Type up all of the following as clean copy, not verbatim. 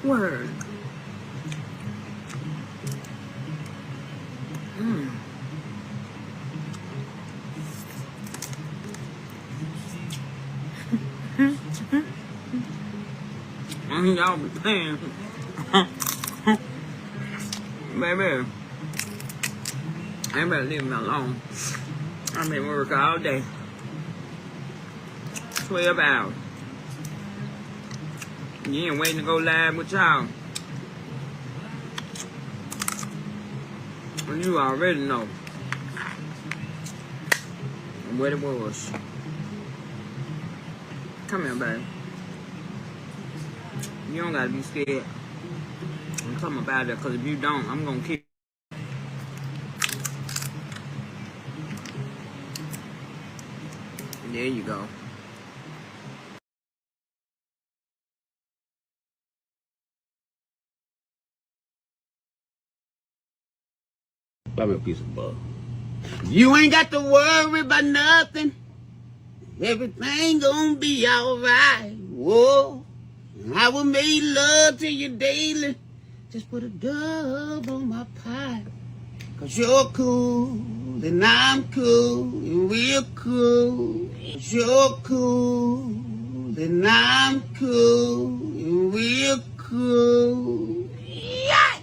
Word. Y'all be playing. Baby, I better leave me alone. I've been working all day. 12 hours. You ain't waiting to go live with y'all. Well, you already know what it was. Come here, baby. You don't gotta be scared. I'm talking about that, because if you don't, I'm gonna keep. There you go. Buy me a piece of butter. You ain't got to worry about nothing. Everything gonna be alright. Whoa. I will make love to you daily. Just put a dove on my pie. Cause you're cool, and I'm cool, and we're cool. Cause you're cool, and I'm cool, and we're cool. Yeah.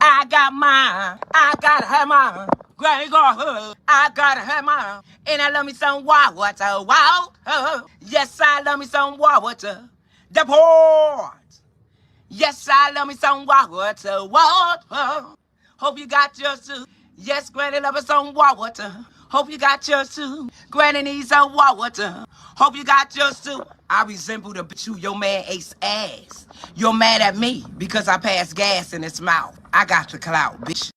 I got mine. I gotta have mine. Granny got her. I gotta have mine. And I love me some wild water. Wow. Yes, I love me some wild water. The port. Yes, I love me some water. Water. Hope you got yours too. Yes, Granny love me some water. Hope you got yours too. Granny needs some water. Hope you got yours too. I resemble the bitch who your man ace ass. You're mad at me because I passed gas in his mouth. I got the clout, bitch.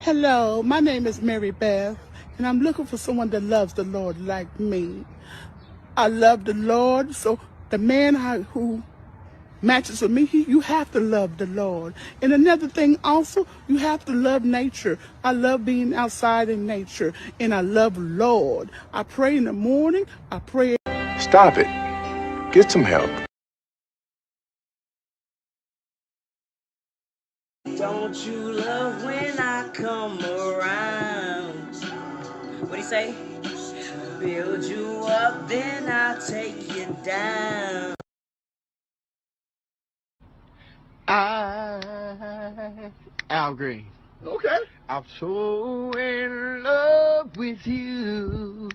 Hello, my name is Mary Beth, and I'm looking for someone that loves the Lord like me. I love the Lord, so the man who matches with me, you have to love the Lord. And another thing also, you have to love nature. I love being outside in nature, and I love Lord. I pray in the morning, I pray. Stop it. Get some help. Don't you love when I come around? What do you say? Build you up, then I'll take you down. Al Green. Okay. I'm so in love with you.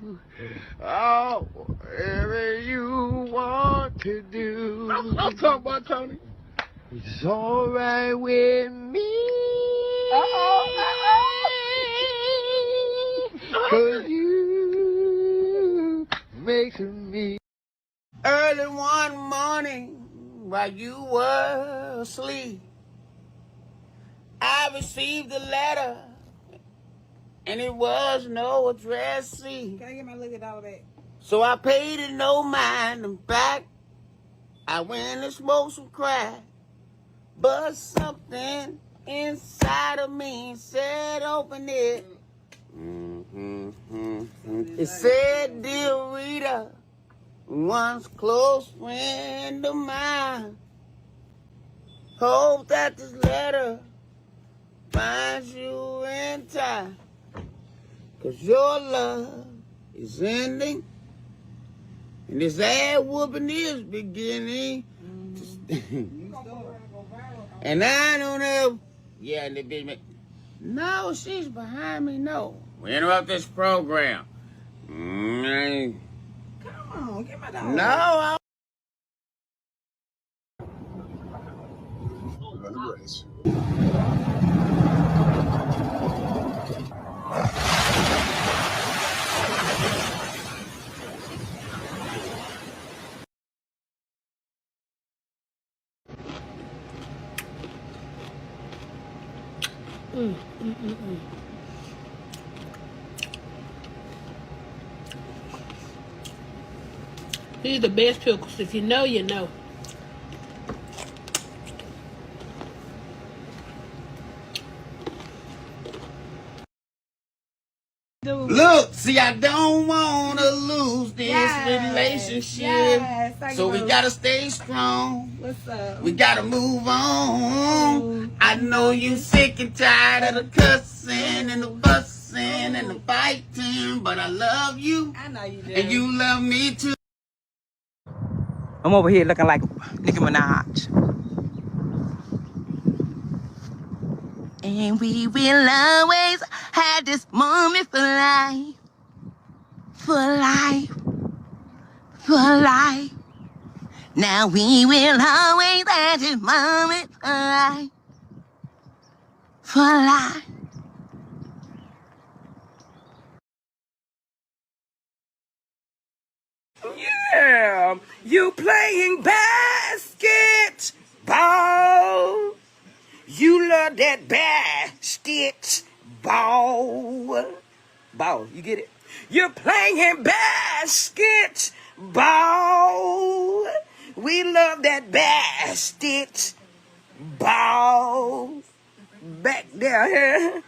Oh, whatever you want to do. I'm talking about Tony. It's alright with me. Cause you makes me. Early one morning, while you were asleep, I received a letter, and it was no address. See, Can I get my $1 back? so I paid it no mind, and back I went and smoked some crack. But something inside of me said, "Open it." It said, "Dear Rita, once close friend of mine. Hope that this letter finds you in time. Cause your love is ending, and this ass whooping is beginning. And I don't know. Yeah, and the bitch. No, she's behind me. No. We interrupt this program. Come on, get my dog. No. These are the best pickles. If you know, you know. Look, see, I don't want to lose this relationship. So we got to stay strong. What's up? We got to move on. I know you sick and tired of the cussing and the fussing and the fighting, but I love you. I know you do. And you love me too. I'm over here looking like Nicki Minaj. And we will always have this moment for life. For life. For life. Now we will always have this moment for life. For life. Yeah, you playing basketball. You love that basketball. Ball, you get it? You're playing basketball. We love that basketball. Back there, here.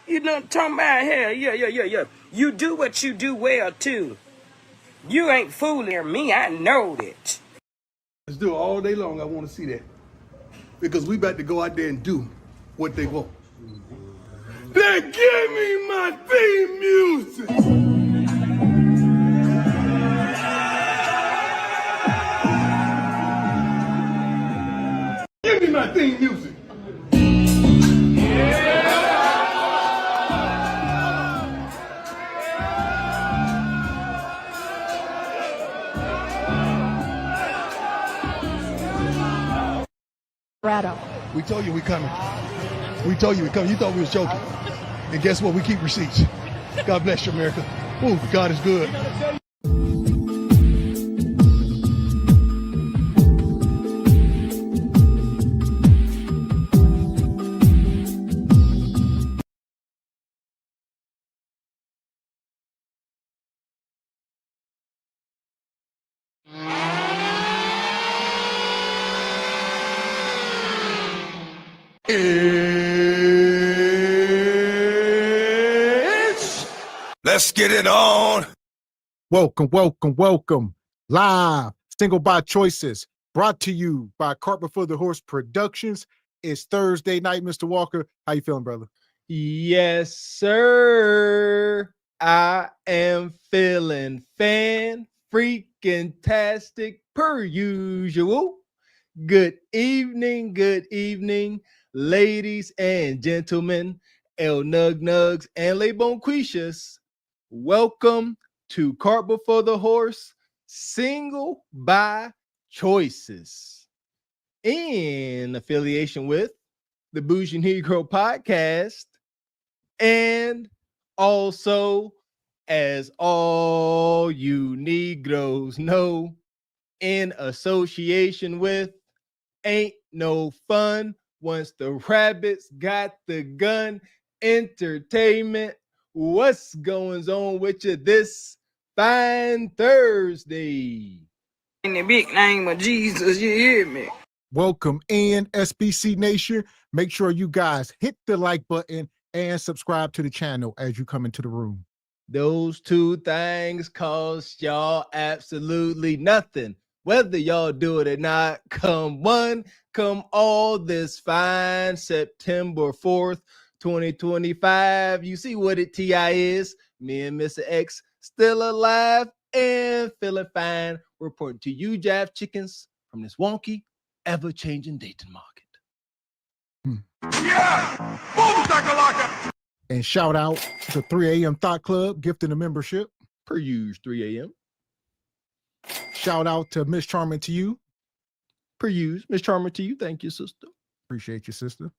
You know what I'm talking about here? Yeah. You do what you do well, too. You ain't fooling me, I know that. Let's do it all day long. I want to see that. Because we about to go out there and do what they want. Then give me my theme music! Give me my theme music! We told you we coming. We told you we coming. You thought we was joking. And guess what? We keep receipts. God bless you, America. Ooh, God is good. Let's get it on. Welcome. Live, Single by Choices, brought to you by Cart Before the Horse Productions. It's Thursday night, Mr. Walker. How you feeling, brother? Yes, sir. I am feeling freaking-tastic per usual. Good evening, ladies and gentlemen, El Nug Nugs and Le Bonquishas. Welcome to Cart Before the Horse, Single by Choices, in affiliation with the Bougie Negro Podcast, and also, as all you Negroes know, in association with Ain't No Fun Once the Rabbits Got the Gun Entertainment. What's going on with you this fine Thursday? In the big name of Jesus, you hear me? Welcome in, SBC Nation. Make sure you guys hit the like button and subscribe to the channel as you come into the room. Those two things cost y'all absolutely nothing. Whether y'all do it or not, come one, come all, this fine September 4th, 2025. You see what it TI is. Me and Mr. X still alive and feeling fine. Reporting to you, Jav Chickens, from this wonky, ever-changing Dayton market. Yeah! Boom, shakalaka! And shout out to 3 a.m. Thought Club, gifting a membership. Per use 3 a.m. Shout out to Miss Charming to you. Per use Miss Charming to you. Thank you, sister. Appreciate you, sister.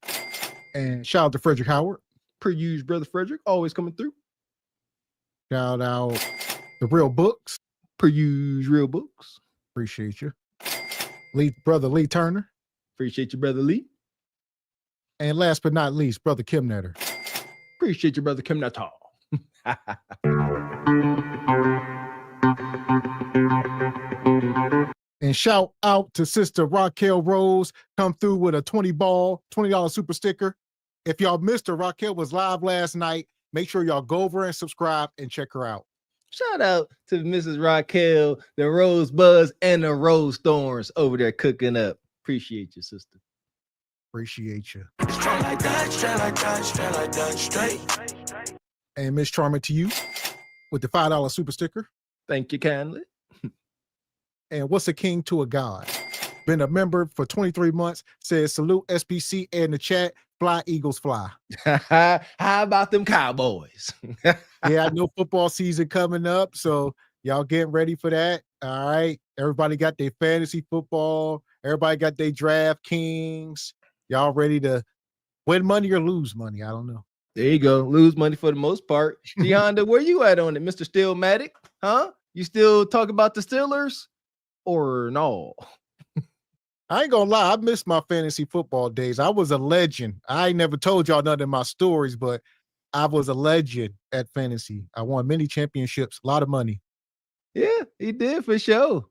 And shout out to Frederick Howard. Per use Brother Frederick, always coming through. Shout out the Real Books. Per use Real Books. Appreciate you. Brother Lee Turner. Appreciate you, Brother Lee. And last but not least, Brother Kim Netter. Appreciate you, Brother Kim Natal. And shout out to Sister Raquel Rose, come through with a $20 super sticker. If y'all missed her, Raquel was live last night. Make sure y'all go over and subscribe and check her out. Shout out to Mrs. Raquel, the Rose Buzz, and the Rose Thorns over there cooking up. Appreciate you, sister. Appreciate you. Straight like that, straight like that, straight like that, straight. And Miss Charming to you with the $5 super sticker. Thank you kindly. And what's a king to a god? Been a member for 23 months. Says salute SPC in the chat. Fly Eagles fly. How about them Cowboys? Yeah, I know football season coming up, so y'all getting ready for that. All right. Everybody got their fantasy football. Everybody got their draft kings. Y'all ready to win money or lose money? I don't know. There you go. Lose money for the most part. DeHonda, where you at on it, Mr. Stillmatic? Huh? You still talk about the Steelers or no? I ain't gonna lie, I missed my fantasy football days. I was a legend. I ain't never told y'all none of my stories, but I was a legend at fantasy. I won many championships, a lot of money. Yeah, he did for sure.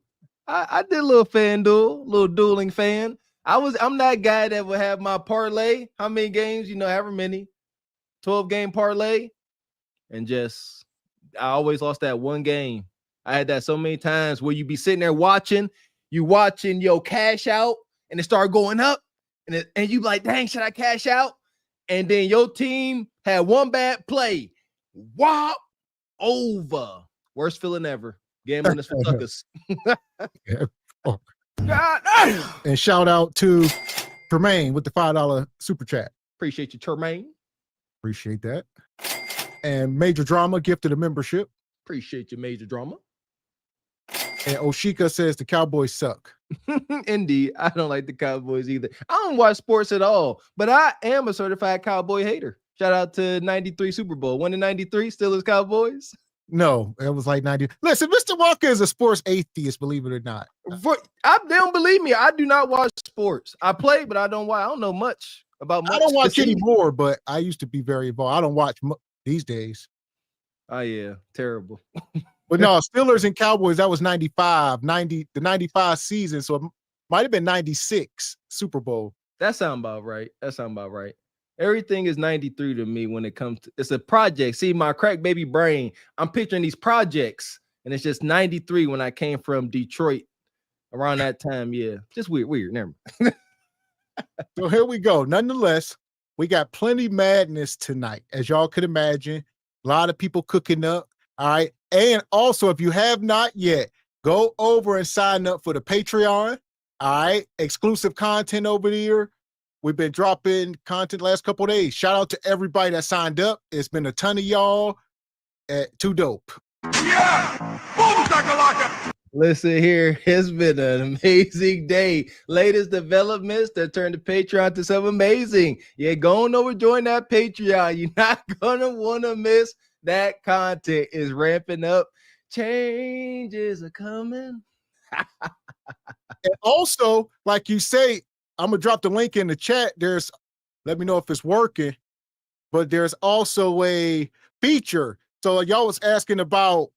I did a little FanDuel, little dueling fan. I'm that guy that would have my parlay. How many games? However many. 12-game parlay. And just I always lost that one game. I had that so many times where you be sitting there watching your cash out and it started going up and you like, dang, should I cash out? And then your team had one bad play. Wop over. Worst feeling ever. Gambling is for suckers. God. And shout out to Tremaine with the $5 super chat. Appreciate you, Tremaine. Appreciate that. And Major Drama gifted a membership. Appreciate your Major Drama. And Oshika says the Cowboys suck. Indeed. I don't like the Cowboys either. I don't watch sports at all, but I am a certified Cowboy hater. Shout out to 93 Super Bowl. When in 93, Steelers Cowboys? No, it was like 90. Listen, Mr. Walker is a sports atheist, believe it or not. They don't believe me. I do not watch sports. I play, but I don't watch. I don't know much about much. I don't watch anymore, but I used to be very involved. I don't watch these days. Oh, yeah. Terrible. But no, Steelers and Cowboys, that was 95, the 95 season. So it might have been 96 Super Bowl. That sounds about right. Everything is 93 to me when it comes to, it's a project. See, my crack baby brain, I'm picturing these projects, and it's just 93 when I came from Detroit around that time. Yeah, just weird. Never mind. So here we go. Nonetheless, we got plenty madness tonight, as y'all could imagine. A lot of people cooking up. All right. And also, if you have not yet, go over and sign up for the Patreon. All right. Exclusive content over there. We've been dropping content last couple of days. Shout out to everybody that signed up. It's been a ton of y'all. Too dope. Yeah! Boom, shakalaka! Listen here, it's been an amazing day. Latest developments that turned the Patreon to something amazing. Yeah, go on over, join that Patreon. You're not gonna want to miss that content. Is ramping up. Changes are coming. And also, like you say, I'm gonna drop the link in the chat. Let me know if it's working, but there's also a feature. So y'all was asking about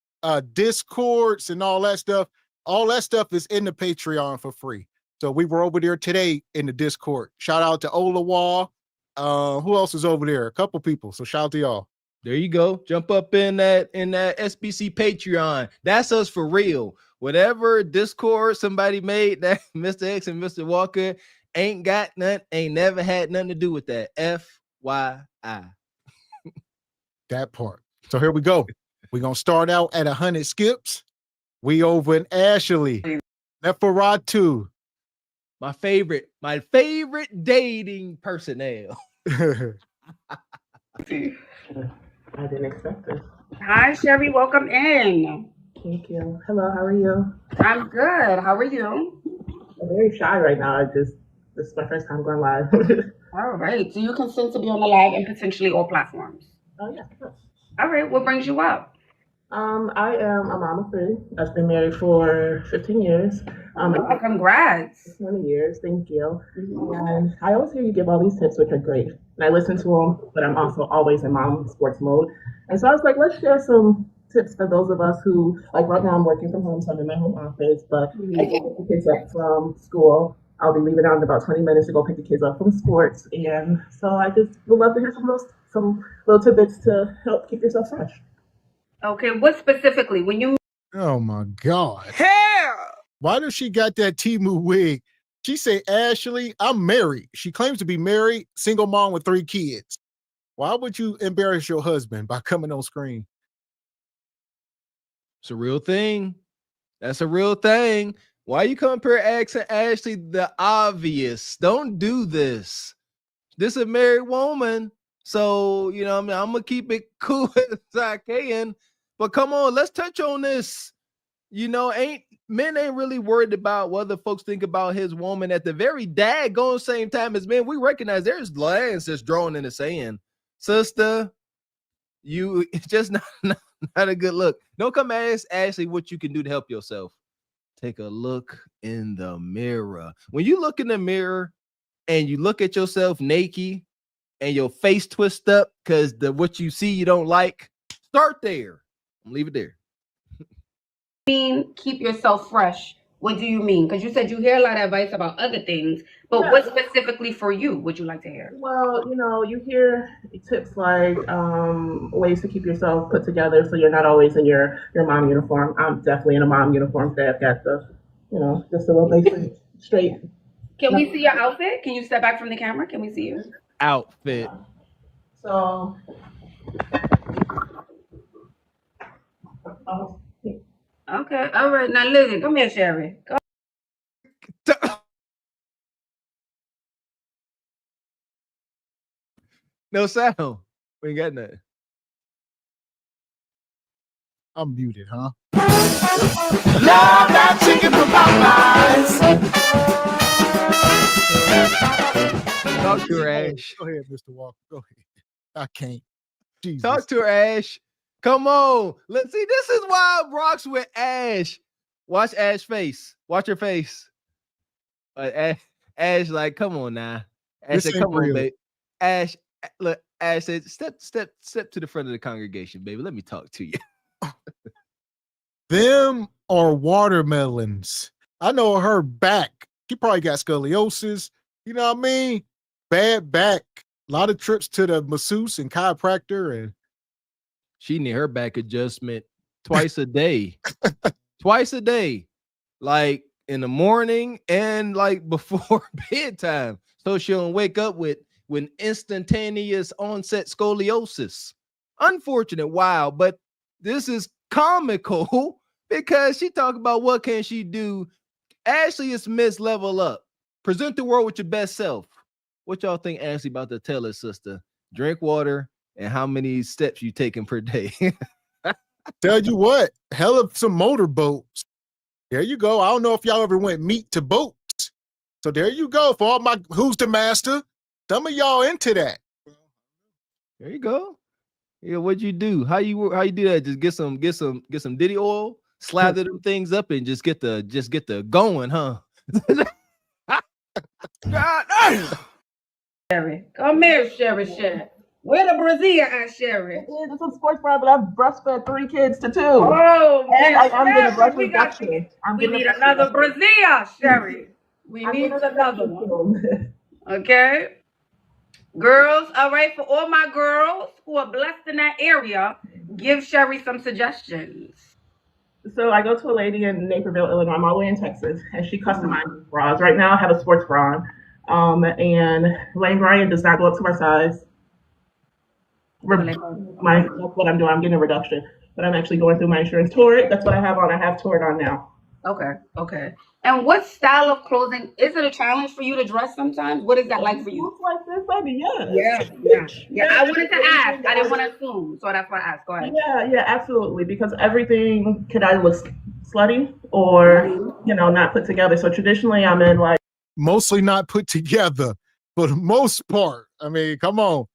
Discords and all that stuff. All that stuff is in the Patreon for free. So we were over there today in the Discord. Shout out to Olawal. Who else is over there? A couple people. So shout out to y'all. There you go. Jump up in that SBC Patreon. That's us for real. Whatever Discord somebody made, that Mr. X and Mr. Walker ain't got nothing, ain't never had nothing to do with that. FYI. That part. So here we go. We're going to start out at 100 skips. We over in Ashley. Neferatu. My favorite dating personnel. I didn't expect this. Hi, Sherry. Welcome in. Thank you. Hello, how are you? I'm good. How are you? I'm very shy right now. This is my first time going live. All right. Do you consent to be on the live and potentially all platforms? Oh, yeah. All right. What brings you up? I am a mom of three. I've been married for 15 years. Congrats. 20 years. Thank you. And I always hear you give all these tips, which are great. And I listen to them, but I'm also always in mom sports mode. And so I was like, let's share some tips for those of us who, like right now I'm working from home, so I'm in my home office, but I go pick the kids up from school. I'll be leaving out in about 20 minutes to go pick the kids up from sports. And so I just would love to hear some little tidbits to help keep yourself fresh. Okay, what specifically when you? Oh my God. Hair. Why does she got that Timu wig? She say, Ashley, I'm married. She claims to be married, single mom with 3 kids. Why would you embarrass your husband by coming on screen? It's a real thing. That's a real thing. Why you compare asking Ashley the obvious? Don't do this. This is a married woman. So, you know, I mean, I'm going to keep it cool as I can. But come on, let's touch on this. You know, men ain't really worried about whether folks think about his woman at the very daggone same time as men. We recognize there's lines that's drawn in the sand. Sister, you just not a good look. Don't come ask Ashley what you can do to help yourself. Take a look in the mirror. When you look in the mirror and you look at yourself naked and your face twist up because what you see you don't like, start there. Leave it there. Mean keep yourself fresh. What do you mean? Because you said you hear a lot of advice about other things, but Yeah. what specifically for you would you like to hear? Well, you know, you hear tips like ways to keep yourself put together so you're not always in your mom uniform. I'm definitely in a mom uniform today. I've got the, you know, just a little basic straight. Can we see your outfit? Can you step back from the camera? Can we see you? Outfit. So, Okay, all right. Now listen, come here, Sherry. Go. No sound. We ain't got nothing. I'm muted, huh? Love that chicken from Popeyes. Talk to her, Ash. Go ahead, Mr. Walker. Go ahead. I can't. Jesus. Talk to her, Ash. Come on. Let's see. This is why I rocks with Ash. Watch Ash face. Watch her face. Ash, like, come on now. Ash said, come on, babe. Ash, look, Ash said, step to the front of the congregation, baby. Let me talk to you. Them are watermelons. I know her back. She probably got scoliosis. You know what I mean? Bad back. A lot of trips to the masseuse and chiropractor, and she need her back adjustment twice a day. Twice a day. Like in the morning and like before bedtime. So she don't wake up with instantaneous onset scoliosis. Unfortunate, wow, but this is comical because she talk about what can she do. Ashley is Miss Level Up. Present the world with your best self. What y'all think Ashley about to tell her sister? Drink water and how many steps you taking per day. Tell you what, hell of some motorboats. There you go. I don't know if y'all ever went meat to boats. So there you go. For all my who's the master? Some of y'all into that. There you go. Yeah, what'd you do? How you do that? Just get some Diddy oil, slather them things up, and just get the going, huh? God damn. Sherry, come here, Sherry. Where the Brazil at, Sherry? This is sports bra, but I've breastfed 3 kids to 2. Oh, and man, I'm getting a breast we reduction. We need another Brazil, Sherry. We need another one. Okay? Girls, all right, for all my girls who are blessed in that area, give Sherry some suggestions. So I go to a lady in Naperville, Illinois. I'm all the way in Texas, and she customizes bras. Right now I have a sports bra on, and Lane Bryant does not go up to my size. That's what I'm doing. I'm getting a reduction, but I'm actually going through my insurance. Torrid, that's what I have on. I have Torrid on now. Okay. And what style of clothing, is it a challenge for you to dress sometimes? What is that like for you? Looks like this, baby, yes. Yeah. I wanted to ask. I didn't want to assume, so that's why I asked. Go ahead. Yeah, absolutely. Because everything could either look slutty or, not put together. So traditionally I'm in like. Mostly not put together for the most part. I mean, come on,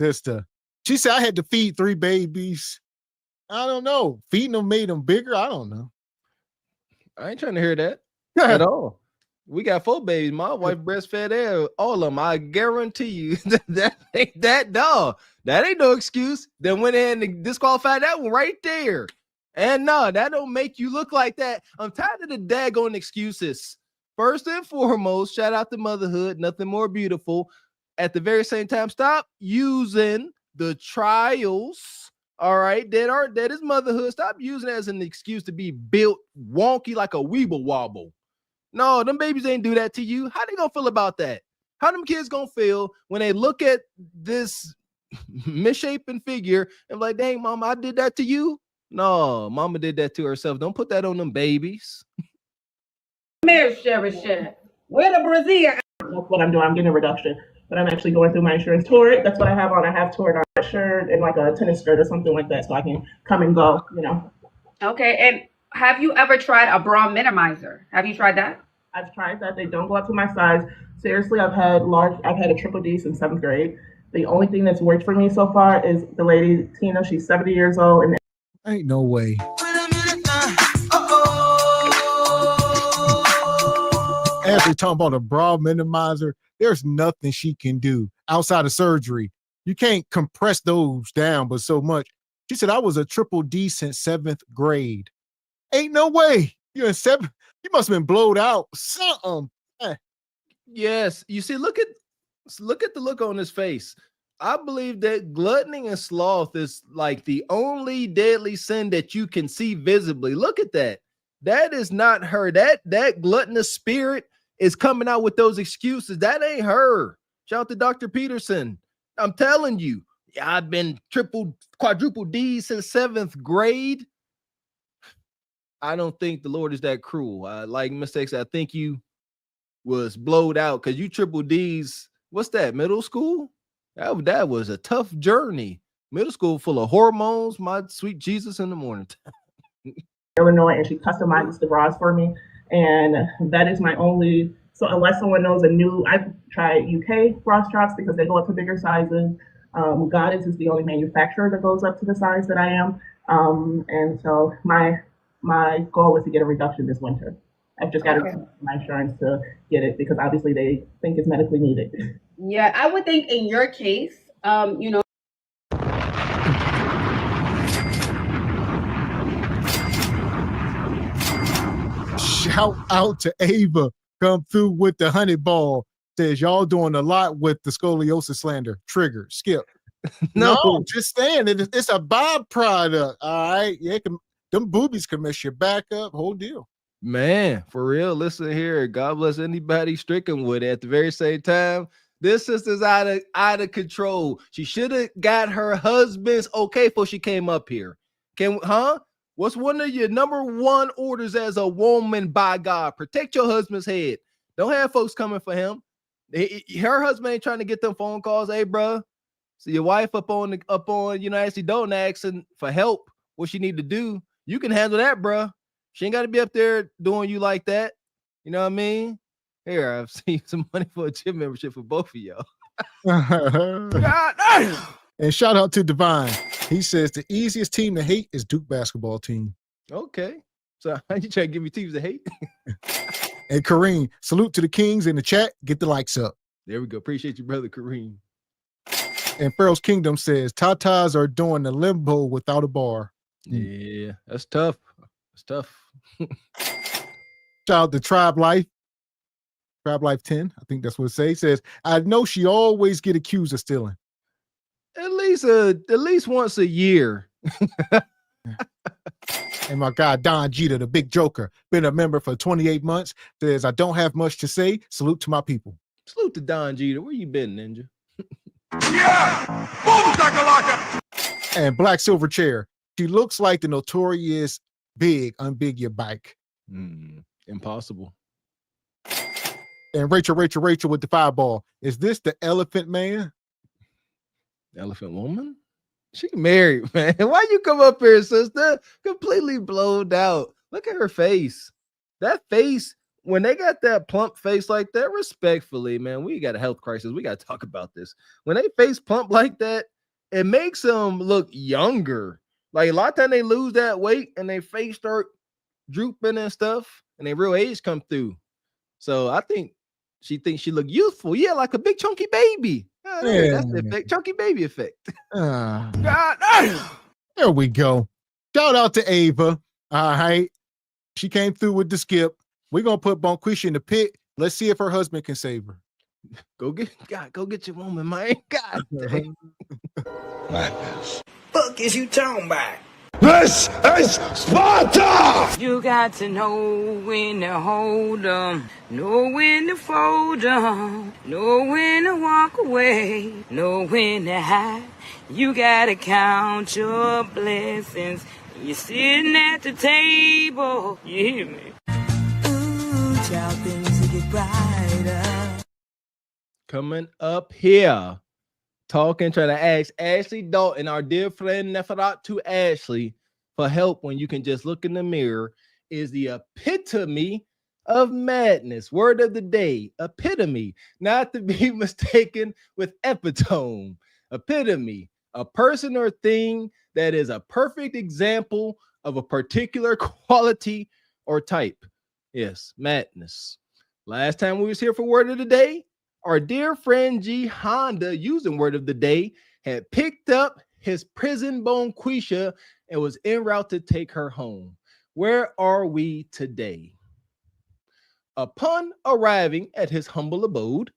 sister. She said I had to feed 3 babies. I don't know. Feeding them made them bigger. I don't know. I ain't trying to hear that at all. We got 4 babies. My wife breastfed all of them. I guarantee you that ain't that dog. That ain't no excuse. Then went in and disqualified that one right there. And no, that don't make you look like that. I'm tired of the daggone excuses. First and foremost, shout out to motherhood, nothing more beautiful. At the very same time, stop using the trials, all right, that is motherhood. Stop using it as an excuse to be built wonky like a weeble wobble. No, them babies ain't do that to you. How they gonna feel about that? How them kids gonna feel when they look at this misshapen figure and like, dang, mama, I did that to you? No, mama did that to herself. Don't put that on them babies. Come here, Sherry Shed. Where the brazier? That's what I'm doing. I'm getting a reduction, but I'm actually going through my insurance. Toward, that's what I have on. I have toward on a shirt and like a tennis skirt or something like that, so I can come and go, you know. Okay, and have you ever tried a bra minimizer? Have you tried that? I've tried that. They don't go up to my size. Seriously, I've had a triple D since 7th grade. The only thing that's worked for me so far is the lady, Tina. She's 70 years old. And ain't no way. As we talking about a bra minimizer, there's nothing she can do outside of surgery. You can't compress those down but so much. She said, I was a triple D since 7th grade. Ain't no way. You're in 7th. You must have been blowed out. Something. Yes. You see, look at the look on his face. I believe that gluttony and sloth is like the only deadly sin that you can see visibly. Look at that. That is not her. That gluttonous spirit is coming out with those excuses. That ain't her. Shout out to Dr. Peterson. I'm telling you, I've been quadruple D since 7th grade. I don't think the Lord is that cruel. Like mistakes, I think you was blowed out because you triple D's. What's that? Middle school? That was a tough journey. Middle school full of hormones. My sweet Jesus in the morning time. Illinois, and she customizes the bras for me, and that is my only. So unless someone knows I've tried UK bra straps because they go up to bigger sizes. Goddess is the only manufacturer that goes up to the size that I am, and so my goal is to get a reduction this winter. I've just got to get my insurance to get it because obviously they think it's medically needed. Yeah, I would think in your case, you know. Shout out to Ava. Come through with the honey ball. Says y'all doing a lot with the scoliosis slander. Trigger. Skip. No, just saying it's a byproduct. All right. Yeah, them boobies can mess your back up. Whole deal. Man, for real. Listen here. God bless anybody stricken with it. At the very same time, this sister's out of control. She should have got her husband's okay before she came up here. What's one of your number one orders as a woman by God? Protect your husband's head. Don't have folks coming for him. Her husband ain't trying to get them phone calls. Hey, bro, so your wife up on actually don't asking for help. What she need to do? You can handle that, bro. She ain't got to be up there doing you like that. You know what I mean? Here, I've seen some money for a gym membership for both of y'all. God damn. And shout out to Divine. He says the easiest team to hate is Duke basketball team. Okay. So how you trying to give me teams to hate? And Kareem, salute to the Kings in the chat. Get the likes up. There we go. Appreciate you, brother Kareem. And Pharaoh's Kingdom says Tatas are doing the limbo without a bar. Yeah, that's tough. That's tough. Shout out to Tribe Life. Tribe Life 10. I think that's what it says. He says, I know she always get accused of stealing. At least once a year. And my guy, Don Jeter, the big joker, been a member for 28 months, says, I don't have much to say. Salute to my people. Salute to Don Jeter. Where you been, Ninja? Yeah! Boom, shakalaka! And Black Silver Chair. She looks like the notorious Big Unbig Your Bike. Impossible. And Rachel with the fireball. Is this the Elephant Man? Elephant Woman? She married, man. Why you come up here, sister? Completely blowed out. Look at her face. That face, when they got that plump face like that, respectfully, man, we got a health crisis. We got to talk about this. When they face plump like that, it makes them look younger. Like a lot of times they lose that weight and their face start drooping and stuff, and their real age come through. So I think she thinks she look youthful. Yeah, like a big chunky baby. That's the effect, chunky baby effect. God, there we go. Shout out to Ava. All right. She came through with the skip. We're gonna put Bonquisha in the pit. Let's see if her husband can save her. Go get your woman, man. God dang. Madness. Fuck is you talking about? This is Sparta! You got to know when to hold 'em, know when to fold 'em, know when to walk away, know when to hide. You gotta count your blessings. You're sitting at the table. You hear me? Ooh, child, things will get brighter. Coming up here, trying to ask Ashley Dalton, our dear friend Neferatu Ashley, for help when you can just look in the mirror, is the epitome of madness. Word of the day, epitome, not to be mistaken with epitome. Epitome, a person or thing that is a perfect example of a particular quality or type. Yes, madness. Last time we was here for word of the day, our dear friend G Honda, using word of the day, had picked up his prison Bonquisha and was en route to take her home. Where are we today? Upon arriving at his humble abode,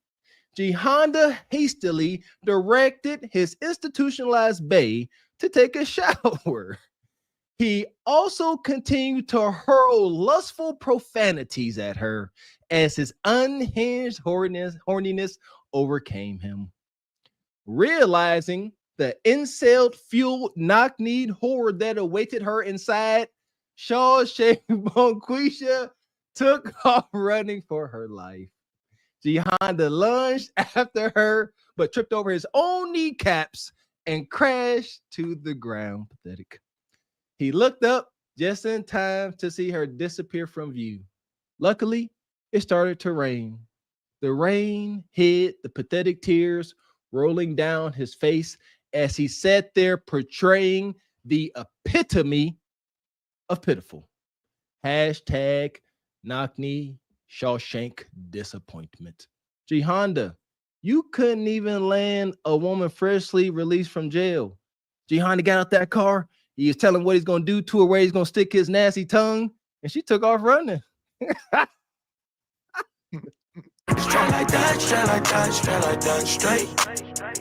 G Honda hastily directed his institutionalized bae to take a shower. He also continued to hurl lustful profanities at her as his unhinged horniness overcame him. Realizing the incel-fueled knock-kneed horde that awaited her inside, Shawshank Bonquisha took off running for her life. G Honda lunged after her, but tripped over his own kneecaps and crashed to the ground. Pathetic. He looked up just in time to see her disappear from view. Luckily, it started to rain. The rain hid the pathetic tears rolling down his face as he sat there portraying the epitome of pitiful. Hashtag knock-knee Shawshank disappointment. G Honda, you couldn't even land a woman freshly released from jail. G Honda got out that car. He was telling what he's going to do to her, where he's going to stick his nasty tongue, and she took off running.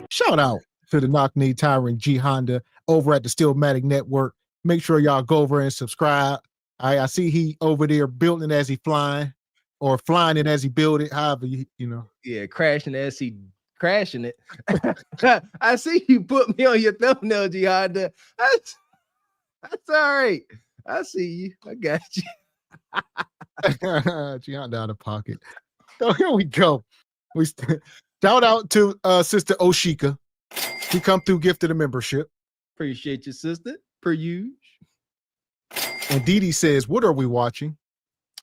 Shout out to the knock-knee tyrant G Honda over at the Stillmatic Network. Make sure y'all go over and subscribe. I see he over there building as he flying, or flying it as he build it, however you know. Yeah, crashing as he crashing it. I see you put me on your thumbnail, G Honda. That's all right. I see you. I got you. G Honda out of pocket. So here we go. Shout out to Sister Oshika. She come through, gifted a membership. Appreciate you, sister. Per usual. And Dee Dee says, what are we watching?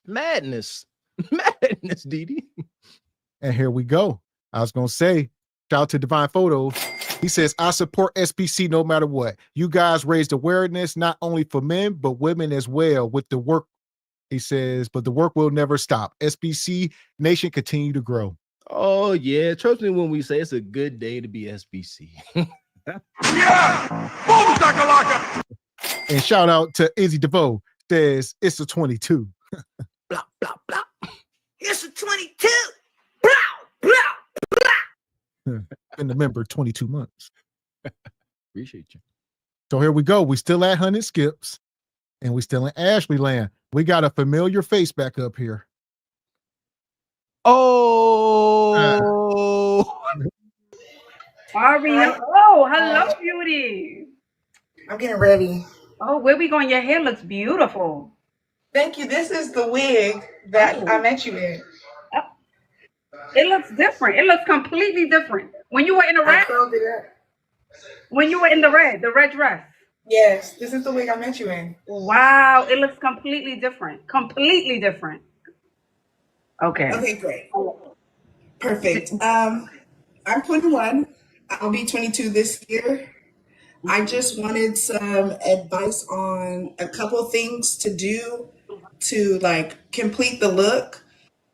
Madness. Madness, Dee Dee. And here we go. I was going to say, shout out to Divine Photos. He says, I support SPC no matter what. You guys raised awareness not only for men, but women as well with the work. He says, but the work will never stop. SPC Nation continue to grow. Oh, yeah. Trust me when we say it's a good day to be SPC. Yeah! Boom, shakalaka! And shout out to Izzy DeVoe. Says, it's a 22. Blah, blah, blah. It's a 22. Blah, blah, blah. Been a member 22 months. Appreciate you. So here we go. We still at 100 skips. And we still in Ashley land. We got a familiar face back up here. Oh, Aria. Oh, hello, beauty. I'm getting ready. Oh, where we going? Your hair looks beautiful. Thank you. This is the wig that I met you in. It looks different. It looks completely different. When you were in the red, when you were in the red dress. Yes, this is the wig I met you in. Wow, it looks completely different. Completely different. Okay. Okay, great. Perfect. I'm 21. I'll be 22 this year. I just wanted some advice on a couple things to do to like complete the look.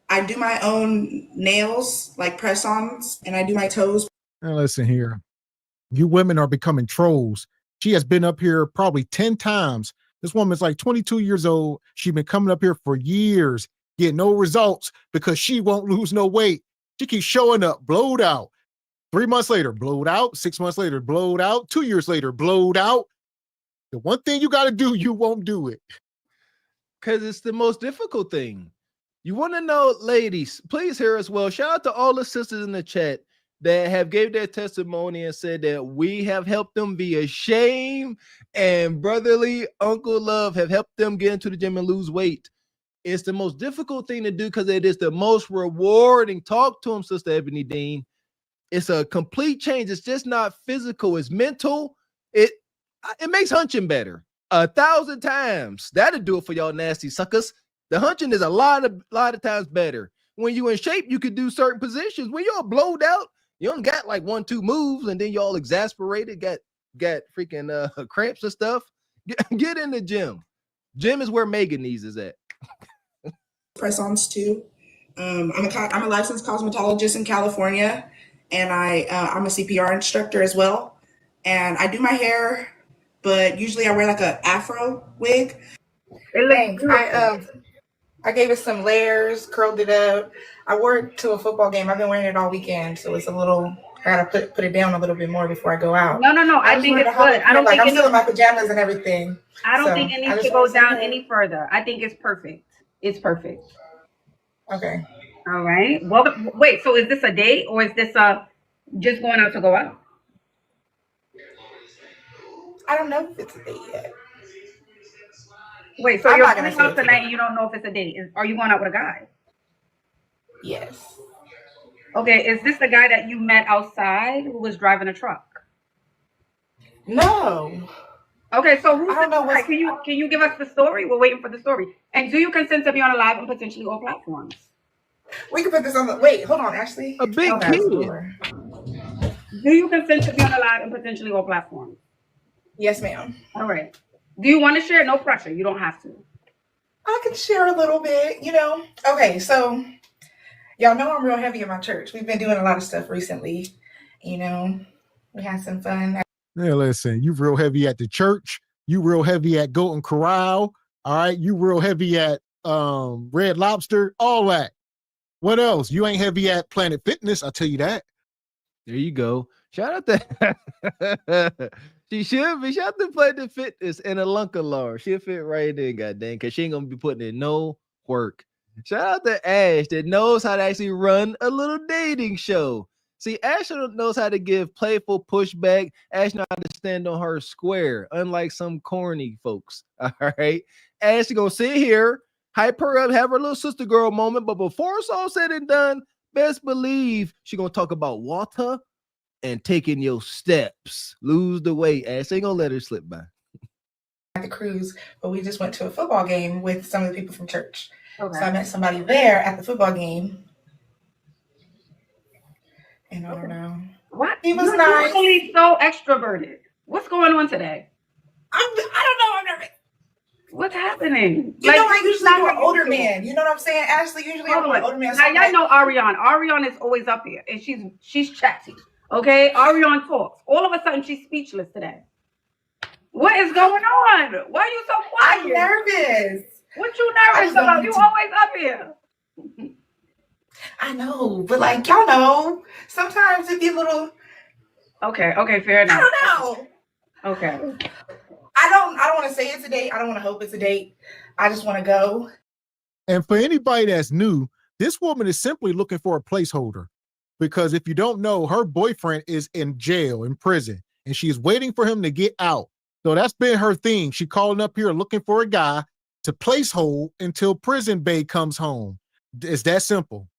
I do my own nails, like press-ons, and I do my toes. Now listen here. You women are becoming trolls. She has been up here probably 10 times This woman's like 22 years old. She's been coming up here for years, getting no results because she won't lose no weight. She keeps showing up, blowed out. 3 months later, blowed out. 6 months later, blowed out. 2 years later, blowed out. The one thing you got to do, you won't do it. Because it's the most difficult thing. You want to know, ladies, please hear us well. Shout out to all the sisters in the chat that have gave their testimony and said that we have helped them via shame and brotherly uncle love have helped them get into the gym and lose weight. It's the most difficult thing to do because it is the most rewarding. Talk to him, Sister Ebony Dean. It's a complete change. It's just not physical. It's mental. It makes hunching better 1,000 times. That'll do it for y'all nasty suckers. The hunching is a lot of times better. When you in shape, you can do certain positions. When you're blowed out, you only got like 1-2 moves, and then y'all exasperated, got freaking cramps and stuff. Get in the gym. Gym is where Megan needs is at. Press-ons too. I'm a licensed cosmetologist in California, and I'm a CPR instructor as well. And I do my hair, but usually I wear like a afro wig. Thanks. I gave it some layers, curled it up. I wore it to a football game. I've been wearing it all weekend, so it's a little. I gotta put it down a little bit more before I go out. No. I think it's good. I don't think I'm still in my pajamas and everything. I don't think it needs to go down any further. I think it's perfect. It's perfect. Okay. All right. Well, wait. So is this a date or is this just going out to go out? I don't know if it's a date yet. Wait. So you're going out tonight and you don't know if it's a date. Are you going out with a guy? Yes. Okay. Is this the guy that you met outside who was driving a truck? No. Okay. So who's the guy? Can you give us the story? We're waiting for the story. And do you consent to be on a live and potentially all platforms? We can put this on the. Wait, hold on. Actually, a big kid. Do you consent to be on a live and potentially all platforms? Yes, ma'am. All right. Do you want to share? No pressure. You don't have to. I can share a little bit, Okay, so y'all know I'm real heavy in my church. We've been doing a lot of stuff recently. We had some fun. Yeah, listen, you real heavy at the church. You real heavy at Goat and Corral. All right. You real heavy at Red Lobster. All that. What else? You ain't heavy at Planet Fitness. I'll tell you that. There you go. Shout out to she should be. Shout out to Planet Fitness and a Lunkalar. She'll fit right in, goddamn, because she ain't gonna be putting in no work. Shout out to Ash that knows how to actually run a little dating show. See, Ash knows how to give playful pushback. Ash knows how to stand on her square, unlike some corny folks. All right. Ash is gonna sit here, hype her up, have her little sister girl moment. But before it's all said and done, best believe she's gonna talk about water and taking your steps. Lose the weight. Ash ain't gonna let her slip by. At the cruise, but we just went to a football game with some of the people from church. Okay. So I met somebody there at the football game. And I don't know. What? He was You're nice. usually so extroverted. What's going on today? I don't know. I'm nervous. What's happening? I usually do an older man. You know what I'm saying? Ashley, usually I'm an older man. Now y'all know Ariane. Ariane is always up here, and she's chatty. Okay, Ariane talks. All of a sudden, she's speechless today. What is going on? Why are you so quiet? I'm nervous. What you nervous about? You always up here. I know, but y'all know, sometimes it be a little. Okay, fair enough. I don't know. Okay. I don't want to say it's a date. I don't want to hope it's a date. I just want to go. And for anybody that's new, this woman is simply looking for a placeholder. Because if you don't know, her boyfriend is in jail, in prison, and she's waiting for him to get out. So that's been her thing. She calling up here looking for a guy to placehold until prison bae comes home. It's that simple.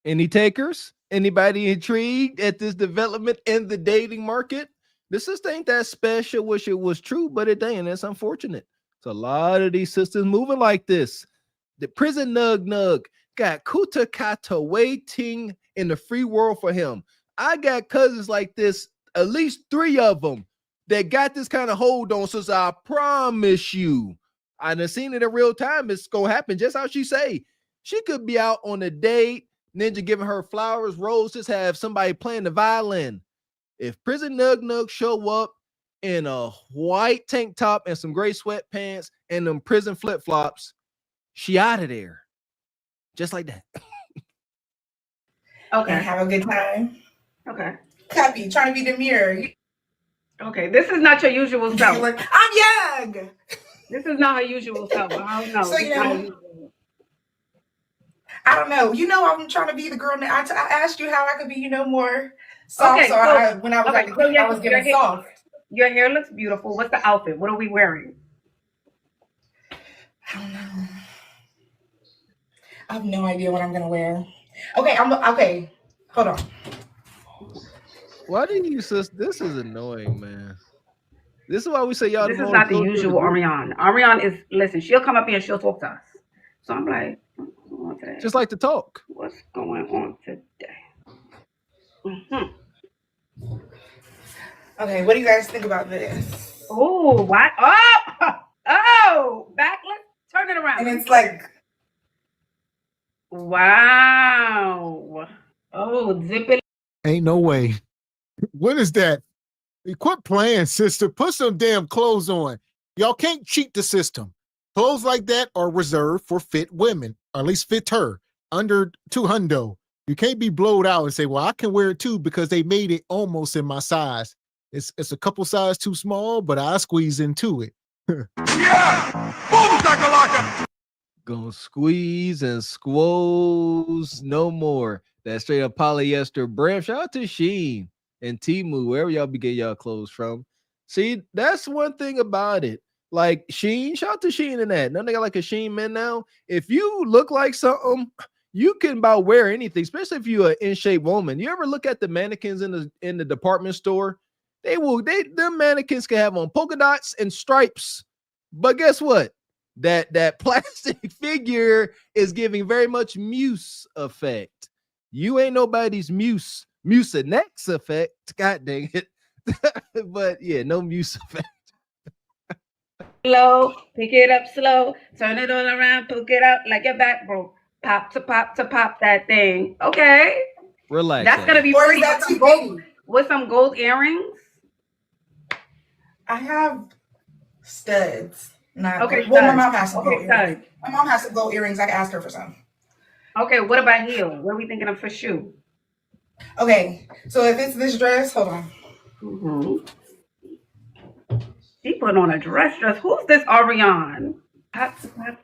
Any takers? Anybody intrigued at this development in the dating market? This sister ain't that special. Wish it was true, but it ain't. That's unfortunate. So a lot of these sisters moving like this. The prison nug got Kuta Kata waiting in the free world for him. I got cousins like this, at least 3 of them, that got this kind of hold on. So I promise you, I done seen it in real time. It's gonna happen just how she say. She could be out on a date, Ninja giving her flowers, roses, have somebody playing the violin. If prison nug show up, in a white tank top and some gray sweatpants and them prison flip-flops. She out of there. Just like that. Okay. And have a good time. Okay. Copy, trying to be demure. Okay, this is not your usual self. Like, I'm young. This is not her usual self. I don't know. So, I don't know. I'm trying to be the girl. I asked you how I could be, more soft. Okay, When I was at the clinic, I was getting soft. Your hair looks beautiful. What's the outfit? What are we wearing? I don't know. I have no idea what I'm gonna wear. Okay, okay. Hold on. Why do you sis? This is annoying, man. This is why we say y'all. This is not the usual Ariane. Ariane is, listen, she'll come up here and she'll talk to us. So I'm like, just like to talk. What's going on today? Okay, what do you guys think about this? Oh, what? Oh, back. Let's turn it around. And it's like, wow. Oh, zip it. Ain't no way. What is that? Quit playing, sister. Put some damn clothes on. Y'all can't cheat the system. Clothes like that are reserved for fit women, or at least fit her, under 200. You can't be blowed out and say, well, I can wear it too because they made it almost in my size. It's a couple size too small, but I squeeze into it. Yeah! Boom shakalaka! Gonna squeeze and squoze no more. That straight up polyester brand. Shout out to Shein and Temu, wherever y'all be getting y'all clothes from. See, that's one thing about it. Like Shein, shout out to Shein and that. None they got like a Shein man now. If you look like something, you can about wear anything, especially if you're an in-shape woman. You ever look at the mannequins in the department store? Them mannequins can have on polka dots and stripes. But guess what? That plastic figure is giving very much Muse effect. You ain't nobody's Mucinex effect. God dang it. But yeah, no Muse effect. Slow, pick it up slow, turn it all around, poke it out like your back broke. Pop to pop that thing. Okay. Relax. That's gonna be or is that too gold with some gold earrings? I have studs. Not okay. Well, my mom has some gold studs. earrings. My mom has some gold earrings. I can ask her for some. Okay, what about heels? What are we thinking of for shoe? Okay, so if it's this dress, hold on. She put on a dress. Who's this Ariane? Pop that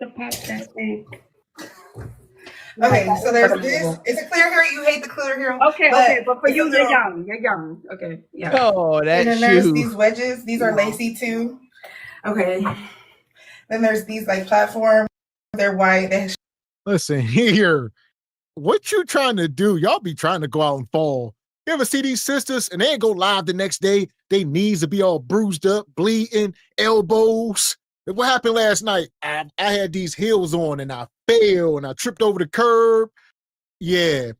thing. Okay, so there's this. It's a clear hair. You hate the clear hair. Okay, but for you, you're young. You're young. Okay, yeah. Oh, that and then there's these wedges. These are lacy too. Okay. Then there's these like platforms. They're white. Listen here. What you trying to do? Y'all be trying to go out and fall. You ever see these sisters and they ain't go live the next day? They knees will be all bruised up, bleeding, elbows. What happened last night? I had these heels on and I fell and I tripped over the curb. Yeah.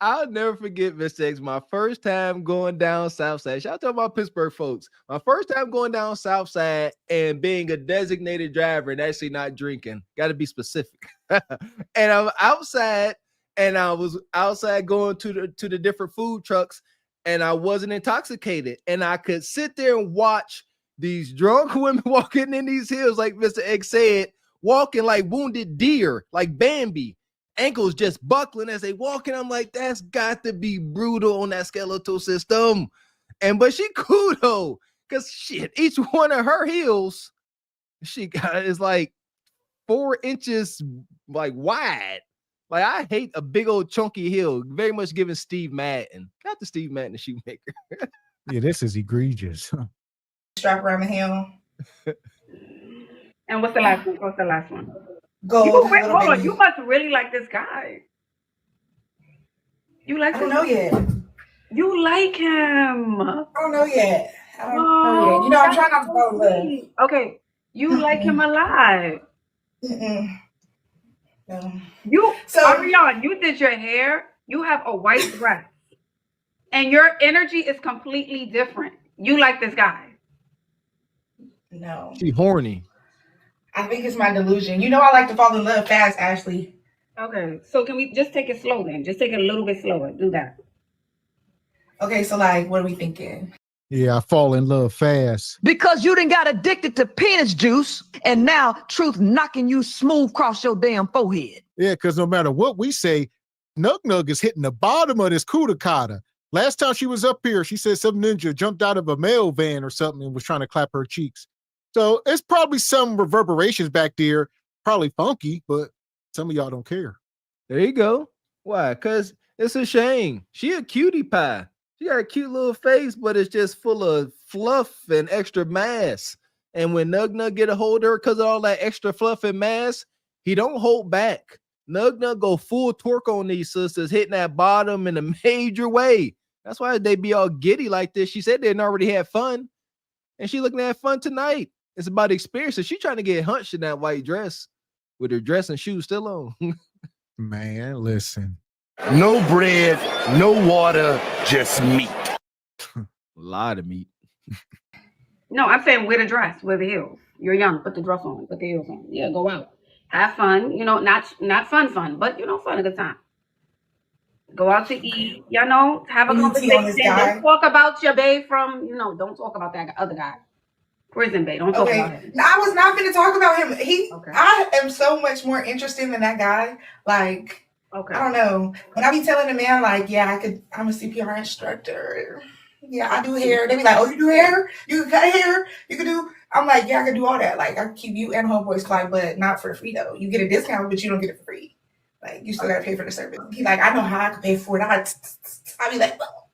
I'll never forget, Mr. X, my first time going down Southside. Shout out to my Pittsburgh folks. My first time going down Southside and being a designated driver and actually not drinking. Got to be specific. And I'm outside, and I was outside going to the different food trucks, and I wasn't intoxicated. And I could sit there and watch these drunk women walking in these hills, like Mr. X said, walking like wounded deer, like Bambi. Ankles just buckling as they walk, and I'm like, that's got to be brutal on that skeletal system. But she cool though, because shit, each one of her heels, she got is like 4 inches like wide. Like I hate a big old chunky heel. Very much giving Steve Madden. Got the Steve Madden, the shoemaker. Yeah, this is egregious. Strap around the heel. And what's the last one? What's the last one? Gold. Hold on. You must really like this guy. You like? I don't know yet. You like him? I don't know yet. I don't know yet. You know, I'm trying not to fall in love. Okay, you like him a lot. No. Ariane, you did your hair. You have a white dress, and your energy is completely different. You like this guy? No. She horny. I think it's my delusion. You know, I like to fall in love fast, Ashley. Okay, so can we just take it slow then? Just take it a little bit slower. Do that. Okay, so like, what are we thinking? Yeah, I fall in love fast. Because you done got addicted to penis juice, and now truth knocking you smooth across your damn forehead. Yeah, because no matter what we say, Nug Nug is hitting the bottom of this kudakata. Last time she was up here, she said some ninja jumped out of a mail van or something and was trying to clap her cheeks. So it's probably some reverberations back there, probably funky, but some of y'all don't care. There you go. Why? Because it's a shame. She a cutie pie. She got a cute little face, but it's just full of fluff and extra mass. And when Nug Nug get a hold of her because of all that extra fluff and mass, he don't hold back. Nug Nug go full torque on these sisters, hitting that bottom in a major way. That's why they be all giddy like this. She said they didn't already had fun, and she looking to have fun tonight. It's about experiences. She trying to get hunched in that white dress with her dress and shoes still on. Man, listen. No bread, no water, just meat. A lot of meat. No, I'm saying wear the dress, wear the heels. You're young, put the dress on, put the heels on. Yeah, go out. Have fun, you know, not fun, but you know, fun, a good time. Go out to eat, you know, have a conversation. Don't talk about your babe from, you know, don't talk about that other guy. Prison babe, don't talk about him. No, I was not going to talk about him. I am so much more interesting than that guy. Like, I don't know. When I be telling the man, like, yeah, I'm a CPR instructor. Yeah, I do hair. They be like, oh, you do hair? You can cut hair? You can do. I'm like, yeah, I can do all that. Like, I can keep you and homeboys fly, but not for free though. You get a discount, but you don't get it for free. Like, you still gotta pay for the service. He like, I know how I can pay for it. I be like, well.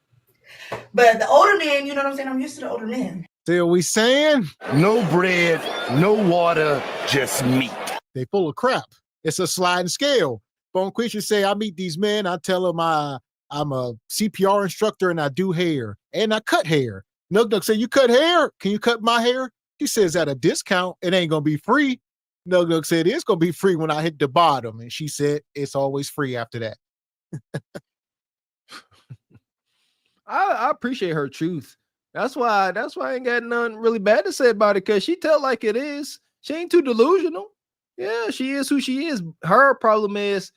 But the older man, you know what I'm saying? I'm used to the older men. See what we saying? No bread, no water, just meat. They full of crap. It's a sliding scale. Bone Quisha say, I meet these men, I tell them I'm a CPR instructor and I do hair and I cut hair. Nug Nug say, you cut hair? Can you cut my hair? He says, at a discount, it ain't gonna be free. Nug Nug said, it's gonna be free when I hit the bottom. And she said, it's always free after that. I appreciate her truth. That's why I ain't got nothing really bad to say about it, because she tell like it is. She ain't too delusional. Yeah, she is who she is. Her problem is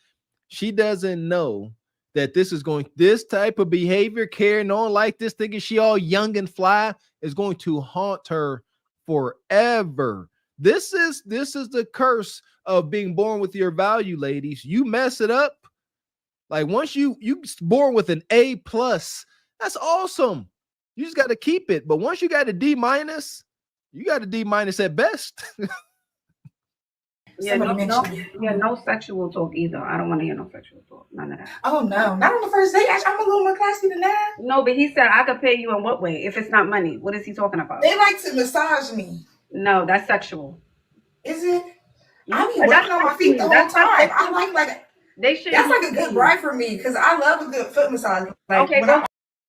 she doesn't know that this type of behavior, carrying on like this, thinking she all young and fly, is going to haunt her forever. This is the curse of being born with your value, ladies. You mess it up. Like once you born with an A+, that's awesome. You just got to keep it. But once you got a D-, you got a D- at best. No sexual talk either. I don't want to hear no sexual talk. None of that. Oh no, not on the first date. I'm a little more classy than that. No, but he said I could pay you in what way? If it's not money, what is he talking about? They like to massage me. No, that's sexual. Is it? I mean, working on my feet the whole time. I like they should. That's like a good ride for me because I love a good foot massage. Like, okay, go.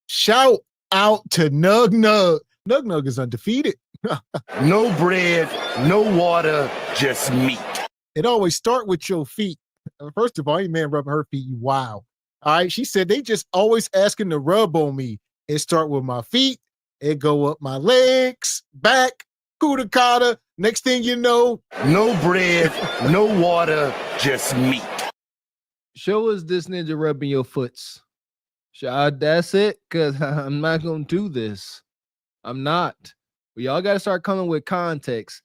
Shout out to Nug Nug. Nug Nug is undefeated. No bread, no water, just meat. It always start with your feet. First of all, any man rubbing her feet, you wow. All right, she said they just always asking to rub on me. It start with my feet. It go up my legs, back, kudakata. Next thing you know, no bread, no water, just meat. Show us this ninja rubbing your foots. That's it, because I'm not going to do this. I'm not. But y'all got to start coming with context.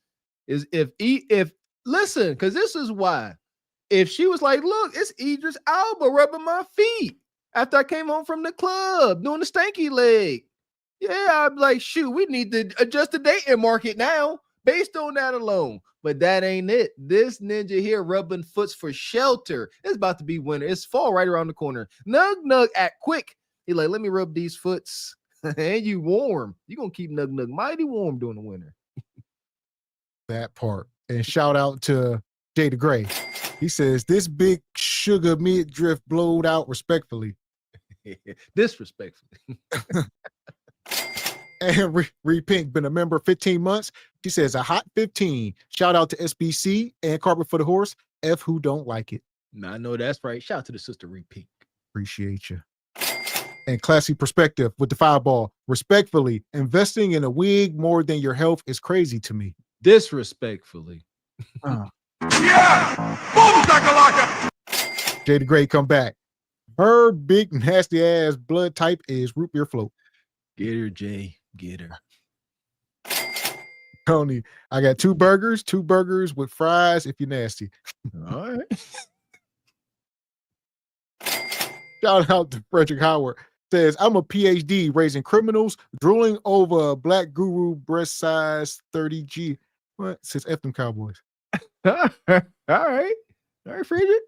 Is if listen, because this is why. If she was like, look, it's Idris Elba rubbing my feet after I came home from the club doing the stanky leg. Yeah, I'm like, shoot, we need to adjust the dating market now based on that alone. But that ain't it. This ninja here rubbing foots for shelter. It's about to be winter. It's fall right around the corner. Nug Nug act quick. He like, let me rub these foots. And you warm. You're going to keep Nug Nug mighty warm during the winter. That part. And shout out to Jada Gray. He says, this big sugar midriff blowed out respectfully. Disrespectfully. And Reed Pink, been a member 15 months. She says, a hot 15. Shout out to SBC and Carpet for the Horse. F who don't like it. I know that's right. Shout out to the sister Reed Pink. Appreciate you. And Classy Perspective with the fireball. Respectfully, investing in a wig more than your health is crazy to me. Disrespectfully. Yeah! Boom shakalaka! Jada Gray, come back. Her big nasty ass blood type is root beer float. Get her, Jay. Get her. Tony, I got two burgers with fries if you're nasty. All right. Shout out to Frederick Howard. Says, I'm a PhD raising criminals, drooling over a black guru breast size 30G. What? Says F them Cowboys. All right, Frederick.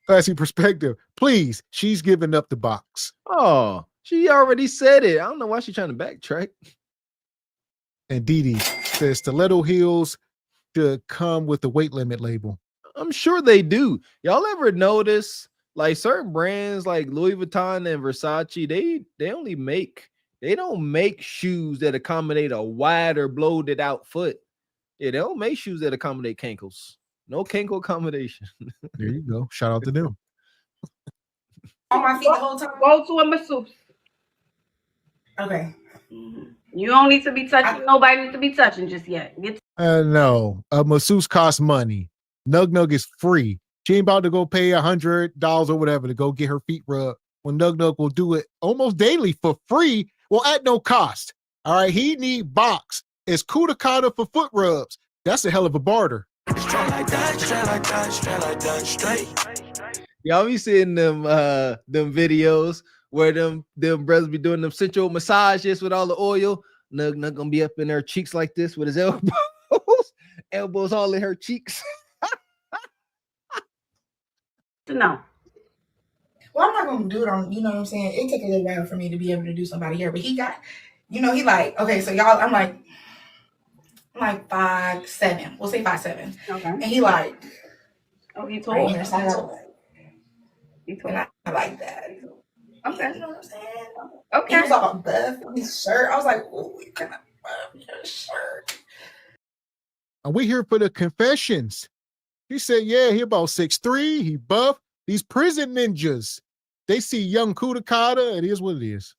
Classy perspective. Please, she's giving up the box. Oh, she already said it. I don't know why she's trying to backtrack. And Dee Dee says stiletto heels should come with the weight limit label. I'm sure they do. Y'all ever notice like certain brands like Louis Vuitton and Versace, they don't make shoes that accommodate a wider bloated out foot. Yeah, they don't make shoes that accommodate cankles. No cankle accommodation. There you go. Shout out to them. On my feet the whole time. Go to a masseuse. Okay. You don't need to be touching. Nobody needs to be touching just yet. No, a masseuse costs money. Nug Nug is free. She ain't about to go pay $100 or whatever to go get her feet rubbed. When Nug Nug will do it almost daily for free, well, at no cost. All right, he need box. It's Kudakata for foot rubs. That's a hell of a barter. Straight like that, straight like that, straight like that, straight. Y'all be seeing them videos where them brothers be doing them sensual massages with all the oil. Nug Nug gonna be up in her cheeks like this with his elbows all in her cheeks. No. Well, I'm not gonna do it on, you know what I'm saying? It took a little while for me to be able to do somebody here, but he got, he like, okay, so y'all, I'm like 5'7". We'll say 5'7". Okay. And he like, oh, he told right me. here, so I like that. Okay. You know what I'm saying? Okay. He was all buff on his shirt. I was like, oh, you kind of buff your shirt. And we here for the confessions. He said, yeah, he about 6'3", he buff. These prison ninjas, they see young Kudakata, it is what it is.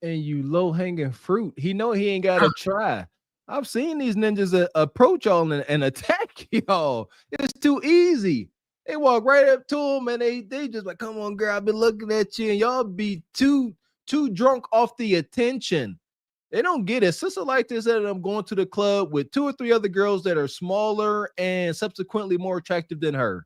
And you low-hanging fruit. He know he ain't got to try. I've seen these ninjas approach y'all and attack y'all. It's too easy. They walk right up to him and they just like, come on, girl, I've been looking at you, and y'all be too drunk off the attention. They don't get it. Sister like this that I'm going to the club with 2 or 3 other girls that are smaller and subsequently more attractive than her.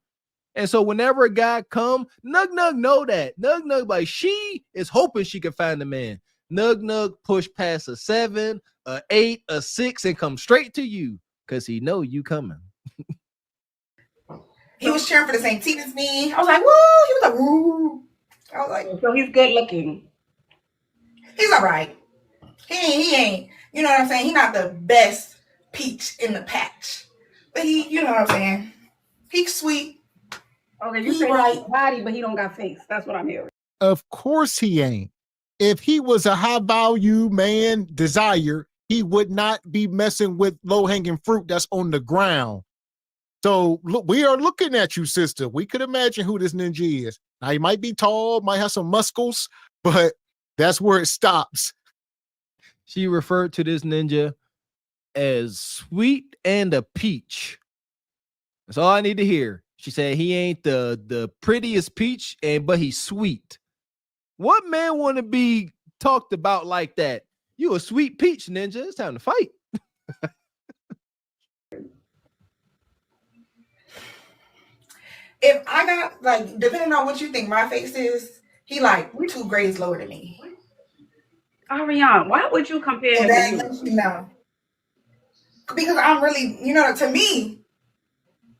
And so whenever a guy come, Nug Nug know that. Nug Nug, like, she is hoping she can find a man. Nug Nug push past a 7, a 8, a 6, and come straight to you because he know you coming. He was cheering for the same team as me. I was like, woo! He was like, woo! I was like, so he's good looking. He's all right. He ain't, you know what I'm saying? He's not the best peach in the patch. But he, you know what I'm saying? He's sweet. Okay, you say right body, but he don't got face. That's what I'm hearing. Of course he ain't. If he was a high value man desire, he would not be messing with low-hanging fruit that's on the ground. So look, we are looking at you, sister. We could imagine who this ninja is. Now he might be tall, might have some muscles, but that's where it stops. She referred to this ninja as sweet and a peach. That's all I need to hear. She said he ain't the prettiest peach, but he's sweet. What man want to be talked about like that? You a sweet peach, ninja. It's time to fight. If I got, like, depending on what you think my face is, he like 2 grades lower than me. Ariane, why would you compare him to you? No. Because I'm really, you know, to me,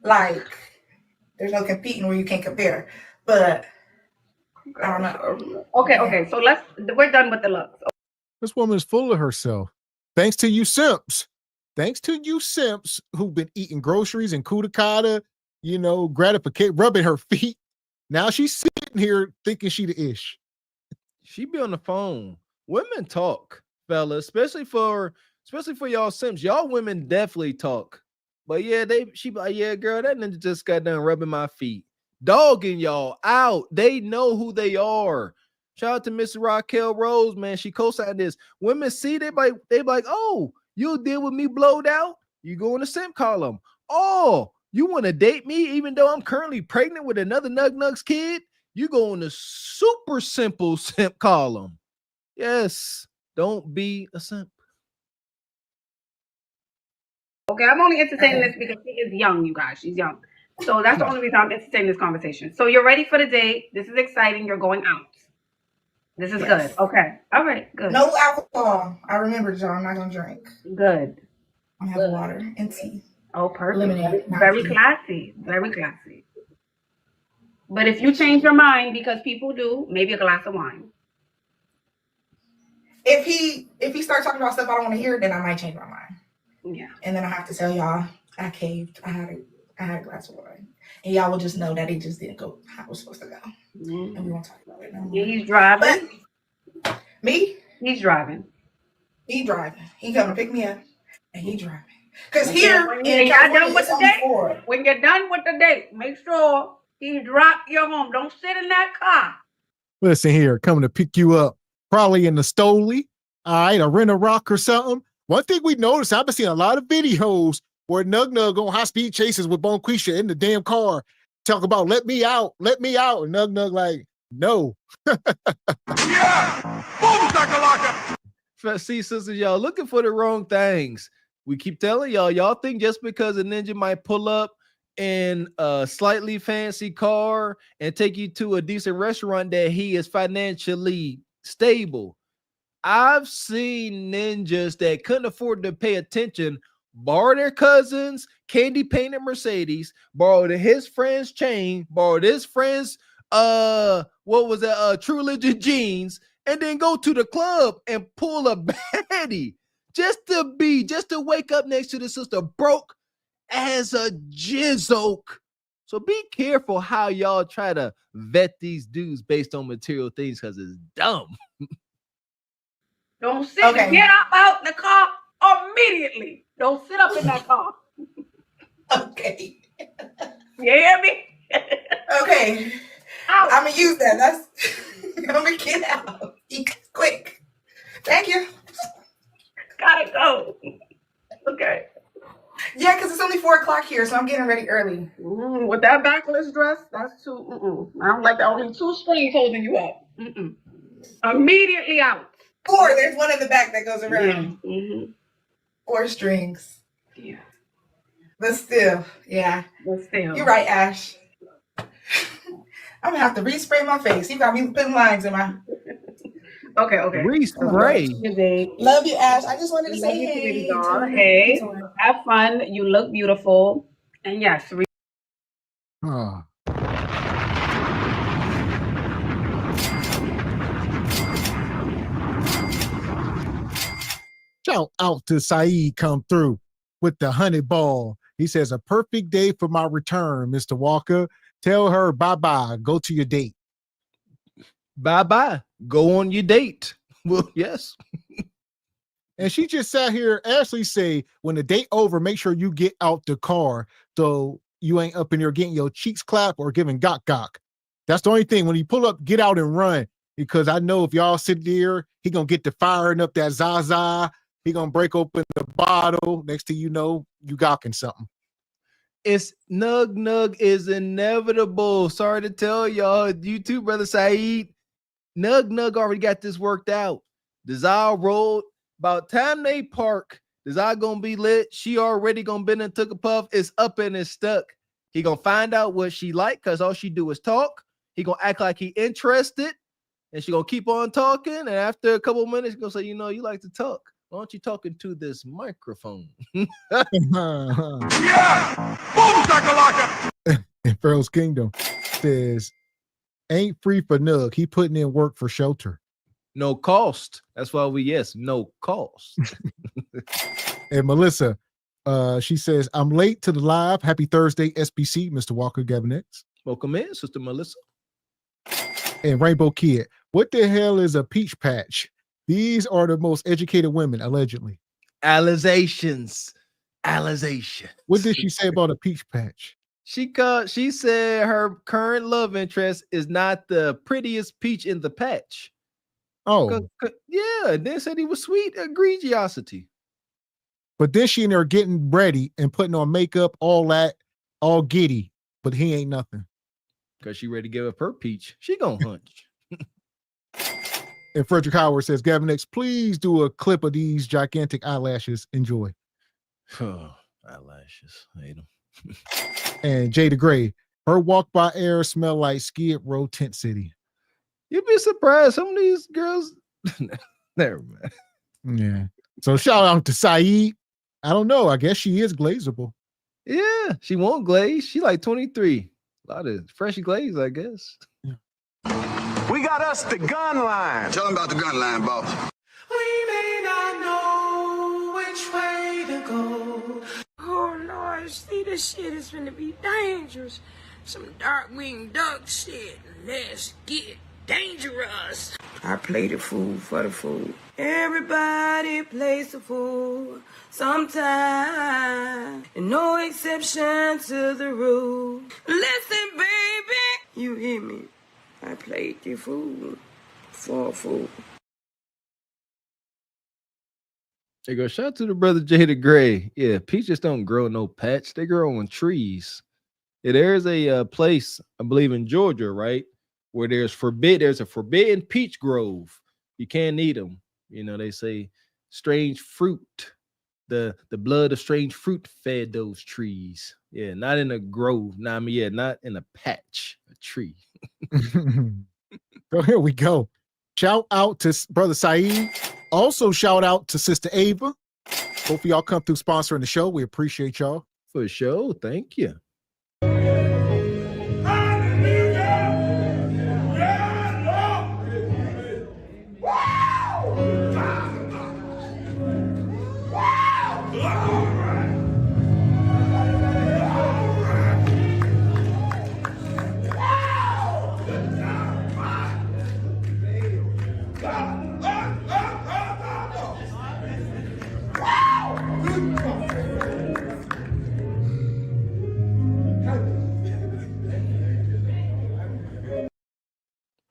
like, there's no competing where you can't compare. But I don't know. Okay. So we're done with the looks. This woman is full of herself. Thanks to you simps. Thanks to you simps who've been eating groceries and Kudakata, you know, gratification, rubbing her feet. Now she's sitting here thinking she the ish. She be on the phone. Women talk, fellas, especially for y'all simps. Y'all women definitely talk. But yeah, she be like, yeah, girl, that ninja just got done rubbing my feet. Dogging y'all out. They know who they are. Shout out to Miss Raquel Rose, man. She co-signed this. Women see they be like, oh, you'll deal with me blowed out? You go in the simp column. Oh, you want to date me even though I'm currently pregnant with another Nug Nug's kid? You go in the super simple simp column. Yes, don't be a simp. Okay, I'm only entertaining this because she is young, you guys. She's young. So that's the only reason I'm entertaining this conversation. So you're ready for the date. This is exciting. You're going out. This is good. Okay. All right, good. No alcohol. I remember, John. I'm not going to drink. Good. I'm having water and tea. Oh, perfect. Lemonade, not Very tea. classy. Very classy. But if you change your mind, because people do, maybe a glass of wine. If he starts talking about stuff I don't want to hear, then I might change my mind. Yeah. And then I have to tell y'all I caved. I had a glass of wine. And y'all will just know that it just didn't go how it was supposed to go. Mm-hmm. And we won't talk about it no more. Yeah, he's driving. But me? He's driving. He driving. He coming to pick me up. And he driving. Because Okay, here when in you're California, done with it's the only date, 4. when you're done with the date, make sure he drop you home. Don't sit in that car. Listen here, coming to pick you up, probably in the Stoli, all right, or rent a rock or something. One thing we noticed, I've been seeing a lot of videos where Nug Nug on high speed chases with Bonquisha in the damn car, talk about let me out, and Nug Nug like, no. See, sisters, y'all looking for the wrong things. We keep telling y'all think just because a ninja might pull up in a slightly fancy car and take you to a decent restaurant that he is financially stable. I've seen ninjas that couldn't afford to pay attention borrow their cousins candy painted Mercedes, borrow his friend's chain, borrow his friend's True Religion jeans, and then go to the club and pull a baddie just to wake up next to the sister broke as a jizzoke. So be careful how y'all try to vet these dudes based on material things, because it's dumb. Don't sit. Okay. Get up out the car immediately. Don't sit up in that car. Okay. You hear me? Okay. I'm going to use that. I'm going to get out. Quick. Thank you. Gotta go. Okay. Yeah, because it's only 4:00 here, so I'm getting ready early. With that backless dress, that's too. I don't like that. Only 2 strings holding you up. Immediately out. 4. There's one in the back that goes around. Yeah. Mm-hmm. 4 strings. Yeah. But still, yeah. You're right, Ash. I'm going to have to respray my face. You got me putting lines in my... Okay. Respray. Love you, Ash. I just wanted to say hey. hey. Hey, have fun. You look beautiful. And yes. Shout out to Saeed come through with the 100 ball. He says, a perfect day for my return, Mr. Walker. Tell her bye-bye. Go to your date. Bye-bye. Go on your date. Well, yes. And she just sat here. Ashley say, when the date over, make sure you get out the car so you ain't up in there getting your cheeks clapped or giving gok. That's the only thing. When you pull up, get out and run. Because I know if y'all sit there, he going to get to firing up that Zaza. He going to break open the bottle. Next thing you know, you gawking something. It's Nug is inevitable. Sorry to tell y'all. You too, Brother Saeed. Nug already got this worked out. Desire Road, about time they park, Desire gonna be lit. She already gonna been and took a puff. It's up and it's stuck. He gonna find out what she like, because all she do is talk. He gonna act like he interested, and she gonna keep on talking. And after a couple of minutes, he gonna say, you know, you like to talk. Why don't you talk into this microphone? In Pharaoh's Kingdom says, ain't free for Nug. He putting in work for shelter. No cost. That's why no cost. And Melissa, she says, I'm late to the live. Happy Thursday, SBC, Mr. Walker, Gavin X. Welcome in, Sister Melissa. And Rainbow Kid, what the hell is a peach patch? These are the most educated women, allegedly. Alizations. What did she say about a peach patch? She said her current love interest is not the prettiest peach in the patch. Oh. Yeah, then said he was sweet. Egregiosity. But then she in there getting ready and putting on makeup, all that, all giddy, but he ain't nothing. Because she ready to give up her peach. She gonna hunch. And Frederick Howard says, Gavin X, please do a clip of these gigantic eyelashes. Enjoy. Eyelashes. Hate them. And Jada Gray, her walk by air smell like Skid Row Tent City. You'd be surprised. Some of these girls. Never mind. Yeah. So shout out to Saeed. I don't know. I guess she is glazable. Yeah, she won't glaze. She like 23. A lot of fresh glaze, I guess. We got us the gun line. Tell them about the gun line, boss. We may not know which way to go. Oh Lord, see, this shit is gonna be dangerous. Some dark-winged duck shit. Let's get dangerous. I play the fool for the fool. Everybody plays the fool sometime. And no exception to the rule. Listen, baby, you hear me? I played the fool for a fool. There you go. Shout out to the brother Jada Gray. Yeah, peaches don't grow no patch. They grow on trees. Yeah, there's a place, I believe in Georgia, right? Where there's a forbidden peach grove. You can't eat them. You know, they say strange fruit. The blood of strange fruit fed those trees. Yeah, not in a grove. Nah, I mean, yeah, not in a patch, a tree. So here we go. Shout out to Brother Saeed. Also, shout out to Sister Ava. Hope y'all come through sponsoring the show. We appreciate y'all. For sure. Thank you.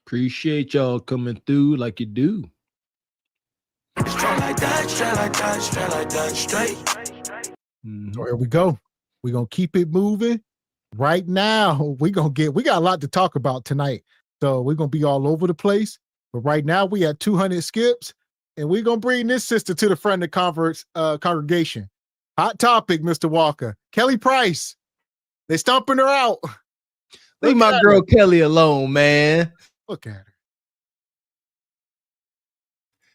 Appreciate y'all coming through like you do. Straight like that, straight like that, straight like that, straight. So here we go. We're going to keep it moving. Right now, we got a lot to talk about tonight. So we're going to be all over the place. But right now, we at 200 skips. And we're going to bring this sister to the front of the congregation. Hot topic, Mr. Walker. Kelly Price. They stomping her out. Leave my girl Kelly alone, man. Look at her.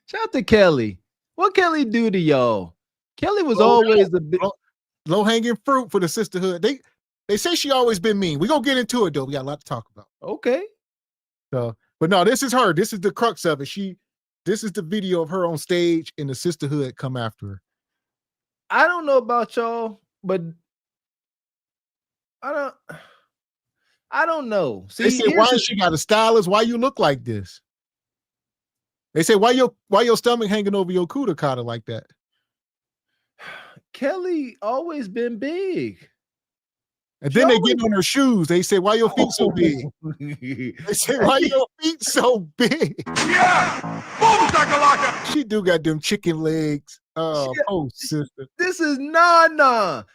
Shout out to Kelly. What Kelly do to y'all? Kelly was always the big low-hanging fruit for the sisterhood. They say she always been mean. We're gonna get into it though. We got a lot to talk about. Okay. So, but no, this is her. This is the crux of it. This is the video of her on stage and the sisterhood come after her. I don't know about y'all, but I don't know. See, they say, why she got a stylist? Why you look like this? They say, why your stomach hanging over your cooter cutter like that? Kelly always been big. And then they get on her shoes. They say, why your feet so big? They say, why your feet so big? Yeah! Boom, shakalaka! She do got them chicken legs. Oh, sister. This is Nana.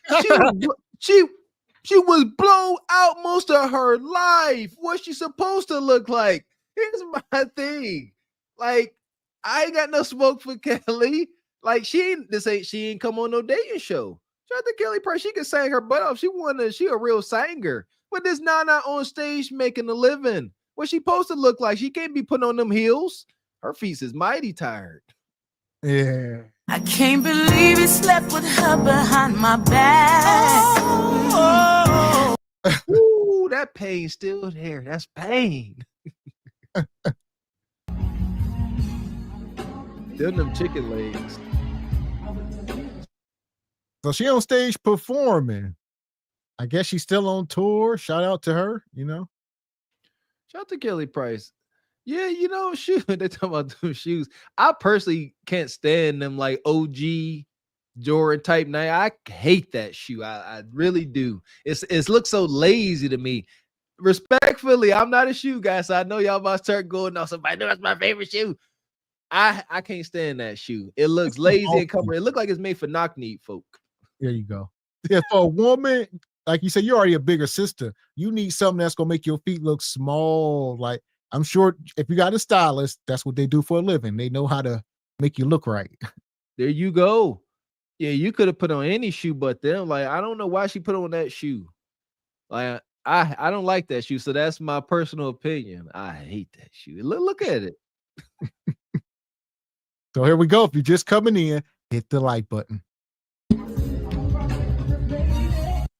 She was blown out most of her life. What's she supposed to look like? Here's my thing. Like, I ain't got no smoke for Kelly. Like, she ain't come on no dating show. Shout out to Kelly Price. She can sing her butt off. She a real singer. But this Nana on stage making a living. What's she supposed to look like? She can't be putting on them heels. Her feet is mighty tired. Yeah. I can't believe he slept with her behind my back. Oh. Ooh, that pain's still there. That's pain. Them chicken legs. So she on stage performing. I guess she's still on tour. Shout out to her, you know. Shout out to Kelly Price. Yeah, you know, shoot, they talking about those shoes. I personally can't stand them like OG Jordan type 9. I hate that shoe. I really do. It looks so lazy to me. Respectfully, I'm not a shoe guy, so I know y'all about to start going off. Somebody know that's my favorite shoe. I can't stand that shoe. It looks lazy and comfortable. It looks like it's made for knock-kneed folk. There you go. Yeah, for a woman, like you said, you're already a bigger sister. You need something that's gonna make your feet look small. Like, I'm sure if you got a stylist, that's what they do for a living. They know how to make you look right. There you go. Yeah, you could have put on any shoe but them. Like, I don't know why she put on that shoe. Like, I don't like that shoe. So that's my personal opinion. I hate that shoe. Look at it. So here we go. If you're just coming in, hit the like button.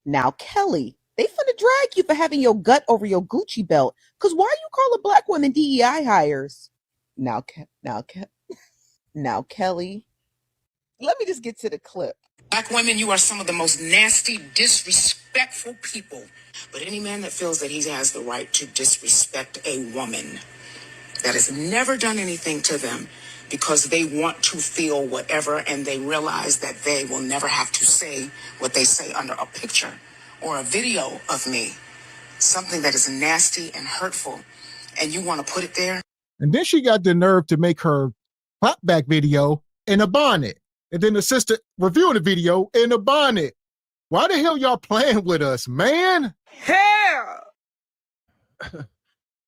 Now, Kelly, they finna drag you for having your gut over your Gucci belt. Cause why you calling black women DEI hires? Now, Kelly, let me just get to the clip. Black women, you are some of the most nasty, disrespectful people. But any man that feels that he has the right to disrespect a woman that has never done anything to them because they want to feel whatever and they realize that they will never have to say what they say under a picture or a video of me, something that is nasty and hurtful, and you want to put it there. And then she got the nerve to make her pop-back video in a bonnet. And then the sister reviewing the video in a bonnet. Why the hell y'all playing with us, man? Hell!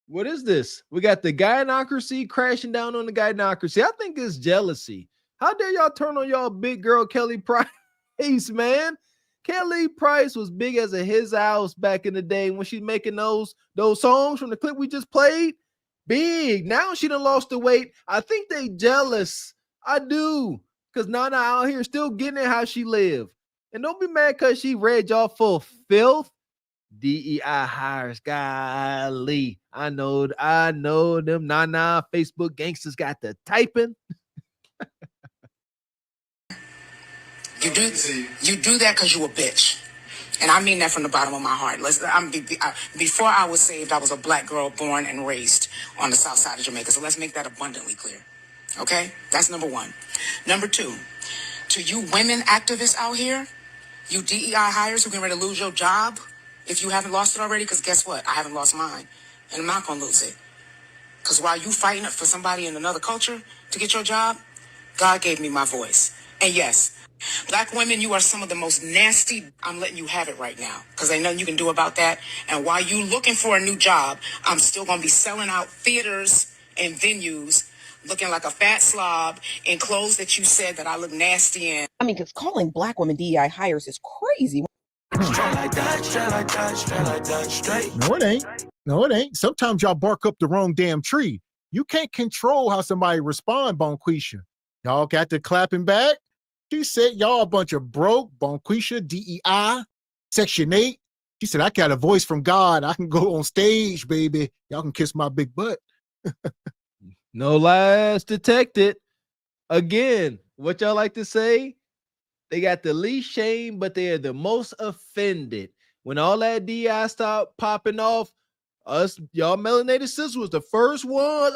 What is this? We got the gynocracy crashing down on the gynocracy. I think it's jealousy. How dare y'all turn on y'all big girl Kelly Price, man? Kelly Price was big as a his house back in the day when she's making those songs from the clip we just played. Big. Now she done lost the weight. I think they jealous. I do. Because Nana out here still getting it how she live. And don't be mad because she read y'all full of filth. DEI hires, golly. I know them Nana Facebook gangsters got the typing. You do that because you a bitch. And I mean that from the bottom of my heart. Before I was saved, I was a black girl born and raised on the south side of Jamaica. So let's make that abundantly clear. Okay? That's number one. Number two, to you women activists out here, you DEI hires who can ready to lose your job if you haven't lost it already, because guess what? I haven't lost mine. And I'm not going to lose it. Because while you fighting for somebody in another culture to get your job, God gave me my voice. And yes, black women, you are some of the most nasty. I'm letting you have it right now because ain't nothing you can do about that. And while you looking for a new job, I'm still going to be selling out theaters and venues looking like a fat slob in clothes that you said that I look nasty in. I mean, because calling black women DEI hires is crazy. No, it ain't. No, it ain't. Sometimes y'all bark up the wrong damn tree. You can't control how somebody respond, Bonquisha. Y'all got the clapping back. She said y'all a bunch of broke, Bonquisha, DEI, Section 8. She said, I got a voice from God. I can go on stage, baby. Y'all can kiss my big butt. No lies detected. Again, what y'all like to say? They got the least shame, but they are the most offended. When all that DI stopped popping off, us, y'all melanated sisters was the first ones.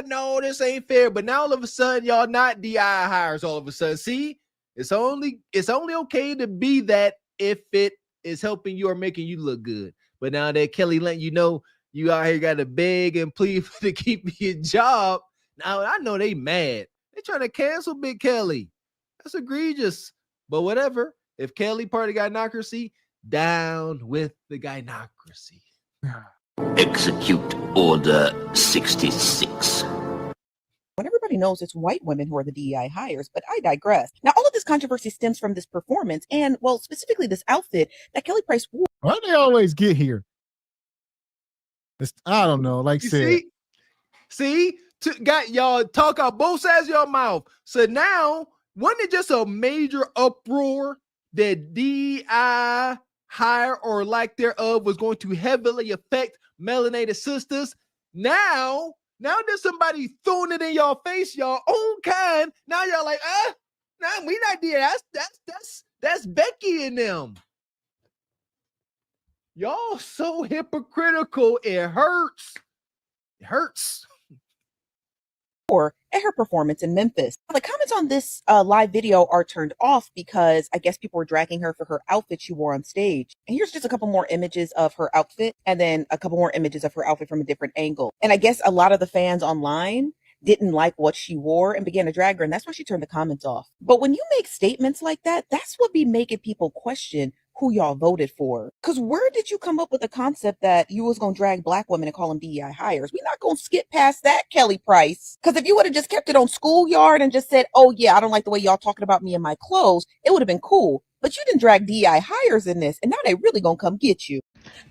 No, this ain't fair. But now all of a sudden, y'all not DI hires all of a sudden. See, it's only okay to be that if it is helping you or making you look good. But now that Kelly letting you know you out here got to beg and plead to keep your job, now I know they mad. They trying to cancel Big Kelly. That's egregious. But whatever. If Kelly part of gynocracy, down with the gynocracy. Execute Order 66. When everybody knows it's white women who are the DEI hires, but I digress. Now, all of this controversy stems from this performance and, well, specifically this outfit that Kelly Price wore. Why do they always get here? I don't know. Like said, got y'all talk out both sides of your mouth. So now, wasn't it just a major uproar that DEI hire or lack thereof was going to heavily affect melanated sisters? Now there's somebody throwing it in y'all face, y'all own kind. Now y'all like, nah, we not DEI. That's Becky and them. Y'all so hypocritical. It hurts. It hurts. Or at her performance in Memphis. The comments on this live video are turned off because I guess people were dragging her for her outfit she wore on stage. And here's just a couple more images of her outfit and then a couple more images of her outfit from a different angle. And I guess a lot of the fans online didn't like what she wore and began to drag her, and that's why she turned the comments off. But when you make statements like that, that's what be making people question who y'all voted for. Because where did you come up with the concept that you was going to drag black women and call them DEI hires? We're not going to skip past that, Kelly Price. Because if you would have just kept it on Schoolyard and just said, oh yeah, I don't like the way y'all talking about me and my clothes, it would have been cool. But you didn't drag DEI hires in this, and now they really going to come get you.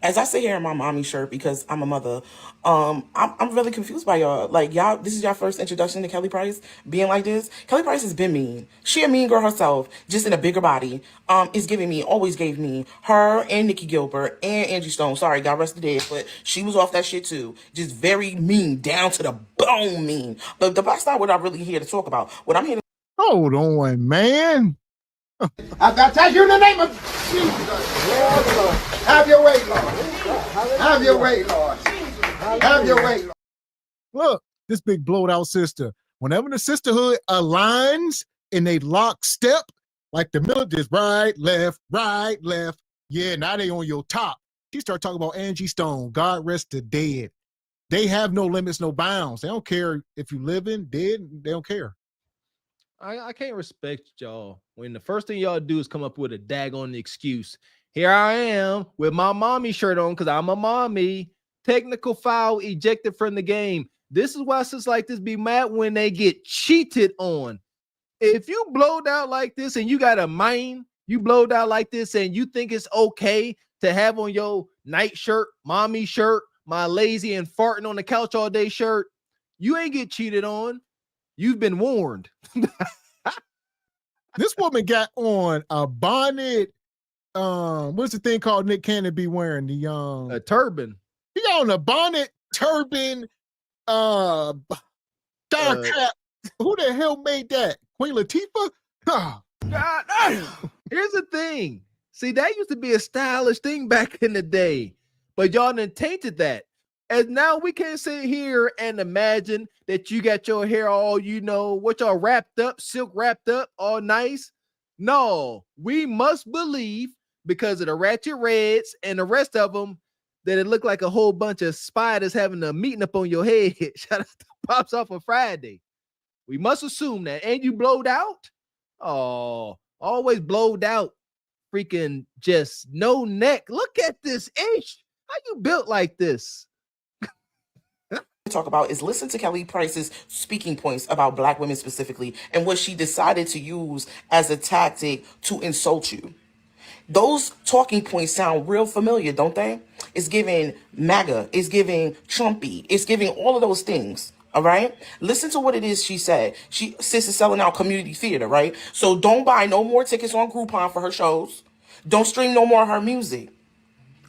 As I sit here in my mommy shirt because I'm a mother, I'm really confused by y'all. Like y'all, this is your first introduction to Kelly Price being like this. Kelly Price has been mean. She a mean girl herself, just in a bigger body. Is giving me, always gave me her and Nikki Gilbert and Angie Stone. Sorry, God rest the dead, but she was off that shit too. Just very mean, down to the bone mean. But that's not what I'm really here to talk about. What I'm here to Hold on, man. I baptize you in the name of Jesus. Lord. Have your way, Lord. Have your way, Lord. Have your way, Lord. Look, this big blowed out sister. Whenever the sisterhood aligns in a lockstep, like the military's right, left, yeah, now they on your top. She start talking about Angie Stone, God rest the dead. They have no limits, no bounds. They don't care if you living, dead, they don't care. I can't respect y'all when the first thing y'all do is come up with a daggone excuse. Here I am with my mommy shirt on because I'm a mommy. Technical foul, ejected from the game. This is why sisters like this be mad when they get cheated on. If you blowed out like this and you got a mind, you blowed out like this and you think it's okay to have on your night shirt, mommy shirt, my lazy and farting on the couch all day shirt, you ain't get cheated on. You've been warned. This woman got on a bonnet. What's the thing called Nick Cannon be wearing? The a turban. He got on a bonnet, turban, star cap. Who the hell made that? Queen Latifah? God, here's the thing. See, that used to be a stylish thing back in the day, but y'all done tainted that. And now we can't sit here and imagine that you got your hair all, what y'all wrapped up, silk wrapped up, all nice. No, we must believe because of the ratchet reds and the rest of them that it looked like a whole bunch of spiders having a meeting up on your head. Shout out to Pops Off on Friday. We must assume that. And you blowed out? Oh, always blowed out. Freaking just no neck. Look at this ish. How you built like this? talk about is listen to Kelly Price's speaking points about black women specifically and what she decided to use as a tactic to insult you. Those talking points sound real familiar, don't they? It's giving MAGA, it's giving Trumpy, it's giving all of those things. All right. Listen to what it is she said. Sis is selling out community theater, right? So don't buy no more tickets on Groupon for her shows. Don't stream no more of her music.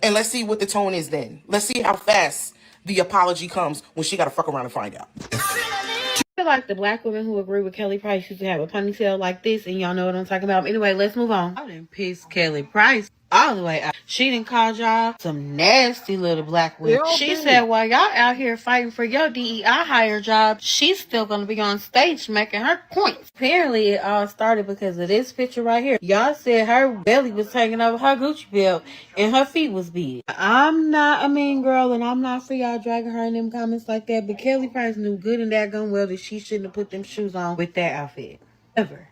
And let's see what the tone is then. Let's see how fast the apology comes when she got to fuck around and find out. I feel like the black women who agree with Kelly Price used to have a ponytail like this, and y'all know what I'm talking about. Anyway, let's move on. I didn't piss Kelly Price all the way out. She didn't call y'all some nasty little black women. She said, while y'all out here fighting for your DEI hire job, she's still going to be on stage making her points. Apparently, it all started because of this picture right here. Y'all said her belly was hanging over her Gucci belt and her feet was big. I'm not a mean girl, and I'm not for y'all dragging her in them comments like that, but Kelly Price knew good and daggone well that she shouldn't have put them shoes on with that outfit. Ever.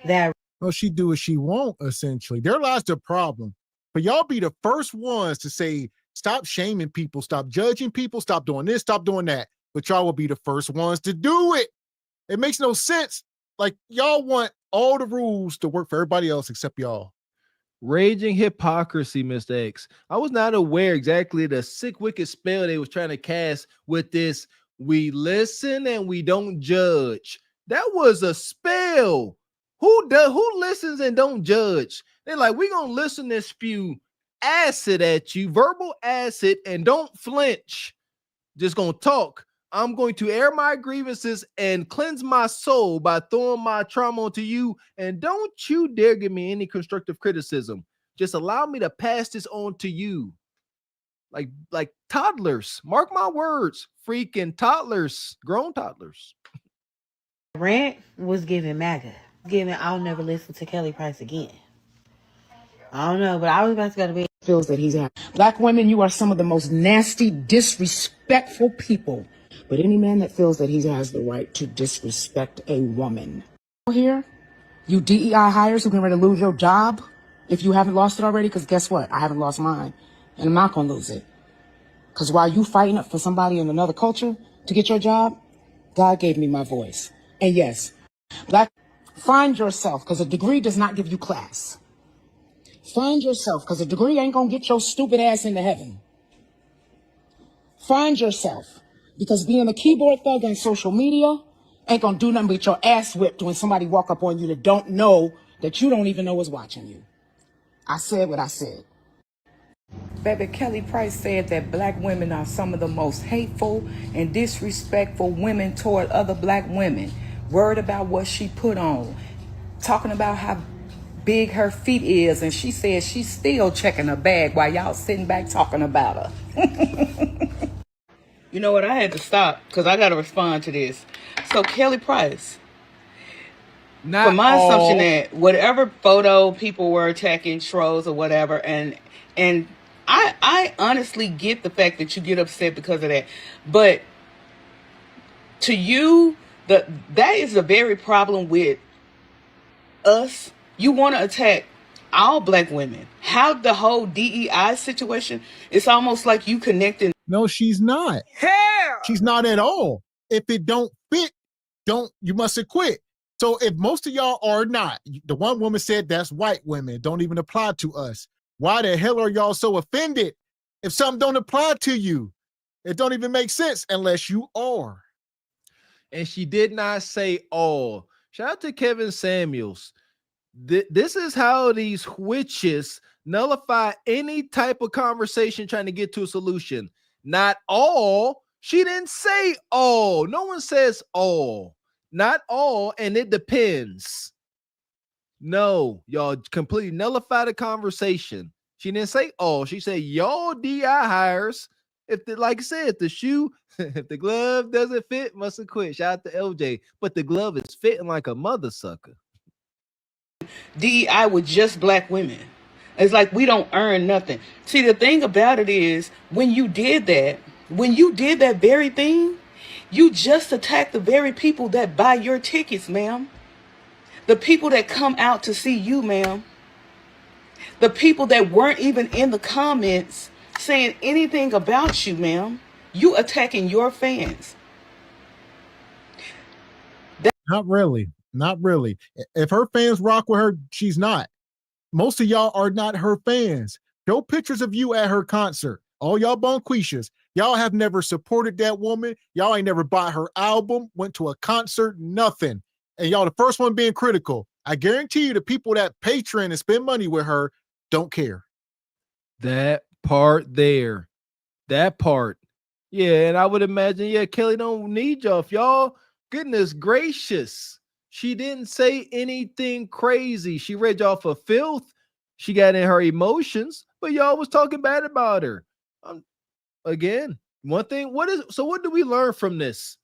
That. Well, she do what she want, essentially. There lies the problem. But y'all be the first ones to say, stop shaming people, stop judging people, stop doing this, stop doing that. But y'all will be the first ones to do it. It makes no sense. Like, y'all want all the rules to work for everybody else except y'all. Raging hypocrisy, Mr. X. I was not aware exactly the sick, wicked spell they was trying to cast with this. We listen and we don't judge. That was a spell. Who listens and don't judge? They're like, we're going to listen and spew acid at you, verbal acid, and don't flinch. Just going to talk. I'm going to air my grievances and cleanse my soul by throwing my trauma onto you. And don't you dare give me any constructive criticism. Just allow me to pass this on to you. Like toddlers. Mark my words. Freaking toddlers. Grown toddlers. Rant was giving MAGA. Giving I'll never listen to Kelly Price again. I don't know, but I was about to go to bed. Feels that he's had. Black women, you are some of the most nasty, disrespectful people. But any man that feels that he has the right to disrespect a woman. Here, you DEI hires who can ready to lose your job, If you haven't lost it already, because guess what? I haven't lost mine, and I'm not going to lose it. Because while you fighting for somebody in another culture to get your job, God gave me my voice. And yes, black, find yourself, because a degree does not give you class. Find yourself, because a degree ain't going to get your stupid ass into heaven. Find yourself, because being a keyboard thug on social media ain't going to do nothing but get your ass whipped when somebody walk up on you that don't know, that you don't even know is watching you. I said what I said. Baby, Kelly Price said that black women are some of the most hateful and disrespectful women toward other black women. Worried about what she put on. Talking about how big her feet is, and she said she's still checking her bag while y'all sitting back talking about her. You know what? I had to stop because I got to respond to this. So Kelly Price, Not for my all. assumption that whatever photo people were attacking, trolls or whatever, and I honestly get the fact that you get upset because of that, but to you, that is a very problem with us. You want to attack all black women. How the whole DEI situation, it's almost like you connecting. No, she's not. Hell! She's not at all. If it don't fit, you must quit. So if most of y'all are not, the one woman said that's white women, don't even apply to us. Why the hell are y'all so offended if something don't apply to you? It don't even make sense unless you are. And she did not say all. Shout out to Kevin Samuels. This is how these witches nullify any type of conversation trying to get to a solution. Not all. She didn't say all. No one says all. Not all, and it depends. No, y'all completely nullify the conversation. She didn't say all. She said y'all DI hires. If the, like I said, if the shoe, if the glove doesn't fit, must have quit. Shout out to LJ. But the glove is fitting like a mother sucker. DEI with just black women. It's like we don't earn nothing. See, the thing about it is when you did that very thing, you just attacked the very people that buy your tickets, ma'am. The people that come out to see you, ma'am. The people that weren't even in the comments saying anything about you, ma'am. You attacking your fans. Not really. Not really. If her fans rock with her, she's not. Most of y'all are not her fans. Show pictures of you at her concert. All y'all bonquishas. Y'all have never supported that woman. Y'all ain't never bought her album, went to a concert, nothing. And y'all the first one being critical. I guarantee you the people that patron and spend money with her don't care. That part there. That part. Yeah, and I would imagine, yeah, Kelly don't need y'all. If y'all, goodness gracious, she didn't say anything crazy. She read y'all for filth. She got in her emotions, but y'all was talking bad about her. Again, one thing, what do we learn from this?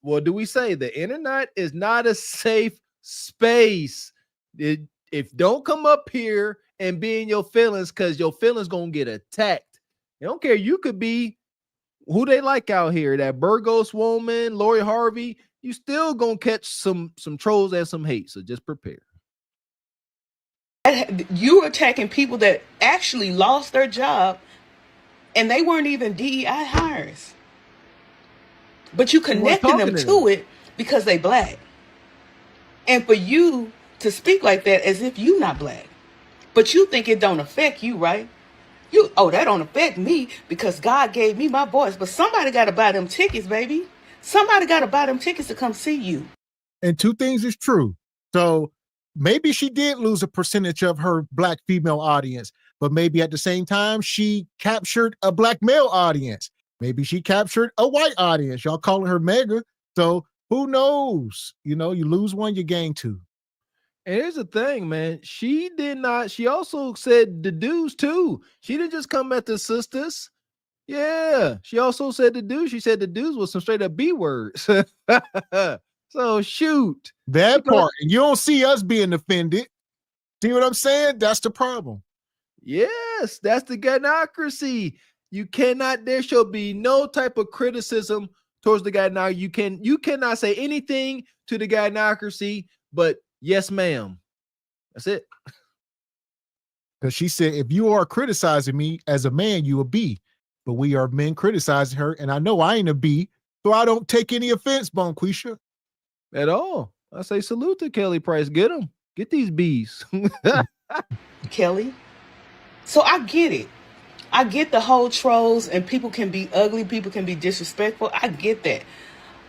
What do we say? The internet is not a safe space. If don't come up here and be in your feelings, because your feelings gonna get attacked. I don't care. You could be who they like out here, that Burgos woman, Lori Harvey, you still gonna catch some trolls and some hate. So just prepare. You attacking people that actually lost their job and they weren't even DEI hires. But you connecting them to it because they black. And for you to speak like that as if you not black. But you think it don't affect you, right? That don't affect me because God gave me my voice. But somebody got to buy them tickets, baby. Somebody got to buy them tickets to come see you. And two things is true. So maybe she did lose a percentage of her black female audience, but maybe at the same time, she captured a black male audience. Maybe she captured a white audience. Y'all calling her mega. So who knows? You know, you lose one, you gain two. And here's the thing, man. She also said the dudes too. She didn't just come at the sisters. Yeah. She also said the dudes. She said the dudes was some straight up B words. So shoot. That part. And you don't see us being offended. See what I'm saying? That's the problem. Yes, that's the gynocracy. You cannot, there shall be no type of criticism towards the guy. Now you cannot say anything to the gynocracy, but yes, ma'am. That's it. Because she said, if you are criticizing me as a man, you a B. But we are men criticizing her, and I know I ain't a B, so I don't take any offense, Bonquisha. At all. I say salute to Kelly Price. Get them. Get these B's. Kelly. So I get it. I get the whole trolls and people can be ugly, people can be disrespectful. I get that.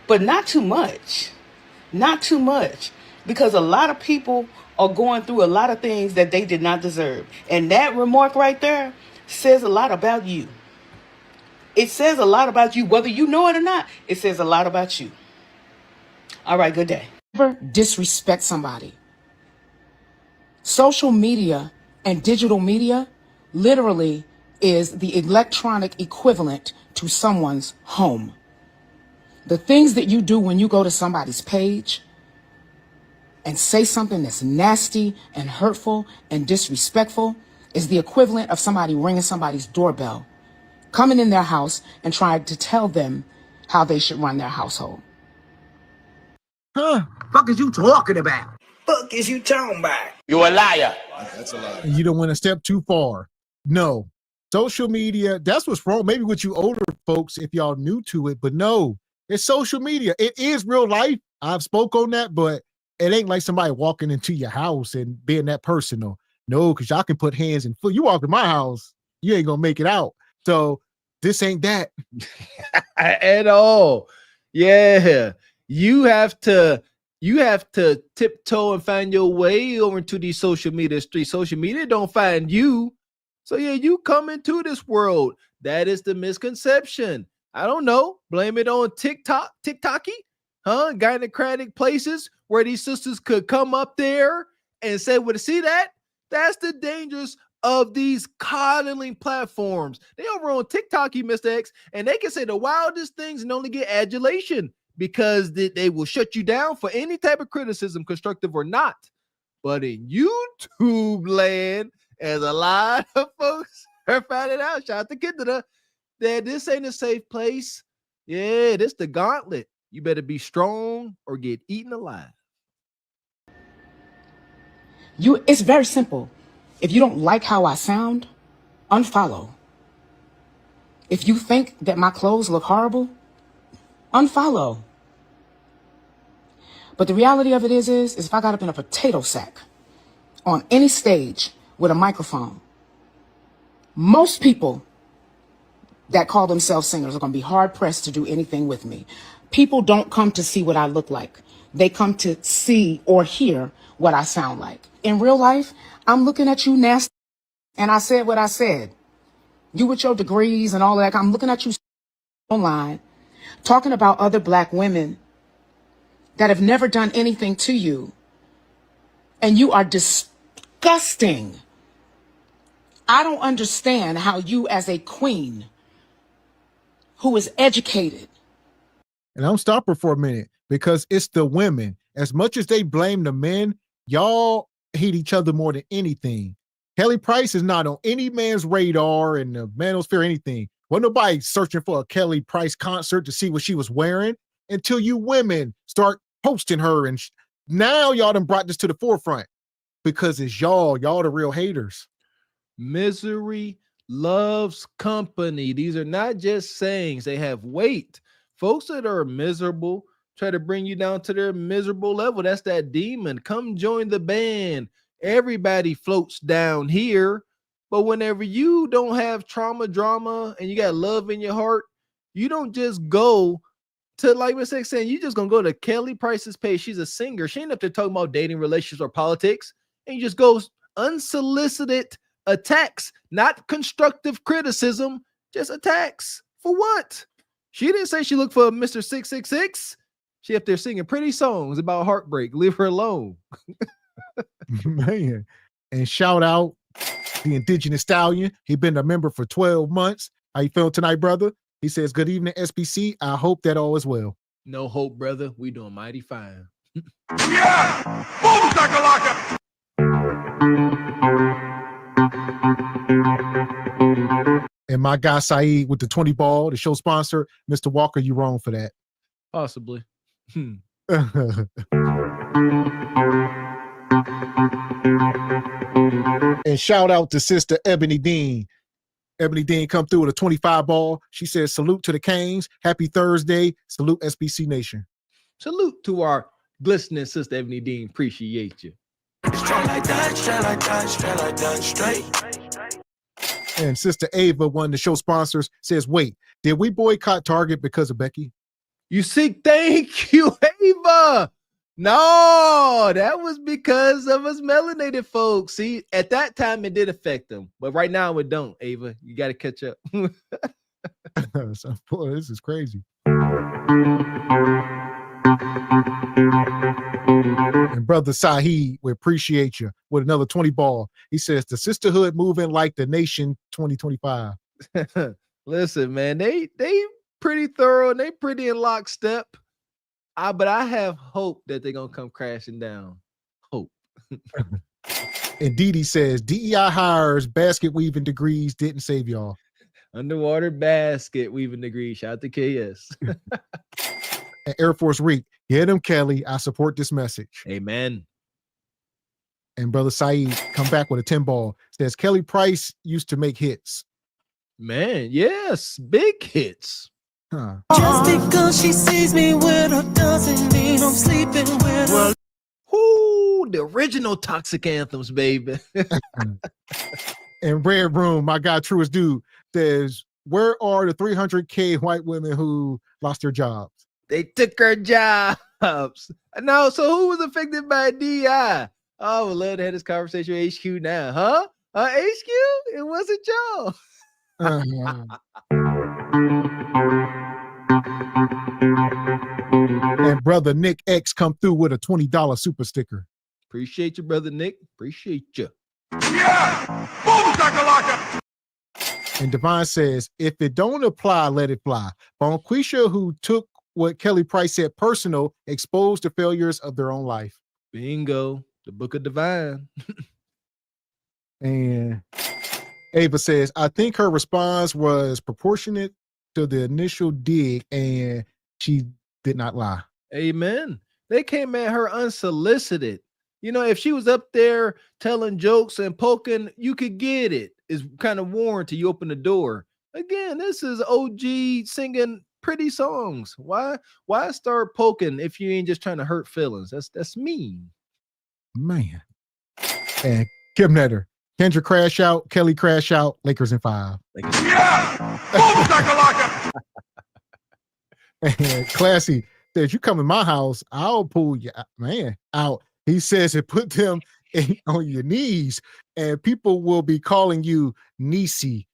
But not too much. Not too much. Because a lot of people are going through a lot of things that they did not deserve. And that remark right there says a lot about you. It says a lot about you, whether you know it or not. It says a lot about you. All right, good day. Never disrespect somebody. Social media and digital media literally is the electronic equivalent to someone's home. The things that you do when you go to somebody's page and say something that's nasty and hurtful and disrespectful is the equivalent of somebody ringing somebody's doorbell, coming in their house and trying to tell them how they should run their household. Huh? Fuck is you talking about? Fuck is you talking about? You a liar. That's a lie. And you don't want to step too far. No. Social media, that's what's wrong. Maybe with you older folks, if y'all new to it, but no, it's social media. It is real life. I've spoke on that, but it ain't like somebody walking into your house and being that personal. No, because y'all can put hands and foot. You walk in my house, you ain't gonna make it out. So this ain't that. At all. Yeah. You have to tiptoe and find your way over into these social media streets. Social media don't find you. So yeah, you come into this world. That is the misconception. I don't know. Blame it on TikToky, huh? Gynocratic places where these sisters could come up there and say, well, see that? That's the dangers of these coddling platforms. They over on TikToky, Mr. X, and they can say the wildest things and only get adulation because they will shut you down for any type of criticism, constructive or not. But in YouTube land, as a lot of folks are finding out, shout out to Kendra, that this ain't a safe place. Yeah, this the gauntlet. You better be strong or get eaten alive. It's very simple. If you don't like how I sound, unfollow. If you think that my clothes look horrible, unfollow. But the reality of it is if I got up in a potato sack on any stage with a microphone, most people that call themselves singers are going to be hard pressed to do anything with me. People don't come to see what I look like. They come to see or hear what I sound like. In real life, I'm looking at you nasty, and I said what I said. You with your degrees and all of that, I'm looking at you online, talking about other black women that have never done anything to you, and you are disgusting. I don't understand how you, as a queen who is educated. And I'm stopping for a minute because it's the women. As much as they blame the men, y'all hate each other more than anything. Kelly Price is not on any man's radar in the manosphere or anything. Wasn't nobody searching for a Kelly Price concert to see what she was wearing until you women start posting her. And now y'all done brought this to the forefront because it's y'all the real haters. Misery loves company. These are not just sayings. They have weight. Folks that are miserable try to bring you down to their miserable level. That's that demon. Come join the band. Everybody floats down here. But whenever you don't have drama, and you got love in your heart, you don't just go to, like Miss X saying, you just gonna go to Kelly Price's page. She's a singer. She ain't up there talking about dating, relationships, or politics. And you just go unsolicited attacks, not constructive criticism, just attacks. For what? She didn't say she looked for Mr. 666. She up there singing pretty songs about heartbreak. Leave her alone. Man. And shout out the Indigenous Stallion. He been a member for 12 months. How you feeling tonight, brother? He says, good evening, SBC. I hope that all is well. No hope, brother. We doing mighty fine. Yeah! Boom, shakalaka! And my guy Saeed with the 20 ball, the show sponsor, Mr. Walker, you wrong for that. Possibly. And shout out to Sister Ebony Dean. Ebony Dean come through with a 25 ball. She says, salute to the Canes. Happy Thursday. Salute SBC Nation. Salute to our glistening sister Ebony Dean. Appreciate you. Straight like that, straight like that, straight like that, straight. And Sister Ava, one of the show sponsors, says, wait, did we boycott Target because of Becky? You see, thank you, Ava. No, that was because of us melanated folks. See, at that time it did affect them, but right now it don't. Ava, you got to catch up. So, boy, this is crazy. And Brother Saheed, we appreciate you with another 20 ball. He says the sisterhood moving like the nation 2025. Listen, man, they pretty thorough and they pretty in lockstep. But I have hope that they're gonna come crashing down. Hope. And Dee says DEI hires, basket weaving degrees didn't save y'all. Underwater basket weaving degrees. Shout out to KS. And Air Force Reek, get him, Kelly. I support this message. Amen. And Brother Saeed come back with a 10 ball. Says Kelly Price used to make hits. Man, yes, big hits. Huh. Just because she sees me with her doesn't mean I'm sleeping with her. Whoo, the original Toxic Anthems, baby. And Red Room, my guy Truest Dude, says, where are the 300K white women who lost their jobs? They took her jobs. No, so who was affected by DI? Oh, we'd love to have this conversation with HQ now, huh? HQ? It wasn't y'all. And Brother Nick X come through with a $20 super sticker. Appreciate you, Brother Nick. Appreciate you. Yeah! Boom, shakalaka! And Divine says, if it don't apply, let it fly. Bonquisha, who took what Kelly Price said personal, exposed the failures of their own life. Bingo. The Book of Divine. And Ava says, I think her response was proportionate to the initial dig, and she did not lie. Amen. They came at her unsolicited. You know, if she was up there telling jokes and poking, you could get it. It's kind of warranted. You open the door. Again, this is OG singing pretty songs. Why start poking if you ain't just trying to hurt feelings? That's mean. Man. And Kim Netter, Kendra crash out, Kelly crash out, Lakers in 5. Yeah! Boom, shakalaka! And Classy says, you come in my house, I'll pull you, man, out. He says it put them on your knees, and people will be calling you Niecy.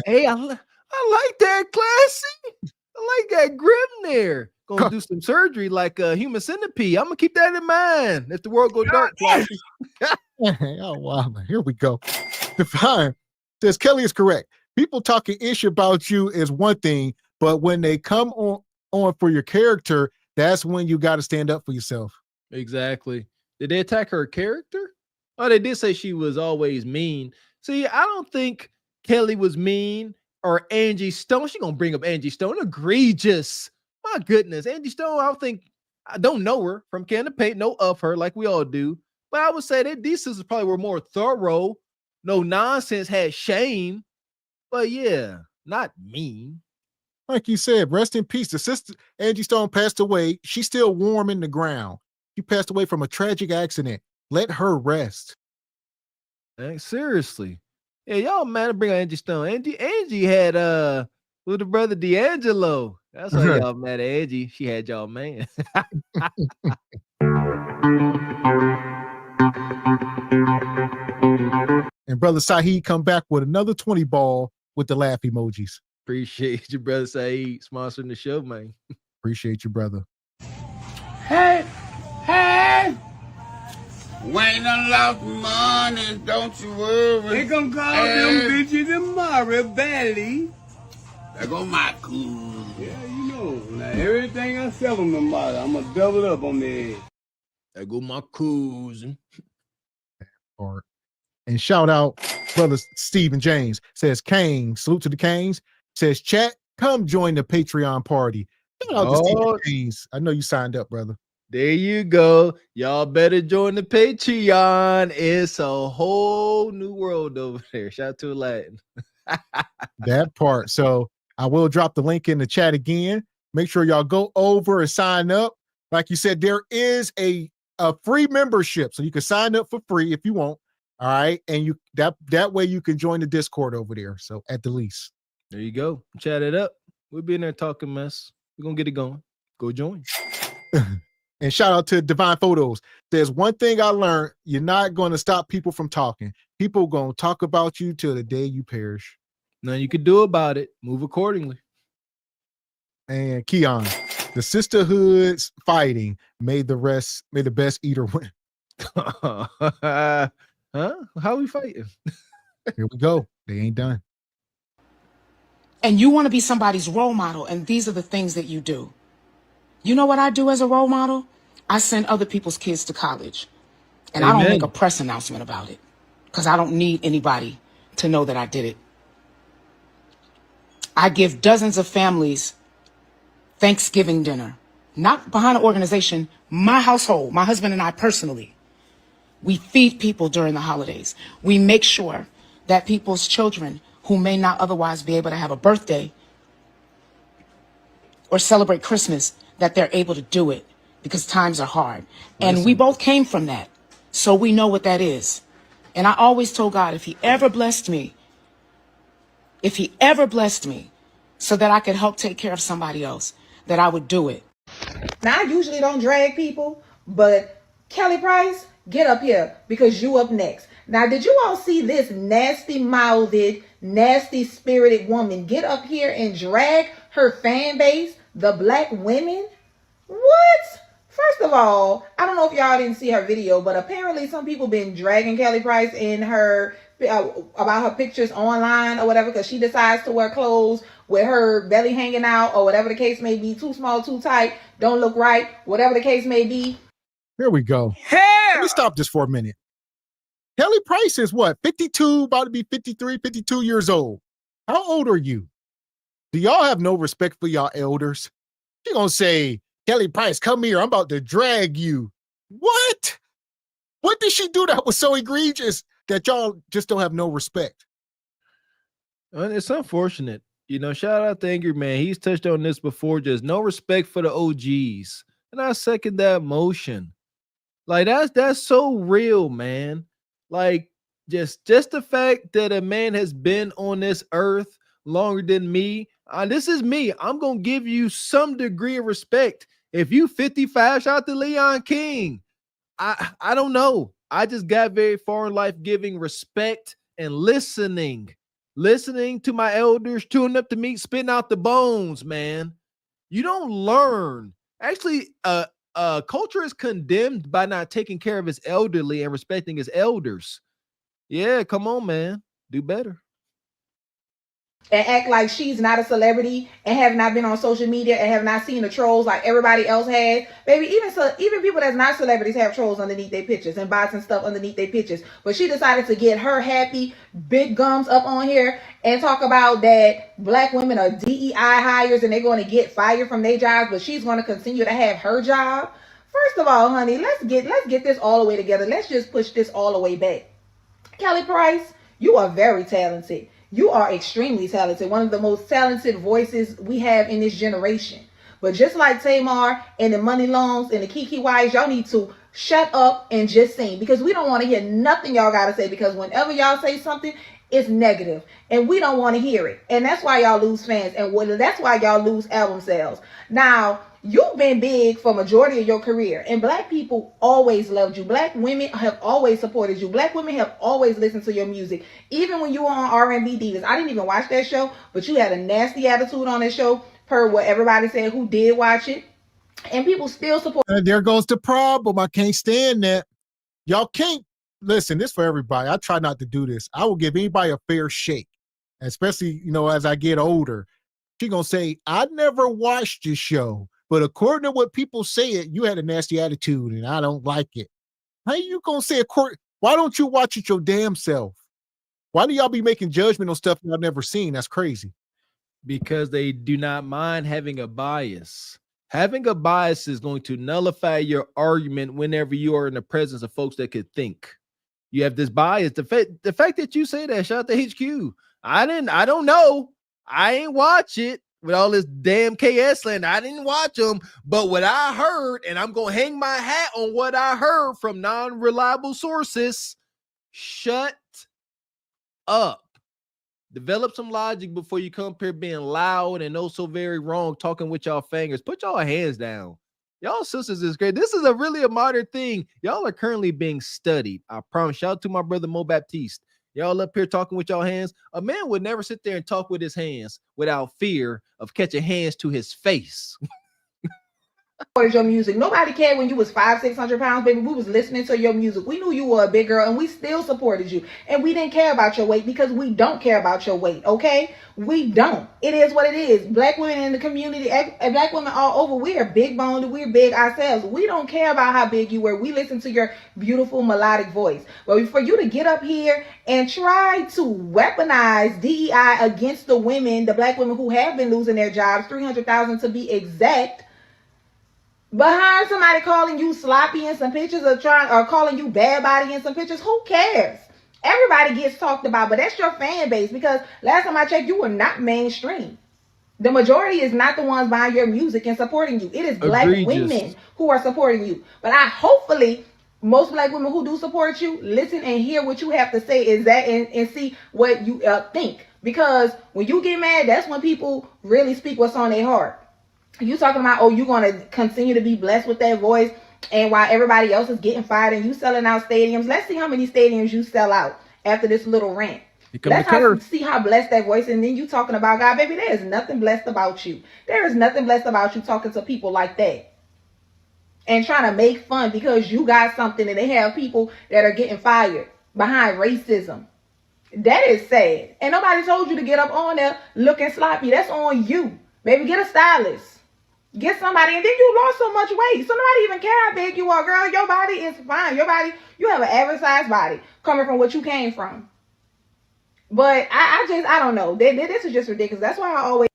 Hey, I like that, Classy. I like that grim there. Gonna do some surgery like a human centipede. I'm gonna keep that in mind if the world go dark. Classy. Oh, wow. Here we go. Define says Kelly is correct. People talking ish about you is one thing, but when they come on for your character, that's when you got to stand up for yourself. Exactly. Did they attack her character? Oh, they did say she was always mean. See, I don't think Kelly was mean or Angie Stone. She gonna bring up Angie Stone. Egregious. My goodness. Angie Stone, I don't know her from can of paint, know of her like we all do. But I would say that these sisters probably were more thorough, no nonsense, had shame. But yeah, not mean. Like you said, rest in peace. The sister Angie Stone passed away. She's still warm in the ground. She passed away from a tragic accident. Let her rest. Hey, seriously. Yeah, y'all mad to bring on Angie Stone. Angie had with the brother D'Angelo. That's why y'all mad at Angie. She had y'all man. And Brother Saheed come back with another 20 ball with the laugh emojis. Appreciate you, Brother Saeed, sponsoring the show, man. Appreciate you, brother. Hey! When I lost money, don't you worry. They gonna call them bitches tomorrow, Valley. There go my cool. Yeah, you know. Now everything I sell them tomorrow, I'm gonna double up on their head. There go my cousin. And shout out brother Stephen James. Says Kane, salute to the Canes. Says chat, come join the Patreon party. Shout out to Stephen James. I know you signed up, brother. There you go. Y'all better join the Patreon. It's a whole new world over there. Shout out to Aladdin. That part. So I will drop the link in the chat again. Make sure y'all go over and sign up. Like you said, there is a free membership, so you can sign up for free if you want. All right, and you that way you can join the Discord over there. So at the least, there you go. Chat it up. We'll be in there talking mess. We're gonna get it going. Go join. And shout out to Divine Photos. There's one thing I learned: you're not going to stop people from talking. People going to talk about you till the day you perish. Nothing you can do about it. Move accordingly. And Keon, the sisterhoods fighting made the best eater win. Huh? How we fighting? Here we go. They ain't done. And you want to be somebody's role model, and these are the things that you do. You know what I do as a role model? I send other people's kids to college. And Amen. I don't make a press announcement about it because I don't need anybody to know that I did it. I give dozens of families Thanksgiving dinner, not behind an organization, my household, my husband and I personally. We feed people during the holidays. We make sure that people's children who may not otherwise be able to have a birthday or celebrate Christmas, that they're able to do it because times are hard. And we both came from that. So we know what that is. And I always told God, if he ever blessed me so that I could help take care of somebody else, that I would do it. Now, I usually don't drag people, but Kelly Price, get up here because you up next. Now, did you all see this nasty-mouthed, nasty-spirited woman get up here and drag her fan base, the black women? What? First of all, I don't know if y'all didn't see her video, but apparently some people been dragging Kelly Price in her about her pictures online or whatever because she decides to wear clothes with her belly hanging out or whatever the case may be, too small, too tight, don't look right, whatever the case may be. Here we go. Let me stop this for a minute. Kelly Price is what, 52, about to be 53, 52 years old. How old are you? Do y'all have no respect for y'all elders? She gonna say, Kelly Price, come here, I'm about to drag you. What? What did she do that was so egregious that y'all just don't have no respect? It's unfortunate. You know, shout out to Angry Man. He's touched on this before. Just no respect for the OGs. And I second that motion. Like that's so real, man. Like just the fact that a man has been on this earth longer than me. This is me. I'm gonna give you some degree of respect. If you 55, shout out to Leon King. I don't know. I just got very far in life giving respect and listening to my elders, tuning up to me, spitting out the bones, man. You don't learn. Actually, culture is condemned by not taking care of its elderly and respecting its elders. Yeah, come on, man. Do better. And act like she's not a celebrity and have not been on social media and have not seen the trolls like everybody else has. Baby, even people that's not celebrities have trolls underneath their pictures and bots and stuff underneath their pictures. But she decided to get her happy big gums up on here and talk about that black women are DEI hires and they're going to get fired from their jobs, but she's going to continue to have her job. First of all, honey, let's get this all the way together. Let's just push this all the way back. Kelly Price, you are very talented. You are extremely talented. One of the most talented voices we have in this generation. But just like Tamar and the Money Longs and the Kiki Wise, y'all need to shut up and just sing because we don't want to hear nothing y'all got to say because whenever y'all say something, it's negative and we don't want to hear it. And that's why y'all lose fans and that's why y'all lose album sales. Now, you've been big for majority of your career and black people always loved you. Black women have always supported you. Black women have always listened to your music. Even when you were on R&B Divas. I didn't even watch that show, but you had a nasty attitude on that show per what everybody said who did watch it. And people still support. There goes the problem. I can't stand that. Y'all can't listen, this for everybody. I try not to do this. I will give anybody a fair shake, especially, as I get older. She gonna say, I never watched your show, but according to what people say it, you had a nasty attitude and I don't like it. How you gonna say why don't you watch it your damn self? Why do y'all be making judgment on stuff y'all never seen? That's crazy. Because they do not mind having a bias. Having a bias is going to nullify your argument whenever you are in the presence of folks that could think. You have this bias. The fact that you say that, shout out to HQ. I don't know. I ain't watch it with all this damn KS land. I didn't watch them, but what I heard, and I'm gonna hang my hat on what I heard from non-reliable sources. Shut up. Develop some logic before you come up here being loud and oh so very wrong, talking with y'all fingers. Put y'all hands down. Y'all sisters is great. This is really a modern thing. Y'all are currently being studied. I promise. Shout out to my brother Mo Baptiste. Y'all up here talking with y'all hands. A man would never sit there and talk with his hands without fear of catching hands to his face. Your music. Nobody cared when you was 500-600 pounds, baby. We was listening to your music. We knew you were a big girl, and we still supported you. And we didn't care about your weight because we don't care about your weight. Okay, we don't. It is what it is. Black women in the community, black women all over, we are big boned. We're big ourselves. We don't care about how big you were. We listen to your beautiful melodic voice. But for you to get up here and try to weaponize DEI against the women, the black women who have been losing their jobs, 300,000 to be exact. Behind somebody calling you sloppy in some pictures or calling you bad body in some pictures, who cares? Everybody gets talked about, but that's your fan base because last time I checked, you were not mainstream. The majority is not the ones buying your music and supporting you. It is black women who are supporting you. But hopefully most black women who do support you listen and hear what you have to say is that and see what you think. Because when you get mad, that's when people really speak what's on their heart. You talking about, oh, you're going to continue to be blessed with that voice, and while everybody else is getting fired and you selling out stadiums, let's see how many stadiums you sell out after this little rant. Let's see how blessed that voice, and then you talking about God, baby, there is nothing blessed about you. There is nothing blessed about you talking to people like that and trying to make fun because you got something and they have people that are getting fired behind racism. That is sad. And nobody told you to get up on there looking sloppy. That's on you. Baby, get a stylist. Get somebody, and then you lost so much weight. So nobody even care how big you are, girl. Your body is fine. Your body, you have an average size body coming from what you came from. But I don't know. This is just ridiculous. That's why I always.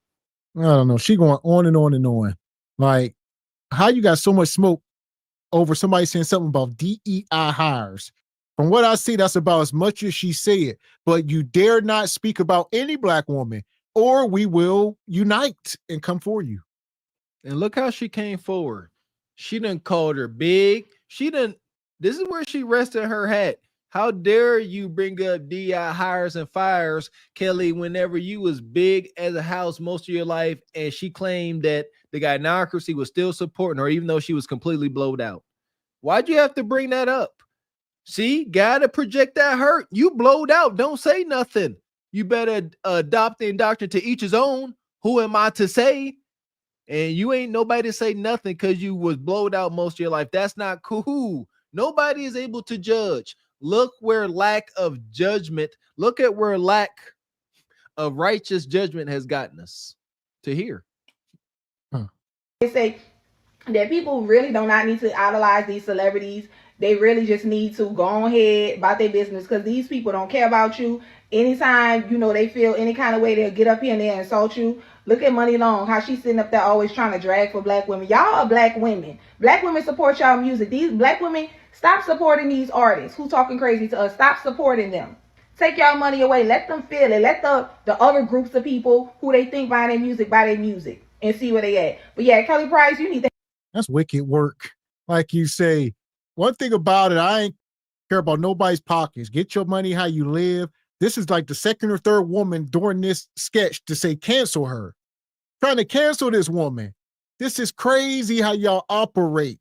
I don't know. She going on and on and on. Like, how you got so much smoke over somebody saying something about DEI hires? From what I see, that's about as much as she said. But you dare not speak about any black woman, or we will unite and come for you. And look how she came forward. She done called her big. This is where she rested her hat. How dare you bring up DI hires and fires, Kelly, whenever you was big as a house most of your life, and she claimed that the gynocracy was still supporting her, even though she was completely blowed out. Why'd you have to bring that up? See, gotta project that hurt. You blowed out. Don't say nothing. You better adopt the indoctrination to each his own. Who am I to say? And you ain't nobody to say nothing because you was blowed out most of your life. That's not cool. Nobody is able to judge. Look where lack of judgment, look at where lack of righteous judgment has gotten us to here. They say that people really do not need to idolize these celebrities. They really just need to go ahead about their business because these people don't care about you. Anytime, they feel any kind of way, they'll get up here and they'll insult you. Look at Money Long, how she's sitting up there always trying to drag for black women. Y'all are black women. Black women support y'all music. These black women, stop supporting these artists who talking crazy to us. Stop supporting them. Take y'all money away. Let them feel it. Let the other groups of people who they think buy their music and see where they at. But yeah, Kelly Price, you need to. That's wicked work. Like you say, one thing about it, I ain't care about nobody's pockets. Get your money how you live. This is like the second or third woman during this sketch to say cancel her. Trying to cancel this woman. This is crazy how y'all operate.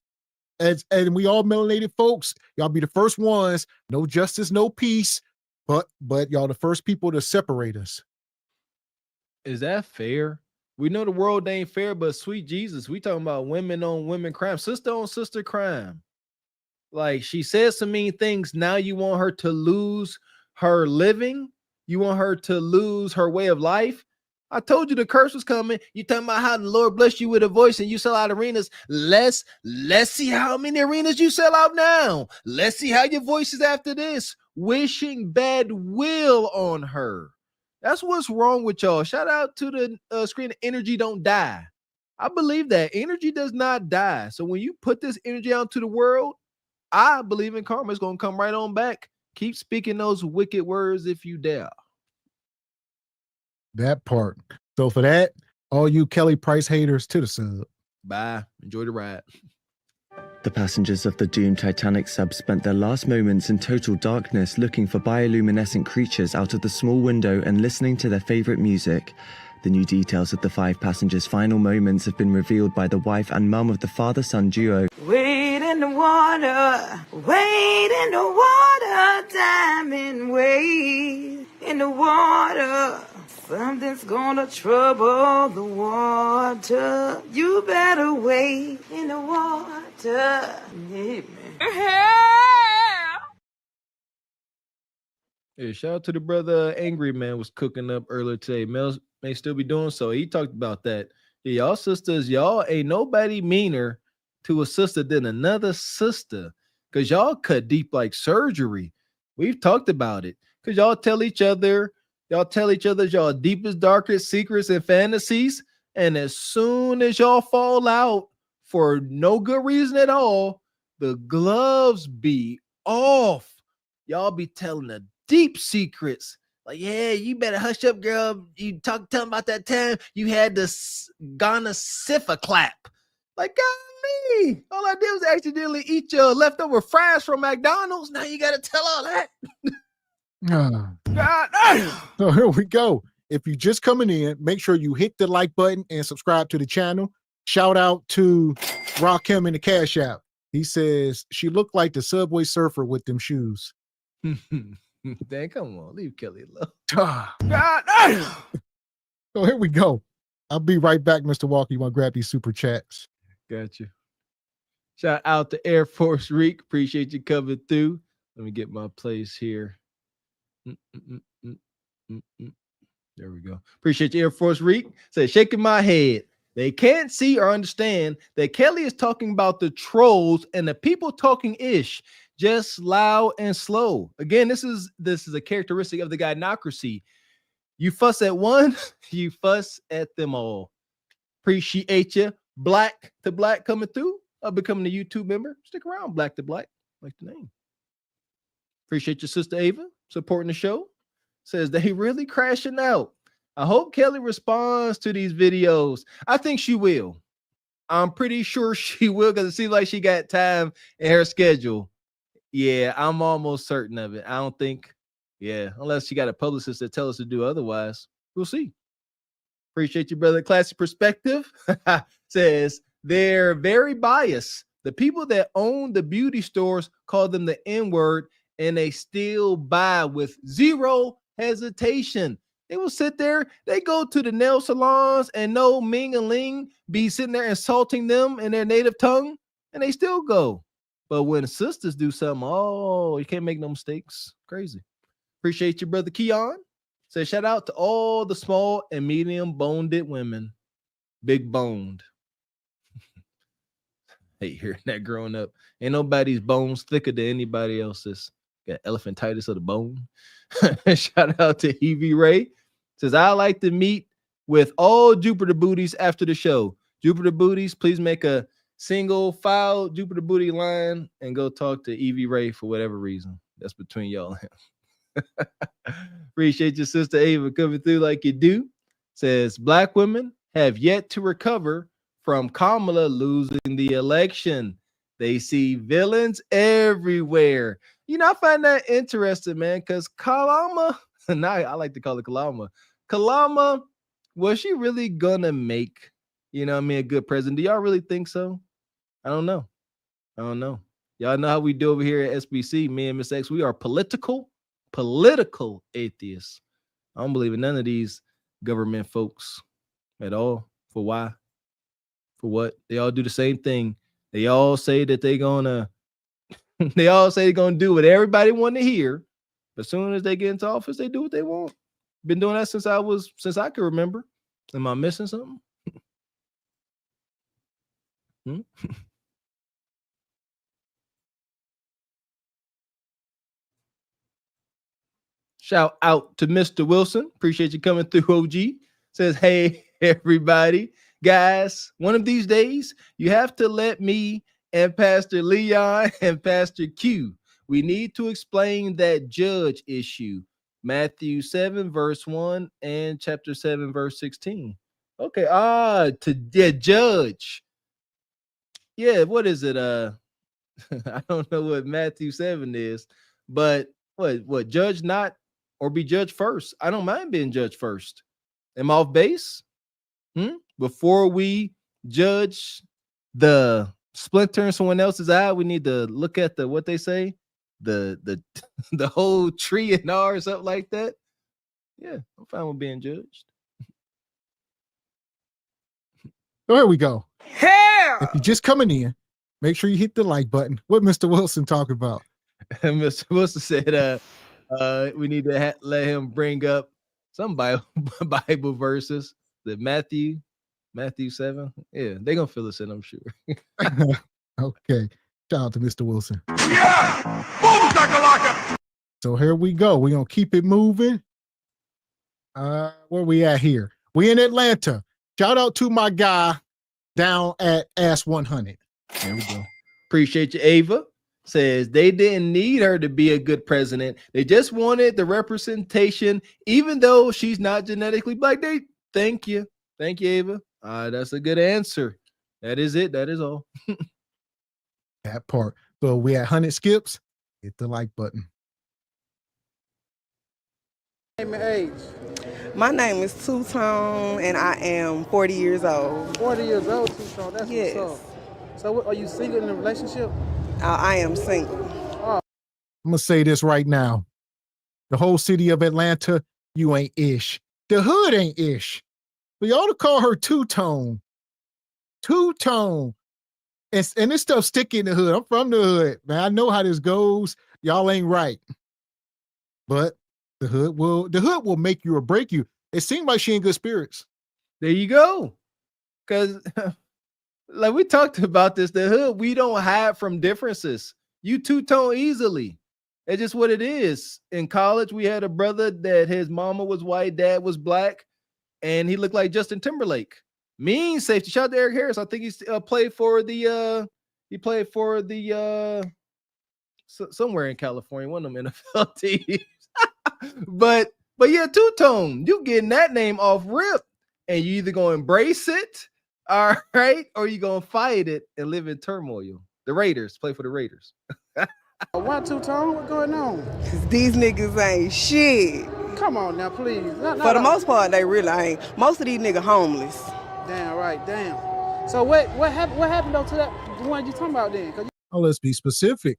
And we all melanated folks, y'all be the first ones. No justice, no peace. But y'all the first people to separate us. Is that fair? We know the world ain't fair, but sweet Jesus, we talking about women on women crime, sister on sister crime. Like, she said some mean things. Now you want her to lose her living? You want her to lose her way of life? I told you the curse was coming. You talking about how the Lord blessed you with a voice and you sell out arenas. Let's see how many arenas you sell out now. Let's see how your voice is after this. Wishing bad will on her. That's what's wrong with y'all. Shout out to the screen Energy Don't Die. I believe that energy does not die. So when you put this energy out to the world, I believe in karma. It's going to come right on back. Keep speaking those wicked words if you dare. That part. So for that, all you Kelly Price haters to the sub. Bye. Enjoy the ride. The passengers of the doomed Titanic sub spent their last moments in total darkness looking for bioluminescent creatures out of the small window and listening to their favorite music. The new details of the 5 passengers' final moments have been revealed by the wife and mum of the father-son duo. Wade in the water, wade in the water, diamond wade in the water. Something's gonna trouble the water. You better wade in the water. Yeah, man. Yeah, shout out to the brother Angry Man was cooking up earlier today. Mel may still be doing so. He talked about that. Yeah, y'all sisters, y'all ain't nobody meaner to a sister than another sister. Cause y'all cut deep like surgery. We've talked about it. Cause y'all tell each other y'all deepest, darkest secrets and fantasies. And as soon as y'all fall out for no good reason at all, the gloves be off. Y'all be telling the deep secrets. Like, yeah, you better hush up, girl. You tell them about that time you had this Ghana Sifa clap. Like, golly, all I did was accidentally eat your leftover fries from McDonald's. Now you got to tell all that. God, So here we go. If you're just coming in, make sure you hit the like button and subscribe to the channel. Shout out to Rakim in the Cash App. He says, she looked like the Subway Surfer with them shoes. Dang, come on, leave Kelly alone. God. So here we go. I'll be right back, Mr. Walker. You want to grab these super chats? Got you. Shout out to Air Force Reek. Appreciate you coming through. Let me get my place here. There we go. Appreciate you, Air Force Reek. Say, shaking my head. They can't see or understand that Kelly is talking about the trolls and the people talking ish, just loud and slow. Again, this is a characteristic of the gynocracy. You fuss at one, you fuss at them all. Appreciate you. Black to Black coming through. Becoming a YouTube member. Stick around, Black to Black. Like the name. Appreciate your sister Ava supporting the show. Says they really crashing out. I hope Kelly responds to these videos. I think she will. I'm pretty sure she will because it seems like she got time in her schedule. Yeah, I'm almost certain of it. I don't think, unless she got a publicist that tell us to do otherwise. We'll see. Appreciate you, brother. Classic Perspective says they're very biased. The people that own the beauty stores call them the N-word, and they still buy with zero hesitation. They will sit there. They go to the nail salons and no Ming and Ling be sitting there insulting them in their native tongue, and they still go. But when sisters do something, you can't make no mistakes. Crazy. Appreciate you, brother Keon. Say shout out to all the small and medium boned women. Big boned. Hate hearing that growing up. Ain't nobody's bones thicker than anybody else's. Got elephantitis of the bone. Shout out to Evie Ray. Says, I like to meet with all Jupiter booties after the show. Jupiter booties, please make a single file Jupiter booty line and go talk to Evie Ray for whatever reason. That's between y'all and him. Appreciate your sister Ava coming through like you do. Says, Black women have yet to recover from Kamala losing the election. They see villains everywhere. You know, I find that interesting, man, because Kalama, now I like to call it Kalama, was she really gonna make, a good president? Do y'all really think so? I don't know. Y'all know how we do over here at SBC. Me and Miss X, we are political atheists. I don't believe in none of these government folks at all. For why? For what? They all do the same thing. They all say that they're gonna do what everybody want to hear. But as soon as they get into office, they do what they want. Been doing that since I can remember. Am I missing something? Shout out to Mr. Wilson. Appreciate you coming through, OG. Says, hey, everybody. Guys, one of these days, you have to let me and Pastor Leon and Pastor Q, we need to explain that judge issue. Matthew 7, verse 1 and chapter 7, verse 16. Okay, judge. Yeah, what is it? I don't know what Matthew 7 is, but what judge not or be judged first? I don't mind being judged first. Am I off base? Before we judge the splinter in someone else's eye, we need to look at the what they say, the the whole tree and all or something like that. Yeah, I'm fine with being judged. So here we go. Hell! If you're just coming in, make sure you hit the like button. What Mr. Wilson talk about? Mr. Wilson said, we need to let him bring up some Bible verses. That Matthew 7. Yeah, they're gonna fill us in, I'm sure. Okay. Shout out to Mr. Wilson. Yeah! Boom, shakalaka! So here we go. We're gonna keep it moving. Where we at here? We in Atlanta. Shout out to my guy down at Ass 100. There we go. Appreciate you, Ava. Says they didn't need her to be a good president. They just wanted the representation, even though she's not genetically black. Thank you, Ava. That's a good answer. That is it. That is all. That part. So we at 100 skips. Hit the like button. Name and age. My name is Two Tone, and I am 40 years old. 40 years old, Two Tone. That's Yes. what's up. So, are you single in a relationship? I am single. I'm gonna say this right now. The whole city of Atlanta, you ain't ish. The hood ain't ish. We ought to call her Two Tone. Two Tone. And this stuff sticky in the hood. I'm from the hood, man. I know how this goes. Y'all ain't right. But the hood will make you or break you. It seems like she in good spirits. There you go. Because like we talked about this, the hood, we don't hide from differences. You two-tone easily. It's just what it is. In college, we had a brother that his mama was white, dad was black, and he looked like Justin Timberlake. Mean safety. Shout out to Eric Harris. I think he's played for the somewhere in California, one of them NFL teams. but yeah, two-tone. You getting that name off rip, and you either gonna embrace it, all right, or you gonna fight it and live in turmoil. The Raiders play for the Raiders. Why Two Tone? What's going on? These niggas ain't shit. Come on now, please. For the most part, they really ain't. Most of these niggas homeless. Damn right, damn. So what happened though to that one you talking about then? Oh, let's be specific.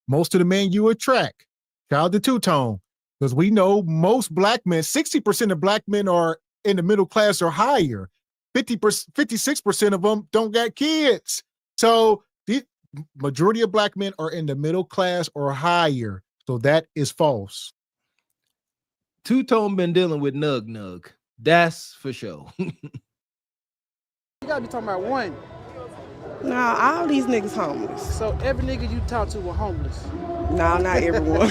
Most of the men you attract, shout out to Two Tone, because we know most black men, 60% of black men are in the middle class or higher. 56% of them don't got kids. So the majority of black men are in the middle class or higher. So that is false. Two-tone been dealing with nug. That's for sure. You gotta be talking about one. Nah, all these niggas homeless. So every nigga you talk to were homeless? No, not everyone.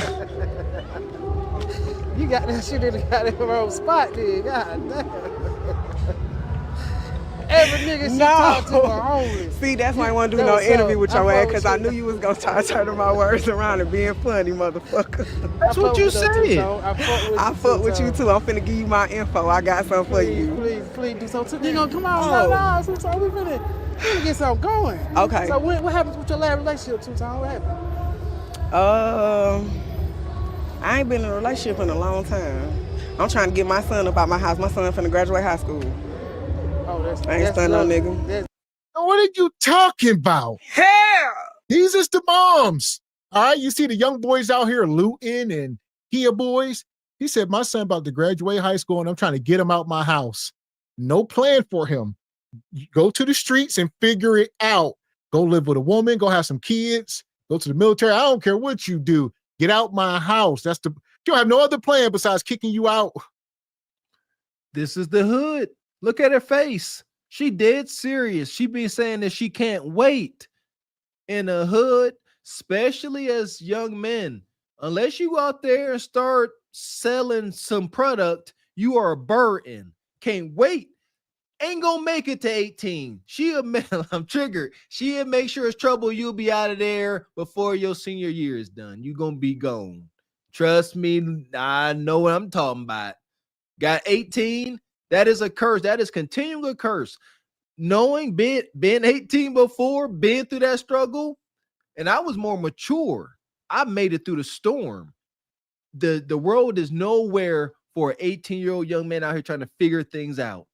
You got that shit in the goddamn wrong spot then. God damn. Every nigga she talk to were homeless. See, that's why I want to do no interview with your ass, because I knew you was going to try to turn my words around and being funny, motherfucker. That's what you said. I fuck with you too. I'm finna give you my info. I got something for you. Please do something. You gonna come on, no, Two-Tone, we finna get something going. Okay. So what happens with your last relationship, Two-Tone? What happened? I ain't been in a relationship in a long time. I'm trying to get my son up out my house. My son finna graduate high school. Oh, I ain't stunning no nigga. What are you talking about? Hell! These is the moms. All right, you see the young boys out here looting and Kia boys. He said, my son about to graduate high school and I'm trying to get him out my house. No plan for him. You go to the streets and figure it out. Go live with a woman, go have some kids, go to the military. I don't care what you do. Get out my house. You don't have no other plan besides kicking you out. This is the hood. Look at her face. She dead serious. She be saying that she can't wait. In the hood, especially as young men, unless you go out there and start selling some product, you are a burden. Can't wait. ain't gonna make it to 18. I'm triggered. She'll make sure it's trouble. You'll be out of there before your senior year is done. You're gonna be gone. Trust me, I know what I'm talking about. Got 18. That is a curse. That is continuing a curse. Knowing been 18 before, been through that struggle, and I was more mature. I made it through the storm. The world is nowhere for an 18-year-old young man out here trying to figure things out.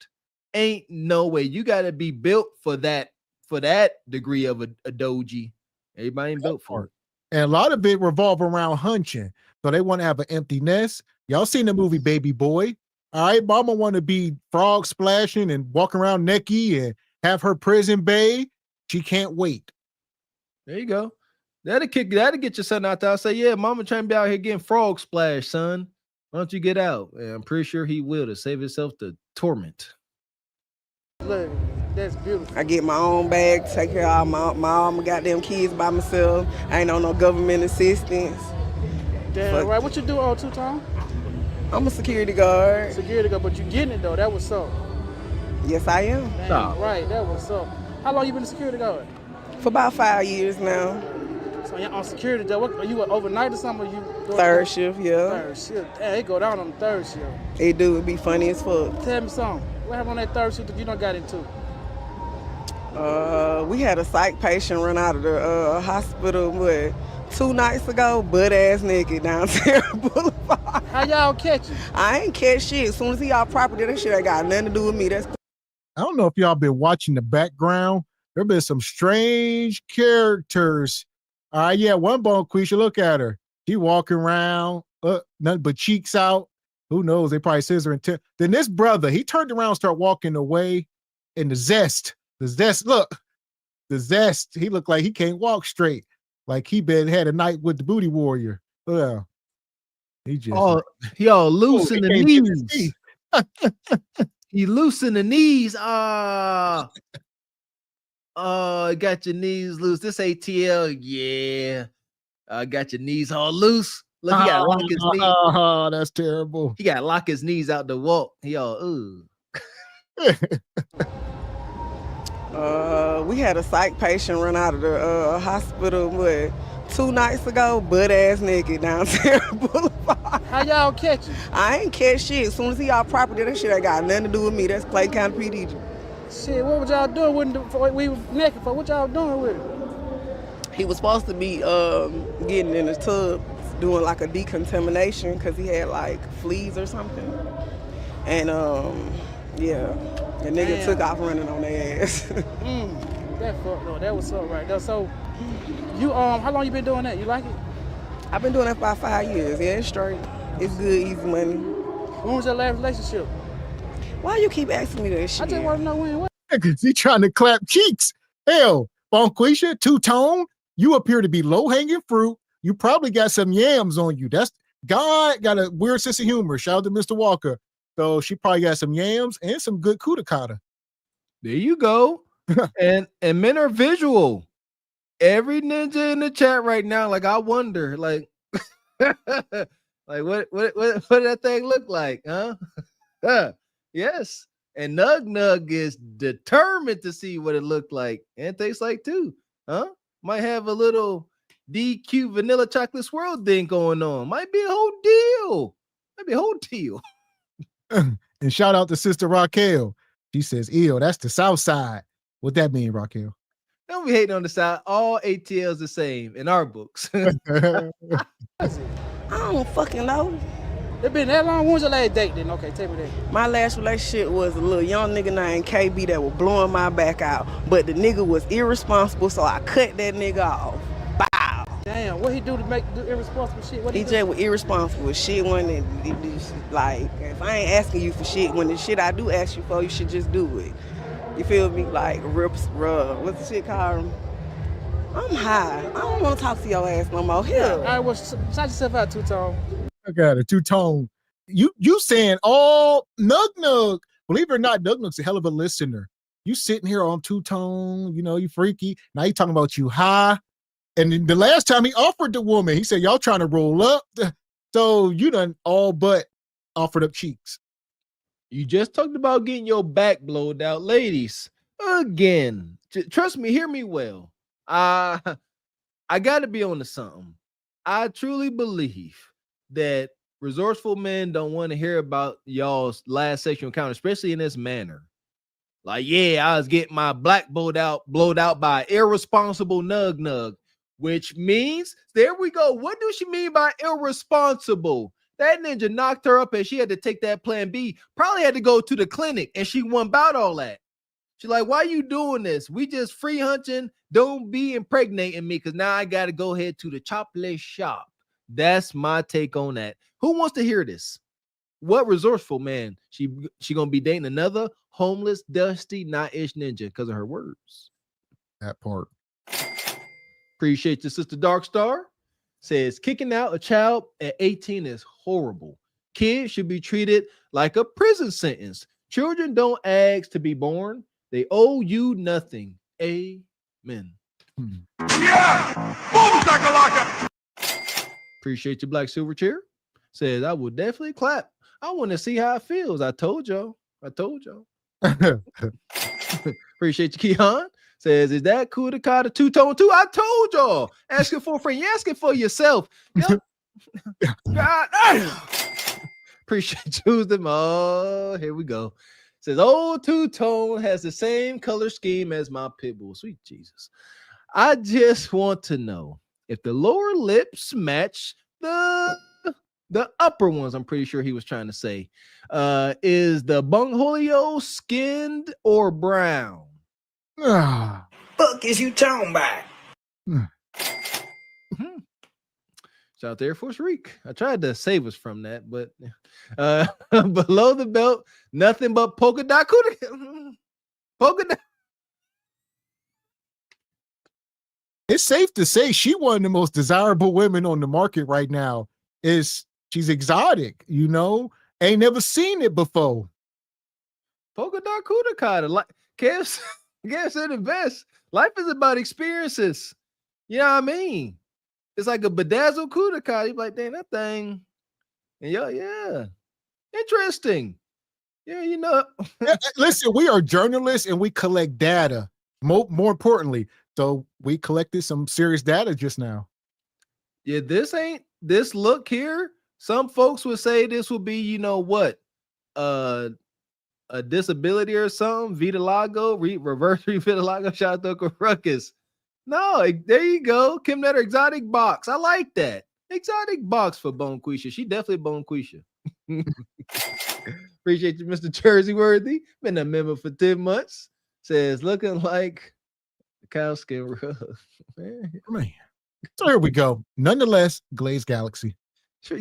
Ain't no way. You got to be built for that degree of a doji. Everybody ain't built for it. And a lot of it revolve around hunching. So they want to have an empty nest. Y'all seen the movie Baby Boy? All right, mama want to be frog splashing and walk around necky and have her prison bae. She can't wait. There you go. That'll get your son out there. I'll say, yeah, mama trying to be out here getting frog splash, son. Why don't you get out? And I'm pretty sure he will to save himself the torment. Look, that's beautiful. I get my own bag, take care of all my goddamn kids by myself. I ain't on no government assistance. Damn right. What you do on two-tone? I'm a security guard. Security guard, but you getting it though. That was up. Yes, I am. Damn right. That was up. How long you been a security guard? For about 5 years now. So you're on security job. What, are you overnight or something? Or you third shift, yeah. Third shift. Damn, it go down on the third shift. It do. It be funny as fuck. Tell me something. What happened on that third shift that you done got into? We had a psych patient run out of the hospital, 2 nights ago, butt ass naked down Terra Boulevard. How y'all catch it? I ain't catch shit. As soon as he off property, that shit ain't got nothing to do with me. That's. I don't know if y'all been watching the background. There been some strange characters. All right, yeah, one bone Quisha, look at her. She walking around, nothing but cheeks out. Who knows? They probably scissor and then this brother, he turned around, start walking away, and the zest, look, the zest. He looked like he can't walk straight, like he had a night with the booty warrior. Well, he just he all loose in the knees. He loose in the knees. Got your knees loose. This ATL, yeah. Got your knees all loose. Look, he got to lock his knees. Oh, that's terrible. He got to lock his knees out to walk. He all, ooh. We had a psych patient run out of the hospital, 2 nights ago, butt ass naked down Terra Boulevard. How y'all catch it? I ain't catch shit. As soon as he off property, that shit ain't got nothing to do with me. That's Clay County PD. Shit, what was y'all doing when we was naked for? What y'all doing with it? He was supposed to be getting in the tub, doing like a decontamination because he had like fleas or something. And yeah, the nigga took off running on their ass. That fucked up. That was up right there. So you how long you been doing that? You like it? I've been doing that for about 5 years. Yeah, it's straight. It's good, easy money. When was your last relationship? Why you keep asking me that shit? I just want to know when. Because he trying to clap cheeks. Hell, Bonquisha, two-tone, you appear to be low-hanging fruit. You probably got some yams on you. That's God got a weird sense of humor. Shout out to Mr. Walker. So she probably got some yams and some good kudakata. There you go. and men are visual. Every ninja in the chat right now, like I wonder, like, like what did that thing look like, huh? Yes. And Nug is determined to see what it looked like and tastes like too. Huh? Might have a little DQ vanilla chocolate swirl thing going on. Might be a whole deal. Might be a whole deal. And shout out to Sister Raquel. She says, ew, that's the South Side. What that mean, Raquel? Don't be hating on the side. All ATLs the same in our books. I don't fucking know. It been that long? When was your last date then? Okay, tell me that. My last relationship was a little young nigga named KB that was blowing my back out. But the nigga was irresponsible, so I cut that nigga off. Bow. Damn, what he do to do irresponsible shit? What he just was irresponsible. Shit when like, if I ain't asking you for shit, when the shit I do ask you for, you should just do it. You feel me? Like, what's the shit called? I'm high. I don't want to talk to your ass no more. Here. All right, well, shout yourself out, two-tone. I got a two-tone. You saying all Nug. Believe it or not, Nug's a hell of a listener. You sitting here on two-tone, you freaky. Now you talking about you high. And then the last time he offered the woman, he said, y'all trying to roll up. So you done all but offered up cheeks. You just talked about getting your back blowed out, ladies. Again, trust me, hear me well. I got to be on to something. I truly believe that resourceful men don't want to hear about y'all's last sexual encounter, especially in this manner. Like, yeah, I was getting my black blowed out by irresponsible nug, which means there we go. What does she mean by irresponsible? That ninja knocked her up and she had to take that plan B. Probably had to go to the clinic and she won about all that. She's like, why you doing this? We just free hunting. Don't be impregnating me because now I got to go ahead to the chocolate shop. That's my take on that. Who wants to hear this? What resourceful man? She gonna be dating another homeless, dusty, not-ish ninja because of her words. That part. Appreciate your sister Dark Star. Says kicking out a child at 18 is horrible. Kids should be treated like a prison sentence. Children don't ask to be born. They owe you nothing. Amen. Yeah! Boom, shakalaka! Appreciate your black silver chair. Says I will definitely clap. I want to see how it feels. I told y'all. Appreciate you, Keon. Says, is that cool to call the two-tone too? I told y'all. Asking for a friend. You're asking for yourself. Yep. God. Appreciate you. Oh, here we go. Says, old two-tone has the same color scheme as my pit bull. Sweet Jesus. I just want to know if the lower lips match the upper ones. I'm pretty sure he was trying to say, is the bungholio skinned or brown? Fuck is you talking about? Shout out to Air Force Reek. I tried to save us from that, but below the belt, nothing but polka dot polka dot. It's safe to say she one of the most desirable women on the market right now. She's exotic, you know? Ain't never seen it before. Polka dot kudakata. Like Kev said the best. Life is about experiences. You know what I mean? It's like a bedazzled kudakata. You're like, dang, that thing. And yeah. Interesting. Yeah, you know. Listen, we are journalists and we collect data. More importantly, so we collected some serious data just now. Yeah, this look here. Some folks would say this would be, you know what, a disability or something. Vitiligo, reverse vitiligo. Shout out to Ruckus. No, there you go. Kim Netter, exotic box. I like that. Exotic box for Bone Quisha. She definitely Bone Quisha. Appreciate you, Mr. Jersey Worthy. Been a member for 10 months. Says looking like a cow skin rug. Man. So here we go. Nonetheless, Glazed Galaxy.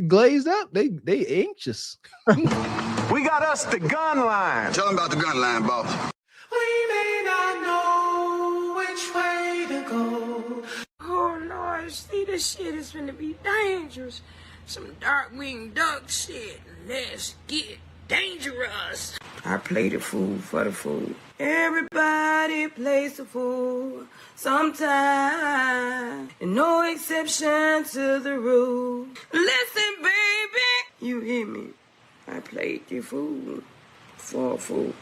Glazed up. They anxious. We got us the gun line. Tell them about the gun line, boss. We may not know which way to go. Oh Lord, see, this shit is gonna be dangerous. Some dark-winged duck shit. Let's get dangerous. I play the fool for the fool. Everybody plays the fool sometime. And no exception to the rule. Listen, baby, you hear me? I played the fool for a fool.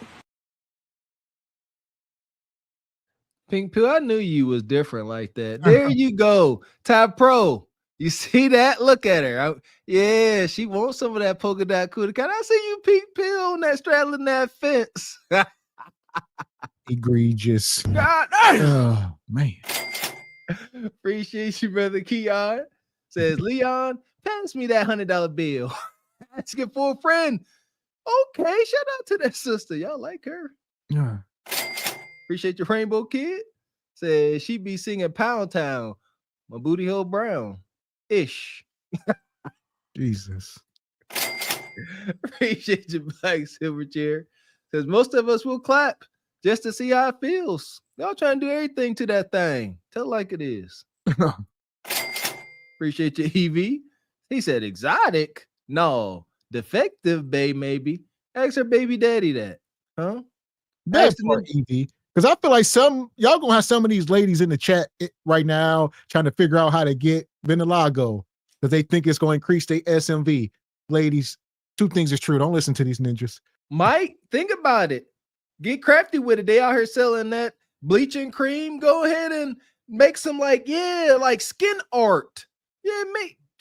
Pink Pill, I knew you was different like that. There you go. Top Pro. You see that? Look at her. Yeah, she wants some of that polka dot cuda. Can I see you, Pink Pill, on that straddling that fence? Egregious. God, oh, man. Appreciate you, brother Keon. Says, Leon, pass me that $100 bill. Asking for a friend. Okay, shout out to that sister. Y'all like her. Yeah. Appreciate your Rainbow Kid. Says she be singing Pound Town. My booty hole brown. Ish. Jesus. Appreciate your Black Silver Chair. Says most of us will clap just to see how it feels. Y'all trying to do everything to that thing. Tell it like it is. Appreciate your EV. He said exotic. No, defective, babe, maybe. Ask her baby daddy that. Huh? That's for EV. Because I feel like y'all gonna have some of these ladies in the chat right now trying to figure out how to get Vinilago because they think it's going to increase their SMV. Ladies, two things is true. Don't listen to these ninjas. Mike, think about it. Get crafty with it. They out here selling that bleaching cream. Go ahead and make some like skin art. Yeah,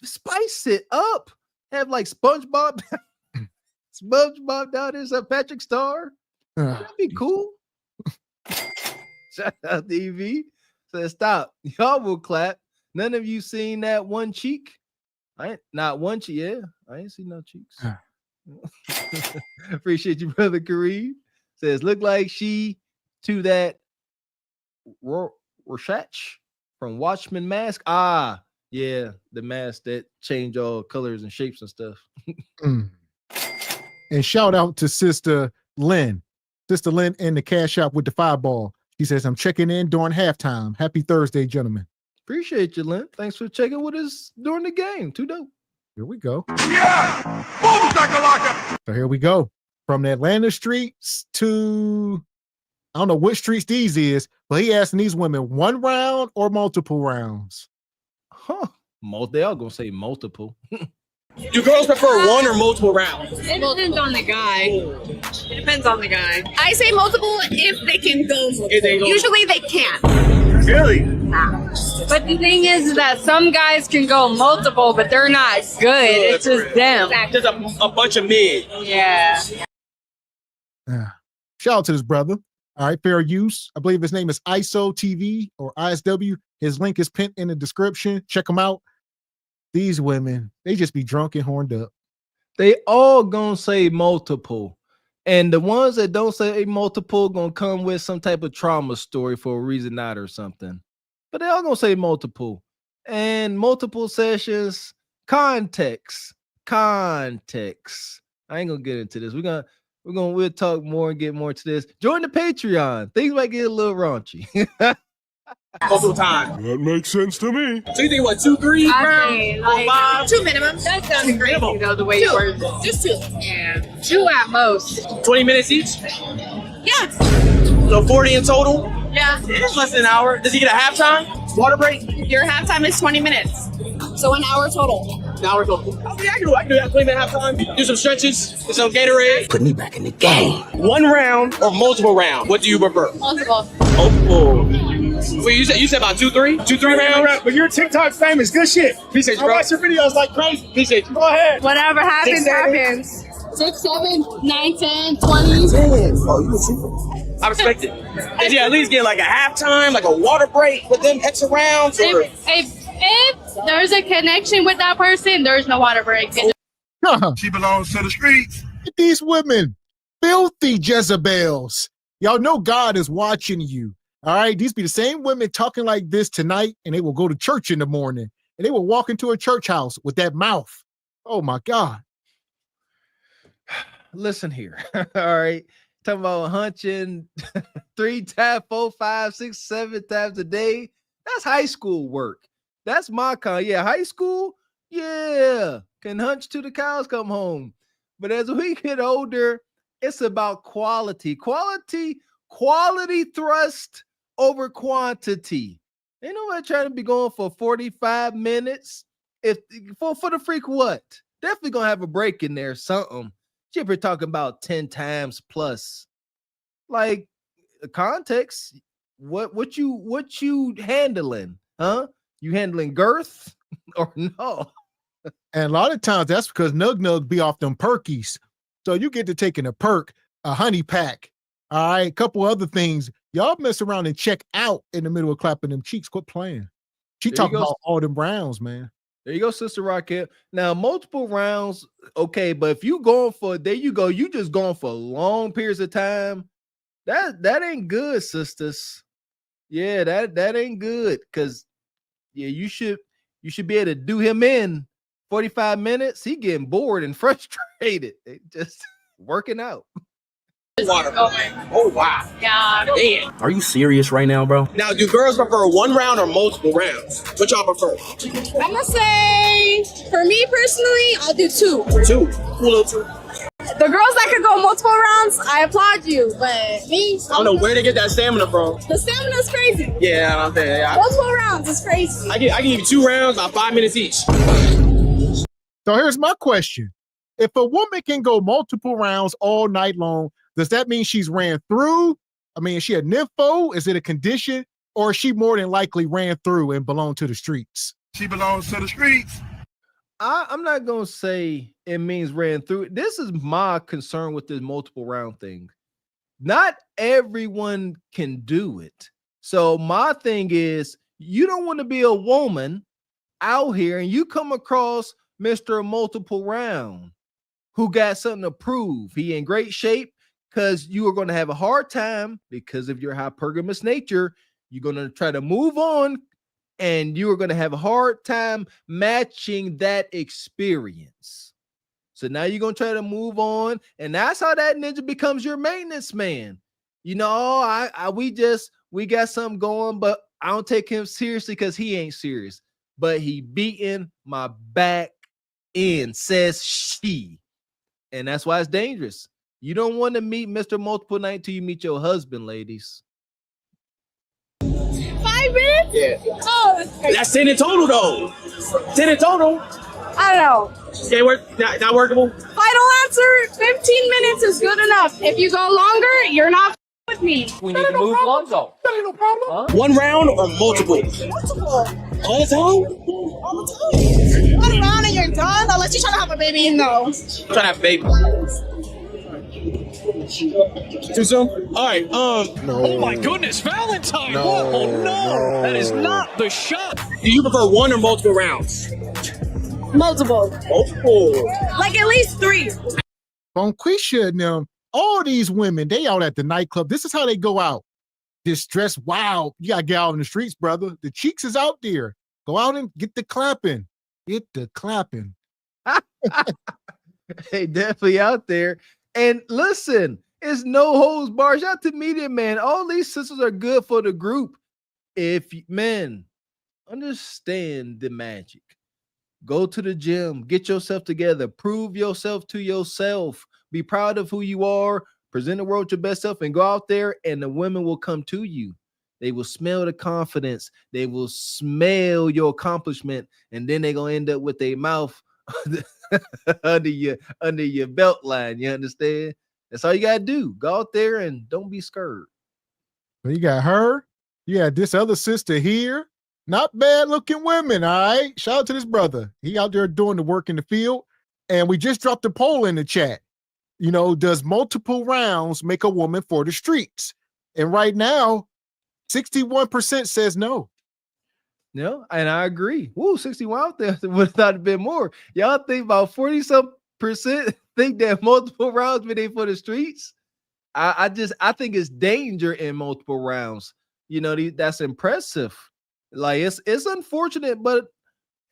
spice it up. Have like SpongeBob down there, some Patrick Star. That'd be cool. Shout out to EV. Said stop. Y'all will clap. None of you seen that one cheek. I ain't not one cheek. Yeah, I ain't seen no cheeks. Appreciate you, brother Kareem. Says look like she to that Rorschach from Watchmen mask. Ah, yeah, the mask that change all colors and shapes and stuff. And shout out to Sister Lynn. Sister Lynn in the cash out with the fireball. She says, I'm checking in during halftime. Happy Thursday, gentlemen. Appreciate you, Lynn. Thanks for checking with us during the game. Too dope. Here we go. Yeah! Boom, shakalaka! So here we go. From the Atlanta streets to, I don't know which streets these is, but he asking these women 1 round or multiple rounds. Huh. They all gonna say multiple. Do girls prefer 1 or multiple rounds? It depends on the guy. It depends on the guy. I say multiple if they can go multiple. Usually they can't. Really? But the thing is that some guys can go multiple, but they're not good. It's just them. Just a bunch of mid. Yeah. Shout out to this brother. All right, fair use. I believe his name is ISO TV or ISW. His link is pinned in the description. Check him out. These women, they just be drunk and horned up. They all gonna say multiple. And the ones that don't say multiple gonna come with some type of trauma story for a reason not or something. But they all gonna say multiple. And multiple sessions, context. I ain't gonna get into this. We'll talk more and get more to this. Join the Patreon. Things might get a little raunchy. Multiple time. That makes sense to me. So you think what, 2, 3 rounds? Like 5? 2 minimum. That sounds crazy though, the way you word it. Just 2. Yeah. 2 at most. 20 minutes each? Yeah. So 40 in total? Yeah. It's less than an hour. Does he get a halftime? Water break? Your halftime is 20 minutes. So an hour total. An hour total. Okay, I can do that. 20 minute halftime. Do some stretches. Do some Gatorade. Put me back in the game. 1 round or multiple rounds? What do you prefer? Multiple. Well, you said about 2, 3? 2, 3 rounds? But you're TikTok famous. Good shit. Appreciate you, I bro. watch your videos like crazy. Appreciate you. Go ahead. Whatever happens, 6, 7. happens. 6, 7, 9, 10, 20. Oh, you a super. I respect it. Did you at least get like a halftime, like a water break with them extra rounds? Or? If there's a connection with that person, there's no water break. She belongs to the streets. These women, filthy Jezebels. Y'all know God is watching you. All right, these be the same women talking like this tonight, and they will go to church in the morning, and they will walk into a church house with that mouth. Oh my God. Listen here. All right. Talking about hunching 3 times, 4, 5, 6, 7 times a day. That's high school work. That's my kind. Yeah, high school, yeah, can hunch till the cows come home. But as we get older, it's about quality. Quality thrust over quantity. Ain't nobody trying to be going for 45 minutes. If for the freak, what? Definitely gonna have a break in there, something. You're talking about 10 times plus. Like the context, what you handling? Huh? You handling girth or no? And a lot of times that's because nug be off them perkies. So you get to taking a perk, a honey pack, all right, a couple other things. Y'all mess around and check out in the middle of clapping them cheeks. Quit playing. She talking about all them rounds, man. There you go, Sister Rocket. Now, multiple rounds, okay, but if you going for, there you go, you just going for long periods of time, that ain't good, sisters. Yeah, that ain't good, because yeah, you should be able to do him in 45 minutes. He getting bored and frustrated. Just working out. Water. Oh, wow. Yeah. Damn. Are you serious right now, bro? Now, do girls prefer 1 round or multiple rounds? What y'all prefer? I'm gonna say, for me personally, I'll do 2. 2. Cool 2. The girls that could go multiple rounds, I applaud you. But me, I don't know where to get that stamina from. The stamina is crazy. Yeah, I'm saying. Multiple rounds is crazy. I can give you 2 rounds, about 5 minutes each. So here's my question. If a woman can go multiple rounds all night long, does that mean she's ran through? I mean, is she a nympho? Is it a condition? Or she more than likely ran through and belonged to the streets? She belongs to the streets. I'm not gonna say it means ran through. This is my concern with this multiple round thing. Not everyone can do it. So my thing is, you don't want to be a woman out here and you come across Mr. Multiple Round who got something to prove. He in great shape, because you are going to have a hard time because of your hypergamous nature. You're going to try to move on and you are going to have a hard time matching that experience. So now you're going to try to move on, and that's how that ninja becomes your maintenance man. You know, we got something going, but I don't take him seriously because he ain't serious. But he beating my back in, says she. And that's why it's dangerous. You don't want to meet Mr. Multiple Night till you meet your husband, ladies. 5 minutes? Yeah. Oh, that's crazy. That's 10 in total, though. 10 in total. I don't know. Okay, not workable. Final answer, 15 minutes is good enough. If you go longer, you're not with me. We need to move on, though. That ain't no problem. One round or multiple? Multiple. All the time? All the time. 1 round and you're done, unless you're trying to have a baby, no. Trying to have a baby. Too soon? All right. No. Oh my goodness, Valentine! No, What? Oh no, no. that is not the shot. Do you prefer one or multiple rounds? Multiple. Multiple. Like at least 3. Bonquisha and them, all these women, they out at the nightclub. This is how they go out. Distressed, wow. You gotta get out in the streets, brother. The cheeks is out there. Go out and get the clapping. Get the clapping. Hey, definitely out there. And listen, it's no holds bars. Shout out to Media Man. All these sisters are good for the group. If men understand the magic, go to the gym, get yourself together, prove yourself to yourself, be proud of who you are, present the world your best self, and go out there and the women will come to you. They will smell the confidence. They will smell your accomplishment, and then they're gonna end up with their mouth under your belt line. You understand? That's all you gotta do. Go out there and don't be scared. So you got her. You got this other sister here. Not bad looking women. All right. Shout out to this brother. He out there doing the work in the field. And we just dropped a poll in the chat. You know, does multiple rounds make a woman for the streets? And right now, 61% says no. No, and I agree. Woo, 61 out there would have thought been more. Y'all think about 40-some% think that multiple rounds been for the streets? I think it's danger in multiple rounds. You know, that's impressive. Like it's unfortunate, but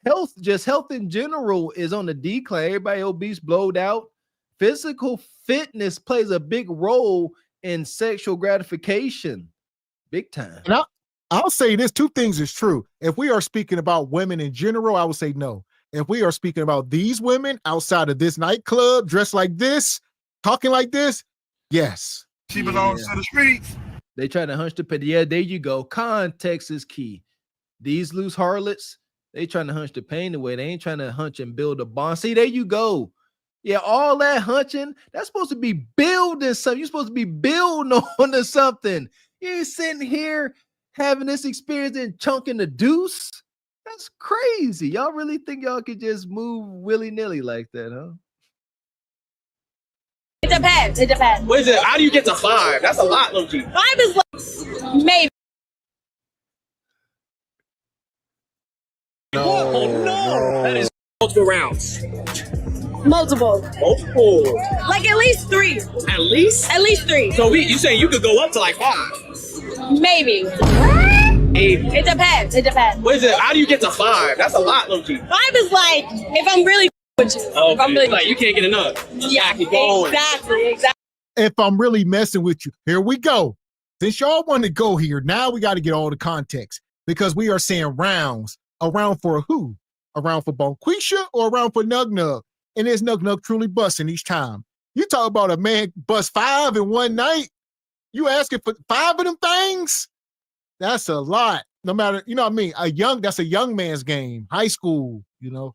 health in general is on the decline. Everybody obese, blowed out. Physical fitness plays a big role in sexual gratification. Big time. And I'll say this, 2 things is true. If we are speaking about women in general, I would say no. If we are speaking about these women outside of this nightclub, dressed like this, talking like this, yes. She belongs to the streets. They try to hunch the pain. Yeah, there you go. Context is key. These loose harlots, they trying to hunch the pain away. They ain't trying to hunch and build a bond. See, there you go. Yeah, all that hunching, that's supposed to be building something. You're supposed to be building onto something. You ain't sitting here having this experience and chunking the deuce. That's crazy. Y'all really think y'all could just move willy-nilly like that, huh? It depends. It depends. What is it? How do you get to 5? That's a lot, Loki. 5 is like maybe. No, oh no, that is multiple rounds. Multiple. Multiple. Like at least 3. At least? At least 3. So you saying you could go up to like 5? Maybe. Maybe. It depends. It depends. What is it? How do you get to 5? That's a lot, Loki. 5 is like if I'm really with you. Okay. If I'm really like you can't get enough. Yeah, keep going. exactly. If I'm really messing with you, here we go. Since y'all want to go here, now we got to get all the context because we are saying rounds. A round for who? A round for Bonquisha or a round for Nug Nug? And is Nug Nug truly busting each time? You talk about a man bust 5 in one night. You asking for 5 of them things? That's a lot. No matter, you know what I mean? That's a young man's game. High school, you know.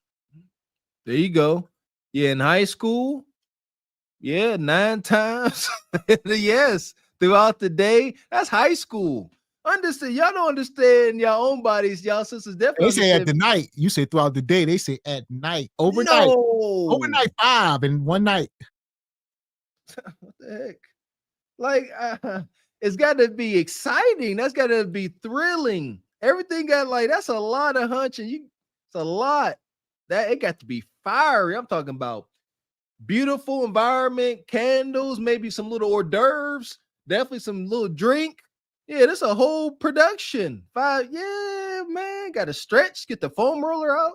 There you go. Yeah, in high school. Yeah, 9 times. Yes, throughout the day. That's high school. Understand? Y'all don't understand your own bodies. Y'all sisters definitely They say at the understand. night. You say throughout the day. They say at night. Overnight. No. Overnight 5 in one night. What the heck? Like, it's got to be exciting. That's got to be thrilling. Everything got like, that's a lot of hunching. It's a lot. That it got to be fiery. I'm talking about beautiful environment, candles, maybe some little hors d'oeuvres, definitely some little drink. Yeah, this a whole production. 5, yeah, man. Got to stretch, get the foam roller out.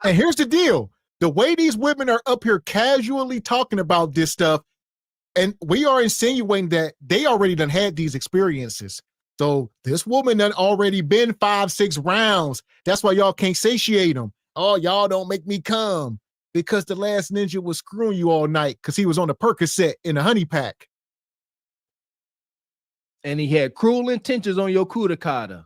And here's the deal. The way these women are up here casually talking about this stuff, and we are insinuating that they already done had these experiences. So this woman done already been 5-6 rounds. That's why y'all can't satiate them. Oh, y'all don't make me come. Because the last ninja was screwing you all night because he was on the Percocet in a honey pack. And he had cruel intentions on your kudakata.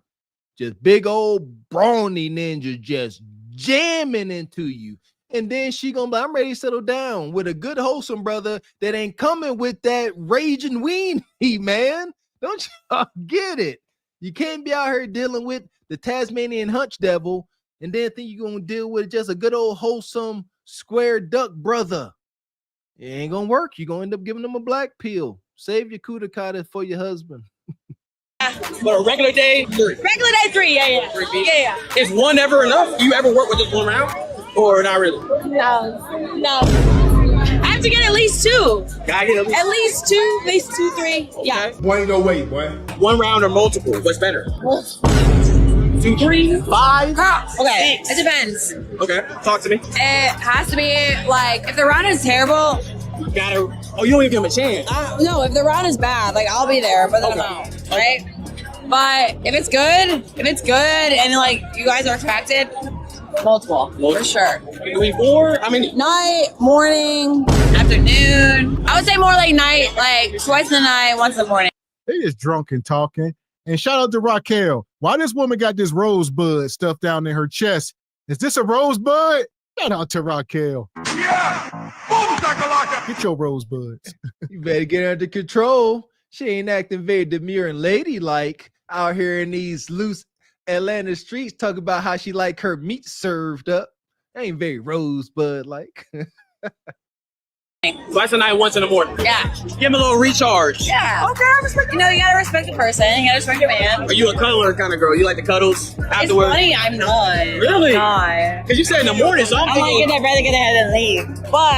Just big old brawny ninja just jamming into you. And then she gonna be, I'm ready to settle down with a good wholesome brother that ain't coming with that raging weenie, man. Don't y'all get it? You can't be out here dealing with the Tasmanian hunch devil and then think you're gonna deal with just a good old wholesome square duck brother. It ain't gonna work. You're gonna end up giving them a black pill. Save your kudakata for your husband. But a regular day, 3. Regular day 3, yeah. Yeah. Is 1 ever enough? Do you ever work with just 1 round? Or not really? No. I have to get at least 2. Gotta get At least 2, 3. Yeah. Boy, ain't no wait, boy. 1 round or multiple? What's better? 2, 3, 5? Okay, it depends. Okay, talk to me. It has to be like, if the round is terrible, Gotta. Oh, you don't even give him a chance. no, if the round is bad, like I'll be there, but then I'm out, right? But if it's good, and like you guys are attracted, multiple. For sure. Doing 4? How many? Night, morning, afternoon. I would say more like night, like twice in the night, once in the morning. They just drunk and talking. And shout out to Raquel. Why this woman got this rosebud stuff down in her chest? Is this a rosebud? Shout out to Raquel. Yeah! Boom, shakalaka! Get your rosebuds. You better get her under control. She ain't acting very demure and ladylike out here in these loose Atlanta streets talking about how she like her meat served up. That ain't very rosebud like. Twice a night, once in the morning. Yeah. Give him a little recharge. Yeah. Okay, I respect. You know, you gotta respect the person. You gotta respect the man. Are you a cuddler kind of girl? You like the cuddles It's afterwards? funny, I'm not. Really? I'm not. Because you said in the morning, so I'm like, thinking. I'd rather get ahead and leave. But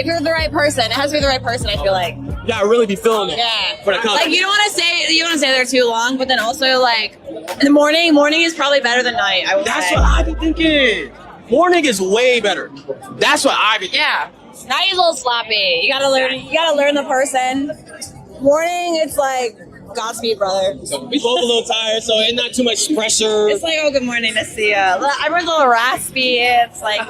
if you're the right person, it has to be the right person. I feel like. You gotta really be feeling it. Yeah. For the cuddle. Like you don't want to stay there too long, but then also like in the morning is probably better than night. I would That's say. what I be thinking. Morning is way better. That's what I be thinking. Yeah. Night is a little sloppy. You gotta learn the person. Morning, it's like Godspeed, brother. We both a little tired, so it's not too much pressure. It's like, oh, good morning to see you. Everyone's a little raspy. It's like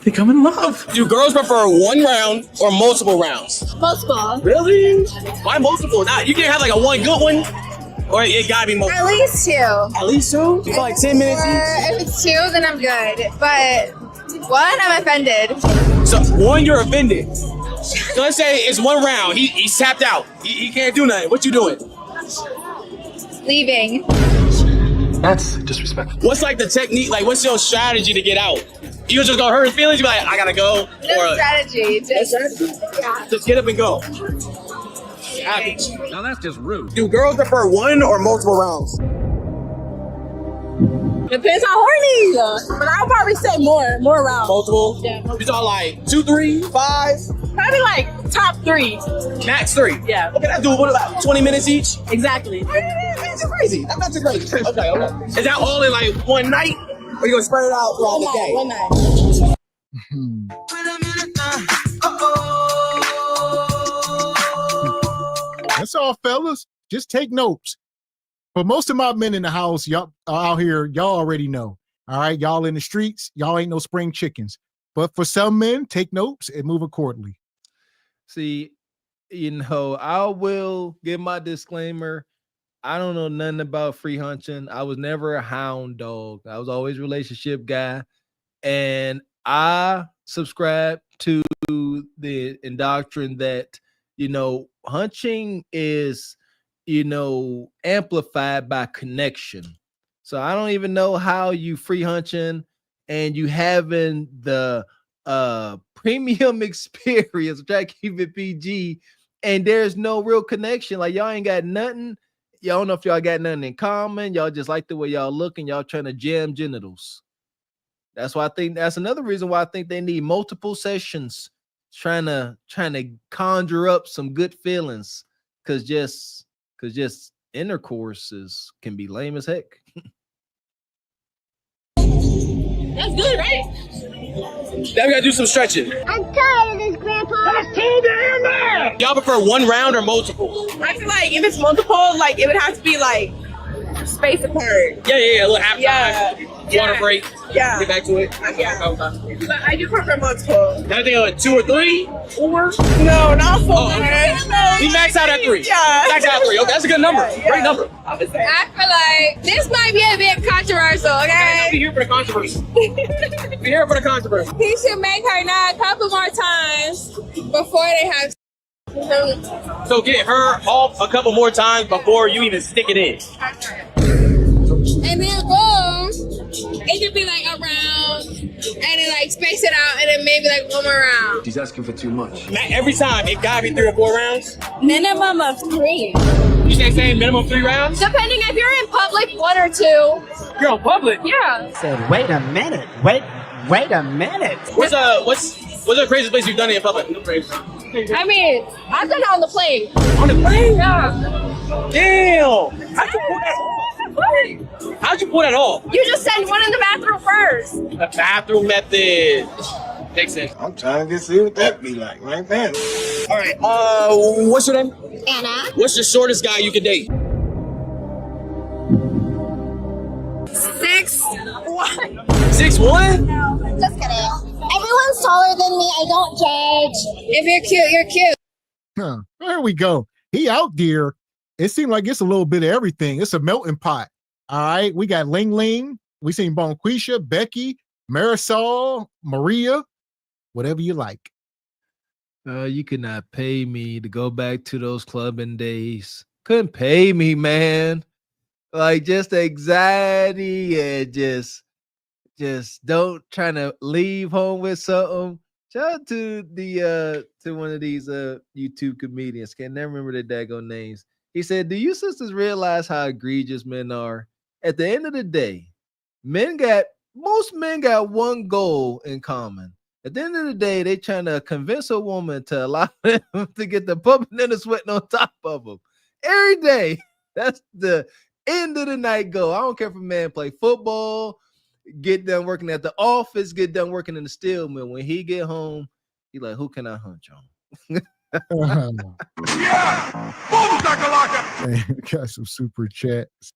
They come in love. Do girls prefer 1 round or multiple rounds? multiple. Really? Why multiple? Nah, you can't have like a 1 good one, or it gotta be multiple. At least 2. At least 2? For like 10 minutes each? If it's 2, then I'm good. But 1, I'm offended. So 1, you're offended. So let's say it's 1 round. He's tapped out. He can't do nothing. What you doing? Leaving. That's disrespectful. What's like the technique? Like, what's your strategy to get out? You just gonna hurt his feelings? You be like, I gotta go. No strategy. Just get up and go. Savage. Now that's just rude. Do girls prefer 1 or multiple rounds? Depends how horny. But I'll probably say more rounds. Multiple? Yeah. You talking like 2, 3, 5? Probably like top 3. Max 3? Yeah. Okay, that's doable. About 20 minutes each? Exactly. That's too crazy. That's not too crazy. Okay. Is that all in like 1 night? Or you gonna spread it out throughout the day? One night. That's all, fellas. Just take notes. But most of my men in the house, y'all out here, y'all already know. All right, y'all in the streets, y'all ain't no spring chickens. But for some men, take notes and move accordingly. See, I will give my disclaimer. I don't know nothing about free hunting. I was never a hound dog. I was always a relationship guy. And I subscribe to the doctrine that, you know, hunching is, you know, amplified by connection. So I don't even know how you free hunching and you having the premium experience, try to keep it PG, and there's no real connection. Like y'all ain't got nothing. Y'all don't know if y'all got nothing in common. Y'all just like the way y'all look and y'all trying to jam genitals. That's why I think that's another reason why I think they need multiple sessions trying to conjure up some good feelings. Cause just intercourses can be lame as heck. That's good, right? Now we gotta do some stretching. I'm tired of this, Grandpa. That's too damn loud. Y'all prefer one round or multiple? I feel like if it's multiple, like it would have to be like space apart. Yeah, a little halftime. Water break. Yeah. Get back to it. Yeah. But I do prefer multiple. Now I think like 2 or 3? 4? No, not 4. Oh, okay. He maxed out at 3. Yeah. Max out at 3. Okay, that's a good number. Yeah. Great number. I feel like this might be a bit controversial, okay? Be here for the controversy. Be here for the controversy. He should make her nut a couple more times before they have. So get her off a couple more times before you even stick it in. And then boom, it could be like a round, and then like space it out, and then maybe like one more round. She's asking for too much. Every time, it gotta be 3 or 4 rounds? Minimum of 3. You say minimum 3 rounds? Depending if you're in public, 1 or 2. You're in public? Yeah. Said, wait a minute. Wait a minute. What's the craziest place you've done it in public? I mean, I've done it on the plane. On the plane? Yeah. Damn. How'd you pull that off? How'd you pull that off? You just send one in the bathroom first. The bathroom method. Makes sense. I'm trying to see what that be like right there. All right. What's your name? Anna. What's the shortest guy you can date? 6'1". 6'1"? No, just kidding. Everyone's taller than me. I don't judge. If you're cute, you're cute. Huh. There we go. He out there. It seemed like it's a little bit of everything. It's a melting pot. All right. We got Ling Ling. We seen Bonquisha, Becky, Marisol, Maria, whatever you like. You could not pay me to go back to those clubbing days. Couldn't pay me, man. Like just anxiety and just don't trying to leave home with something. Shout out to the to one of these YouTube comedians. Can't never remember their daggone names. He said, "Do you sisters realize how egregious men are? At the end of the day, most men got one goal in common. At the end of the day, they trying to convince a woman to allow them to get the pumping and the sweating on top of them every day. That's the end of the night goal. I don't care if a man play football, get done working at the office, get done working in the steel mill. When he get home, he like, who can I hunch on?" Yeah! Boom, shakalaka! Got some super chats.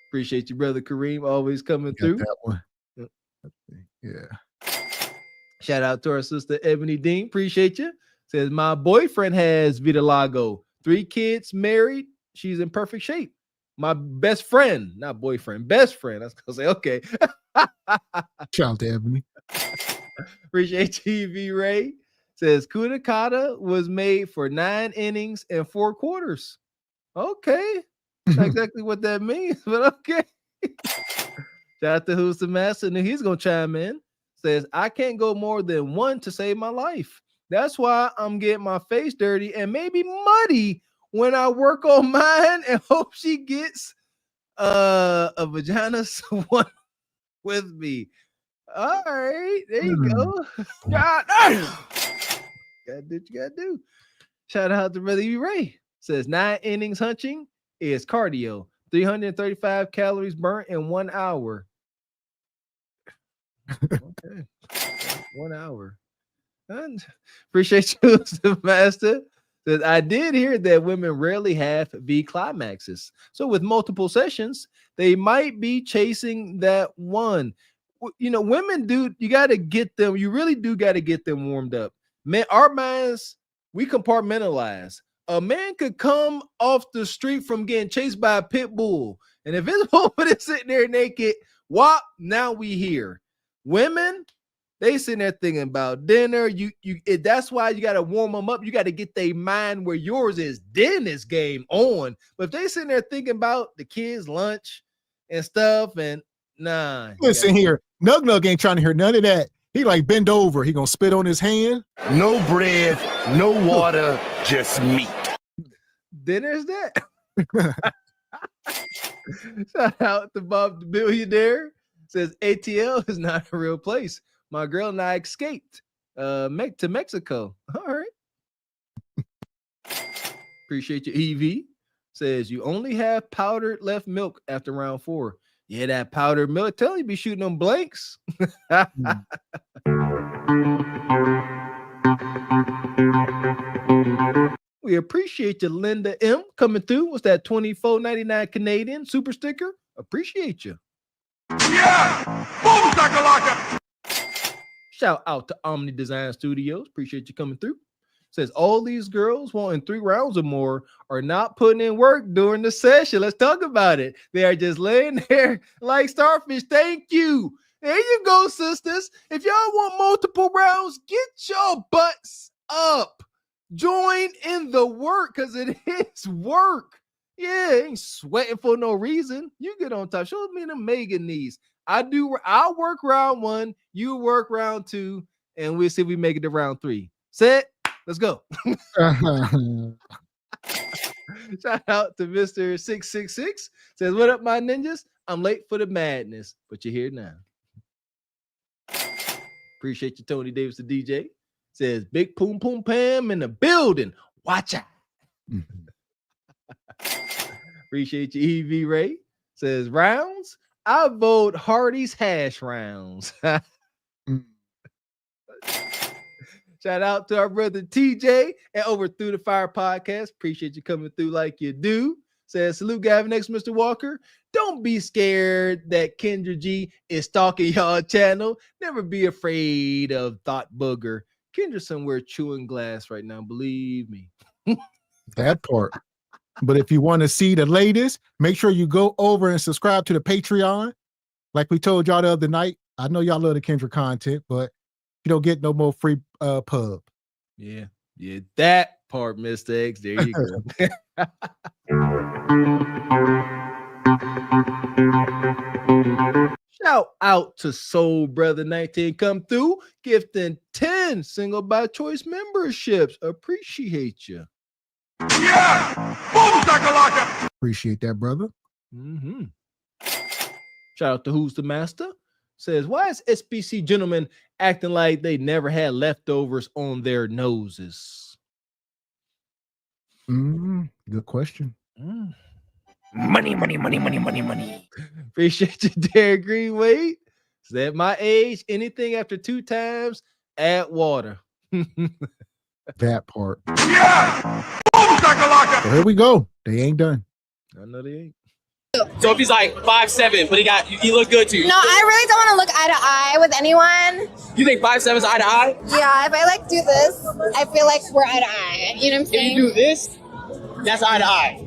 Appreciate you, brother Kareem, always coming through. That one. Yeah. Shout out to our sister Ebony Dean. Appreciate you. Says, my boyfriend has vitiligo. 3 kids, married. She's in perfect shape. My best friend, not boyfriend, best friend. I was gonna say, okay. Shout out to Ebony. Appreciate you, V Ray. Says Kudakata was made for 9 innings and 4 quarters. Okay. Not exactly what that means, but okay. Shout out to Who's the Master, and he's gonna chime in. Says, I can't go more than 1 to save my life. That's why I'm getting my face dirty and maybe muddy when I work on mine and hope she gets a vagina one with me. All right, there you go. God, gotta do what you gotta do. Shout out to Brother E. Ray. Says 9 innings hunching is cardio. 335 calories burnt in 1 hour. Okay. 1 hour. And appreciate you, the master. Says, I did hear that women rarely have V climaxes. So with multiple sessions, they might be chasing that one. You know, women do, you got to get them, you really do got to get them warmed up. Man, our minds, we compartmentalize. A man could come off the street from getting chased by a pit bull. And if his woman is sitting there naked, whop, now we here. Women, They sitting there thinking about dinner. That's why you got to warm them up. You got to get their mind where yours is. Then it's game on. But if they sitting there thinking about the kids' lunch and stuff, and nah. Listen here, Nug Nug ain't trying to hear none of that. He like bend over. He gonna spit on his hand. No bread, no water, just meat. Then there's that. Shout out to Bob the Billionaire. Says ATL is not a real place. My girl and I escaped to Mexico. All right. Appreciate you, EV. Says you only have powdered left milk after round 4. Yeah, that powdered milk. Tell you be shooting them blanks. We appreciate you, Linda M, coming through. What's that? $24.99 Canadian super sticker. Appreciate you. Yeah! Boom, shakalaka! Shout out to Omni Design Studios. Appreciate you coming through. Says all these girls wanting 3 rounds or more are not putting in work during the session. Let's talk about it. They are just laying there like starfish. Thank you. There you go, sisters. If y'all want multiple rounds, get your butts up. Join in the work because it is work. Yeah, ain't sweating for no reason. You get on top. Show me the Megan knees. I'll work round 1. You work round 2, and we'll see if we make it to round 3. Set. Let's go. Shout out to Mr. 666. Says, what up, my ninjas? I'm late for the madness, but you're here now. Appreciate you, Tony Davis, the DJ. Says, big poom poom pam in the building. Watch out. Appreciate you, EV Ray. Says, rounds? I vote Hardy's hash rounds. Shout out to our brother TJ and over Through the Fire podcast. Appreciate you coming through like you do. Says, salute Gavin X Mr. Walker. Don't be scared that Kendra G is stalking y'all channel. Never be afraid of Thought Booger. Kendra somewhere chewing glass right now, believe me. That part. But if you want to see the latest, make sure you go over and subscribe to the Patreon. Like we told y'all the other night, I know y'all love the Kendra content, but you don't get no more free pub. Yeah, that part, Mr. X. There you go. Shout out to Soul Brother 19 come through, gifting 10 single by choice memberships. Appreciate you. Yeah! Boom, shakalaka! Appreciate that, brother. Mm-hmm. Shout out to Who's the Master. Says, why is SBC gentlemen acting like they never had leftovers on their noses? Good question. Money. Appreciate you, Derek Greenway. Is that my age? Anything after 2 times, add water. That part. Yeah! Boom, shakalaka! So here we go. They ain't done. I know they ain't. So if he's like 5'7", but he look good to you. No, I really don't want to look eye to eye with anyone. You think 5'7" is eye to eye? Yeah, if I like do this, I feel like we're eye to eye. You know what I'm saying? If you do this, that's eye to eye.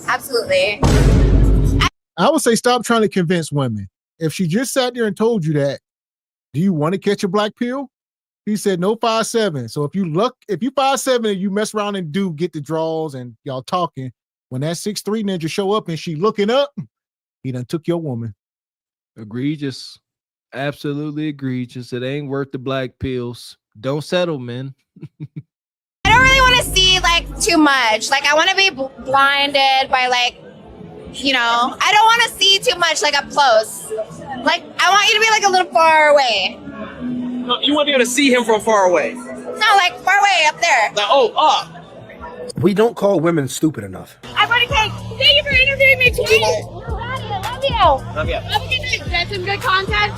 Absolutely. I would say stop trying to convince women. If she just sat there and told you that, do you want to catch a black pill? He said no 5'7". So if you 5'7" and you mess around and do get the draws and y'all talking, when that 6'3" ninja show up and she looking up, he done took your woman. Egregious. Absolutely egregious. It ain't worth the black pills. Don't settle, man. I don't really want to see like too much. Like I want to be blinded by like, you know, I don't want to see too much like up close. Like I want you to be like a little far away. No, you want to be able to see him from far away. No, like far away up there. Like, oh, up. We don't call women stupid enough. I want to take. Thank you for interviewing me today. Love you. Love you. Have a good night. That's some good content.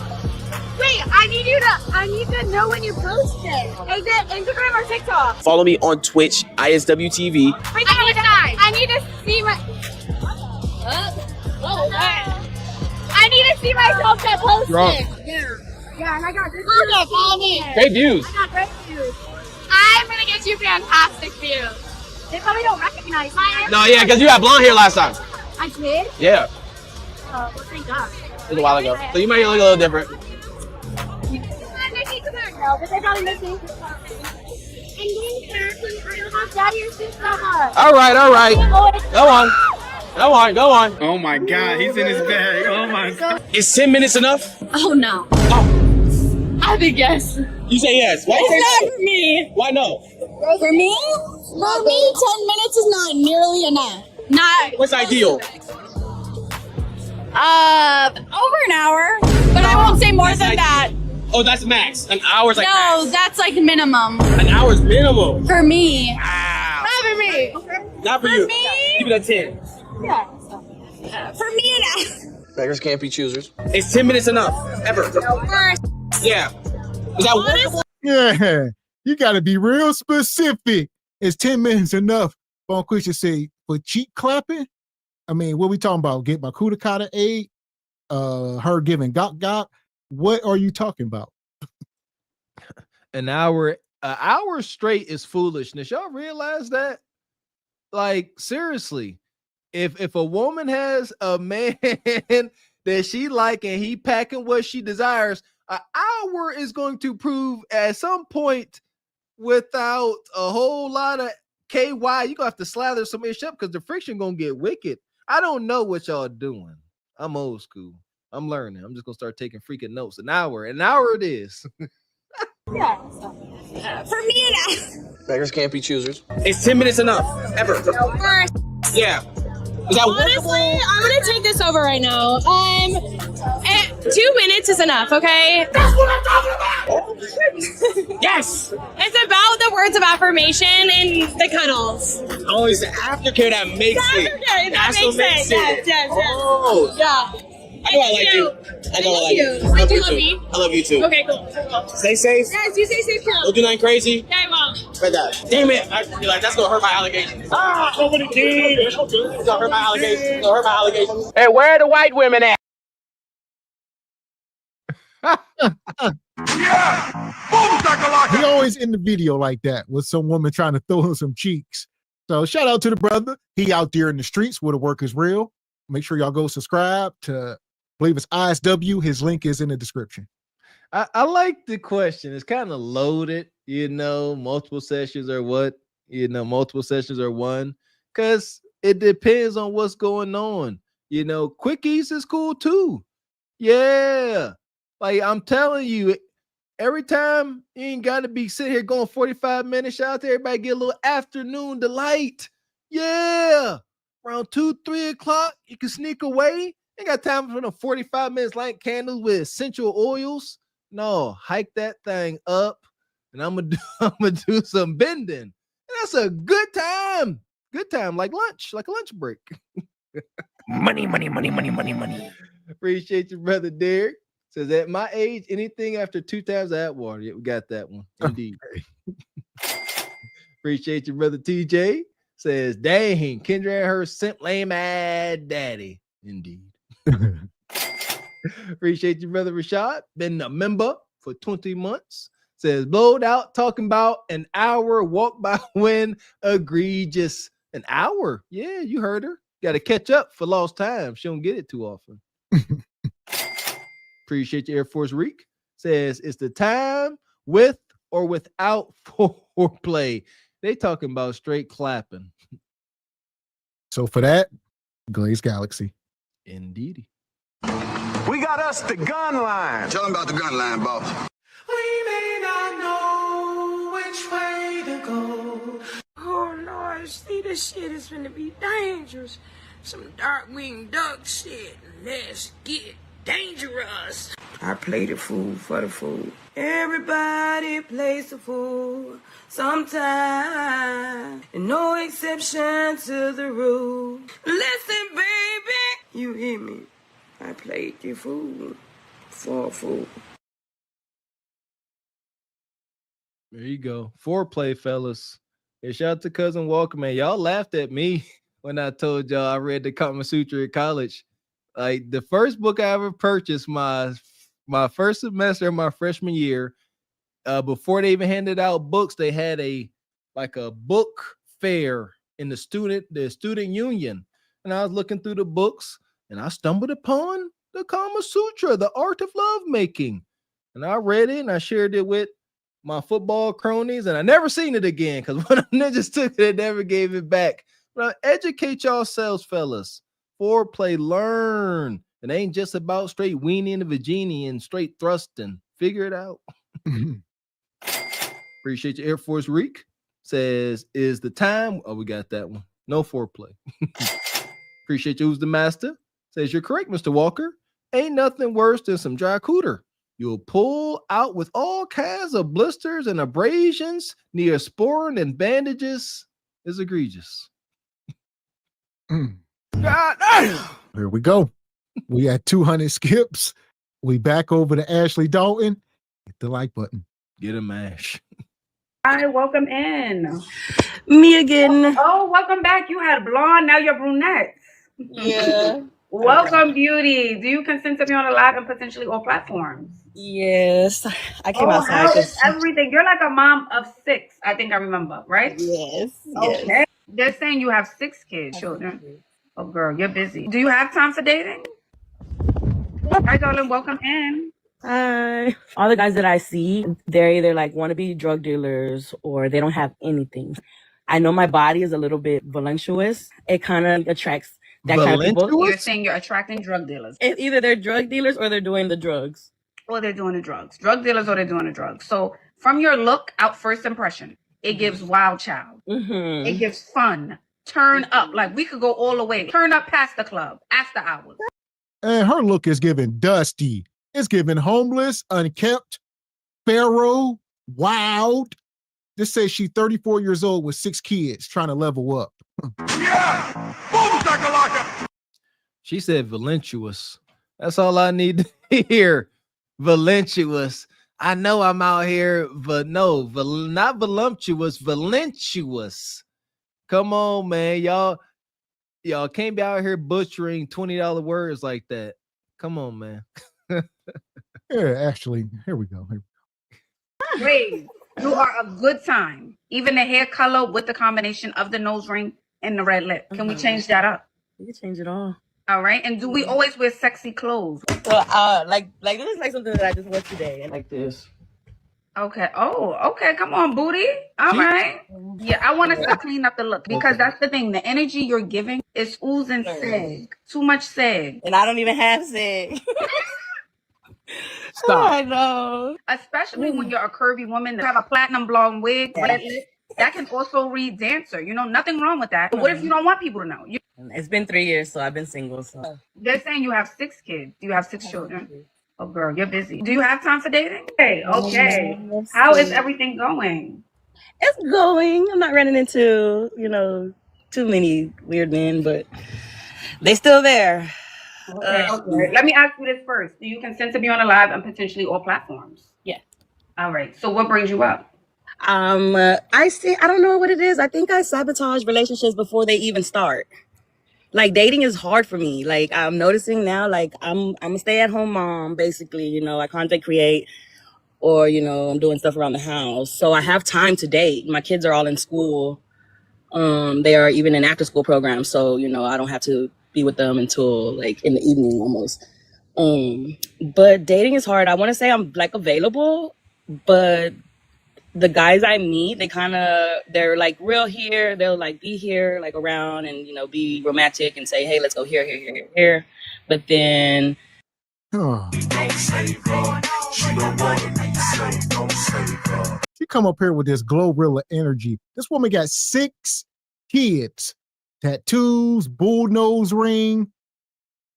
Wait, I need to know when you post it. Is it Instagram or TikTok? Follow me on Twitch, ISWTV. I need to see my. I need to see myself get posted. Yeah, and I got good views. Follow me. Great views. I got great views. I'm gonna get you fantastic views. They probably don't recognize me. No, yeah, because you had blonde hair last time. I did? Yeah. Oh, well, thank God. It was a while ago. So you might look a little different. I'm making No, but they probably miss me. I'm getting crafty. I don't have daddy or sister. All right, all right. Go on. Go on, go on. Oh my God, he's in his bag. Oh my God. Is 10 minutes enough? Oh no. I think yes. You say yes. Why say It's no? not for me. Why no? For me? For me, 10 minutes is not nearly enough. Not. What's ideal? Over an hour, but I won't say more than that. Oh, that's max. An hour's like No, max. that's like minimum. An hour's minimum. For me. Wow. Not for me. Not for you. Keep it at 10. Yeah. For me and Beggars can't be choosers. Is 10 minutes enough? Ever? Yeah. Is that workable? Yeah, you got to be real specific. Is 10 minutes enough? Bon Christian say for cheek clapping. I mean, what we talking about? Get my kuda kata aid? Her giving gok. What are you talking about? An hour straight is foolishness. Y'all realize that? Like, seriously, if a woman has a man that she like and he packing what she desires, an hour is going to prove at some point without a whole lot of KY, you're gonna have to slather some ish up because the friction gonna get wicked. I don't know what y'all doing. I'm old school. I'm learning. I'm just gonna start taking freaking notes. An hour it is. yeah. For me and Beggars can't be choosers. Is 10 minutes enough? Ever? Yeah. Is that honestly, I'm gonna take this over right now. 2 minutes is enough, okay? That's what I'm talking about. Yes. It's about the words of affirmation and the cuddles. Oh, it's the aftercare that makes it. That makes sense. Yes. Oh. Yeah. I know I like you. I know I like you. I do love me. I love you too. Okay, cool. Stay safe. Yes, you stay safe, girl. Don't do nothing crazy. Yeah, I won't. But damn it. I feel like that's gonna hurt my allegations. So many kids. It's gonna hurt my allegations. It's gonna hurt my allegations. Hey, where are the white women at? He always in the video like that with some woman trying to throw him some cheeks. So shout out to the brother. He out there in the streets where the work is real. Make sure y'all go subscribe to, I believe it's ISW. His link is in the description. I like the question. It's kind of loaded, multiple sessions or what, multiple sessions or one, because it depends on what's going on. Quickies is cool too. Yeah. Like I'm telling you, every time you ain't got to be sitting here going 45 minutes. Shout out to everybody, get a little afternoon delight. Yeah. Around 2, 3 o'clock, you can sneak away. Ain't got time for the 45 minutes light candles with essential oils. No, hike that thing up, and I'm gonna do some bending. And that's a good time. Good time, like lunch, like a lunch break. Money. Appreciate you, brother Derek. Says at my age, anything after 2 times that water. Yeah, we got that one. Indeed. Appreciate you, brother TJ. Says, dang, Kendra and her simp lame mad daddy. Indeed. Appreciate you, brother Rashad. Been a member for 20 months. Says, blowed out talking about an hour walk by when egregious. An hour. Yeah, you heard her. Got to catch up for lost time. She don't get it too often. Appreciate you, Air Force Reek. Says, it's the time with or without foreplay. They talking about straight clapping. So for that, Glaze Galaxy. Indeed. We got us the gun line. Tell them about the gun line, boss. We may not know which way to go. Oh Lord, see, this shit is gonna be dangerous. Some dark-winged duck shit. Let's get dangerous. I play the fool for the fool. Everybody plays the fool sometime, and no exception to the rule. Listen, baby, you hear me? I played the fool for a fool. There you go. Foreplay, fellas. Hey, shout out to Cousin Walker, man. Y'all laughed at me when I told y'all I read the Kama Sutra at college. Like the first book I ever purchased, my first semester of my freshman year, before they even handed out books, they had a book fair in the student union. And I was looking through the books and I stumbled upon the Kama Sutra, the art of lovemaking. And I read it and I shared it with my football cronies, and I never seen it again because when the ninjas took it, they never gave it back. But educate yourselves, fellas. Foreplay, learn. It ain't just about straight weenie and vagina and straight thrusting. Figure it out. Appreciate your Air Force Reek. Says, is the time. Oh, we got that one. No foreplay. Appreciate you. Who's the master? Says, you're correct, Mr. Walker. Ain't nothing worse than some dry cooter. You'll pull out with all kinds of blisters and abrasions, neosporin and bandages. Is egregious. God damn. Here we go. We at 200 skips. We back over to Ashley Dalton. Hit the like button. Get a mash. Hi, welcome in. Me again. Oh, welcome back. You had blonde, now you're brunette. Yeah. Welcome, beauty. Do you consent to be on a live and potentially all platforms? Yes. I came outside. How is everything? You're like a mom of 6, I think I remember, right? Yes. Okay. They're saying you have 6 kids, children. Oh, girl, you're busy. Do you have time for dating? Hi, darling. Welcome in. Hi. All the guys that I see, they're either like want to be drug dealers or they don't have anything. I know my body is a little bit voluptuous. It kind of attracts that kind of people. You're saying you're attracting drug dealers. It's either they're drug dealers or they're doing the drugs. Or they're doing the drugs. Drug dealers or they're doing the drugs. So from your look, out first impression, it gives wild child. It gives fun. Turn up. Like we could go all the way. Turn up past the club. After hours. And her look is giving dusty. It's giving homeless, unkept, pharaoh, wild. This says she's 34 years old with 6 kids trying to level up. She said voluptuous. That's all I need to hear. Voluptuous. I know I'm out here, but no, not voluptuous, voluptuous. Come on, man. Y'all can't be out here butchering $20 words like that. Come on, man. Yeah, actually, here we go. Wait, you are a good time. Even the hair color with the combination of the nose ring and the red lip. Can we change that up? You can change it all. All right. And do we always wear sexy clothes? Well, like this is like something that I just wore today. Like this. Okay. Oh, okay. Come on, booty. All right. Yeah, I want us to clean up the look because that's the thing. The energy you're giving is oozing sag. Too much sag. And I don't even have sag. Stop. I know. Especially when you're a curvy woman that have a platinum blonde wig, red lip. That can also read dancer. You know, nothing wrong with that. But what if you don't want people to know? It's been 3 years, so I've been single. So They're saying you have 6 kids. Do you have 6 children? Oh, girl, you're busy. Do you have time for dating? Okay, okay. How is everything going? it's going. I'm not running into, too many weird men, but they still there. Okay, okay. Let me ask you this first. Do you consent to be on a live and potentially all platforms? Yeah. All right. So what brings you up? I don't know what it is. I think I sabotage relationships before they even start. Like dating is hard for me. Like I'm noticing now, like I'm a stay-at-home mom, basically, I content create or, I'm doing stuff around the house. So I have time to date. My kids are all in school. They are even in after school programs. So, I don't have to be with them until like in the evening almost. But dating is hard. I want to say I'm like available, but the guys I meet, they're like real here. They'll like be here, like around and, be romantic and say, hey, let's go here, here, here, here, here. But then. She come up here with this Glorilla energy. This woman got 6 kids, tattoos, bull nose ring.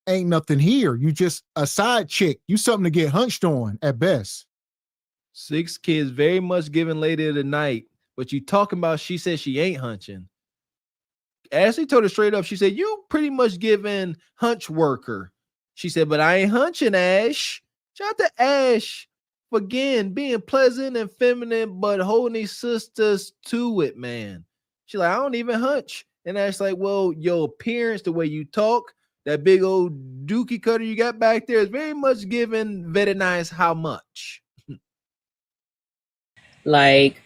Ain't nothing here. You just a side chick. You something to get hunched on at best. 6 kids, very much given later tonight. But you talking about she said she ain't hunching. Ashley told her straight up. She said, you pretty much giving hunch worker. She said, but I ain't hunching, Ash. Shout out to Ash for again being pleasant and feminine, but holding these sisters to it, man. She's like, I don't even hunch. And Ash like, well, your appearance, the way you talk, that big old dookie cutter you got back there is very much giving very nice how much. Like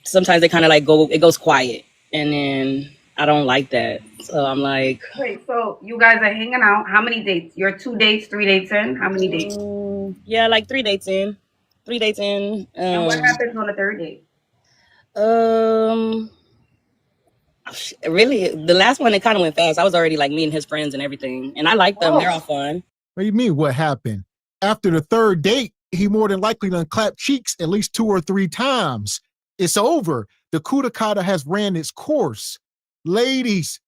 sometimes they kind of like it goes quiet, and then I don't like that. So I'm like, wait, so you guys are hanging out. How many dates? You're 2 dates, 3 dates in? How many dates? Yeah, like 3 dates in. 3 dates in. And what happens on the third date? Um, really, the last one, it kind of went fast. I was already like meeting his friends and everything, and I like them. They're all fun. What do you mean? What happened? After the third date, he more than likely done clapped cheeks at least 2 or 3 times. It's over. The kudakata has ran its course. Ladies,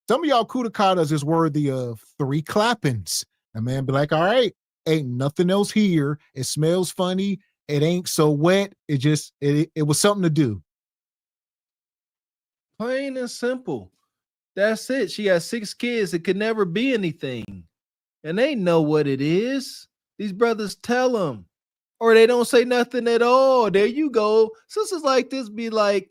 some of y'all kudakatas is worthy of 3 clappings. A man be like, all right, ain't nothing else here. It smells funny. It ain't so wet. It was something to do. Plain and simple. That's it. She has 6 kids. It could never be anything. And they know what it is. These brothers tell them. Or they don't say nothing at all. There you go. Sisters like this be like,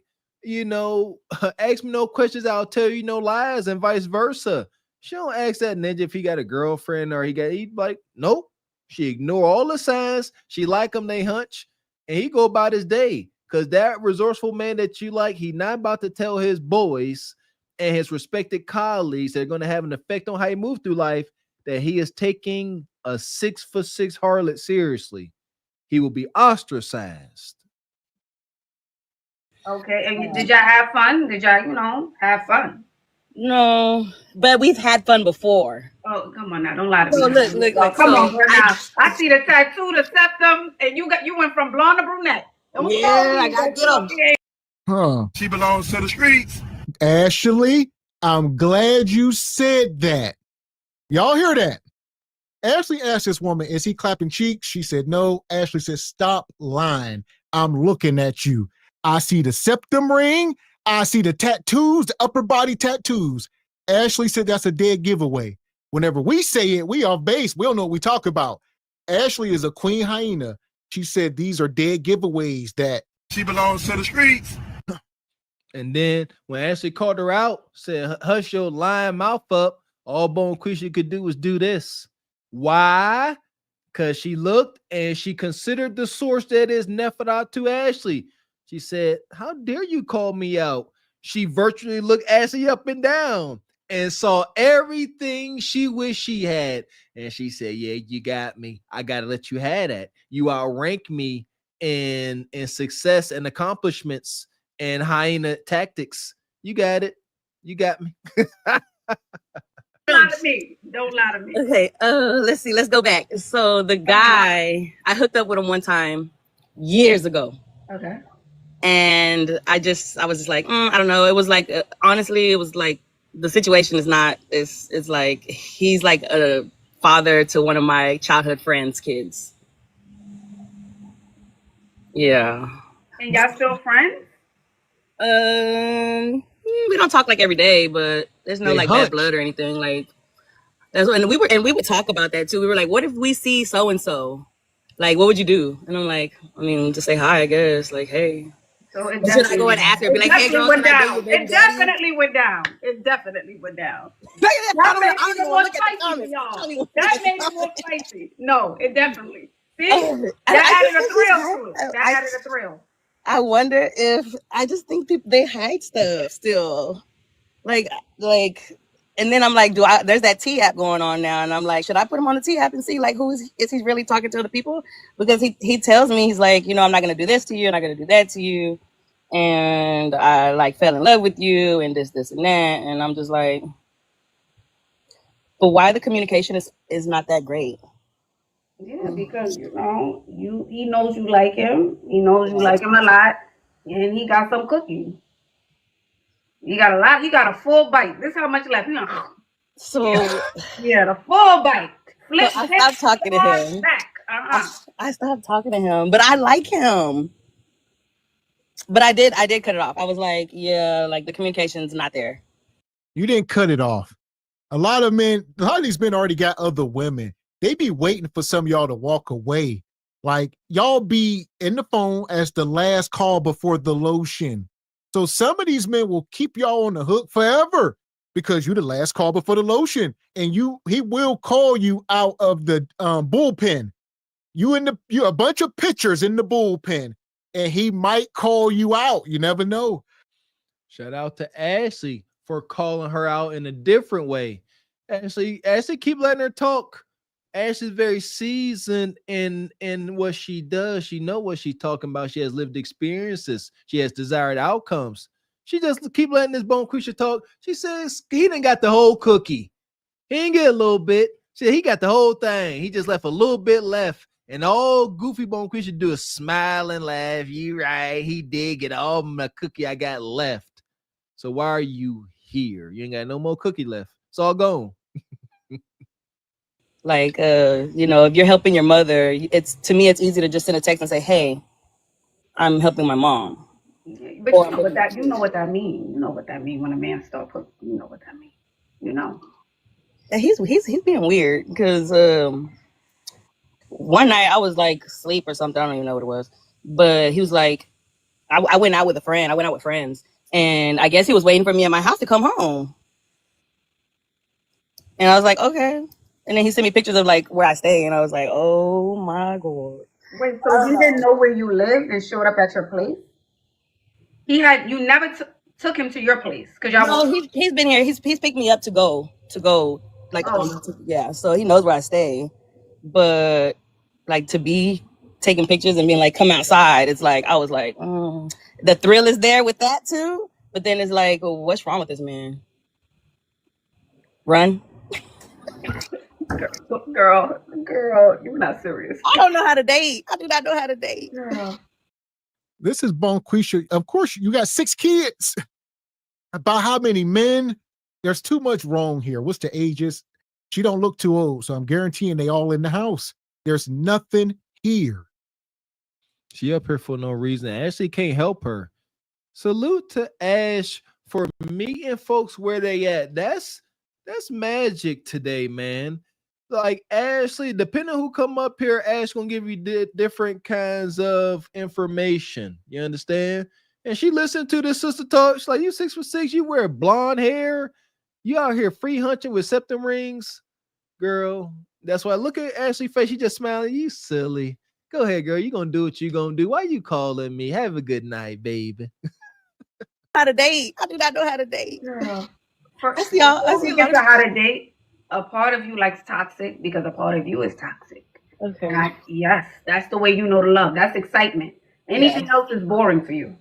ask me no questions, I'll tell you no lies, and vice versa. She don't ask that ninja if he got a girlfriend or he like, nope. She ignore all the signs. She like him, they hunch, and he go about his day. Because that resourceful man that you like, he not about to tell his boys and his respected colleagues that are going to have an effect on how he move through life that he is taking a 6'6" harlot seriously. He will be ostracized. Okay, and did y'all have fun? Did y'all, have fun? No, but we've had fun before. Oh, come on now, don't lie to me. So look, Come so on, girl, now. I see the tattoo, the septum, and you went from blonde to brunette. Don't yeah, I gotta get them. Huh. She belongs to the streets. Ashley, I'm glad you said that. Y'all hear that? Ashley asked this woman, is he clapping cheeks? She said no. Ashley said, stop lying. I'm looking at you. I see the septum ring. I see the tattoos, the upper body tattoos. Ashley said that's a dead giveaway. Whenever we say it, we off base. We don't know what we talk about. Ashley is a queen hyena. She said these are dead giveaways that she belongs to the streets. And then when Ashley called her out, said, hush your lying mouth up, all Bone Quisha could do was do this. Why? Because she looked and she considered the source that is Nefertiti to Ashley. She said, how dare you call me out? She virtually looked Ashley up and down and saw everything she wished she had. And she said, yeah, you got me. I got to let you have that. You outrank me in success and accomplishments and hyena tactics. You got it. You got me. Don't lie to me. Don't lie to me. Okay, let's see. Let's go back. So the guy, I hooked up with him one time years ago. Okay. And I was just like, I don't know. It was like, honestly, it was like, the situation is not, it's like, he's like a father to one of my childhood friends' kids. Yeah. And y'all still friends? We don't talk like every day, but there's no like bad blood or anything. Like that's and we would talk about that too. We were like, what if we see so and so? Like, what would you do? And I'm like, I mean, just say hi, I guess. Like, hey. So it Just go and ask her, be like, hey, girl, went down. It definitely went down. It definitely went down. That made it more spicy, y'all. That made it more spicy. No, it definitely. See, that added a thrill to it. That added a thrill. I wonder if I just think people they hide stuff still, like, and then I'm like, there's that T app going on now, and I'm like, should I put him on the T app and see like is he really talking to other people? Because he tells me he's like, I'm not gonna do this to you, I'm not gonna do that to you, and I like fell in love with you, and this and that, and I'm just like, but why the communication is not that great? Yeah, because he knows you like him. He knows you like him a lot, and he got some cooking. He got a lot. He got a full bite. This is how much left. So yeah, the full bite. So I stopped talking to him. I stopped talking to him, but I like him. But I did cut it off. I was like, yeah, like the communication's not there. You didn't cut it off. A lot of these men already got other women. They be waiting for some of y'all to walk away. Like, y'all be in the phone as the last call before the lotion. So some of these men will keep y'all on the hook forever because you the last call before the lotion. And he will call you out of the bullpen. You a bunch of pitchers in the bullpen, and he might call you out. You never know. Shout out to Ashley for calling her out in a different way. Ashley, keep letting her talk. Ash is very seasoned in what she does. She know what she's talking about. She has lived experiences. She has desired outcomes. She just keep letting this bone creature talk. She says he didn't got the whole cookie. He didn't get a little bit. She said he got the whole thing. He just left a little bit left. And all Goofy Bone Creature do is smile and laugh. You right. He did get all my cookie I got left. So why are you here? You ain't got no more cookie left. It's all gone. Like, you know, if you're helping your mother, to me, it's easy to just send a text and say, hey, I'm helping my mom. But you know what that means. You know what that means when a man start putting, you know what that means. You know. And he's being weird because one night I was like asleep or something. I don't even know what it was. But he was like, I went out with a friend. I went out with friends. And I guess he was waiting for me at my house to come home. And I was like, okay. And then he sent me pictures of like where I stay. And I was like, oh my God. Wait, so he didn't know where you lived and showed up at your place? You never took him to your place? He's been here. He's picked me up to go. Like, yeah. So he knows where I stay. But like to be taking pictures and being like, come outside. It's like, I was like, the thrill is there with that too. But then it's like, well, what's wrong with this man? Run. Girl, you're not serious. I don't know how to date. I do not know how to date. Girl. This is Bonquisha. Of course, you got 6 kids. About how many men? There's too much wrong here. What's the ages? She don't look too old, so I'm guaranteeing they all in the house. There's nothing here. She up here for no reason. Ashley can't help her. Salute to Ash for meeting folks where they at. That's magic today, man. Like Ashley, depending on who come up here, Ash gonna give you different kinds of information. You understand? And she listened to this sister talk. She's like, you 6'6", you wear blonde hair, you out here free hunting with septum rings, girl. That's why look at Ashley's face. She just smiling. You silly. Go ahead, girl. You gonna do what you gonna do. Why you calling me? Have a good night, baby. How to date? I do not know how to date. Girl. I see how to date. A part of you likes toxic because a part of you is toxic. Okay. Yes, that's the way you know to love. That's excitement. Anything else is boring for you.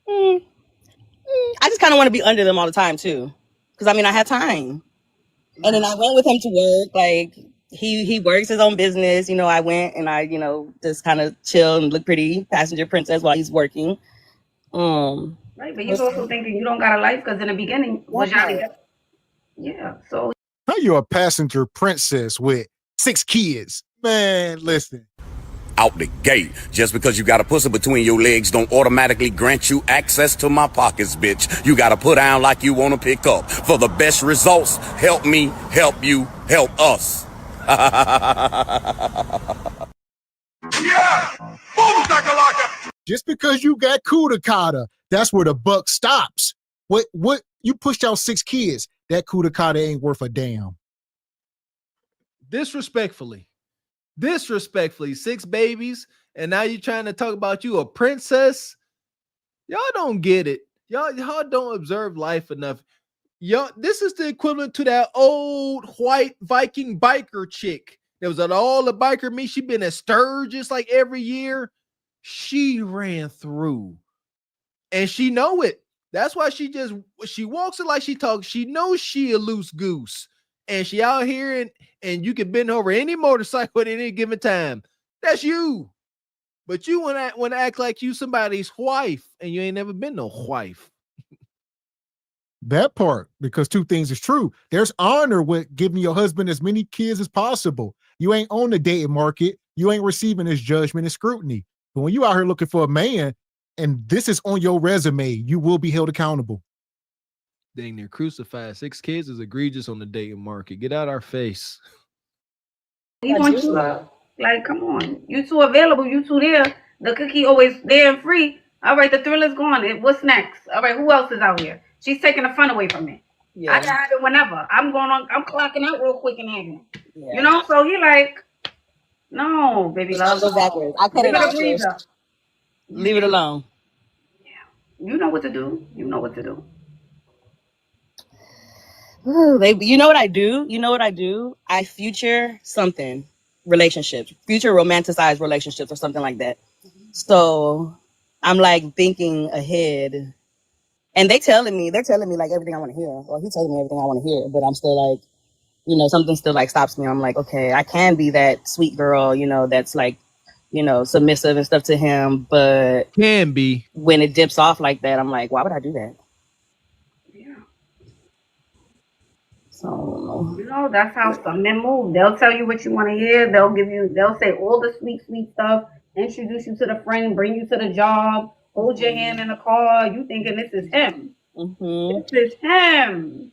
I just kind of want to be under them all the time too, because I mean I have time. And then I went with him to work. Like he works his own business. You know, I went and I just kind of chill and look pretty passenger princess while he's working. Right, but he's also thinking you don't got a life because in the beginning was y'all together. Yeah, so how you a passenger princess with 6 kids? Man, listen. Out the gate. Just because you got a pussy between your legs don't automatically grant you access to my pockets, bitch. You gotta put down like you wanna pick up. For the best results, help me, help you, help us. Just because you got Kudakata, that's where the buck stops. What you pushed out 6 kids, that Kudakata ain't worth a damn. Disrespectfully, 6 babies, and now you're trying to talk about you a princess. Y'all don't get it. Y'all don't observe life enough. Y'all, this is the equivalent to that old white Viking biker chick that was at all the biker meet. She been at Sturgis like every year. She ran through, and she know it. That's why she walks it like she talks. She knows she a loose goose, and she out here and you can bend over any motorcycle at any given time. That's you. But you want to act like you somebody's wife, and you ain't never been no wife. That part, because 2 things is true. There's honor with giving your husband as many kids as possible. You ain't on the dating market. You ain't receiving his judgment and scrutiny. But when you out here looking for a man, and this is on your resume, you will be held accountable. Dang, they're crucified. 6 kids is egregious on the dating market. Get out our face. He wants you. Like, come on. You 2 available. You 2 there. The cookie always there and free. All right, the thrill is gone. What's next? All right, who else is out here? She's taking the fun away from me. Yeah. I can have it whenever. I'm clocking out real quick and having it. Yeah. You know, so he like, no, baby love. Go backwards. I cut it off. Leave it alone. Yeah. You know what to do. You know what to do. You know what I do? You know what I do? I future something, relationships, future romanticized relationships or something like that. So I'm like thinking ahead, and they're telling me like everything I want to hear. Well, he tells me everything I want to hear, but I'm still like, you know, something still like stops me. I'm like, okay, I can be that sweet girl, you know, that's like, you know, submissive and stuff to him, but can be when it dips off like that, I'm like, why would I do that? So You know, that's how some men move. They'll tell you what you want to hear. They'll say all the sweet, sweet stuff, introduce you to the friend, bring you to the job, hold your hand in the car. You thinking this is him. This is him.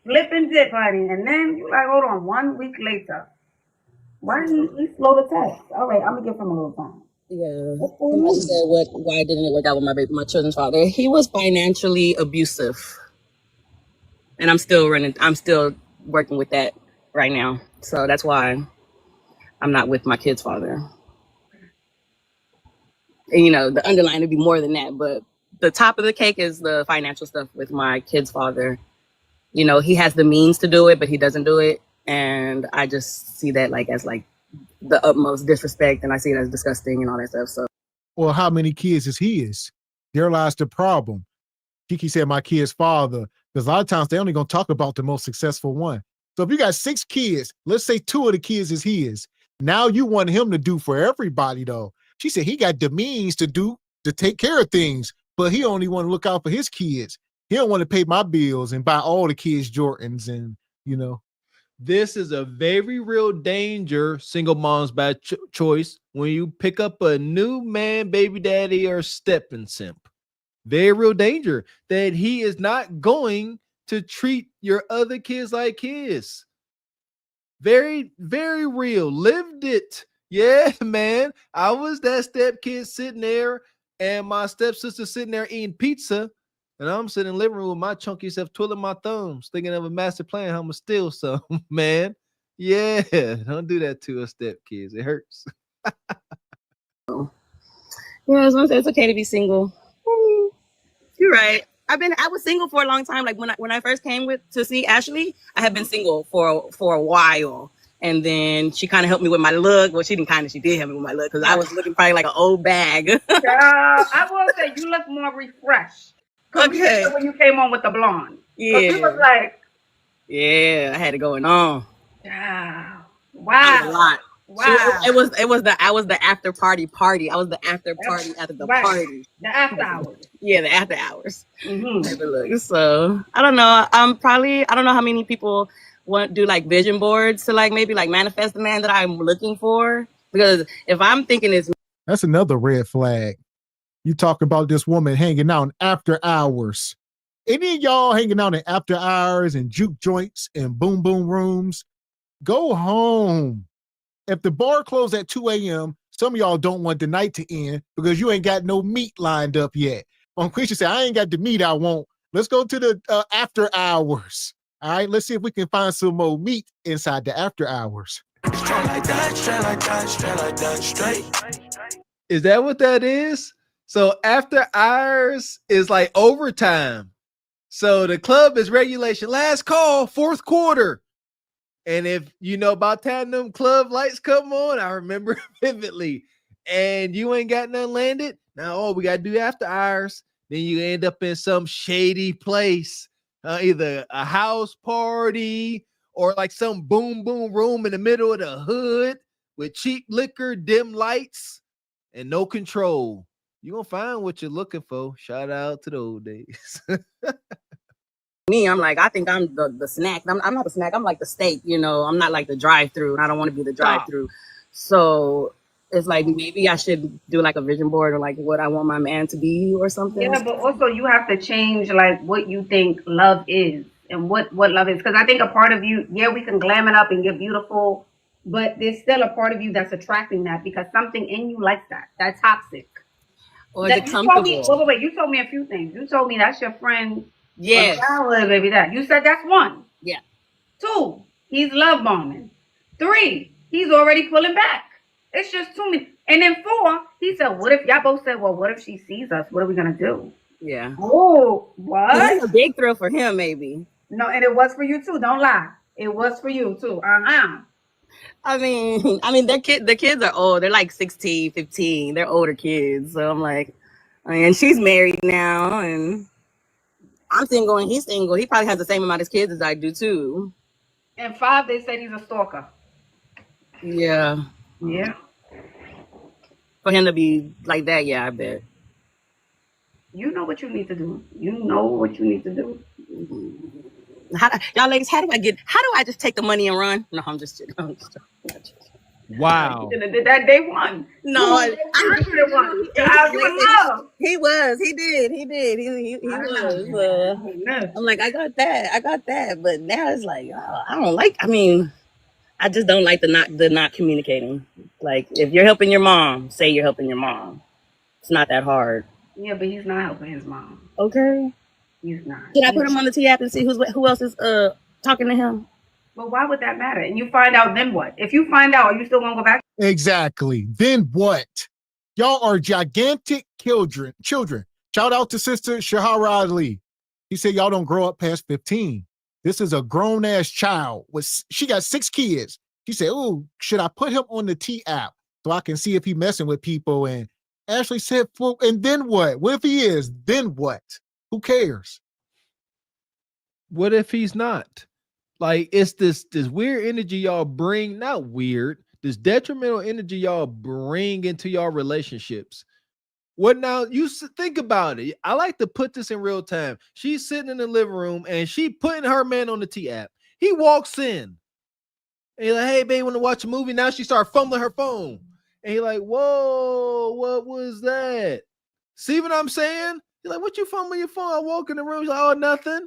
Flip and dip, honey. And then you like, hold on, 1 week later. Why didn't he slow the text? All right, I'm gonna give him a little time. yeah. Somebody said why didn't it work out with my children's father? He was financially abusive. And I'm still working with that right now. So that's why I'm not with my kid's father. And, you know, the underline would be more than that, but the top of the cake is the financial stuff with my kid's father. You know, he has the means to do it, but he doesn't do it. And I just see that like as like the utmost disrespect, and I see it as disgusting and all that stuff. So, well, how many kids is his? There lies the problem. Kiki said my kid's father, because a lot of times they only gonna talk about the most successful one. So if you got 6 kids, let's say 2 of the kids is his. Now you want him to do for everybody though. She said he got the means to take care of things, but he only want to look out for his kids. He don't want to pay my bills and buy all the kids Jordans and, you know. This is a very real danger, single moms by choice, when you pick up a new man, baby daddy, or stepping simp. Very real danger that he is not going to treat your other kids like kids. Very, very real. Lived it. Yeah, man. I was that step kid sitting there and my stepsister sitting there eating pizza. And I'm sitting in the living room with my chunky self twiddling my thumbs, thinking of a master plan, how I'm going to steal some, man. Yeah, don't do that to us step kids. It hurts. yeah, as long as it's okay to be single. You're right. I was single for a long time. Like when I first came to see Ashley, I had been single for a while. And then she kind of helped me with my look. Well, she did help me with my look because I was looking probably like an old bag. I will say you look more refreshed compared to when you came on with the blonde. Yeah. You was like, yeah, I had it going on. wow. That was a lot. Wow. I was the after party. I was the after party after the party. The after hours. Yeah, the after hours. So I don't know. I don't know how many people want to do like vision boards to like maybe like manifest the man that I'm looking for. Because if I'm thinking it's that's another red flag. You talk about this woman hanging out after hours. Any of y'all hanging out in after hours and juke joints and boom boom rooms, go home. If the bar closed at 2 a.m., some of y'all don't want the night to end because you ain't got no meat lined up yet. Christian said, I ain't got the meat I want. Let's go to the after hours. All right, let's see if we can find some more meat inside the after hours. Straight like that, straight like that, straight like that, straight. Is that what that is? So after hours is like overtime. So the club is regulation. Last call, 4th quarter. And if you know about time them club lights come on, I remember vividly. And you ain't got nothing landed. Now, we got to do after hours. Then you end up in some shady place, either a house party or like some boom boom room in the middle of the hood with cheap liquor, dim lights, and no control. You're going to find what you're looking for. Shout out to the old days. me, I'm like, I think I'm the snack. I'm not the snack. I'm like the steak, you know. I'm not like the drive-through, and I don't want to be the drive-through. So it's like maybe I should do like a vision board or like what I want my man to be or something. Yeah, but also you have to change like what you think love is and what love is. Because I think a part of you, yeah, we can glam it up and get beautiful, but there's still a part of you that's attracting that because something in you likes that. That's toxic. Or the comfortable. Wait, you told me a few things. You told me that's your friend. Yeah. Baby, that. You said that's 1. Yeah. 2, he's love bombing. 3, he's already pulling back. It's just too many. And then 4, he said, what if y'all both said, well, what if she sees us? What are we gonna do? Yeah. Oh, what? That's a big thrill for him, maybe. No, and it was for you too. Don't lie. It was for you too. I mean, the kids are old. They're like 16, 15. They're older kids. So I'm like, and she's married now, and I'm single, and he's single. He probably has the same amount of kids as I do too. And 5, they said he's a stalker. Yeah. Yeah. For him to be like that, yeah, I bet. You know what you need to do. You know what you need to do. Y'all ladies, how do I just take the money and run? No, I'm just kidding. Wow. You did that day one. No, he was. He did. He was. I'm like, I got that. But now it's like, I don't like. I mean, I just don't like the not communicating. Like, if you're helping your mom, say you're helping your mom. It's not that hard. Yeah, but he's not helping his mom. Okay. He's not. Can I put him on the T app and see who else is talking to him? But why would that matter? And you find out, then what? If you find out, are you still gonna go back? Exactly. Then what? Y'all are gigantic children. Shout out to Sister Shahara Ali. He said y'all don't grow up past 15. This is a grown-ass child. She got 6 kids. She said, "Oh, should I put him on the T app so I can see if he messing with people?" And Ashley said, and then what? What if he is? Then what? Who cares? What if he's not? Like, it's this weird energy y'all bring, not weird, this detrimental energy y'all bring into y'all relationships. What now? You think about it. I like to put this in real time. She's sitting in the living room and she putting her man on the T app. He walks in and he's like, "Hey, babe, want to watch a movie?" Now she started fumbling her phone. And he's like, "Whoa, what was that?" See what I'm saying? He's like, "What you fumbling your phone?" I walk in the room. He's like, "Oh, nothing."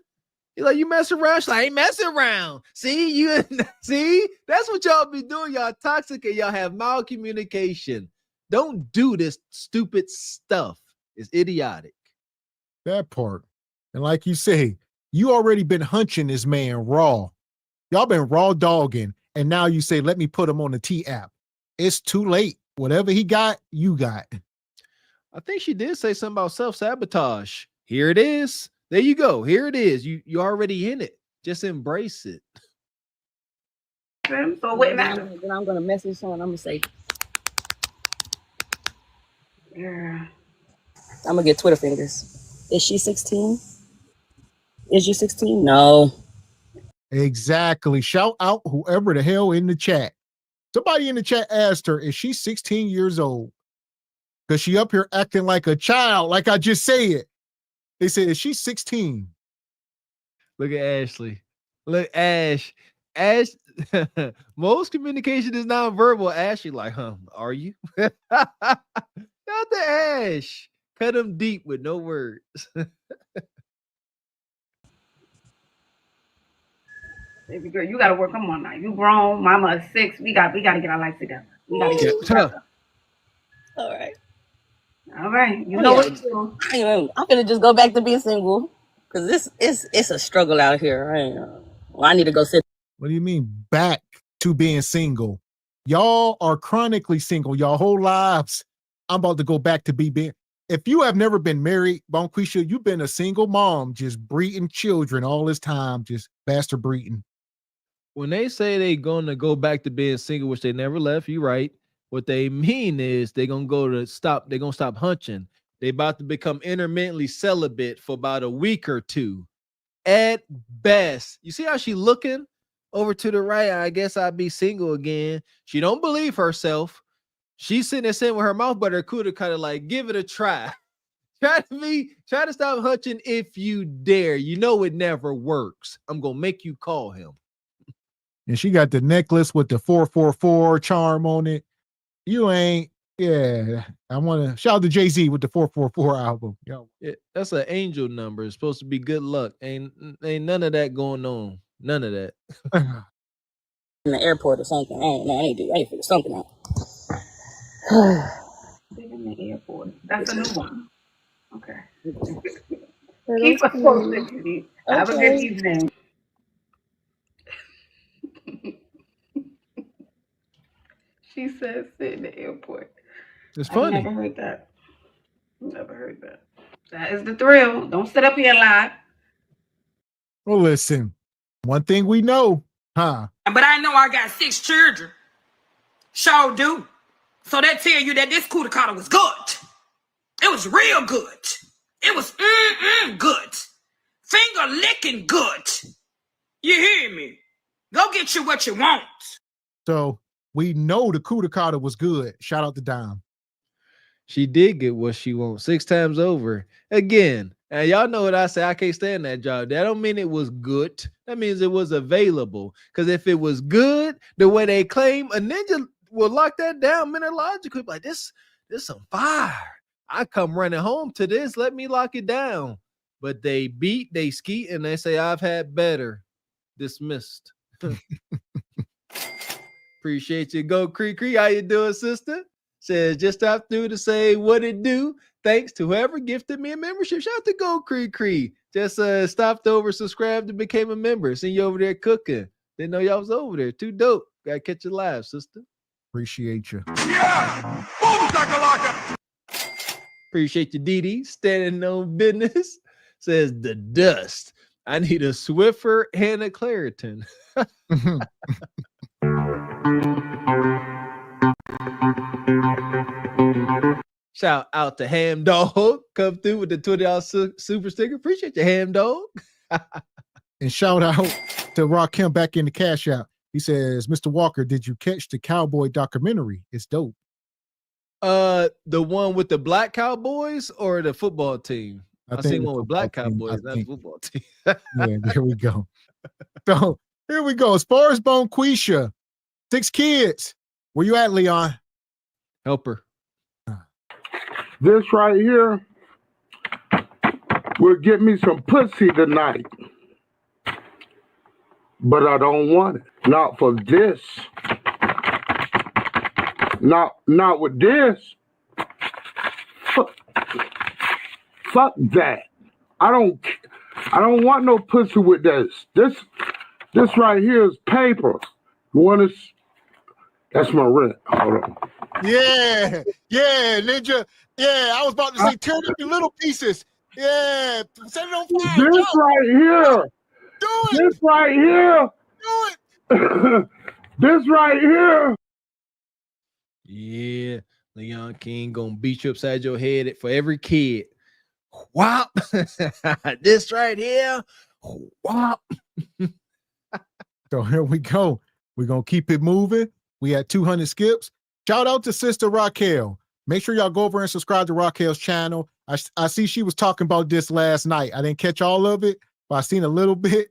He's like, "You mess around?" She's like, "I ain't messing around." See, see, that's what y'all be doing. Y'all toxic and y'all have malcommunication. Don't do this stupid stuff. It's idiotic. That part. And like you say, you already been hunching this man raw. Y'all been raw dogging. And now you say, let me put him on the T app. It's too late. Whatever he got, you got. I think she did say something about self-sabotage. Here it is. There you go. Here it is. You already in it. Just embrace it. So what matters? Then I'm gonna message someone. I'm gonna say, yeah. I'm gonna get Twitter fingers. Is she 16? Is you 16? No. Exactly. Shout out whoever the hell in the chat. Somebody in the chat asked her, is she 16 years old? Because she up here acting like a child, like I just said. They said, is she 16? Look at Ashley. Look, Ash. Most communication is nonverbal. Ashley, like, are you? Not the Ash. Cut him deep with no words. Baby girl, you gotta work. Come on now. You grown. Mama is 6. We gotta get our life together. We gotta get it together. All right. All right. You know what to do. I'm gonna just go back to being single. Cause it's a struggle out here. I need to go sit. What do you mean back to being single? Y'all are chronically single your whole lives. I'm about to go back to being. If you have never been married, Bonquisha, you've been a single mom, just breeding children all this time, just bastard breeding. When they say they're gonna go back to being single, which they never left, you're right. What they mean is they're gonna stop hunching. They about to become intermittently celibate for about a week or two. At best. You see how she looking over to the right? I guess I'd be single again. She don't believe herself. She's sitting there saying with her mouth butter could kind of like give it a try. Try to stop hunching if you dare. You know it never works. I'm gonna make you call him. And she got the necklace with the 444 charm on it. You ain't, yeah. I want to shout out to Jay-Z with the 444 album. Yo. Yeah, that's an angel number. It's supposed to be good luck. Ain't none of that going on. None of that. In the airport or something. I don't know. I need to figure something out. In the airport. That's a new one. Okay. Keep us posted. Have a good evening. She says sit in the airport. It's funny. I never heard that. Never heard that. That is the thrill. Don't sit up here and lie. Well, listen, one thing we know, huh? But I know I got 6 children. Sure do. So that tell you that this cootie cutter was good. It was real good. It was good. Finger licking good. You hear me? Go get you what you want. So we know the Cuda Carter was good. Shout out to Dom. She did get what she wants 6 times over. Again, and y'all know what I say. I can't stand that job. That don't mean it was good. That means it was available. Because if it was good, the way they claim, a ninja will lock that down mineralogically. Like this some fire. I come running home to this. Let me lock it down. But they beat, they skeet, and they say I've had better. Dismissed. Appreciate you. Go Cree. How you doing, sister? Says just stopped through to say what it do. Thanks to whoever gifted me a membership. Shout out to Go Cree. Just stopped over, subscribed, and became a member. Seen you over there cooking. Didn't know y'all was over there. Too dope. Gotta catch you live, sister. Appreciate you. Yeah! Boom, shakalaka! Appreciate you, Dee. Standing on business. Says the dust. I need a Swiffer and a Claritin. Shout out to Ham Dog. Come through with the $20 super sticker. Appreciate you, Ham Dog. And shout out to Rakim back in the cash out. He says, Mr. Walker, did you catch the cowboy documentary? It's dope. The one with the black cowboys or the football team? I seen one with black cowboys, not the football team. Yeah, there we go. So here we go. As far as Bonquisha, 6 kids. Where you at, Leon? Help her. This right here will get me some pussy tonight. But I don't want it. Not for this. Not with this. Fuck that. I don't want no pussy with this. This right here is paper. You want to? That's my rent. Hold on. Yeah, Ninja. Yeah, I was about to say, tear it up in little pieces. Yeah, set it on fire. This right here. Do it. This right here. Do it. This right here. Yeah, Leon King gonna beat you upside your head for every kid. Whop. This right here. Whop. So here we go. We're gonna keep it moving. We had 200 skips. Shout out to Sister Raquel. Make sure y'all go over and subscribe to Raquel's channel. I see she was talking about this last night. I didn't catch all of it, but I seen a little bit.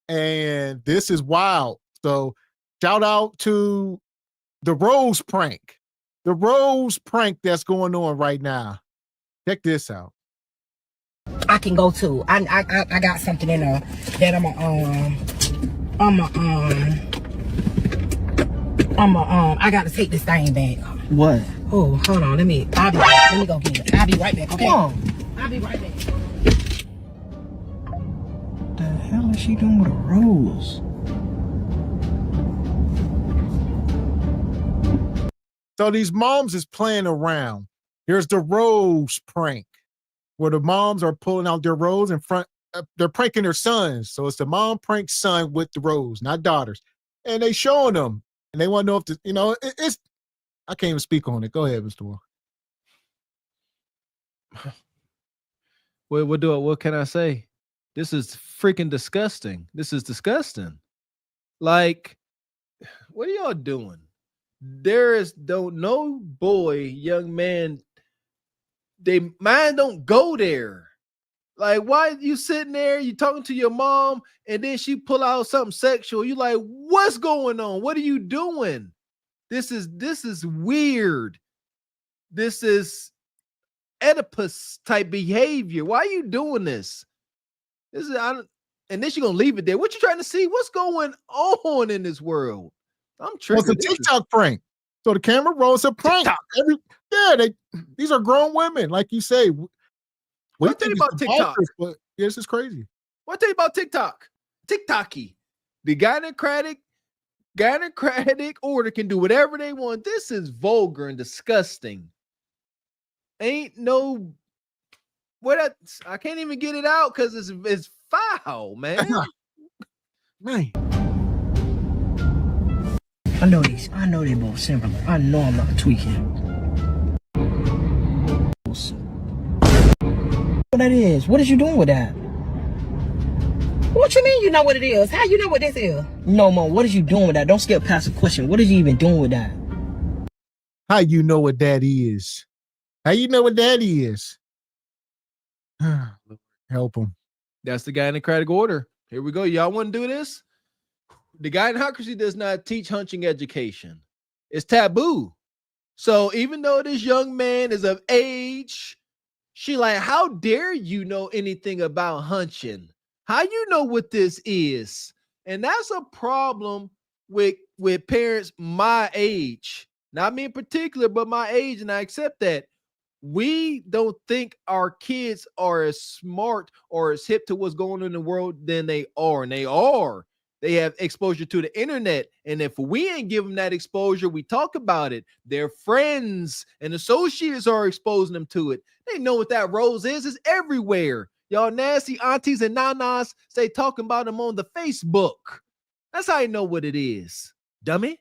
And this is wild. So shout out to the Rose prank. The Rose prank that's going on right now. Check this out. I can go to. I got something in there that I gotta take this thing back. What? Oh, hold on. Let me go get it. I'll be right back. Okay. Come on. I'll be right back. The hell is she doing with a rose? So these moms is playing around. Here's the rose prank, where the moms are pulling out their rose in front. They're pranking their sons. So it's the mom prank son with the rose, not daughters. And they showing them. And they want to know if it's. I can't even speak on it. Go ahead, Mr. Walker. What can I say? This is freaking disgusting. This is disgusting. Like, what are y'all doing? There is no boy, young man, they mind don't go there. Like, why you sitting there, you talking to your mom, and then she pull out something sexual. You like, what's going on? What are you doing? This is weird. This is Oedipus type behavior. Why are you doing this? And then she gonna leave it there. What you trying to see? What's going on in this world? I'm triggered. Well, it's a TikTok prank. So the camera rolls a prank. These are grown women, like you say. What tell you about TikTok? But this is crazy. What tell you about TikTok? TikToky. The gynocratic order can do whatever they want. This is vulgar and disgusting. Ain't no what I can't even get it out because it's foul, man. Man. I know these. I know they both similar. I know I'm not tweaking. What that is? What is you doing with that? What you mean you know what it is? How you know what this is? No, Mo, what is you doing with that? Don't skip past the question. What is you even doing with that? How you know what that is? How you know what that is? Help him. That's the gynocratic order. Here we go. Y'all want to do this? The gynocracy does not teach hunching education. It's taboo. So even though this young man is of age, she like, how dare you know anything about hunching? How you know what this is? And that's a problem with parents my age. Not me in particular, but my age, and I accept that. We don't think our kids are as smart or as hip to what's going on in the world than they are. And they are. They have exposure to the internet. And if we ain't give them that exposure, we talk about it. Their friends and associates are exposing them to it. They know what that rose is. It's everywhere. Y'all nasty aunties and nanas say talking about them on the Facebook. That's how you know what it is. Dummy.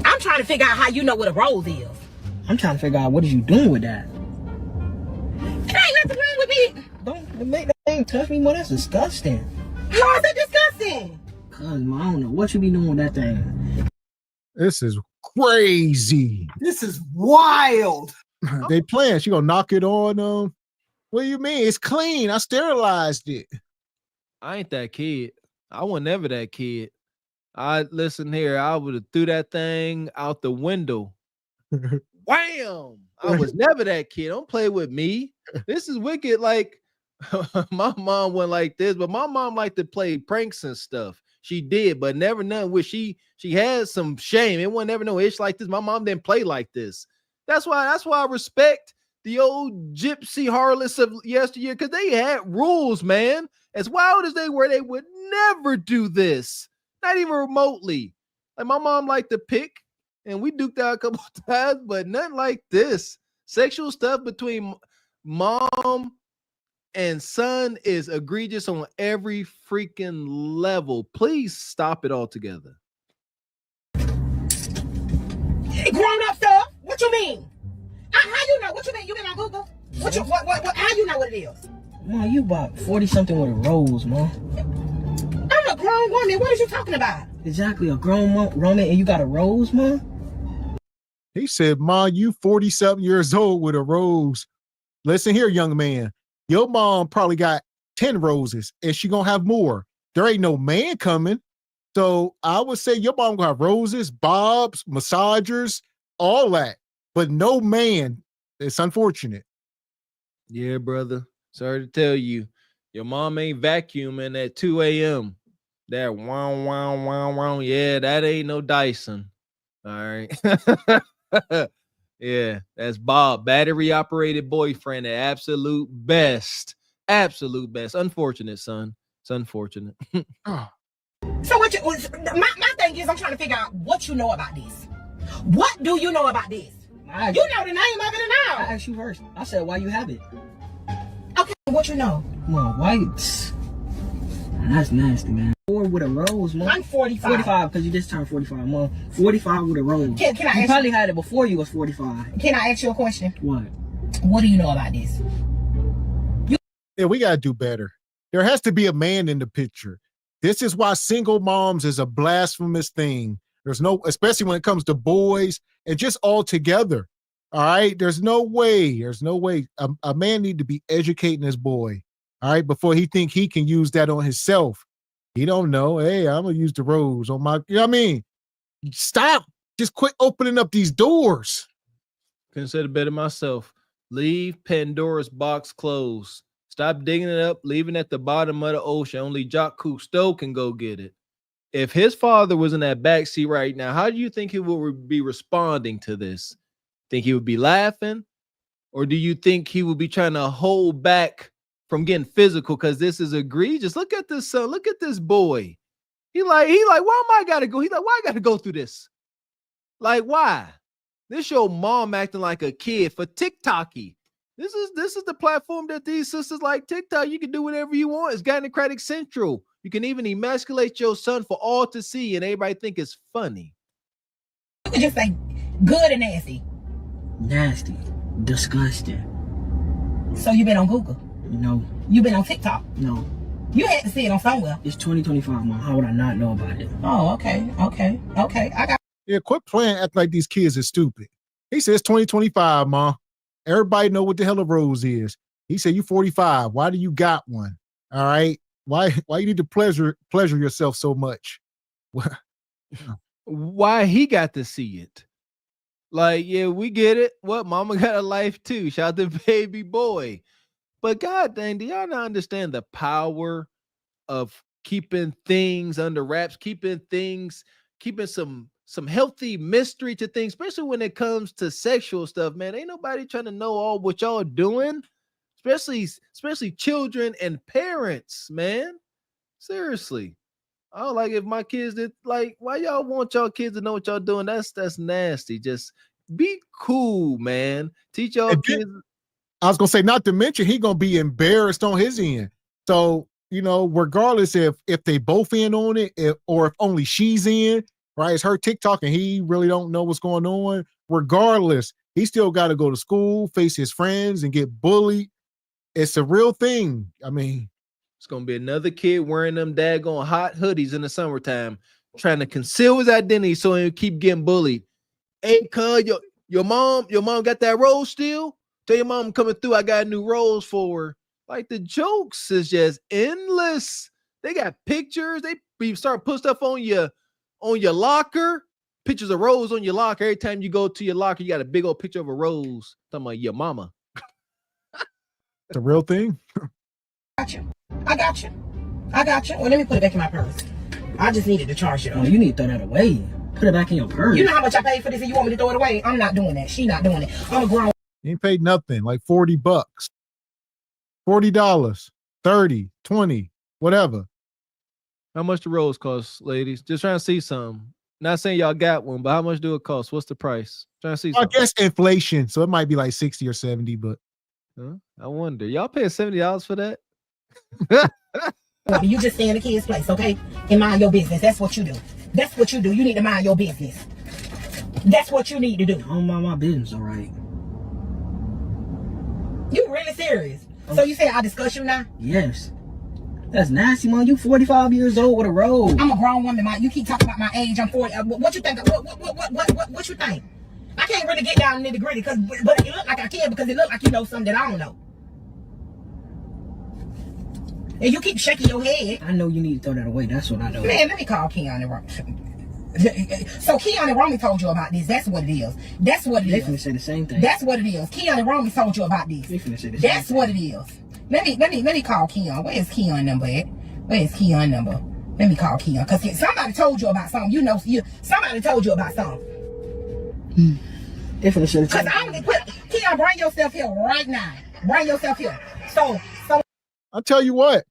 I'm trying to figure out how you know what a rose is. I'm trying to figure out what is you doing with that. It ain't nothing wrong with me. Don't make that thing touch me, man. That's disgusting. Why is that disgusting? Cause man, I don't know what you be doing with that thing. This is crazy. This is wild. They playing. She gonna knock it on them. What do you mean? It's clean. I sterilized it. I ain't that kid. I was never that kid. Listen here. I would have threw that thing out the window. Wham! I was never that kid. Don't play with me. This is wicked. Like my mom went like this, but my mom liked to play pranks and stuff. She did, but never none where she had some shame. It wasn't never no ish like this. My mom didn't play like this. That's why I respect the old gypsy harlots of yesteryear, because they had rules, man. As wild as they were, they would never do this. Not even remotely. Like my mom liked to pick, and we duked out a couple of times, but nothing like this. Sexual stuff between mom and son is egregious on every freaking level. Please stop it altogether. Grown up stuff? What you mean? How you know? What you mean? You been on Google? What? How you know what it is? Man, you about 40 something with a rose, man. I'm a grown woman. What are you talking about? Exactly, a grown woman, and you got a rose, man. He said, "Ma, you 47 years old with a rose. Listen here, young man. Your mom probably got 10 roses, and she gonna have more. There ain't no man coming. So I would say your mom gonna have roses, bobs, massagers, all that, but no man. It's unfortunate." Yeah, brother. Sorry to tell you, your mom ain't vacuuming at 2 a.m. That wow, wow, wow, wow. Yeah, that ain't no Dyson. All right. Yeah, that's Bob, battery operated boyfriend at absolute best. Absolute best. Unfortunate, son. It's unfortunate. So my thing is, I'm trying to figure out what you know about this. What do you know about this? You know the name of it now. I asked you first. I said, why you have it? Okay, what you know? Well, why? That's nasty, man. Or with a rose, man. I'm 45. 45, because you just turned 45, man. 45 with a rose. Can I you probably had it before you was 45. Can I ask you a question? What? What do you know about this? Yeah, we gotta do better. There has to be a man in the picture. This is why single moms is a blasphemous thing. There's no, especially when it comes to boys and just all together. All right. There's no way. A man need to be educating his boy. All right. Before he think he can use that on himself. He don't know. Hey, I'm going to use the rose on my, you know what I mean? Stop. Just quit opening up these doors. Consider better myself. Leave Pandora's box closed. Stop digging it up, leaving it at the bottom of the ocean. Only Jacques Cousteau can go get it. If his father was in that backseat right now, how do you think he would be responding to this? Think he would be laughing? Or do you think he would be trying to hold back from getting physical because this is egregious? Look at this son. Look at this boy. He like, why am I gotta go? He like, why I gotta go through this? Like, why? This your mom acting like a kid for TikTok-y. This is the platform that these sisters like TikTok. You can do whatever you want. It's Gynocratic Central. You can even emasculate your son for all to see, and everybody think it's funny. You can just say good and nasty. Nasty. Disgusting. So you been on Google? No. You been on TikTok? No. You had to see it on somewhere. It's 2025, Mom. How would I not know about it? Oh, okay. I got. Yeah, quit playing acting like these kids are stupid. He says 2025, Mom. Everybody know what the hell a rose is. He said you 45. Why do you got one? All right. Why you need to pleasure yourself so much? Why he got to see it? Like, yeah, we get it. What, mama got a life too. Shout out to baby boy. But god dang, do y'all not understand the power of keeping things under wraps, keeping some healthy mystery to things, especially when it comes to sexual stuff, man. Ain't nobody trying to know all what y'all doing, especially children and parents, man. Seriously. Oh, like if my kids did, like, why y'all want y'all kids to know what y'all doing? That's nasty. Just be cool, man. Teach y'all kids. I was gonna say, not to mention he gonna be embarrassed on his end. So, you know, regardless if they both in on it, or if only she's in, right? It's her TikTok and he really don't know what's going on. Regardless, he still got to go to school, face his friends, and get bullied. It's a real thing. I mean, it's gonna be another kid wearing them daggone hot hoodies in the summertime, trying to conceal his identity so he keep getting bullied. Hey, cuz, your mom got that rose still? Tell your mom I'm coming through. I got a new rose for her. Like, the jokes is just endless. They got pictures. They start putting stuff on your locker. Pictures of rose on your locker. Every time you go to your locker, you got a big old picture of a rose. Talking about your mama. It's a real thing. I got you. Well, let me put it back in my purse. I just needed to charge it. Oh, you need to throw that away. Put it back in your purse. You know how much I paid for this and you want me to throw it away? I'm not doing that. She not doing it. I'm a grown. You ain't paid nothing, like $40, $40, 30, 20, whatever. How much the rose cost, ladies? Just trying to see something. Not saying y'all got one, but how much do it cost? What's the price? Trying to see something. I guess inflation, so it might be like 60 or 70, but I wonder. Y'all paying $70 for that? You just stay in the kid's place, okay? And mind your business. That's what you do. That's what you do. You need to mind your business. That's what you need to do. I don't mind my business, all right. You really serious? So you say I discuss you now? Yes. That's nasty, man. You 45 years old with a rose. I'm a grown woman, Mike. You keep talking about my age. I'm 40. What you think? What you think? I can't really get down in the gritty, but it look like I can because it look like you know something that I don't know. And you keep shaking your head. I know you need to throw that away. That's what I know. Man, let me call Keon and Romy. So Keon and Romy told you about this. That's what it is. That's what it is. They finna say the same thing. That's what it is. Keon and Romy told you about this. They finna say the same That's thing. what it is. Let me call Keon. Where is Keon number at? Where is Keon number? Let me call Keon. Because somebody told you about something. You know, somebody told you about something. They finna say the same Because I only put Keon, bring yourself here right now. Bring yourself here. So I'll tell you what,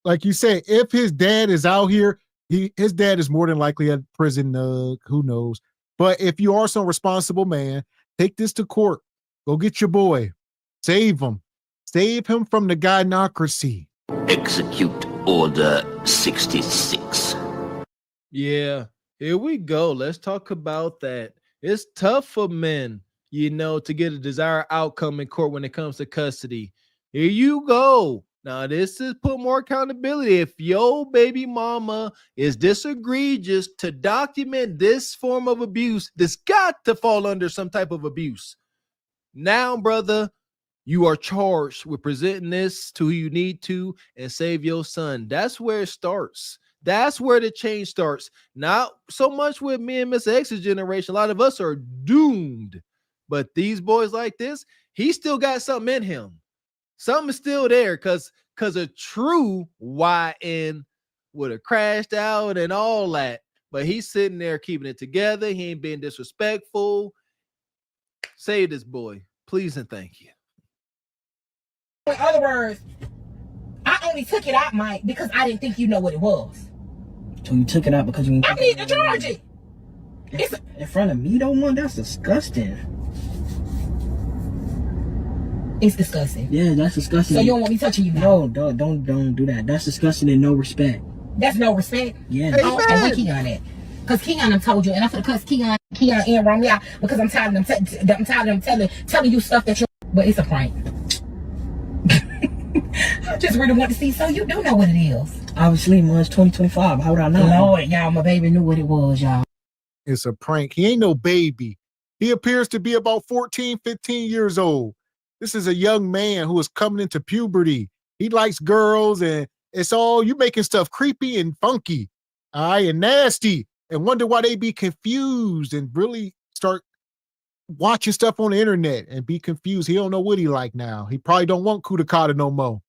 like you say, if his dad is out here, his dad is more than likely at prison. Who knows? But if you are some responsible man, take this to court. Go get your boy. Save him. Save him from the gynocracy. Execute Order 66. Yeah, here we go. Let's talk about that. It's tough for men, to get a desired outcome in court when it comes to custody. Here you go. Now, this is put more accountability. If your baby mama is this egregious to document this form of abuse, this got to fall under some type of abuse. Now, brother, you are charged with presenting this to who you need to and save your son. That's where it starts. That's where the change starts. Not so much with me and Mr. X's generation. A lot of us are doomed. But these boys like this, he still got something in him. Something's still there because a true YN would have crashed out and all that. But he's sitting there keeping it together. He ain't being disrespectful. Save this boy. Please and thank you. in other words, I only took it out, Mike, because I didn't think you know what it was. So you took it out because you... I need to charge it. In front of me, though, man? That's disgusting. It's disgusting. Yeah, that's disgusting. So you don't want me touching you now? No, don't do that. That's disgusting and no respect. That's no respect? Yeah. And where Keon at? Because Keon done told you, and I'm gonna cuss Keon and wrong me out because I'm tired of them telling you stuff that you. But it's a prank. I just really want to see. So you do know what it is? Obviously, March 2025. How would I know? Lord, y'all, my baby knew what it was, y'all. It's a prank. He ain't no baby. He appears to be about 14, 15 years old. This is a young man who is coming into puberty. He likes girls, and it's all you making stuff creepy and funky, all right, and nasty, and wonder why they be confused and really start watching stuff on the internet and be confused. He don't know what he like now. He probably don't want Kudakata no more.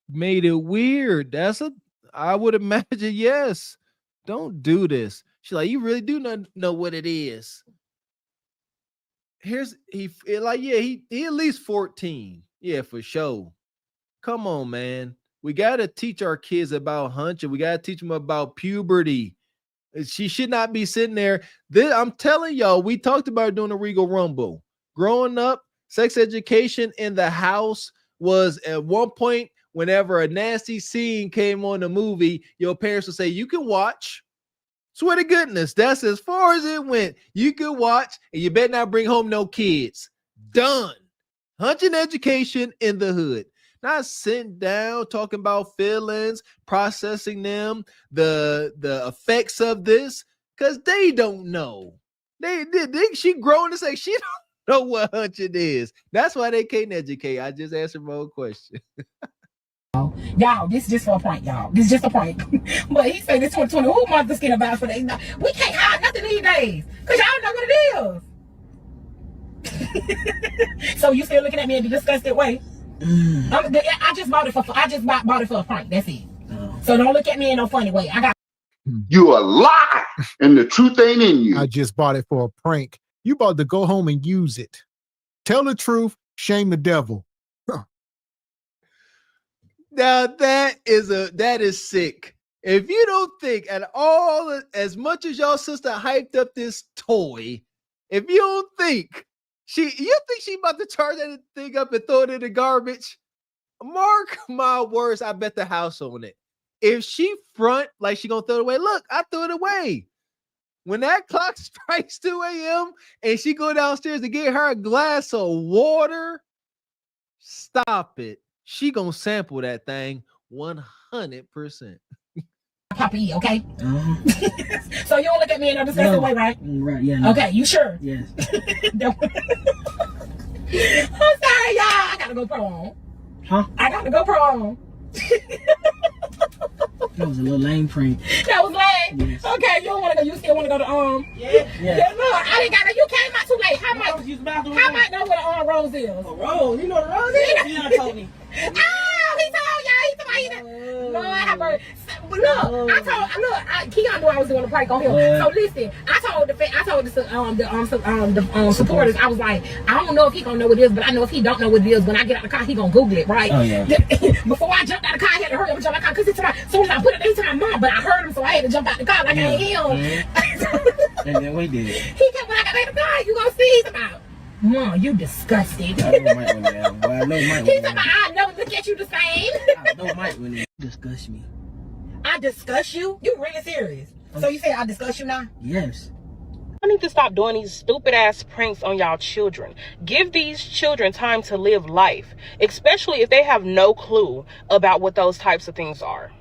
Made it weird. I would imagine, yes. Don't do this. She's like, you really do not know what it is. He at least 14. Yeah, for sure. Come on, man. We got to teach our kids about hunching. We got to teach them about puberty. She should not be sitting there. I'm telling y'all, we talked about doing a Regal Rumble. Growing up, sex education in the house was at one point, whenever a nasty scene came on the movie, your parents would say, you can watch. Swear to goodness, that's as far as it went. You can watch, and you better not bring home no kids. Done. Hunting education in the hood. Not sitting down talking about feelings, processing them, the effects of this, because they don't know. She grown to say she don't know what hunting is. That's why they can't educate. I just answered my own question. Y'all, this is just for a prank, y'all. This is just a prank. But he said this 2020, who wants the skin about for that? We can't hide nothing these days. Because y'all know what it is. So you still looking at me in a disgusted way? I just bought it for a prank. That's it. So don't look at me in no funny way. You a lie, and the truth ain't in you. I just bought it for a prank. You about to go home and use it. Tell the truth, shame the devil. Now that is sick. If you don't think at all, as much as y'all sister hyped up this toy, if you don't think you think she about to charge that thing up and throw it in the garbage, mark my words, I bet the house on it. If she front like she gonna throw it away, look, I threw it away. When that clock strikes 2 a.m. and she go downstairs to get her a glass of water, stop it. She gonna sample that thing 100%. Poppy, okay? So you don't look at me in a disgusting way, right? Right, yeah. No. Okay, you sure? Yes. I'm sorry, y'all. I gotta go prom. Huh? I gotta go prom. That was a little lame prank. That was lame? Yes. Okay, you don't want to go. You still want to go to Yeah, look, I didn't got it. You came out too late. How might know what an rose is? A rose? You know what a rose is? You told me. Oh, he told y'all. He told me. Lord, have mercy. Look, Keon knew I was doing a prank on him. So listen, I told the supporters, I was like, I don't know if he gonna know what it is, but I know if he don't know what it is, when I get out the car, he gonna Google it, right? Oh, yeah. Before I jumped out the car, I had to hurry up and jump out the car because as soon as I put it into my mom, but I heard him, so I had to jump out the car like I ain't him. And then we did it. He kept when I got in the car, you gonna see he's about, Mom, you disgusting. I know Mike went down. Well, I know Mike He's about, I never look at you the same. I know Mike went down. Disgust me. I discuss you? You really serious? So you say I discuss you now? Yes. I need to stop doing these stupid ass pranks on y'all children. Give these children time to live life, especially if they have no clue about what those types of things are.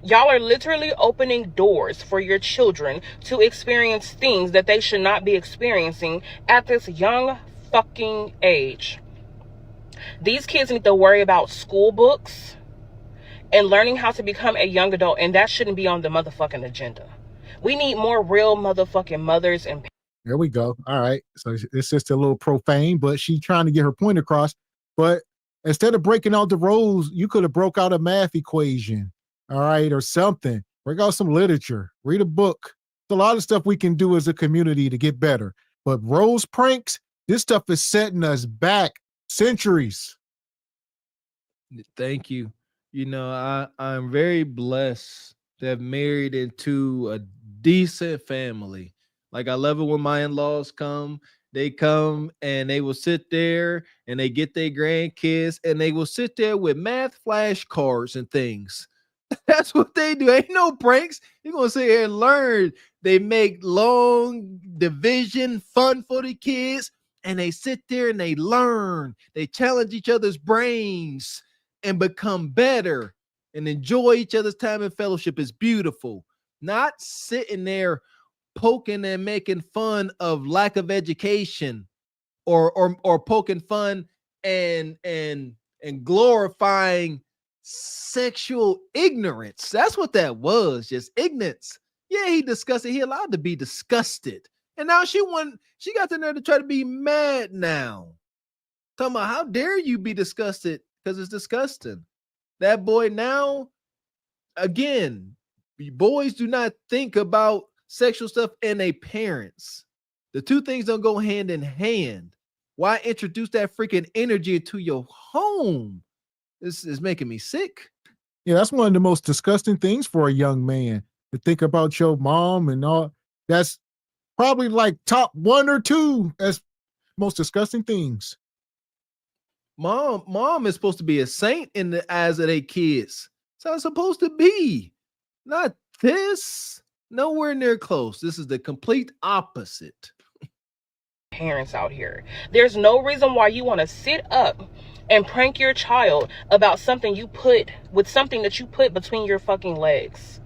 Y'all are literally opening doors for your children to experience things that they should not be experiencing at this young fucking age. These kids need to worry about school books and learning how to become a young adult, and that shouldn't be on the motherfucking agenda. We need more real motherfucking mothers and There we go. All right. So it's just a little profane, but she's trying to get her point across. But instead of breaking out the roles, you could have broke out a math equation, all right, or something. Break out some literature, read a book. There's a lot of stuff we can do as a community to get better. But rose pranks, this stuff is setting us back centuries. Thank you. You know, I'm very blessed to have married into a decent family. Like, I love it when my in-laws come They come and they will sit there and they get their grandkids and they will sit there with math flashcards and things. That's what they do. Ain't no pranks. You're gonna sit here and learn. They make long division fun for the kids, and they sit there and they learn. They challenge each other's brains and become better and enjoy each other's time in fellowship. Is beautiful. Not sitting there poking and making fun of lack of education or poking fun and glorifying sexual ignorance. That's what that was, just ignorance. Yeah, he disgusted. He allowed to be disgusted. And now she got the nerve to try to be mad now. Talking about how dare you be disgusted because it's disgusting. That boy now, again, boys do not think about sexual stuff and their parents. The two things don't go hand in hand. Why introduce that freaking energy into your home? This is making me sick. Yeah, that's one of the most disgusting things for a young man to think about your mom and all. That's probably like top 1 or 2 as most disgusting things. Mom is supposed to be a saint in the eyes of their kids. That's how it's supposed to be. Not this. Nowhere near close. This is the complete opposite. Parents out here. There's no reason why you want to sit up and prank your child about something that you put between your fucking legs.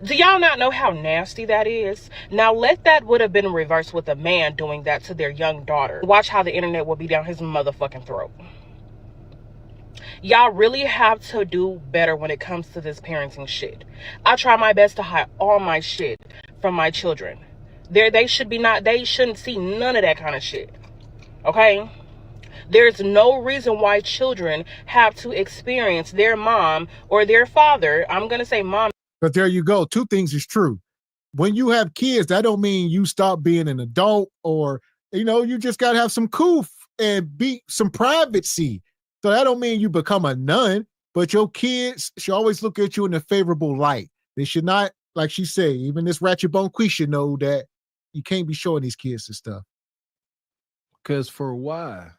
Do y'all not know how nasty that is? Now would have been reversed with a man doing that to their young daughter. Watch how the internet will be down his motherfucking throat. Y'all really have to do better when it comes to this parenting shit. I try my best to hide all my shit from my children. They shouldn't see none of that kind of shit. Okay? There's no reason why children have to experience their mom or their father. I'm going to say mom. But there you go. 2 things is true. When you have kids, that don't mean you stop being an adult or, you just got to have some coof and be some privacy. So that don't mean you become a nun, but your kids should always look at you in a favorable light. They should not, like she said, even this ratchet bone queen should know that you can't be showing these kids this stuff. Because for why?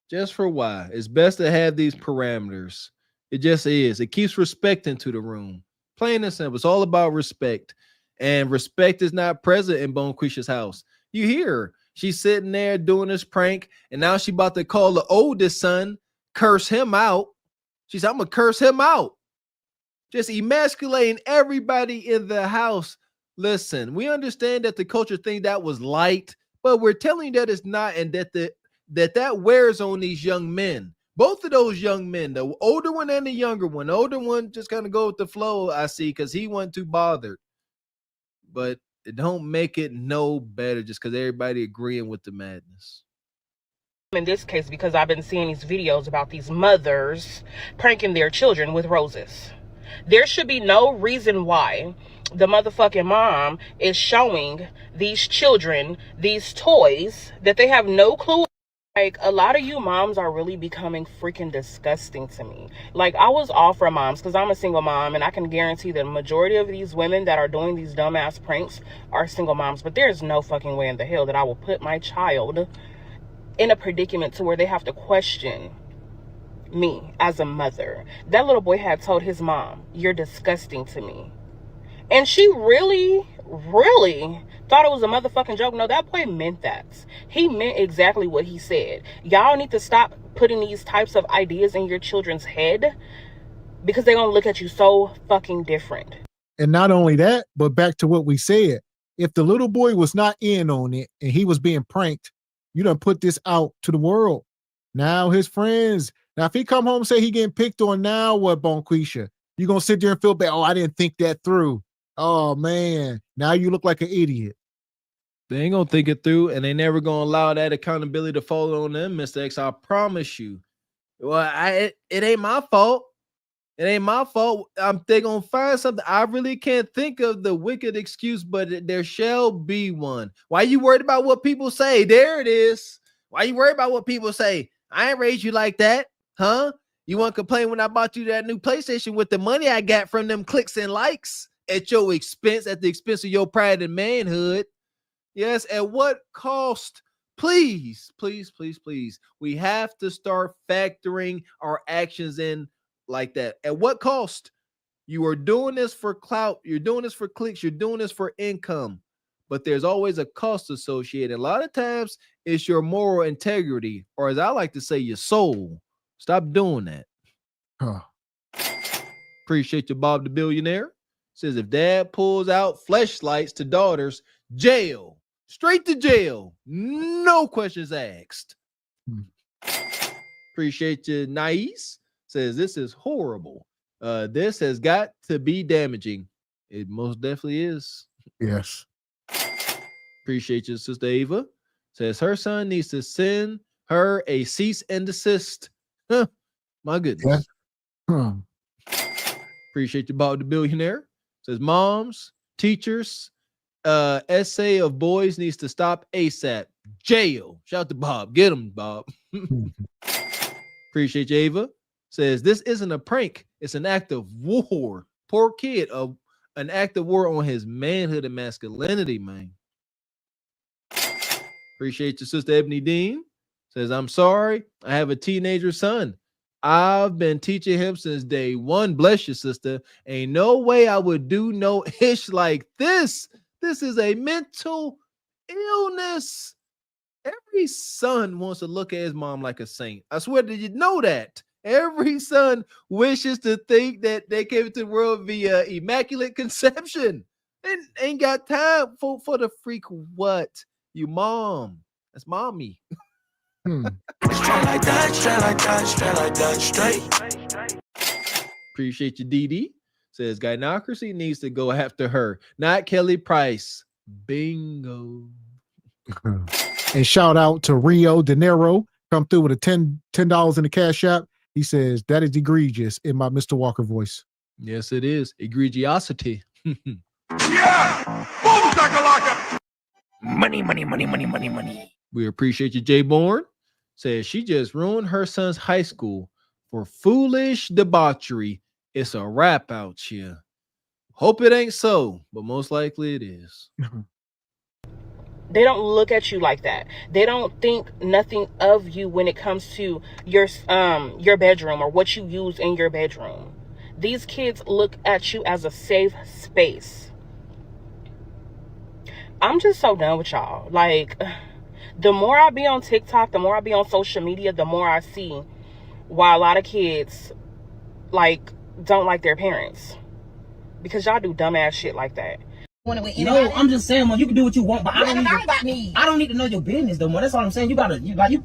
Just for why? It's best to have these parameters. It just is. It keeps respect into the room. Plain and simple. It's all about respect. And respect is not present in Bone Quisha's house. You hear her. She's sitting there doing this prank, and now she about to call the oldest son, curse him out. She said, I'm going to curse him out. Just emasculating everybody in the house. Listen, we understand that the culture thinks that was light, but we're telling you that it's not, and that wears on these young men. Both of those young men, the older one and the younger one. The older one just kind of go with the flow, I see, because he wasn't too bothered. But it don't make it no better just because everybody agreeing with the madness. In this case, because I've been seeing these videos about these mothers pranking their children with roses. There should be no reason why the motherfucking mom is showing these children these toys that they have no clue. Like, a lot of you moms are really becoming freaking disgusting to me. Like, I was all for moms because I'm a single mom, and I can guarantee the majority of these women that are doing these dumbass pranks are single moms. But there's no fucking way in the hell that I will put my child in a predicament to where they have to question me as a mother. That little boy had told his mom, "You're disgusting to me." And she really thought it was a motherfucking joke. No, that boy meant that. He meant exactly what he said. Y'all need to stop putting these types of ideas in your children's head because they're going to look at you so fucking different. And not only that, but back to what we said. If the little boy was not in on it and he was being pranked, you done put this out to the world. Now his friends, if he come home and say he getting picked on, now what, Bonquisha? You gonna sit there and feel bad? Oh, I didn't think that through. Oh man, now you look like an idiot. They ain't gonna think it through, and they never gonna allow that accountability to fall on them, Mr. X. I promise you. Well, it ain't my fault. It ain't my fault. They gonna find something. I really can't think of the wicked excuse, but there shall be one. Why you worried about what people say? There it is. Why you worried about what people say? I ain't raised you like that, huh? You want to complain when I bought you that new PlayStation with the money I got from them clicks and likes at your expense, at the expense of your pride and manhood? Yes, at what cost Please, please, please, please. We have to start factoring our actions in like that. At what cost? You are doing this for clout. You're doing this for clicks. You're doing this for income. But there's always a cost associated. A lot of times it's your moral integrity, or as I like to say, your soul. Stop doing that. Huh. Appreciate you, Bob the Billionaire. Says if dad pulls out fleshlights to daughters, jail. Straight to jail. No questions asked. Appreciate you, Nice. Says this is horrible. This has got to be damaging. It most definitely is. Yes. Appreciate you, Sister Ava. Says her son needs to send her a cease and desist. Huh. My goodness. Yeah. Appreciate you, Bob the Billionaire. Says moms, teachers, essay of boys needs to stop ASAP. Jail. Shout to Bob. Get him, Bob. Appreciate you, Ava. Says this isn't a prank. It's an act of war. Poor kid. An act of war on his manhood and masculinity, man. Appreciate you, Sister Ebony Dean. Says, I'm sorry. I have a teenager son. I've been teaching him since day one. Bless you, sister. Ain't no way I would do no ish like this. This is a mental illness. Every son wants to look at his mom like a saint. I swear, did you know that? Every son wishes to think that they came into the world via immaculate conception. And ain't got time for the freak what? You mom. That's mommy. Straight like that, straight like that, straight like that, straight. Appreciate you, Dee. Says gynocracy needs to go after her, not Kelly Price. Bingo. And shout out to Rio De Niro. Come through with a $10 in the cash app. He says, that is egregious in my Mr. Walker voice. Yes, it is. Egregiosity. Yeah! Boom, shakalaka! Money, money, money, money, money, money. We appreciate you, Jay Bourne. Says she just ruined her son's high school for foolish debauchery. It's a wrap out here. Hope it ain't so, but most likely it is. They don't look at you like that. They don't think nothing of you when it comes to your bedroom or what you use in your bedroom. These kids look at you as a safe space. I'm just so done with y'all. Like, the more I be on TikTok, the more I be on social media, the more I see why a lot of kids like don't like their parents, because y'all do dumbass shit like that. No, I'm just saying, man, you can do what you want, but I don't need to know your business, though, man. That's all I'm saying. And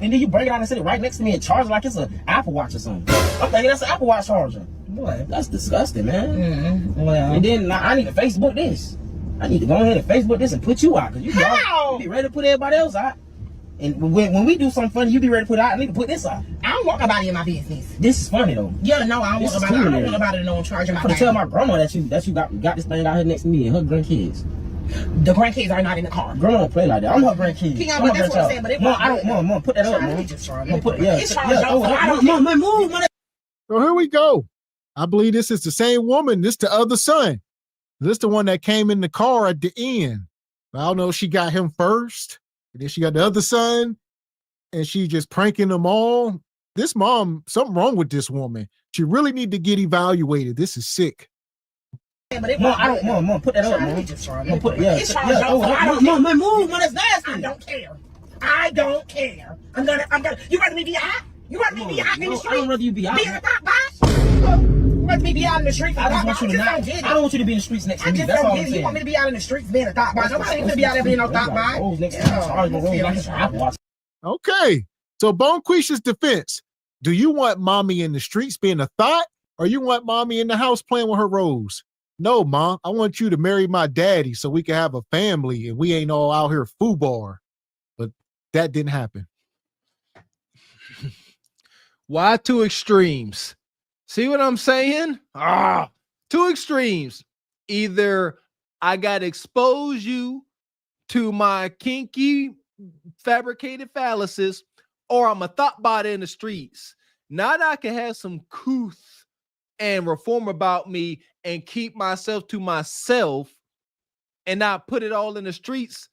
then you bring it out and sit it right next to me and charge it like it's an Apple Watch or something. I'm thinking that's an Apple Watch charger. Boy, that's disgusting, man. Mm-hmm. Well, and then I need to Facebook this. I need to go ahead and Facebook this and put you out, because you be ready to put everybody else out. And when we do something funny, you be ready to put it out. I need to put this out. I don't want nobody in my business. This is funny though. Yeah, no, I don't want nobody. I don't want nobody to know I'm charging my. I'm gonna tell my grandma that you got this thing out here next to me and her grandkids. The grandkids are not in the car. Grandma don't play like that. I'm her grandkids. But that's what I'm saying. But it Mom, put that up, Mom. Put it, Mom, move. So here we go. I believe this is the same woman. This the other son. This the one that came in the car at the end. I don't know if she got him first. And then she got the other son, and she just pranking them all. This mom, something wrong with this woman. She really need to get evaluated. This is sick. Mom, put that up, Mom. Put it, Mom, move, man, that's nasty. I don't care. I'm gonna. You rather me be out? You rather me be out in the street? I don't rather you be out. Be in the top box? You rather me be out in the streets? I don't want you to be in the streets next to me. That's all I'm saying. You want me to be out in the streets being a top box? Nobody needs to be out there being no top box. Okay. So Bonquisha's defense. Do you want mommy in the streets being a thought, or you want mommy in the house playing with her rose? No, Mom. I want you to marry my daddy so we can have a family and we ain't all out here foobar. But that didn't happen. Why two extremes? See what I'm saying? Two extremes. Either I got to expose you to my kinky fabricated phalluses, or I'm a thought bot in the streets. Now that I can have some couth and reform about me and keep myself to myself and not put it all in the streets,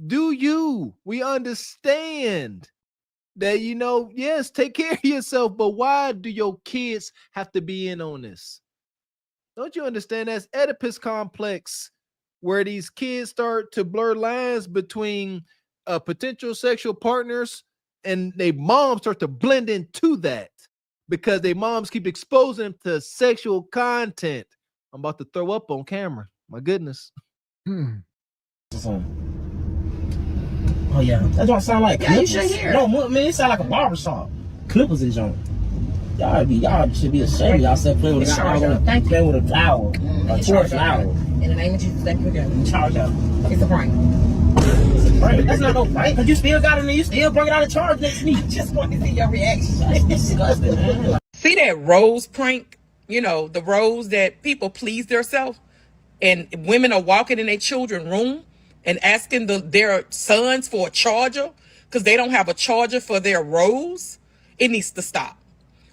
Do you? We understand that, yes, take care of yourself, but why do your kids have to be in on this? Don't you understand that's Oedipus complex, where these kids start to blur lines between potential sexual partners and they moms start to blend into that because they moms keep exposing them to sexual content. I'm about to throw up on camera. My goodness. Oh yeah, that don't sound like Yeah, you Clippers. should hear. No, man, it sound like a barbershop. Clippers and junk. Y'all should be ashamed of yourself playing with a flower. Playing with a flower. A toy flower. In the name of Jesus, thank you again. Charge up. It's a prank. It's a prank. That's not no prank. Cause you still got it and you still bring it out of charge next week. Just want to see your reaction. That's disgusting, man. See that rose prank? You know, the rose that people please themselves, and women are walking in their children's room and asking their sons for a charger because they don't have a charger for their rose. It needs to stop.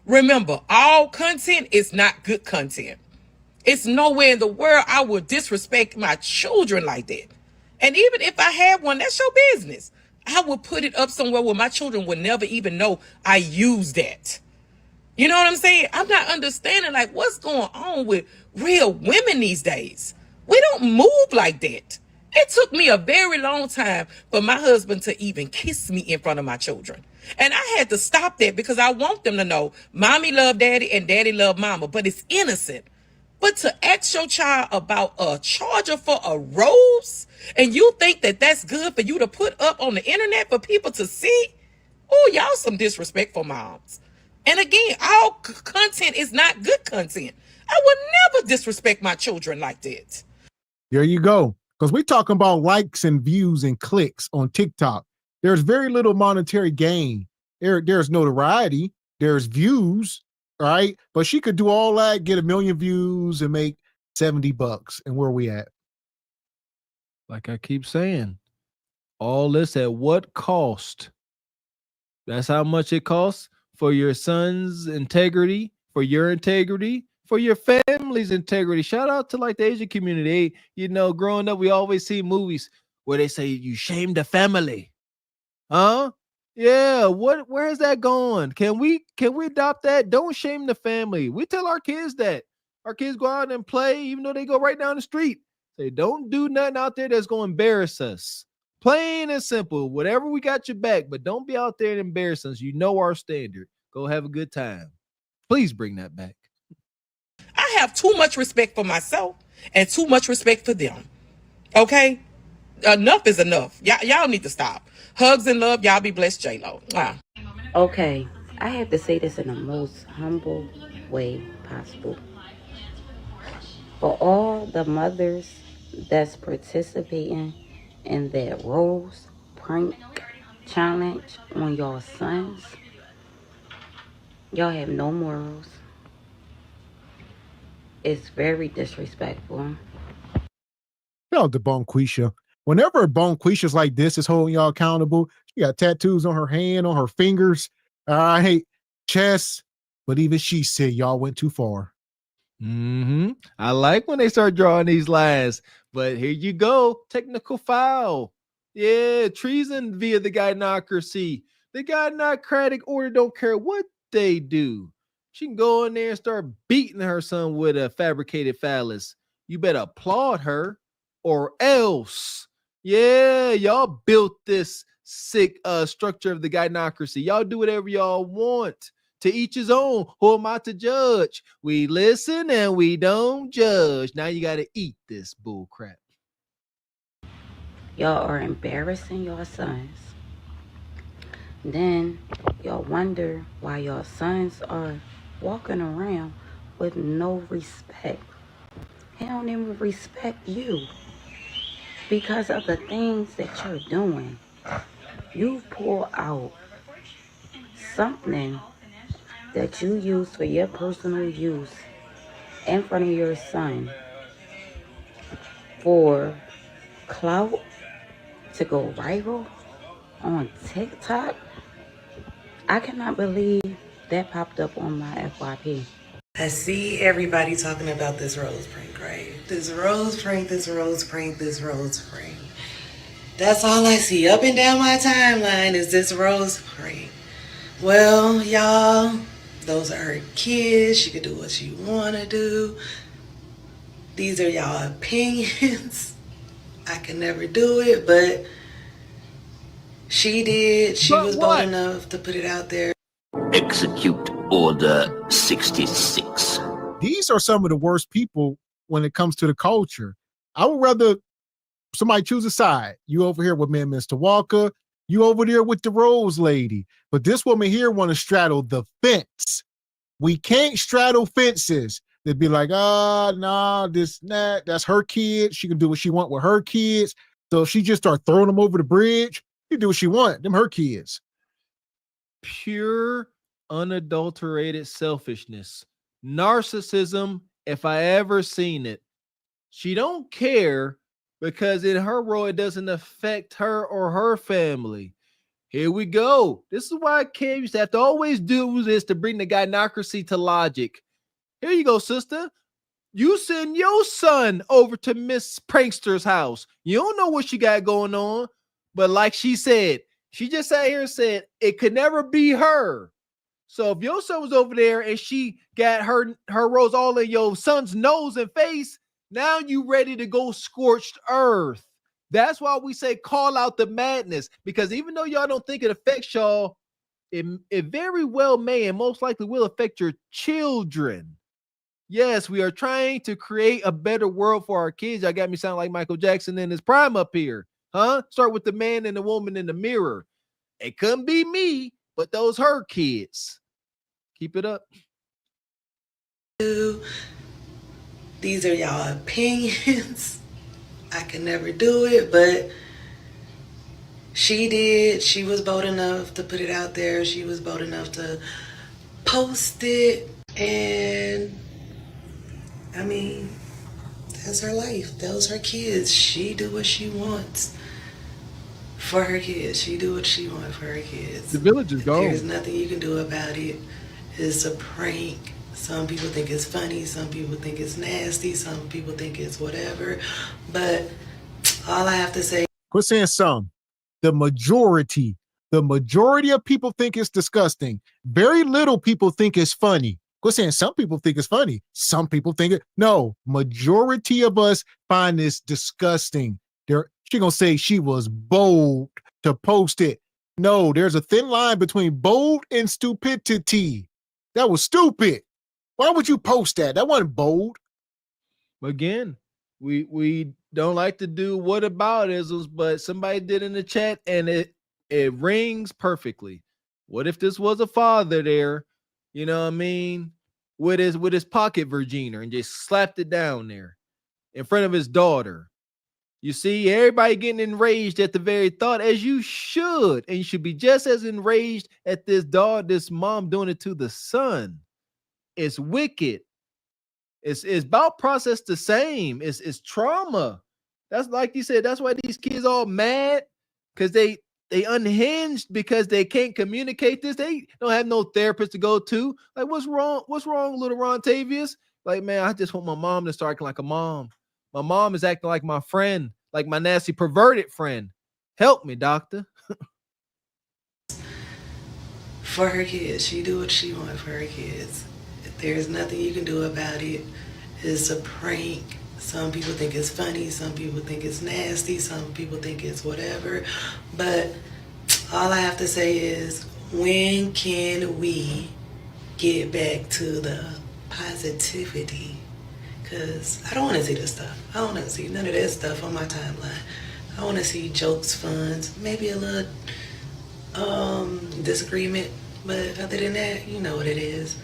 Remember, all content is not good content. It's nowhere in the world I would disrespect my children like that. And even if I had one, that's your business. I would put it up somewhere where my children would never even know I use that. You know what I'm saying? I'm not understanding like what's going on with real women these days. We don't move like that. It took me a very long time for my husband to even kiss me in front of my children. And I had to stop that because I want them to know mommy love daddy and daddy love mama, but it's innocent. But to ask your child about a charger for a rose and you think that that's good for you to put up on the internet for people to see? Oh, y'all some disrespectful moms. And again, all content is not good content. I would never disrespect my children like that. There you go. Because we're talking about likes and views and clicks on TikTok. There's very little monetary gain. There's notoriety. There's views, right? But she could do all that, get 1 million views and make $70. And where are we at? Like I keep saying, all this at what cost? That's how much it costs for your son's integrity, for your family's integrity. Shout out to like the Asian community. Growing up, we always see movies where they say you shame the family. Huh? Yeah. Where is that going? Can we adopt that? Don't shame the family. We tell our kids that. Our kids go out and play, even though they go right down the street. Say, don't do nothing out there that's going to embarrass us. Plain and simple. Whatever, we got your back, but don't be out there and embarrass us. You know our standard. Go have a good time. Please bring that back. I have too much respect for myself and too much respect for them. Okay? Enough is enough. Y'all need to stop. Hugs and love. Y'all be blessed, J-Lo. Wow. Okay, I have to say this in the most humble way possible. For all the mothers that's participating in that rose prank challenge on y'all sons, y'all have no morals. It's very disrespectful. Y'all the Bonquisha. Whenever Bonquisha's like this is holding y'all accountable, she got tattoos on her hand, on her fingers, all right, chest. But even she said y'all went too far. I like when they start drawing these lines, but here you go. Technical foul. Yeah, treason via the gynocracy. The gynocratic order don't care what they do. She can go in there and start beating her son with a fabricated phallus. You better applaud her or else. Yeah, y'all built this sick structure of the gynocracy. Y'all do whatever y'all want. To each his own. Who am I to judge? We listen and we don't judge. Now you got to eat this bull crap. Y'all are embarrassing your sons. Then y'all wonder why your sons are walking around with no respect. They don't even respect you because of the things that you're doing. You pull out something that you use for your personal use in front of your son for clout to go viral on TikTok. I cannot believe that popped up on my FYP. I see everybody talking about this rose prank, right? This rose prank. That's all I see up and down my timeline is this rose parade. Well, y'all, those are her kids. She can do what she want to do. These are y'all opinions. I can never do it, but she did. She was bold enough to put it out there. Execute Order 66. These are some of the worst people when it comes to the culture. I would rather somebody choose a side. You over here with me and Mr. Walker. You over there with the Rose lady. But this woman here want to straddle the fence. We can't straddle fences. They'd be like, nah, that's her kid. She can do what she want with her kids. So if she just start throwing them over the bridge, she do what she want. Them her kids. Pure, unadulterated selfishness. Narcissism, if I ever seen it. She don't care because in her role, it doesn't affect her or her family. Here we go. This is why Kim used to have to always do this to bring the gynocracy to logic. Here you go, sister. You send your son over to Miss Prankster's house. You don't know what she got going on. But like she said, she just sat here and said, it could never be her. So if your son was over there and she got her rose all in your son's nose and face, now you ready to go scorched earth. That's why we say call out the madness, because even though y'all don't think it affects y'all, it very well may and most likely will affect your children. Yes, we are trying to create a better world for our kids. Y'all got me sound like Michael Jackson in his prime up here. Huh? Start with the man and the woman in the mirror. It couldn't be me, but those her kids. Keep it up. These are y'all opinions. I can never do it, but she did. She was bold enough to put it out there. She was bold enough to post it. And I mean, that's her life. Those her kids. She do what she wants for her kids. She do what she wants for her kids. The village is gone. There's nothing you can do about it. It's a prank. Some people think it's funny. Some people think it's nasty. Some people think it's whatever. But all I have to say. Quit saying some. The majority of people think it's disgusting. Very little people think it's funny. Quit saying some people think it's funny. Some people think it. No, majority of us find this disgusting. She gonna say she was bold to post it. No, there's a thin line between bold and stupidity. That was stupid. Why would you post that? That wasn't bold. Again, we don't like to do whataboutisms, but somebody did in the chat and it rings perfectly. What if this was a father there, you know what I mean, with his pocket Virginer and just slapped it down there in front of his daughter? You see, everybody getting enraged at the very thought, as you should, and you should be just as enraged at this mom doing it to the son. It's wicked. It's about process the same. It's trauma. That's like you said. That's why these kids all mad, because they unhinged because they can't communicate this. They don't have no therapist to go to. Like, what's wrong? What's wrong, little Ron Tavius? Like, man, I just want my mom to start acting like a mom. My mom is acting like my friend, like my nasty perverted friend. Help me, doctor. For her kids, she do what she wants for her kids. There's nothing you can do about it. It's a prank. Some people think it's funny. Some people think it's nasty. Some people think it's whatever. But all I have to say is, when can we get back to the positivity? Because I don't want to see this stuff. I don't want to see none of that stuff on my timeline. I want to see jokes, funs, maybe a little disagreement. But other than that, you know what it is.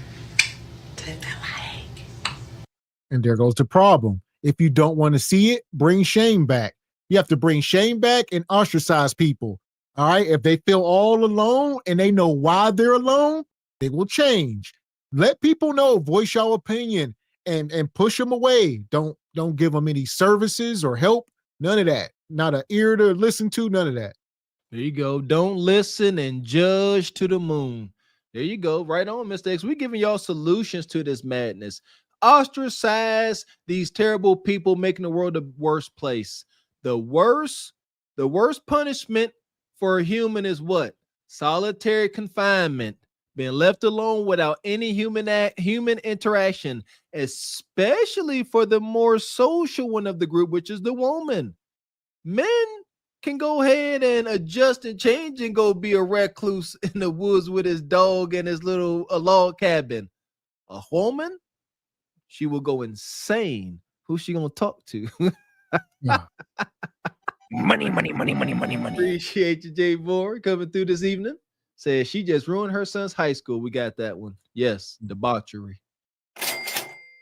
And there goes the problem. If you don't want to see it, bring shame back. You have to bring shame back and ostracize people. All right. If they feel all alone and they know why they're alone, they will change. Let people know, voice your opinion and push them away. Don't give them any services or help. None of that. Not an ear to listen to. None of that. There you go. Don't listen and judge to the moon. There you go. Right on, Mr. X. We're giving y'all solutions to this madness. Ostracize these terrible people making the world a worse place. The worse The worst punishment for a human is what? Solitary confinement, being left alone without any human interaction, especially for the more social one of the group, which is the woman. Men can go ahead and adjust and change and go be a recluse in the woods with his dog and his little log cabin. A woman, she will go insane. Who's she gonna talk to? Money, money, money, money, money, money. Appreciate you, Jay Moore, coming through this evening. Says she just ruined her son's high school. We got that one. Yes, debauchery.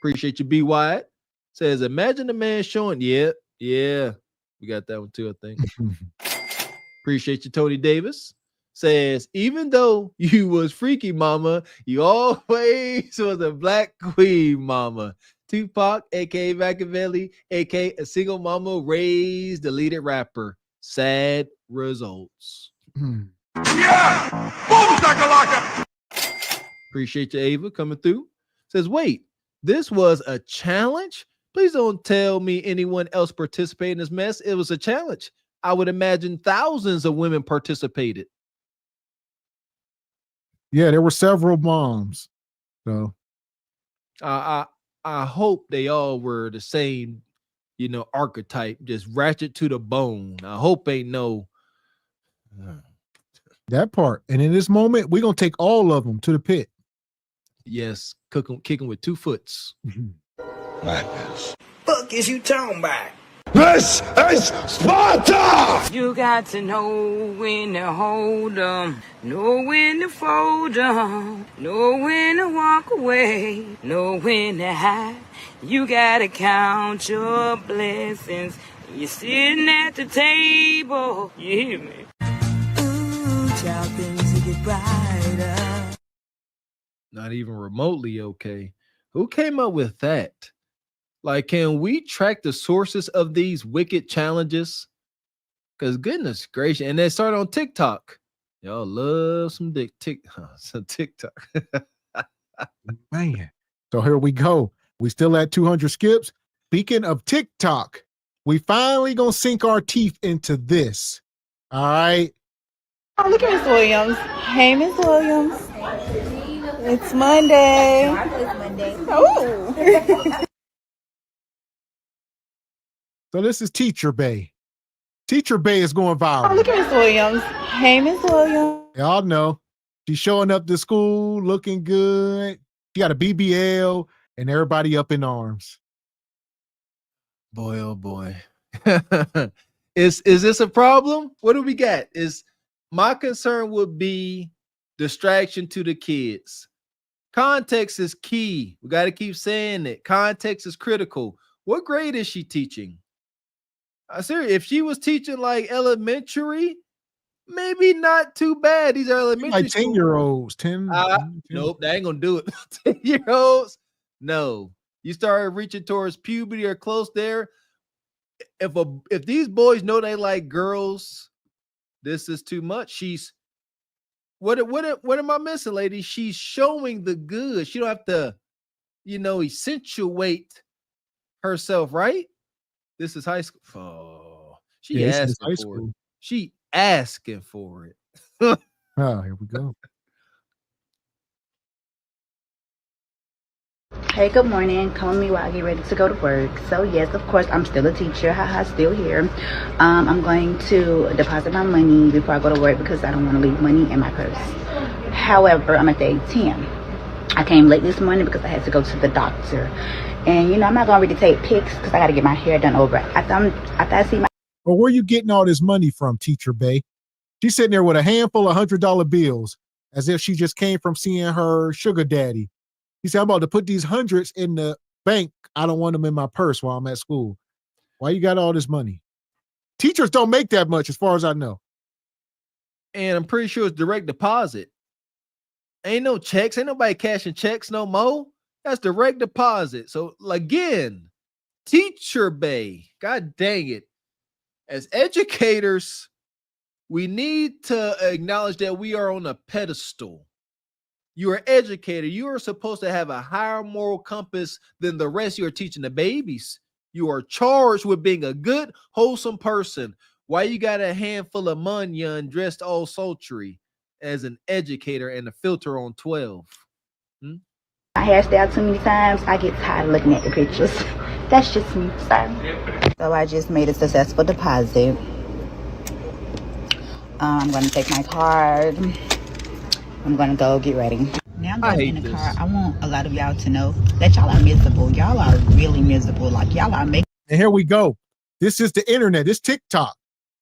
Appreciate you, B. Wyatt. Says, imagine a man showing. Yeah. We got that one too, I think. Appreciate you, Tony Davis. Says, even though you was freaky mama, you always was a black queen mama. Tupac, aka Machiavelli, aka a single mama raised deleted rapper. Sad results. Yeah! Appreciate you, Ava, coming through. Says, wait, this was a challenge? Please don't tell me anyone else participated in this mess. It was a challenge. I would imagine thousands of women participated. Yeah, there were several moms. So I hope they all were the same, archetype, just ratchet to the bone. I hope ain't no that part. And in this moment, we're gonna take all of them to the pit. Yes, kicking with 2 foots. Madness. Fuck is you talking about? This is Sparta! You got to know when to hold 'em, know when to fold 'em, know when to walk away, know when to hide. You gotta count your blessings. You're sitting at the table. You hear me? Ooh, child, things will get brighter. Not even remotely okay. Who came up with that? Like, can we track the sources of these wicked challenges? Because goodness gracious, and they start on TikTok. Y'all love some TikTok. Man. So here we go. We still at 200 skips. Speaking of TikTok, we finally gonna sink our teeth into this. All right. Oh, look at Miss Williams. Hey, Miss Williams. It's Monday. It's Monday. Oh. So this is Teacher Bay. Teacher Bay is going viral. Oh, look at Miss Williams. Hey, Miss Williams. Y'all know she's showing up to school looking good. She got a BBL and everybody up in arms. Boy, oh boy. Is this a problem? What do we got? Is my concern would be distraction to the kids. Context is key. We got to keep saying it. Context is critical. What grade is she teaching? Seriously, if she was teaching like elementary, maybe not too bad. These are elementary, like 10-year-olds. 10. Nope, that ain't gonna do it. 10-year-olds, no. You start reaching towards puberty or close there. If these boys know they like girls, this is too much. She's what am I missing, lady? She's showing the good. She don't have to, accentuate herself, right? This is high school. Oh, she asking for it. She asking for it. Oh, here we go. Hey, good morning. Call me while I get ready to go to work. So yes, of course, I'm still a teacher. Haha, still here. I'm going to deposit my money before I go to work because I don't want to leave money in my purse. However, I'm at the ATM. I came late this morning because I had to go to the doctor. And, I'm not going to really take pics because I got to get my hair done over. After I see my... Well, where are you getting all this money from, Teacher Bay? She's sitting there with a handful of $100 bills as if she just came from seeing her sugar daddy. He said, I'm about to put these hundreds in the bank. I don't want them in my purse while I'm at school. Why you got all this money? Teachers don't make that much as far as I know. And I'm pretty sure it's direct deposit. Ain't no checks. Ain't nobody cashing checks no more. That's direct deposit. So again, Teacher Bay, God dang it. As educators, we need to acknowledge that we are on a pedestal. You are educated. You are supposed to have a higher moral compass than the rest. You are teaching the babies. You are charged with being a good, wholesome person. Why you got a handful of munyon dressed all sultry as an educator and a filter on 12? My hairstyle too many times, I get tired of looking at the pictures. That's just me. Sorry. So I just made a successful deposit. I'm going to take my card. I'm going to go get ready. Now I'm going in the car. I want a lot of y'all to know that y'all are miserable. Y'all are really miserable. Like, y'all are making. And here we go. This is the internet. It's TikTok.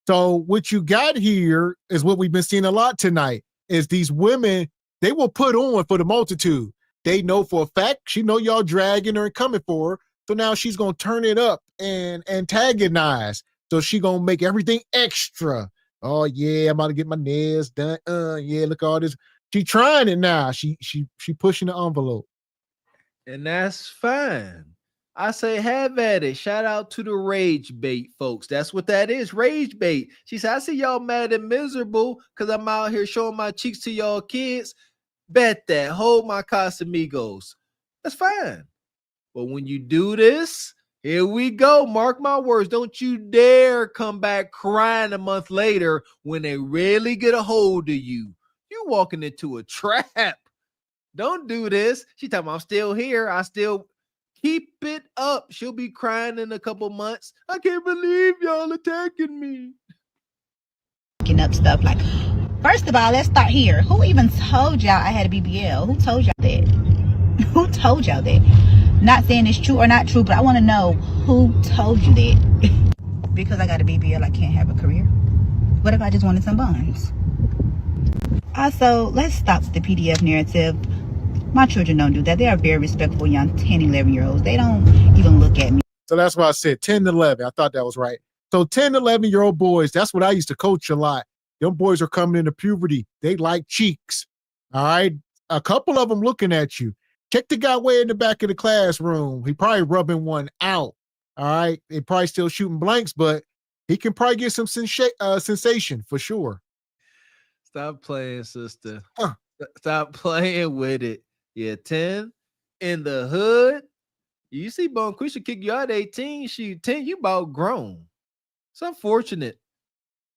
So what you got here is what we've been seeing a lot tonight is these women, they will put on for the multitude. They know for a fact, she know y'all dragging her and coming for her. So now she's going to turn it up and antagonize. So she going to make everything extra. Oh yeah, I'm about to get my nails done. Yeah, look at all this. She trying it now. She pushing the envelope. And that's fine. I say have at it. Shout out to the rage bait folks. That's what that is. Rage bait. She said, I see y'all mad and miserable because I'm out here showing my cheeks to y'all kids. Bet that. Hold my Casamigos. That's fine. But when you do this, here we go. Mark my words. Don't you dare come back crying a month later when they really get a hold of you. You walking into a trap. Don't do this. She talking about I'm still here. I still keep it up. She'll be crying in a couple months. I can't believe y'all attacking me. Picking up stuff like, first of all, let's start here. Who even told y'all I had a BBL? Who told y'all that? Who told y'all that? Not saying it's true or not true, but I want to know who told you that. Because I got a BBL, I can't have a career. What if I just wanted some buns? Also, let's stop the PDF narrative. My children don't do that. They are very respectful young 10, 11-year-olds. They don't even look at me. So that's why I said 10 to 11. I thought that was right. So 10 to 11-year-old boys, that's what I used to coach a lot. Young boys are coming into puberty. They like cheeks. All right. A couple of them looking at you. Check the guy way in the back of the classroom. He probably rubbing one out. All right. They probably still shooting blanks, but he can probably get some sensation for sure. Stop playing, sister. Stop playing with it. Yeah, 10 in the hood. You see Bonquisha kick you out at 18. She 10, you about grown. It's unfortunate.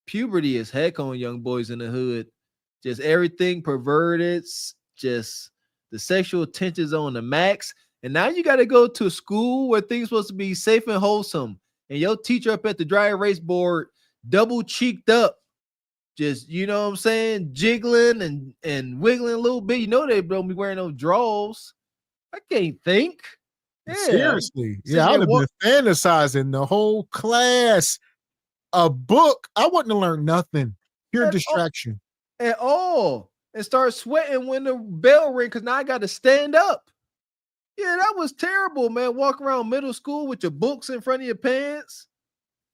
Puberty is heck on young boys in the hood. Just everything perverted. Just the sexual tensions on the max. And now you got to go to a school where things supposed to be safe and wholesome. And your teacher up at the dry erase board double cheeked up. Just, you know what I'm saying? Jiggling and wiggling a little bit. You know they don't be wearing no drawers. I can't think. Yeah. Seriously. Yeah, I would have been fantasizing the whole class. A book, I wouldn't have learned nothing. Pure distraction. At all. And start sweating when the bell rings because now I got to stand up. Yeah, that was terrible, man. Walk around middle school with your books in front of your pants.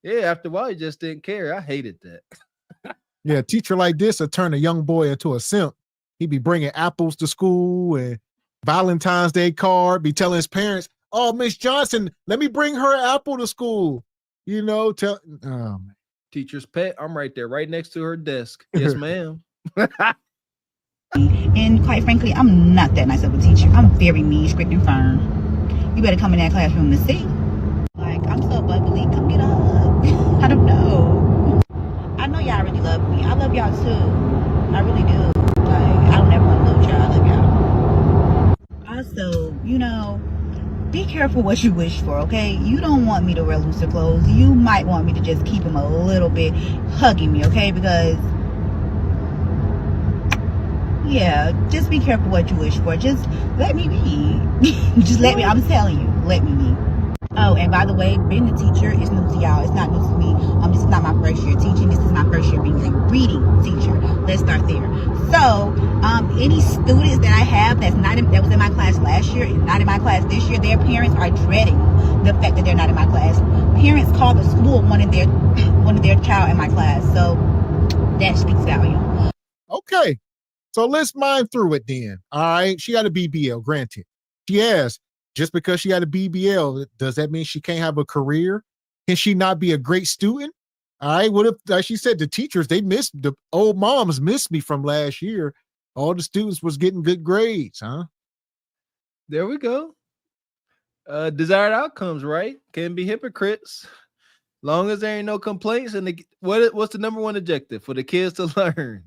Yeah, after a while, you just didn't care. I hated that. Yeah, a teacher like this would turn a young boy into a simp. He'd be bringing apples to school and Valentine's Day card, be telling his parents, oh, Miss Johnson, let me bring her an apple to school. You know, oh, man. Teacher's pet. I'm right there, right next to her desk. Yes, ma'am. And quite frankly, I'm not that nice of a teacher. I'm very mean, strict, and firm. You better come in that classroom to see. Like, I'm so bubbly. Come get up. I don't know. I know y'all really love me. I love y'all too. I really do. Like, I don't ever want to lose y'all. I love y'all. Also, you know, be careful what you wish for, okay? You don't want me to wear looser clothes. You might want me to just keep them a little bit hugging me, okay? Because, yeah, just be careful what you wish for. Just let me be. Just let me, I'm telling you, let me be. Oh, and by the way, being a teacher is new to y'all. It's not new to me. This is not my first year teaching. This is my first year being a reading teacher. Let's start there. So, any students that I have that was in my class last year and not in my class this year, their parents are dreading the fact that they're not in my class. Parents call the school wanted their child in my class. So that speaks value. Okay, so let's mine through it then. All right, she got a BBL, granted. She asked, just because she got a BBL, does that mean she can't have a career? Can she not be a great student? All right, what if, like she said, the teachers, the old moms missed me from last year. All the students was getting good grades, huh? There we go. Desired outcomes, right? Can be hypocrites. Long as there ain't no complaints, and what's the number one objective for the kids to learn?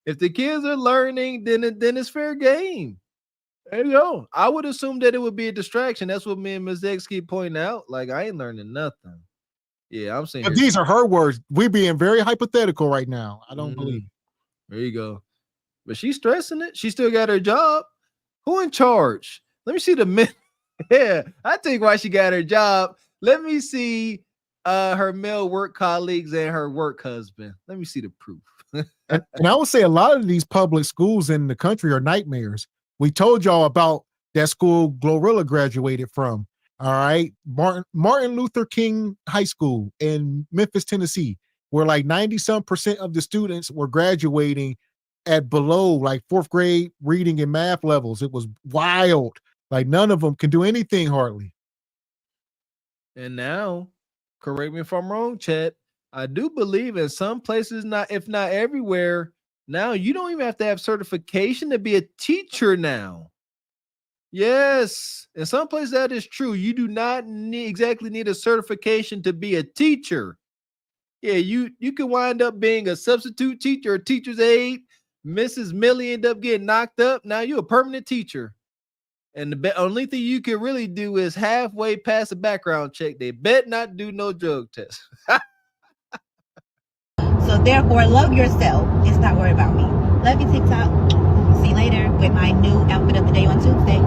If the kids are learning, then it's fair game. There you go. I would assume that it would be a distraction. That's what me and Ms. X keep pointing out. Like, I ain't learning nothing. Yeah, I'm saying. But these are her words. We're being very hypothetical right now. I don't believe it. There you go. But she's stressing it. She still got her job. Who in charge? Let me see the men. Yeah, I think why she got her job. Let me see her male work colleagues and her work husband. Let me see the proof. and I would say a lot of these public schools in the country are nightmares. We told y'all about that school Glorilla graduated from. All right. Martin Luther King High School in Memphis, Tennessee, where like 90% of the students were graduating at below like fourth grade reading and math levels. It was wild. Like none of them can do anything hardly. And now, correct me if I'm wrong, Chet, I do believe in some places, if not everywhere, now you don't even have to have certification to be a teacher now. Yes, in some places that is true. You do not exactly need a certification to be a teacher. Yeah, you can wind up being a substitute teacher, a teacher's aide. Mrs. Millie end up getting knocked up. Now you're a permanent teacher. And the only thing you can really do is halfway pass a background check. They bet not do no drug test. So therefore, love yourself. It's not worry about me. Love you, TikTok. See you later with my new outfit of the day on Tuesday.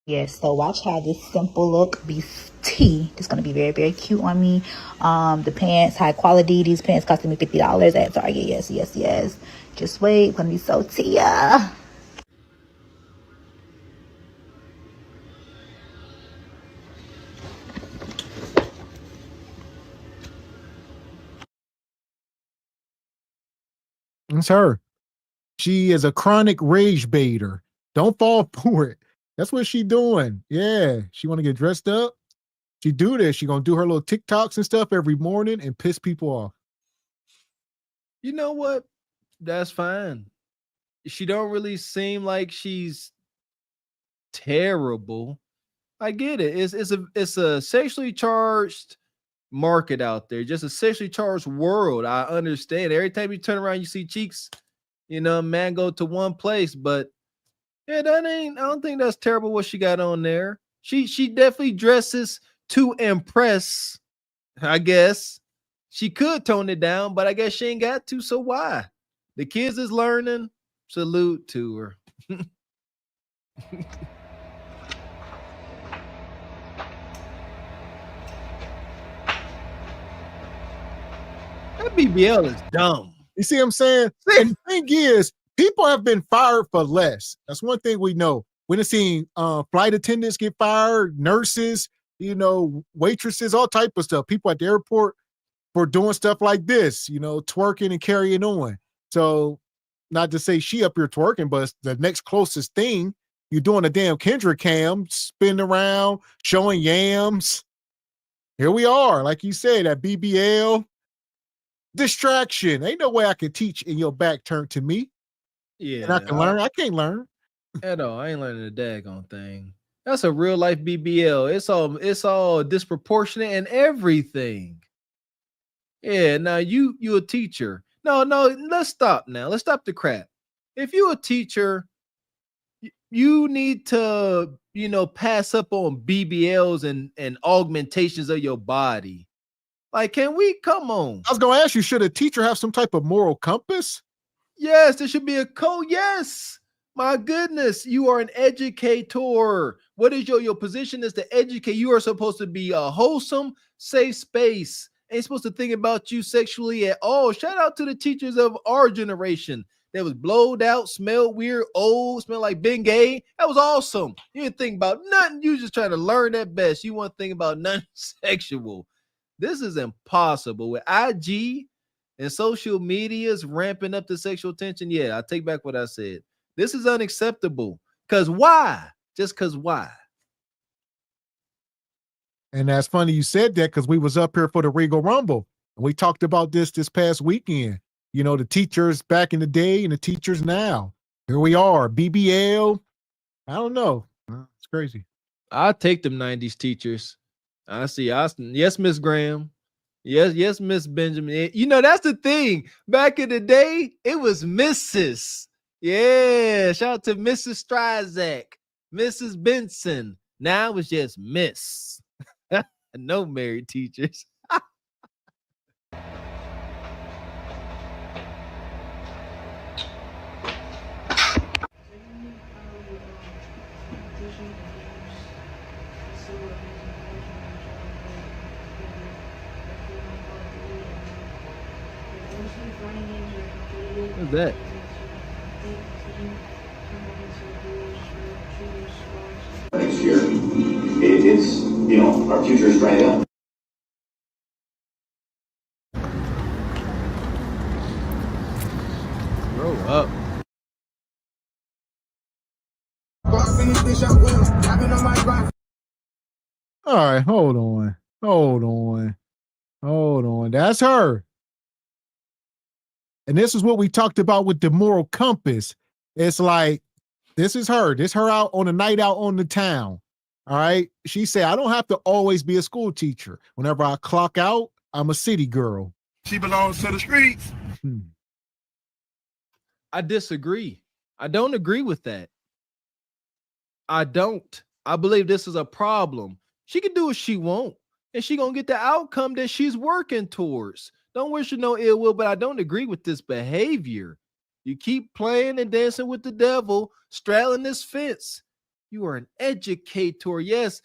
Yes, so watch how this simple look beats tea. It's gonna be very, very cute on me. The pants, high quality. These pants costing me $50 at Target. Yes, yes, yes. Just wait, it's gonna be so tia. It's her. She is a chronic rage baiter. Don't fall for it. That's what she doing. Yeah, she want to get dressed up. She do this. She gonna do her little TikToks and stuff every morning and piss people off. You know what? That's fine. She don't really seem like she's terrible. I get it. It's a sexually charged market out there, just a sexually charged world. I understand. Every time you turn around, you see cheeks, man go to one place. But yeah, I don't think that's terrible what she got on there. She definitely dresses to impress, I guess. She could tone it down, but I guess she ain't got to, so why? The kids is learning. Salute to her. That BBL is dumb. You see what I'm saying? And the thing is, people have been fired for less. That's one thing we know. We done seen flight attendants get fired, nurses, waitresses, all type of stuff. People at the airport for doing stuff like this, twerking and carrying on. So not to say she up here twerking, but it's the next closest thing. You're doing a damn Kendra cam, spinning around, showing yams. Here we are. Like you said, that BBL. Distraction. Ain't no way I can teach and your back turned to me. Yeah. And I can learn. I can't learn. At all. I ain't learning a daggone thing. That's a real life BBL. It's all disproportionate and everything. Yeah, now you a teacher. No, let's stop now. Let's stop the crap. If you a teacher, you need to, pass up on BBLs and augmentations of your body. Like, can we come on? I was gonna ask you, should a teacher have some type of moral compass? Yes, there should be a code. Yes. My goodness, you are an educator. What is your position is to educate. You are supposed to be a wholesome, safe space. Ain't supposed to think about you sexually at all. Shout out to the teachers of our generation that was blowed out, smelled weird, old, smelled like Bengay. That was awesome. You didn't think about nothing. You just trying to learn that best. You want to think about nothing sexual. This is impossible. With IG and social medias ramping up the sexual tension, yeah, I take back what I said. This is unacceptable. Because why? Just because why? And that's funny you said that because we was up here for the Regal Rumble. And we talked about this past weekend. you know, the teachers back in the day and the teachers now. Here we are, BBL. I don't know. It's crazy. I take them 90s teachers. I see. Yes, Miss Graham. Yes, Miss Benjamin. You know, that's the thing. Back in the day, it was Mrs. Yeah, shout out to Mrs. Strizak, Mrs. Benson. Now it's just Miss. No married teachers. What's that? Next year, it's, you know, our future is bright up. Grow up. All right, hold on. That's her. And this is what we talked about with the moral compass. It's like, this is her. This her out on a night out on the town. All right. She said, I don't have to always be a school teacher. Whenever I clock out, I'm a city girl. She belongs to the streets. I disagree. I don't agree with that. I don't. I believe this is a problem. She can do what she wants, and she gonna get the outcome that she's working towards. Don't wish her no ill will, but I don't agree with this behavior. You keep playing and dancing with the devil, straddling this fence. You are an educator. Yes,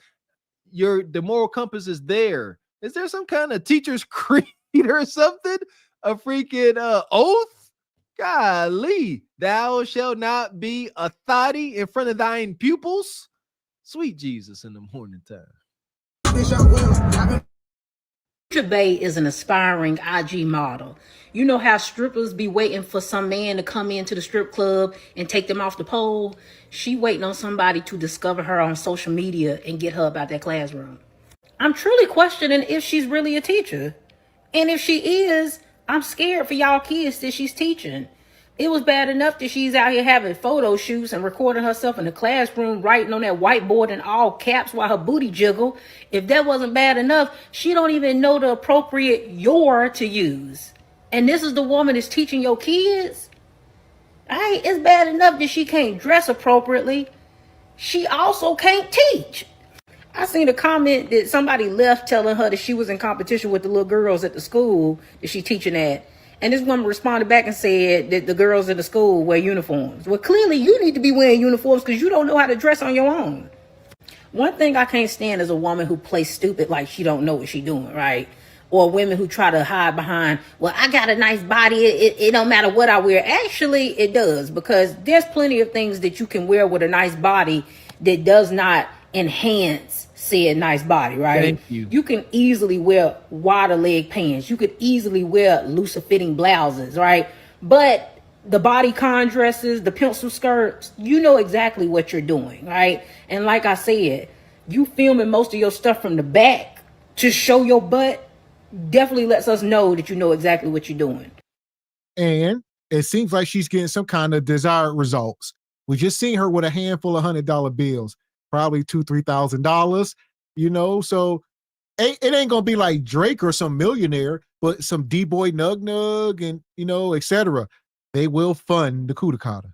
the moral compass is there. Is there some kind of teacher's creed or something? A freaking oath? Golly, thou shalt not be a thotty in front of thine pupils. Sweet Jesus in the morning time. Bay is an aspiring IG model. You know how strippers be waiting for some man to come into the strip club and take them off the pole? She waiting on somebody to discover her on social media and get her up out that classroom. I'm truly questioning if she's really a teacher. And if she is, I'm scared for y'all kids that she's teaching. It was bad enough that she's out here having photo shoots and recording herself in the classroom, writing on that whiteboard in all caps while her booty jiggle. If that wasn't bad enough, she don't even know the appropriate "your" to use. And this is the woman that's teaching your kids? Hey, it's bad enough that she can't dress appropriately. She also can't teach. I seen a comment that somebody left telling her that she was in competition with the little girls at the school that she's teaching at. And this woman responded back and said that the girls in the school wear uniforms. Well, clearly you need to be wearing uniforms because you don't know how to dress on your own. One thing I can't stand is a woman who plays stupid like she don't know what she's doing, right? Or women who try to hide behind, well, I got a nice body. It don't matter what I wear. Actually, it does, because there's plenty of things that you can wear with a nice body that does not enhance said nice body, right? Thank you. You can easily wear wider leg pants. You could easily wear looser fitting blouses, right? But the bodycon dresses, the pencil skirts, you know exactly what you're doing, right? And like I said, you filming most of your stuff from the back to show your butt definitely lets us know that you know exactly what you're doing. And it seems like she's getting some kind of desired results. We just seen her with a handful of $100 bills, probably $2,000, $3,000, you know, so it ain't gonna be like Drake or some millionaire, but some D-boy nug and, you know, etc. They will fund the coup de kata.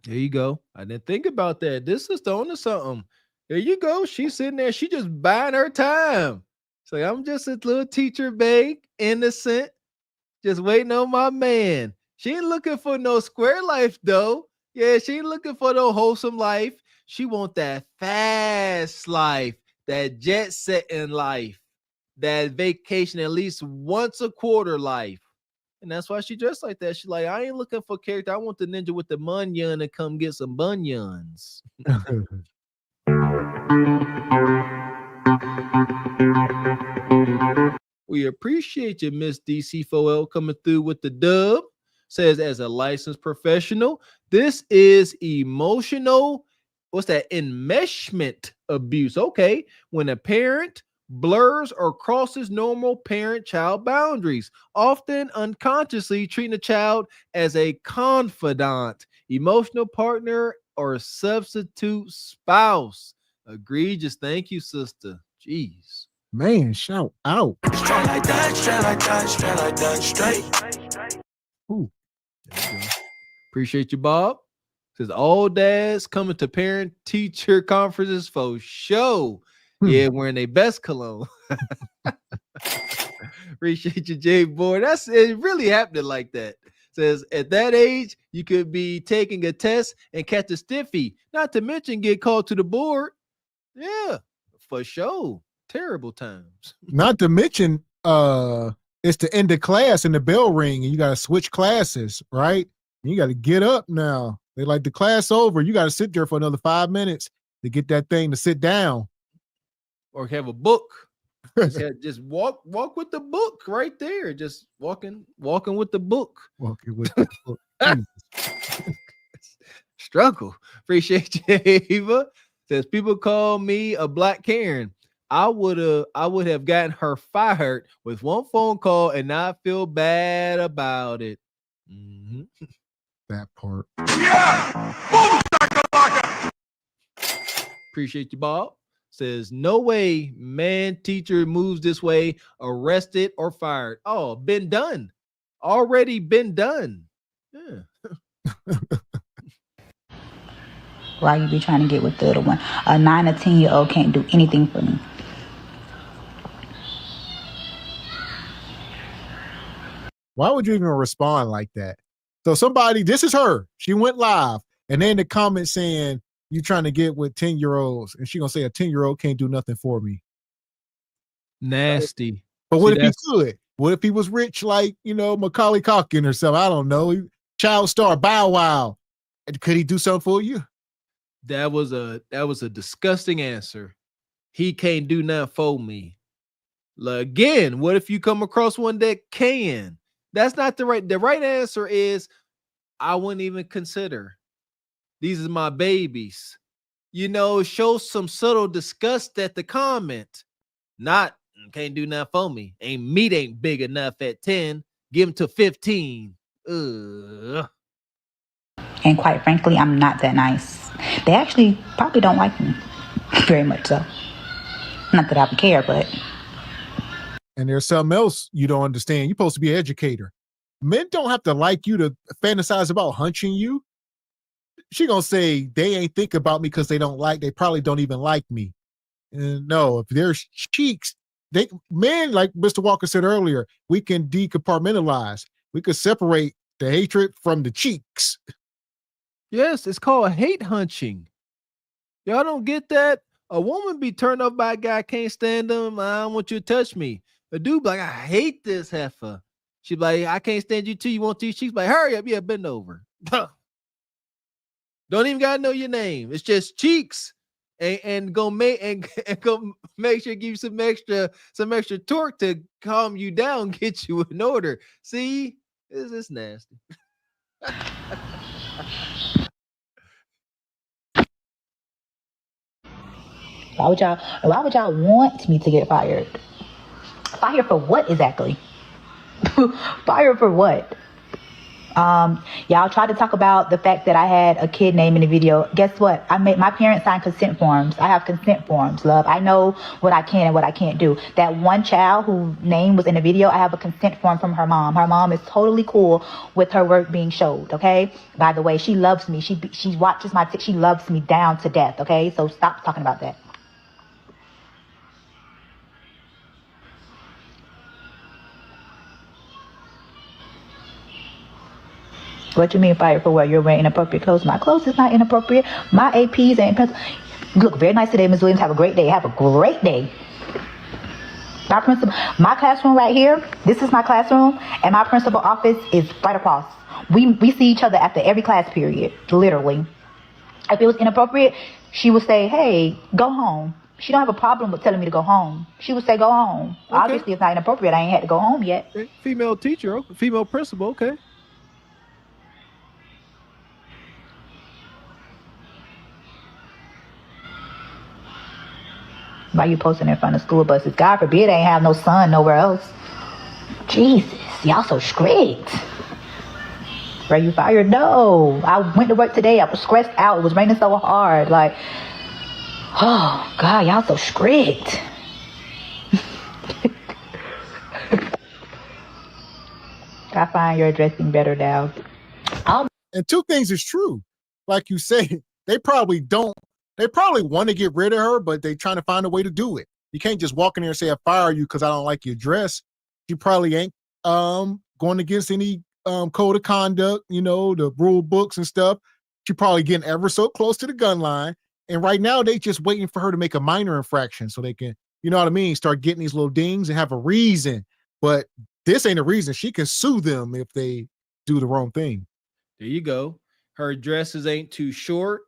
There you go. I didn't think about that. This is the only something. There you go. She's sitting there. She just buying her time. So I'm just a little teacher, babe, innocent, just waiting on my man. She ain't looking for no square life, though. Yeah, she ain't looking for no wholesome life. She want that fast life, that jet setting life, that vacation at least once a quarter life. And that's why she dressed like that. She's like, I ain't looking for character. I want the ninja with the munyon to come get some bunions. We appreciate you, Miss DC4L, coming through with the dub. Says, as a licensed professional, this is emotional, what's that, enmeshment abuse. Okay, when a parent blurs or crosses normal parent-child boundaries, often unconsciously treating the child as a confidant, emotional partner, or substitute spouse. Egregious. Thank you, sister. Jeez. Man, shout out. Straight like that, straight like that, straight like that, straight. Ooh. Appreciate you, Bob. Says all dads coming to parent teacher conferences for show. Yeah, wearing their best cologne. Appreciate you, Jay Boy. It really happening like that. Says at that age, you could be taking a test and catch a stiffy, not to mention get called to the board. Yeah, for sure. Terrible times. Not to mention, it's the end of class and the bell ring, and you got to switch classes, right? You got to get up now. They like the class over. You got to sit there for another 5 minutes to get that thing to sit down. Or have a book. Just walk with the book right there. Just walking with the book. Walking with the book. Struggle. Appreciate you, Eva. Says people call me a black Karen. I would have gotten her fired with one phone call and not feel bad about it. Mm-hmm. That part. Yeah! Appreciate you, Bob. Says no way man teacher moves this way, arrested or fired. Oh, been done. Already been done. Yeah. Why you be trying to get with the other one? A 9 or 10-year-old can't do anything for me. Why would you even respond like that? So somebody, this is her. She went live, and then the comment saying you trying to get with 10-year-olds, and she gonna say a 10-year-old can't do nothing for me. Nasty. But what if he could? What if he was rich like, Macaulay Culkin or something? I don't know. Child star Bow Wow. Could he do something for you? That was a disgusting answer. He can't do nothing for me. Again, what if you come across one that can? That's not the right answer is I wouldn't even consider. These are my babies. Show some subtle disgust at the comment. Not can't do nothing for me. Meat ain't big enough at 10. Give him to 15. Ugh. And quite frankly, I'm not that nice. They actually probably don't like me. Very much so. Not that I would care, but. And there's something else you don't understand. You're supposed to be an educator. Men don't have to like you to fantasize about hunching you. She gonna say they ain't think about me because they probably don't even like me. And no, if there's cheeks, men, like Mr. Walker said earlier, we can decompartmentalize. We could separate the hatred from the cheeks. Yes, it's called hate hunching. Y'all don't get that? A woman be turned up by a guy, can't stand him. I don't want you to touch me. A dude be like, I hate this heifer. She be like, I can't stand you too. You want these cheeks? Like, hurry up. Yeah, bend over. Don't even gotta know your name. It's just cheeks. And go make sure give you some extra torque to calm you down, get you in order. See, this is nasty. Why would y'all want me to get fired? Fired for what exactly? Fired for what? Y'all tried to talk about the fact that I had a kid name in the video. Guess what? My parents signed consent forms. I have consent forms, love. I know what I can and what I can't do. That one child whose name was in the video, I have a consent form from her mom. Her mom is totally cool with her work being showed, okay? By the way, she loves me. She watches she loves me down to death, okay? So stop talking about that. What you mean fired for what? You're wearing inappropriate clothes. My clothes is not inappropriate. My APs ain't. Look very nice today, Ms. Williams. Have a great day. Have a great day. My classroom right here, this is my classroom, and my principal office is right across. We see each other after every class period, literally. If it was inappropriate, she would say, hey, go home. She don't have a problem with telling me to go home. She would say, go home. Okay. Obviously, it's not inappropriate. I ain't had to go home yet. Female teacher, female principal, okay. Why you posting in front of school buses? God forbid they ain't have no sun nowhere else. Jesus, y'all so strict. Were you fired? No. I went to work today. I was stressed out. It was raining so hard. Like, oh, God, y'all so strict. I find your dressing better now. And two things is true. Like you say, they probably want to get rid of her, but they trying to find a way to do it. You can't just walk in there and say, I fire you because I don't like your dress. You probably ain't going against any code of conduct, you know, the rule books and stuff. She probably getting ever so close to the gun line. And right now they just waiting for her to make a minor infraction so they can, you know what I mean, start getting these little dings and have a reason. But this ain't a reason. She can sue them if they do the wrong thing. There you go. Her dresses ain't too short.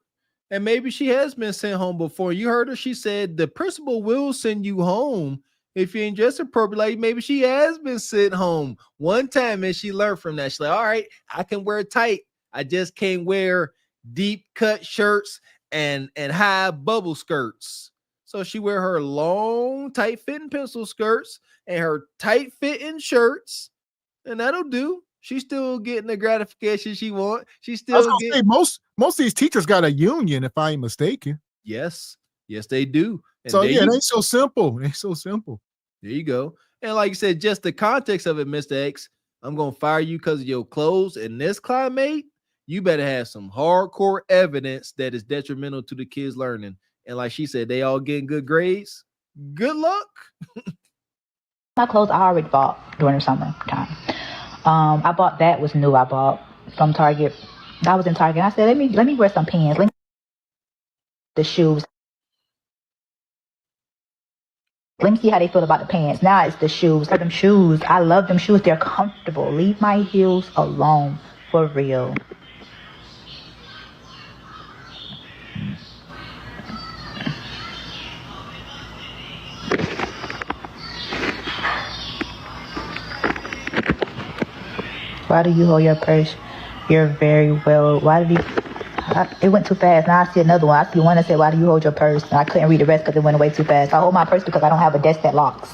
And maybe she has been sent home before. You heard her. She said the principal will send you home if you ain't dressed appropriately. Like maybe she has been sent home one time and she learned from that. She's like, all right, I can wear tight. I just can't wear deep cut shirts and high bubble skirts. So she wear her long, tight fitting pencil skirts and her tight fitting shirts, and that'll do. She's still getting the gratification she want. She's still getting. Most of these teachers got a union, if I ain't mistaken. Yes, they do. And so yeah, it ain't so simple. It ain't so simple. There you go. And like you said, just the context of it, Mr. X. I'm gonna fire you because of your clothes in this climate. You better have some hardcore evidence that is detrimental to the kids' learning. And like she said, they all getting good grades. Good luck. My clothes I already bought during the summertime. I bought that was new. I bought from Target. I was in Target. I said, let me wear some pants. Let me the shoes. Let me see how they feel about the pants. Now it's the shoes. Them shoes. I love them shoes. They're comfortable. Leave my heels alone. For real. Why do you hold your purse? You're very well. Why did it went too fast. Now I see another one. I see one that said, why do you hold your purse? And I couldn't read the rest because it went away too fast. I hold my purse because I don't have a desk that locks.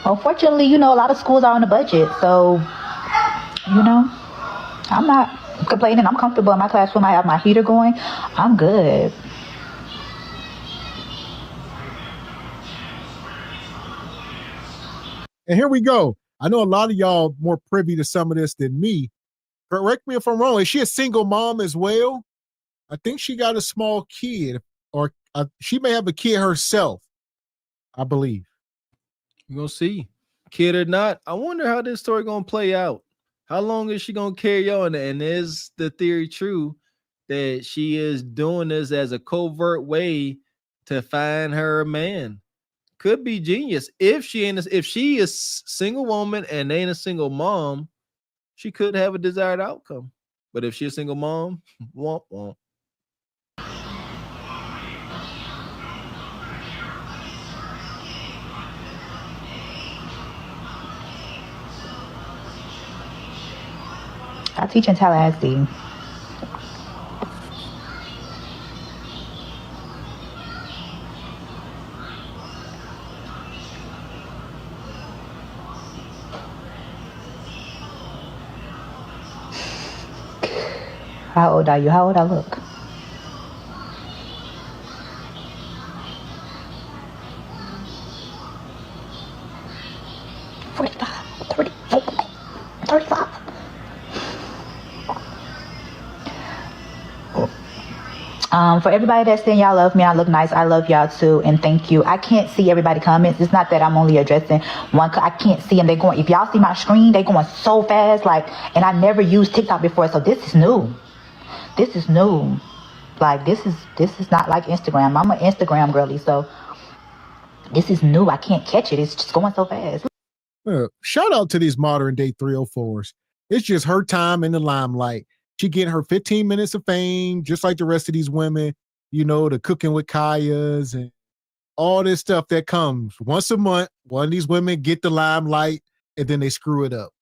Unfortunately, you know, a lot of schools are on a budget. So, you know, I'm not complaining. I'm comfortable in my classroom. I have my heater going. I'm good. And here we go. I know a lot of y'all more privy to some of this than me. Correct me if I'm wrong. Is she a single mom as well? I think she got a small kid, or she may have a kid herself, I believe. We're going to see. Kid or not, I wonder how this story going to play out. How long is she going to carry on? And is the theory true that she is doing this as a covert way to find her a man? Could be genius. If she is single woman and ain't a single mom, she could have a desired outcome. But if she's a single mom, womp womp. I teach in Tallahassee. How old are you? How old I look? For everybody that's saying y'all love me, I look nice, I love y'all too, and thank you. I can't see everybody comments. It's not that I'm only addressing one. I can't see them. They going. If y'all see my screen, they going so fast. Like, and I never used TikTok before, so this is new. This is new. Like, this is not like Instagram. I'm an Instagram girly, so this is new. I can't catch it. It's just going so fast. Shout out to these modern day 304s. It's just her time in the limelight. She getting her 15 minutes of fame, just like the rest of these women, you know, the Cooking with Kayas and all this stuff that comes once a month. One of these women get the limelight, and then they screw it up.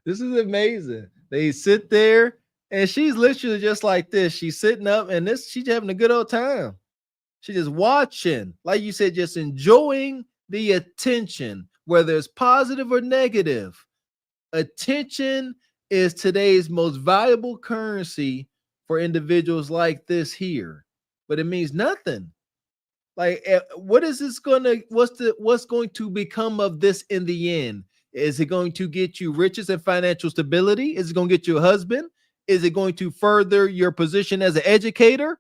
This is amazing. They sit there and she's literally just like this. She's sitting up and she's having a good old time. She's just watching, like you said, just enjoying the attention, whether it's positive or negative. Attention is today's most valuable currency for individuals like this here, but it means nothing. Like, what is this what's going to become of this in the end? Is it going to get you riches and financial stability? Is it going to get you a husband? Is it going to further your position as an educator?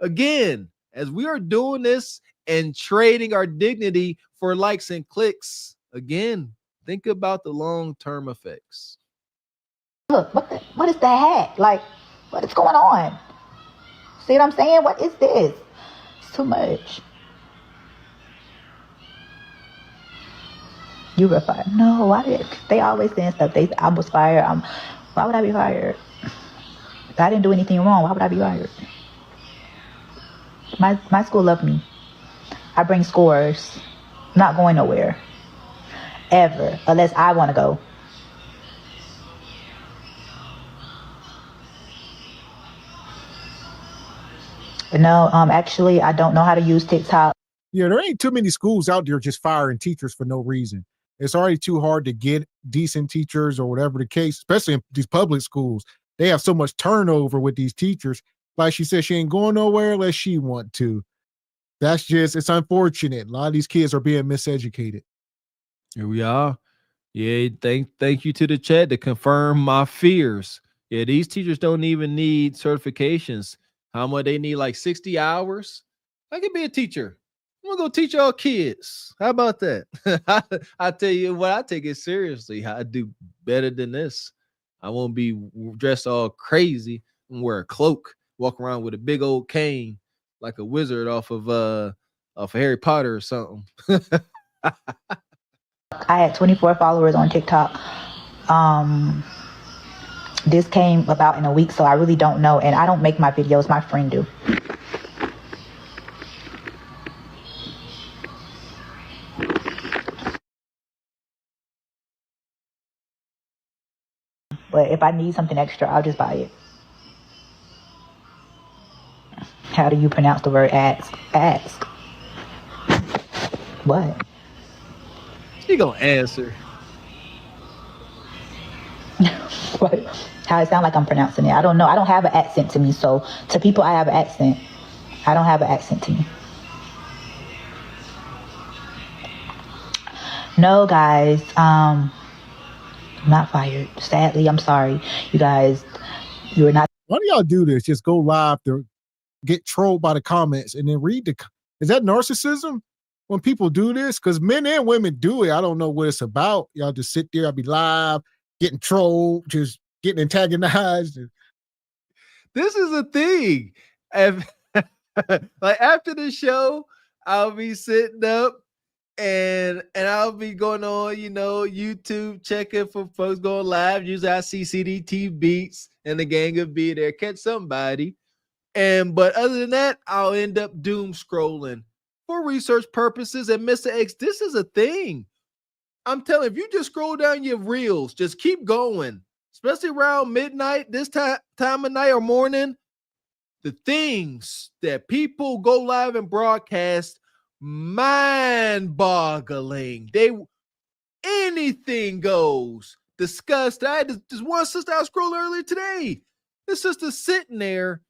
Again, as we are doing this and trading our dignity for likes and clicks, again, think about the long-term effects. Look, what is that? Like, what is going on? See what I'm saying? What is this? It's too much. You were fired. No, why did they always saying stuff? I was fired. Why would I be fired? If I didn't do anything wrong, why would I be fired? My school loved me. I bring scores. I'm not going nowhere. Ever. Unless I want to go. No, actually, I don't know how to use TikTok. Yeah, there ain't too many schools out there just firing teachers for no reason. It's already too hard to get decent teachers or whatever the case, especially in these public schools. They have so much turnover with these teachers. Like she said, she ain't going nowhere unless she want to. It's unfortunate. A lot of these kids are being miseducated. Here we are. Yeah, thank you to the chat to confirm my fears. Yeah, these teachers don't even need certifications. How much they need? Like 60 hours? I could be a teacher. I'm gonna go teach y'all kids. How about that? I tell you what, I take it seriously. I do better than this. I won't be dressed all crazy and wear a cloak, walk around with a big old cane like a wizard off of Harry Potter or something. I had 24 followers on TikTok. This came about in a week, so I really don't know. And I don't make my videos, my friend do. But if I need something extra, I'll just buy it. How do you pronounce the word ask? Ask. What? She gonna answer. What? How it sound like I'm pronouncing it. I don't know. I don't have an accent to me. So to people, I have an accent. I don't have an accent to me. No, guys. I'm not fired. Sadly, I'm sorry. You guys, you are not. Why do y'all do this? Just go live to get trolled by the comments and then read the. Is that narcissism when people do this? Because men and women do it. I don't know what it's about. Y'all just sit there. I'll be live, getting trolled, just getting antagonized. This is a thing. Like after the show, I'll be sitting up and I'll be going on, YouTube, checking for folks going live. Usually I see CDT Beats and the gang will be there, catch somebody. But other than that, I'll end up doom scrolling for research purposes. And Mr. X, this is a thing. I'm telling you, if you just scroll down your reels, just keep going, especially around midnight, this time of night or morning, the things that people go live and broadcast, mind-boggling. Anything goes. Disgust. I had this one sister I was scrolling earlier today. This sister sitting there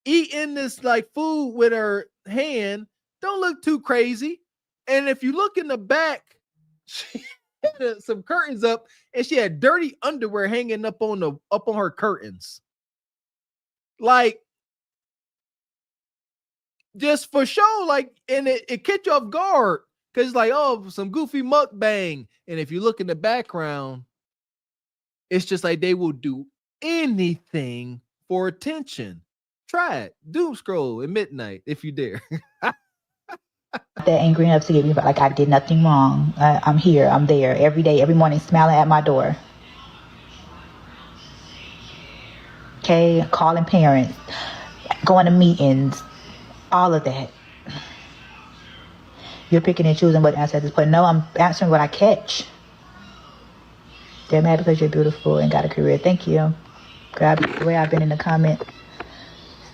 eating this like food with her hand. Don't look too crazy. And if you look in the back, she had some curtains up and she had dirty underwear hanging up on her curtains. Like, just for show, like, and it catch you off guard because it's like, oh, some goofy mukbang. And if you look in the background, it's just like they will do anything for attention. Try it. Doom scroll at midnight if you dare. That angry enough to get me, but like I did nothing wrong. I'm here. I'm there every day, every morning, smiling at my door. Okay, calling parents, going to meetings, all of that. You're picking and choosing what answer to put. No, I'm answering what I catch. They're mad because you're beautiful and got a career. Thank you. Girl, the way I've been in the comment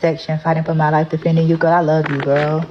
section fighting for my life, defending you, girl. I love you, girl.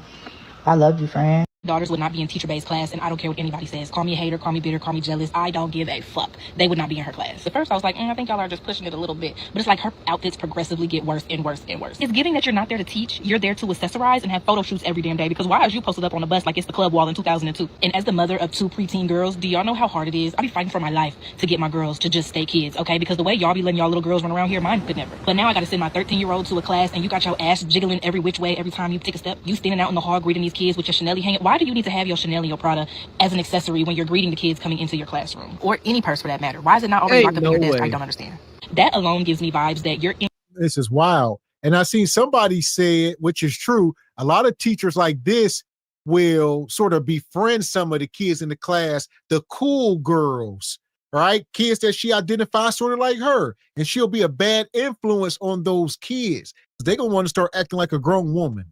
I love you, friend. Daughters would not be in teacher-based class, and I don't care what anybody says. Call me a hater, call me bitter, call me jealous. I don't give a fuck. They would not be in her class. At first, I was like, I think y'all are just pushing it a little bit. But it's like her outfits progressively get worse and worse and worse. It's giving that you're not there to teach. You're there to accessorize and have photo shoots every damn day. Because why is you posted up on a bus like it's the club wall in 2002? And as the mother of 2 preteen girls, do y'all know how hard it is? I be fighting for my life to get my girls to just stay kids, okay? Because the way y'all be letting y'all little girls run around here, mine could never. But now I gotta send my 13-year-old to a class, and you got your ass jiggling every which way every time you take a step. You standing out in the hall greeting these kids with your Chanel hanging. Why do you need to have your Chanel or Prada as an accessory when you're greeting the kids coming into your classroom, or any purse for that matter? Why is it not already locked up in your desk? I don't understand. That alone gives me vibes that you're in. This is wild. And I seen somebody say it, which is true. A lot of teachers like this will sort of befriend some of the kids in the class, the cool girls, right? Kids that she identifies sort of like her. And she'll be a bad influence on those kids. They're going to want to start acting like a grown woman.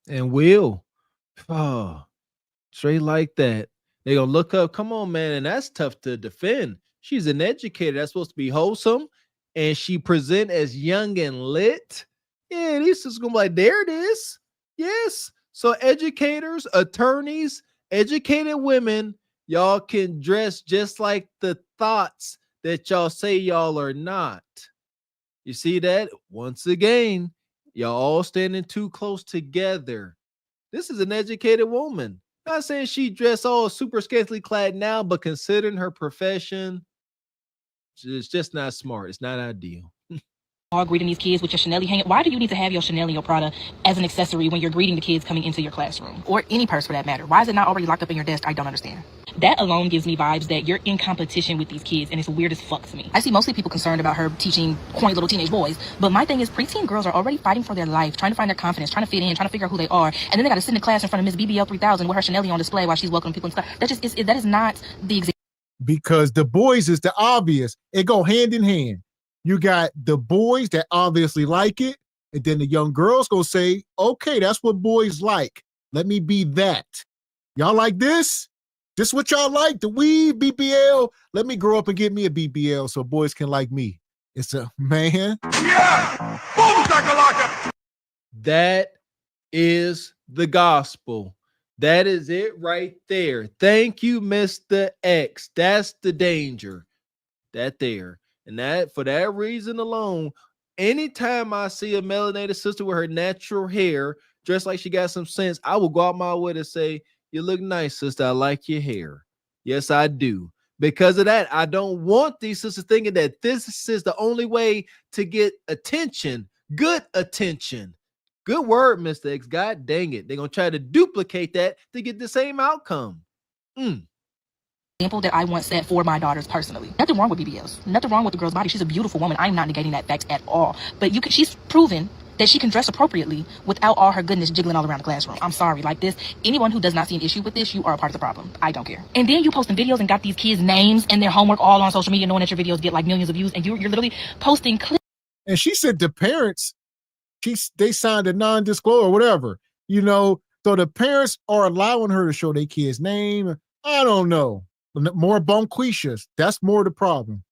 And will. Oh, straight like that. They're going to look up, come on, man, and that's tough to defend. She's an educator. That's supposed to be wholesome, and she present as young and lit. Yeah, these is going to be like, there it is. Yes. So educators, attorneys, educated women, y'all can dress just like the thoughts that y'all say y'all are not. You see that? Once again, y'all all standing too close together. This is an educated woman. Not saying she dressed all super scantily clad now, but considering her profession, it's just not smart. It's not ideal. All greeting these kids with your Chanel hanging. Why do you need to have your Chanel or Prada as an accessory when you're greeting the kids coming into your classroom, or any purse for that matter? Why is it not already locked up in your desk? I don't understand. That alone gives me vibes that you're in competition with these kids, and it's weird as fuck to me. I see mostly people concerned about her teaching corny little teenage boys, but my thing is preteen girls are already fighting for their life, trying to find their confidence, trying to fit in, trying to figure out who they are, and then they got to sit in class in front of Miss BBL 3000 with her Chanel on display while she's welcoming people in class. That is not the example. Because the boys is the obvious. It go hand in hand. You got the boys that obviously like it, and then the young girls go say, okay, that's what boys like. Let me be that. Y'all like this? This what y'all like? The weed, BBL? Let me grow up and get me a BBL so boys can like me. It's a man. Yeah! Boom, shakalaka! That is the gospel. That is it right there. Thank you, Mr. X. That's the danger. That there. And that for that reason alone, anytime I see a melanated sister with her natural hair, dressed like she got some sense, I will go out my way to say, you look nice, sister. I like your hair. Yes, I do. Because of that, I don't want these sisters thinking that this is the only way to get attention, good attention. Good word, Mr. X. God dang it. They're going to try to duplicate that to get the same outcome. Example that I once said for my daughters personally. Nothing wrong with BBLs. Nothing wrong with the girl's body. She's a beautiful woman. I'm not negating that fact at all. But she's proven that she can dress appropriately without all her goodness jiggling all around the classroom. I'm sorry, like this. Anyone who does not see an issue with this, you are a part of the problem. I don't care. And then you posting videos and got these kids' names and their homework all on social media, knowing that your videos get like millions of views, and you're literally posting clips. And she said the parents, they signed a non-disclosure or whatever, so the parents are allowing her to show their kid's name. I don't know. More bonquishas. That's more the problem.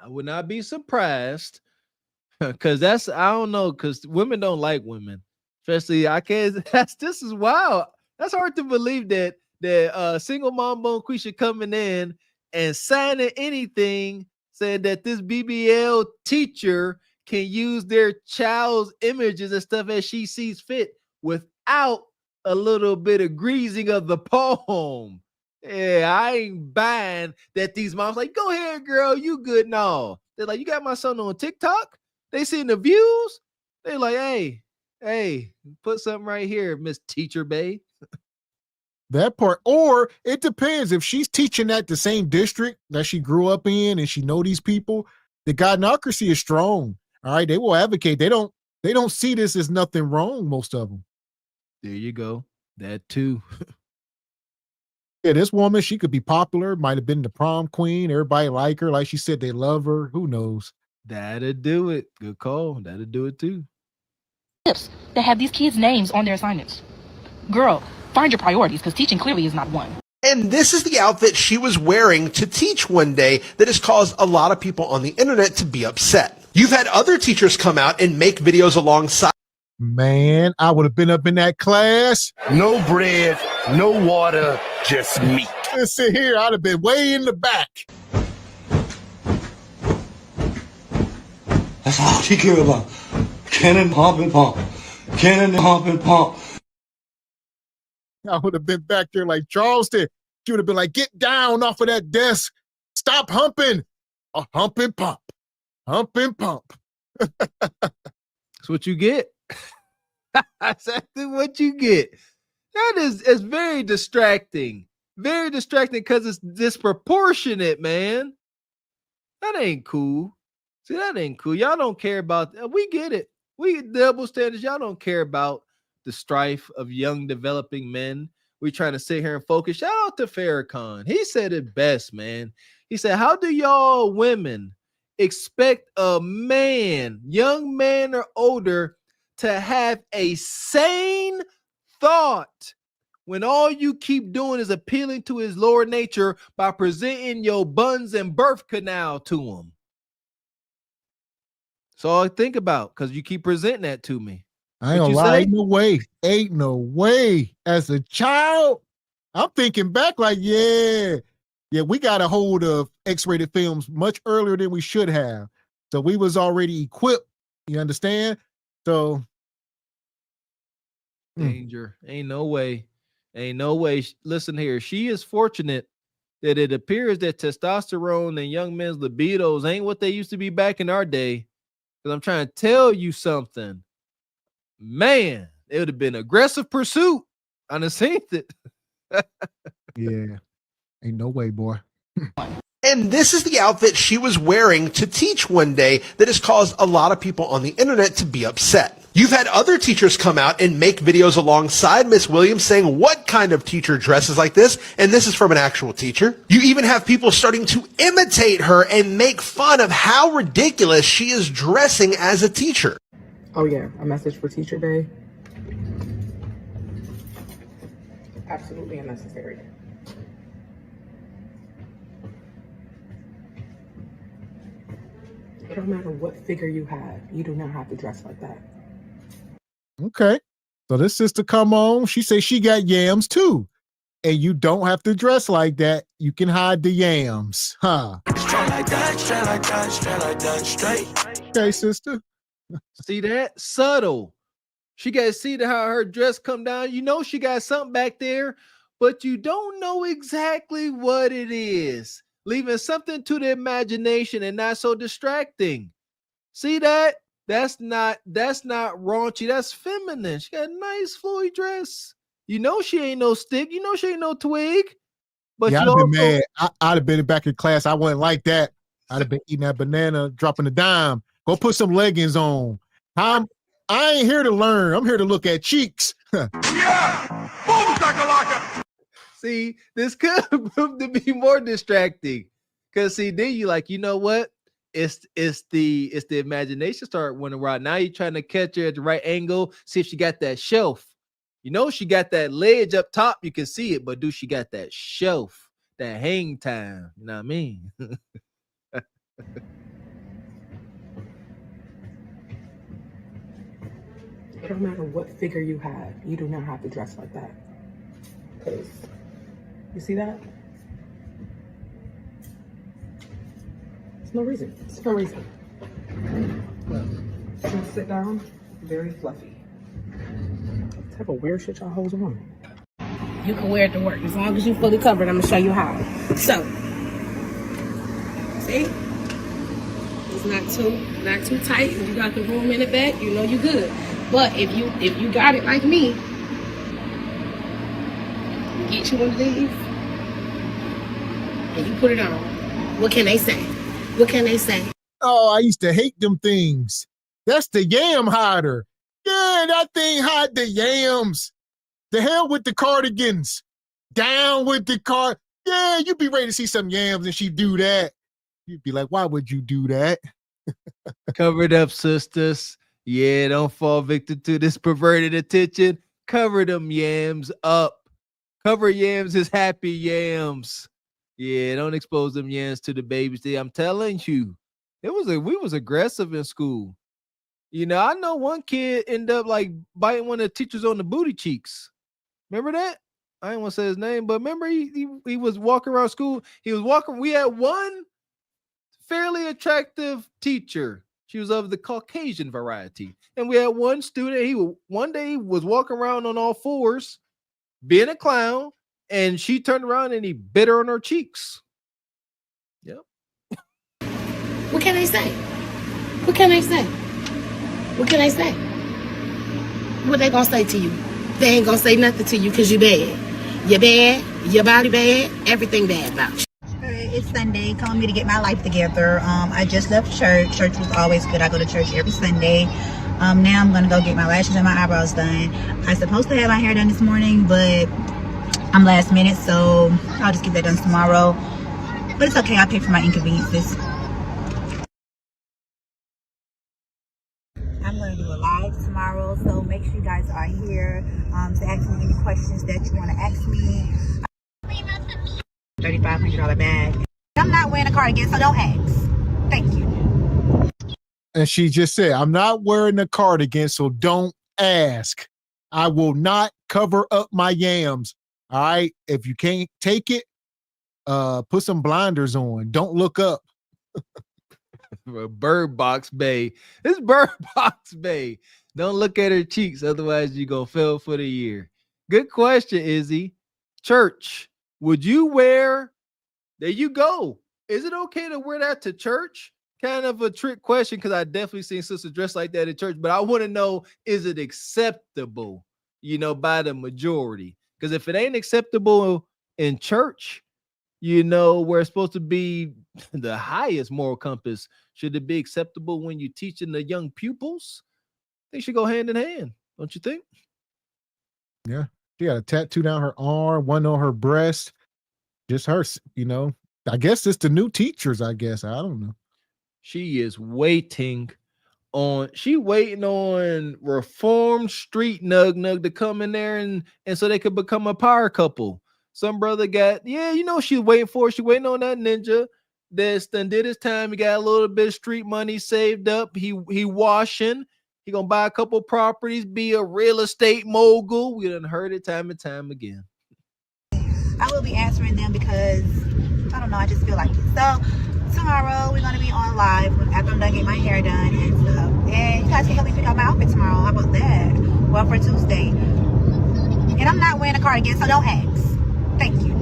I would not be surprised because I don't know, because women don't like women. Especially, this is wild. That's hard to believe that single mom bonquisha coming in and signing anything saying that this BBL teacher can use their child's images and stuff as she sees fit without a little bit of greasing of the palm. Yeah, I ain't buying that these moms like, go ahead, girl, you good. No, they're like, you got my son on TikTok. They seen the views. They're like, hey, put something right here, Miss Teacher Bay. That part, or it depends. If she's teaching at the same district that she grew up in and she know these people, the gynocracy is strong. All right, they will advocate. They don't see this as nothing wrong. Most of them. There you go. That too. Yeah, this woman, she could be popular, might have been the prom queen. Everybody like her. Like she said, they love her. Who knows? That'll do it. Good call. That'll do it too. That have these kids' names on their assignments. Girl, find your priorities, because teaching clearly is not one. And this is the outfit she was wearing to teach one day that has caused a lot of people on the internet to be upset. You've had other teachers come out and make videos alongside. Man, I would have been up in that class. No bread, no water, just meat. Listen here, I'd have been way in the back. That's all she cared about. Cannon, pump, and pump. Cannon, pump, and pump. I would have been back there like Charleston. She would have been like, get down off of that desk. Stop humping. A hump and pump. Hump and pump. That's what you get. That's exactly what you get. That is very distracting. Very distracting because it's disproportionate, man. That ain't cool. See, that ain't cool. Y'all don't care about, we get it. We double standards. Y'all don't care about the strife of young developing men. We trying to sit here and focus. Shout out to Farrakhan. He said it best, man. He said, how do y'all women expect a man, young man or older, to have a sane thought when all you keep doing is appealing to his lower nature by presenting your buns and birth canal to him? That's all I think about, because you keep presenting that to me. I ain't gonna lie, ain't no way. Ain't no way. As a child, I'm thinking back like, yeah, we got a hold of X-rated films much earlier than we should have. So we was already equipped. You understand? So danger. Ain't no way. Ain't no way. Listen here. She is fortunate that it appears that testosterone and young men's libidos ain't what they used to be back in our day. Because I'm trying to tell you something. Man, it would have been aggressive pursuit. I done seen it. yeah. Ain't no way, boy. And this is the outfit she was wearing to teach one day that has caused a lot of people on the internet to be upset. You've had other teachers come out and make videos alongside Miss Williams saying what kind of teacher dresses like this, and this is from an actual teacher. You even have people starting to imitate her and make fun of how ridiculous she is dressing as a teacher. Oh yeah, a message for Teacher Day. Absolutely unnecessary. It don't matter what figure you have, you do not have to dress like that. Okay. So this sister come on, she say she got yams too. And you don't have to dress like that. You can hide the yams. Huh? Straight like that, straight like that, straight like that, straight. Okay, sister. See that? Subtle. She got to see how her dress come down. You know she got something back there, but you don't know exactly what it is. Leaving something to the imagination and not so distracting. See that? That's not raunchy. That's feminine. She got a nice flowy dress. You know she ain't no stick. You know she ain't no twig. But yeah, you I'd have also been mad. I'd have been back in class. I wasn't like that. I'd have been eating that banana, dropping a dime. Go put some leggings on. I ain't here to learn. I'm here to look at cheeks. Yeah! Boom, shakalaka! See, this could prove to be more distracting. Cause see, then you like, you know what? It's the imagination start running around. Now you're trying to catch her at the right angle, see if she got that shelf. You know she got that ledge up top, you can see it, but do she got that shelf, that hang time? You know what I mean? It don't matter what figure you have, you do not have to dress like that. Because, you see that? There's no reason. There's no reason. Just gonna sit down, very fluffy. What type of weird shit y'all hoes on? You can wear it to work as long as you fully covered. I'm gonna show you how. So, see? It's not too tight. You got the room in the back. You know you good. But if you got it like me, you get you one of these and you put it on. What can they say? What can they say? Oh, I used to hate them things. That's the yam hider. Yeah, that thing hide the yams. The hell with the cardigans. Down with the car. Yeah, you'd be ready to see some yams and she do that. You'd be like, why would you do that? Cover it up, sisters. Yeah, don't fall victim to this perverted attention. Cover them yams up. Cover yams is happy yams. Yeah, don't expose them yams to the babies. I'm telling you, we was aggressive in school. You know, I know one kid ended up like biting one of the teachers on the booty cheeks. Remember that? I didn't want to say his name, but remember he was walking around school. He was walking. We had one fairly attractive teacher. She was of the Caucasian variety, and we had one student. One day he was walking around on all fours, being a clown, and she turned around and he bit her on her cheeks. Yep. What can I say? What can I say? What can I say? What they gonna say to you? They ain't gonna say nothing to you because you bad. You're bad, your body bad, everything bad about you. It's Sunday, calling me to get my life together. I just left church. Church was always good. I go to church every Sunday. Now I'm gonna go get my lashes and my eyebrows done. I was supposed to have my hair done this morning, but I'm last minute, so I'll just get that done tomorrow. But it's okay, I'll pay for my inconveniences. I'm gonna do a live tomorrow, so make sure you guys are here to ask me any questions that you want to ask me. $3,500 bag. I'm not wearing a cardigan, so don't ask. Thank you. And she just said, I'm not wearing a cardigan, so don't ask. I will not cover up my yams. All right. If you can't take it, put some blinders on. Don't look up. Bird Box Bay. This Bird Box Bay. Don't look at her cheeks, otherwise you're gonna fail for the year. Good question, Izzy. Church, would you wear? There you go. Is it okay to wear that to church? Kind of a trick question because I definitely seen sisters dressed like that at church, but I want to know, is it acceptable, by the majority? Because if it ain't acceptable in church, where it's supposed to be the highest moral compass, should it be acceptable when you're teaching the young pupils? They should go hand in hand, don't you think? Yeah. She got a tattoo down her arm, one on her breast. Just her, I guess it's the new teachers, I guess. I don't know. She is waiting on Reformed Street Nug to come in there and so they could become a power couple. Some brother got, she's waiting for. She waiting on that ninja that's done did his time. He got a little bit of street money saved up. He washing. He gonna buy a couple properties, be a real estate mogul. We done heard it time and time again. I will be answering them because I don't know, I just feel like it. So tomorrow we're gonna be on live after I'm done getting my hair done and stuff. And you guys can help me pick out my outfit tomorrow. How about that? Well, for Tuesday. And I'm not wearing a cardigan, so don't ask. Thank you.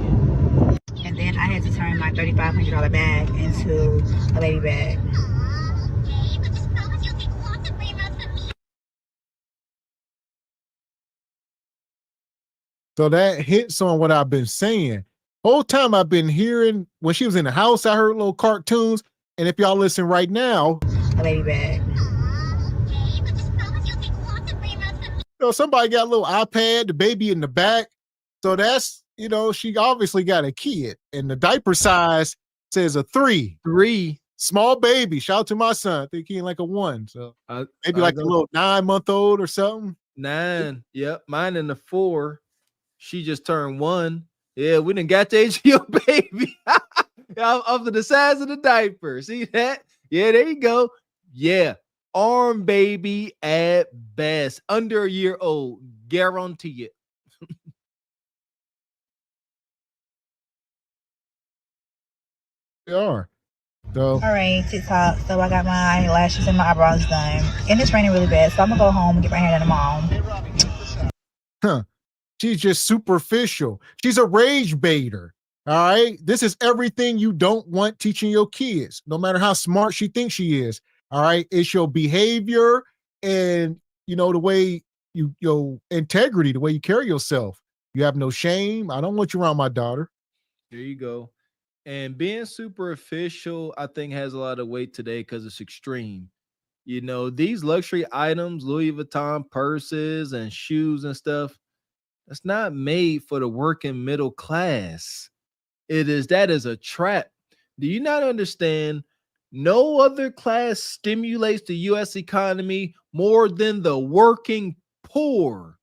And then I had to turn my $3,500 bag into a lady bag. So that hits on what I've been saying. Whole time I've been hearing, when she was in the house, I heard little cartoons. And if y'all listen right now, a lady bag. Somebody got a little iPad, the baby in the back. So that's, she obviously got a kid. And the diaper size says a 3. 3. Small baby. Shout out to my son. I think he ain't like a 1. So maybe like a little 9-month-old or something. 9. Yep. Mine in the 4. She just turned 1. Yeah, we done got the age of your baby. Up to the size of the diaper. See that? Yeah, there you go. Yeah. Arm baby at best. Under a year old. Guarantee it. They are. So. All right, TikTok. So I got my lashes and my eyebrows done. And it's raining really bad, so I'm going to go home and get my hair done tomorrow. Huh. She's just superficial. She's a rage baiter. All right. This is everything you don't want teaching your kids, no matter how smart she thinks she is. All right. It's your behavior and, the way your integrity, the way you carry yourself. You have no shame. I don't want you around my daughter. There you go. And being superficial, I think, has a lot of weight today because it's extreme. These luxury items, Louis Vuitton purses and shoes and stuff, that's not made for the working middle class. That is a trap. Do you not understand? No other class stimulates the U.S. economy more than the working poor.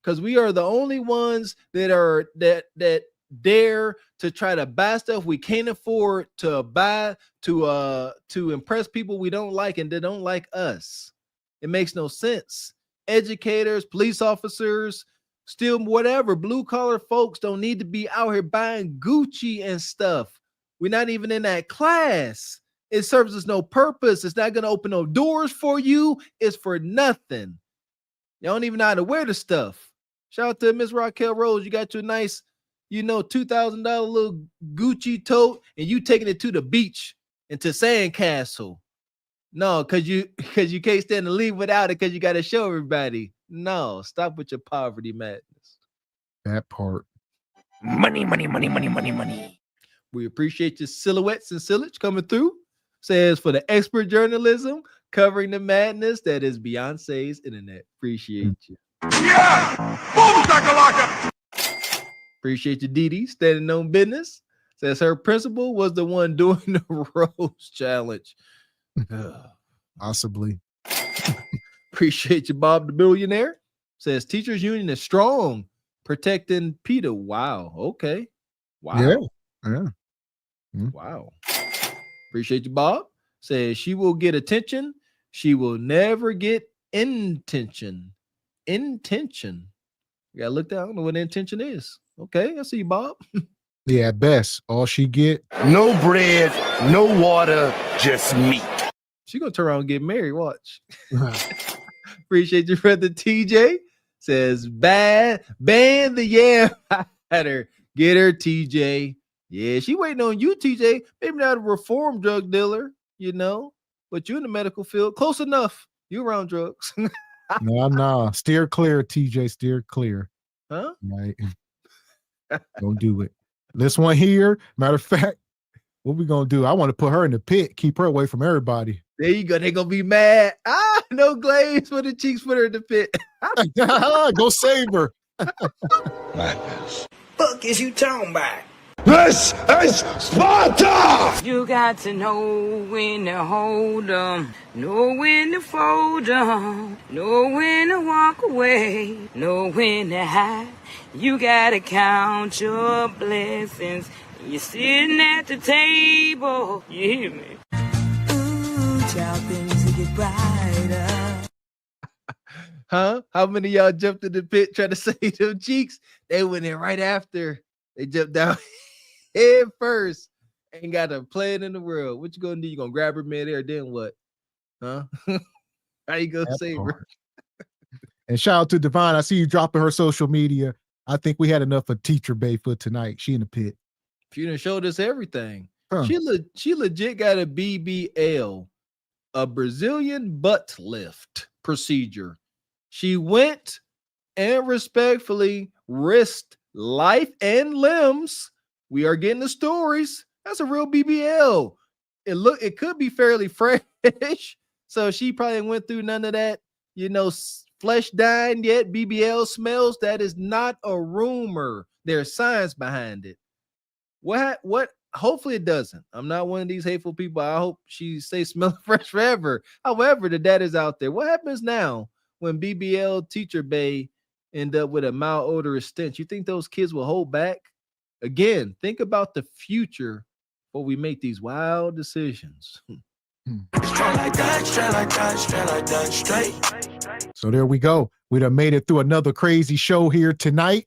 because we are the only ones that dare to try to buy stuff we can't afford to buy to impress people we don't like and they don't like us. It makes no sense. Educators, police officers, still whatever, blue collar folks don't need to be out here buying Gucci and stuff. We're not even in that class. It serves us no purpose. It's not going to open no doors for you. It's for nothing. Y'all don't even know how to wear the stuff. Shout out to Miss Raquel Rose. You got your nice, $2,000 little Gucci tote, and you taking it to the beach and to Sandcastle. No, because you can't stand to leave without it because you got to show everybody. No, stop with your poverty madness. That part. Money. We appreciate your silhouettes and sillage coming through. Says for the expert journalism covering the madness that is Beyonce's internet. Appreciate you. Yeah! Boom, shakalaka! Appreciate you, Dee standing on business. Says her principal was the one doing the Rose Challenge. Possibly. Appreciate you, Bob the Billionaire. Says teachers union is strong, protecting PETA. Wow. Okay. Wow. Yeah. Wow. Appreciate you, Bob. Says she will get attention. She will never get intention. Intention. You gotta look down. I don't know what intention is. Okay, I see you, Bob. Yeah, at best, all she get. No bread, no water, just meat. She gonna turn around and get married. Watch. Appreciate you, brother TJ. Says ban the yeah fighter. Get her, TJ. Yeah, she waiting on you, TJ. Maybe not a reformed drug dealer, but you in the medical field. Close enough. You around drugs. No. Steer clear, TJ. Steer clear. Huh? Right. Don't do it. This one here, matter of fact, what we gonna do? I want to put her in the pit, keep her away from everybody. There you go. They're gonna be mad. No glaze for the cheeks. Put her in the pit. Go save her. Madness. Fuck is you talking about? This is Sparta! You got to know when to hold 'em, know when to fold 'em, know when to walk away, know when to hide. You gotta count your blessings. You're sitting at the table. You hear me? Ooh, child, things will get brighter. Huh? How many of y'all jumped in the pit trying to save them cheeks? They went in right after. They jumped down head first. Ain't got a plan in the world. What you gonna do? You gonna grab her mid-air, then what? Huh? How you gonna save her? And shout out to Divine. I see you dropping her social media. I think we had enough of Teacher Bay for tonight. She in the pit. She done showed us everything. Huh. She legit got a BBL, a Brazilian butt lift procedure. She went and respectfully risked life and limbs. We are getting the stories. That's a real BBL. It could be fairly fresh. So she probably went through none of that, flesh dying yet. BBL smells. That is not a rumor. There's science behind it. What? Hopefully it doesn't. I'm not one of these hateful people. I hope she stays smelling fresh forever. However, the data's out there. What happens now when BBL Teacher Bay end up with a malodorous stench? You think those kids will hold back? Again, think about the future before we make these wild decisions. Straight like that, straight like that, straight like that, straight. So there we go. We done made it through another crazy show here tonight.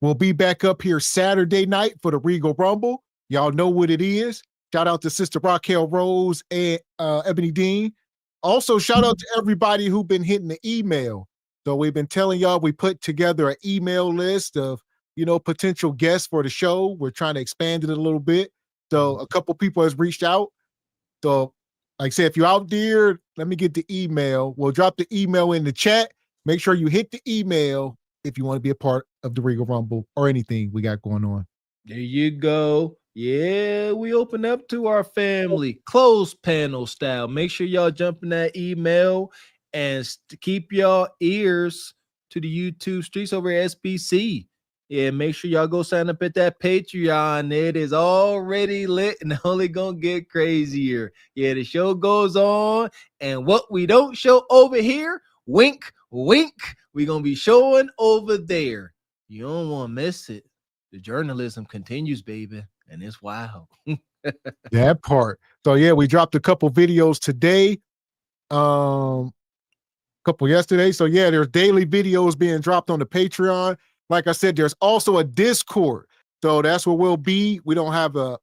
We'll be back up here Saturday night for the Regal Rumble. Y'all know what it is. Shout out to Sister Raquel Rose and Ebony Dean. Also, shout out to everybody who've been hitting the email. So we've been telling y'all we put together an email list of, potential guests for the show. We're trying to expand it a little bit. So a couple people has reached out. So like I said, if you're out there, let me get the email. We'll drop the email in the chat. Make sure you hit the email if you want to be a part of the Regal Rumble or anything we got going on. There you go. Yeah, we open up to our family, closed panel style. Make sure y'all jump in that email and keep y'all ears to the YouTube streets over at SBC. Yeah, make sure y'all go sign up at that Patreon. It is already lit and only gonna get crazier. Yeah, the show goes on, and what we don't show over here, wink, Wink. We're going to be showing over there. You don't want to miss it. The journalism continues, baby, and it's wild. That part. So yeah, we dropped a couple videos today, couple yesterday. So yeah, there's daily videos being dropped on the Patreon. Like I said, there's also a Discord. So that's where we'll be. We don't have a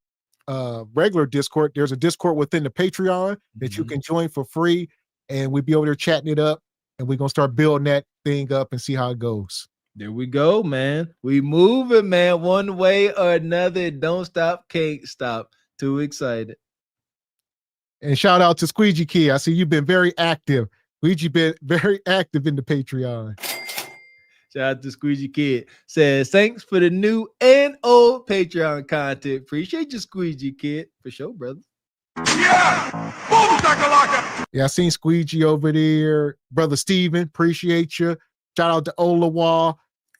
regular Discord. There's a Discord within the Patreon that you can join for free, and we'll be over there chatting it up, and we're gonna start building that thing up and see how it goes. There we go, man. We moving, man, one way or another. Don't stop, can't stop. Too excited. And shout out to Squeegee Kid. I see you've been very active. Squeegee been very active in the Patreon. Shout out to Squeegee Kid. Says, thanks for the new and old Patreon content. Appreciate you, Squeegee Kid. For sure, brother. Yeah! Boom, shakalaka! Yeah, I seen Squeegee over there. Brother Steven, appreciate you. Shout out to Olawa.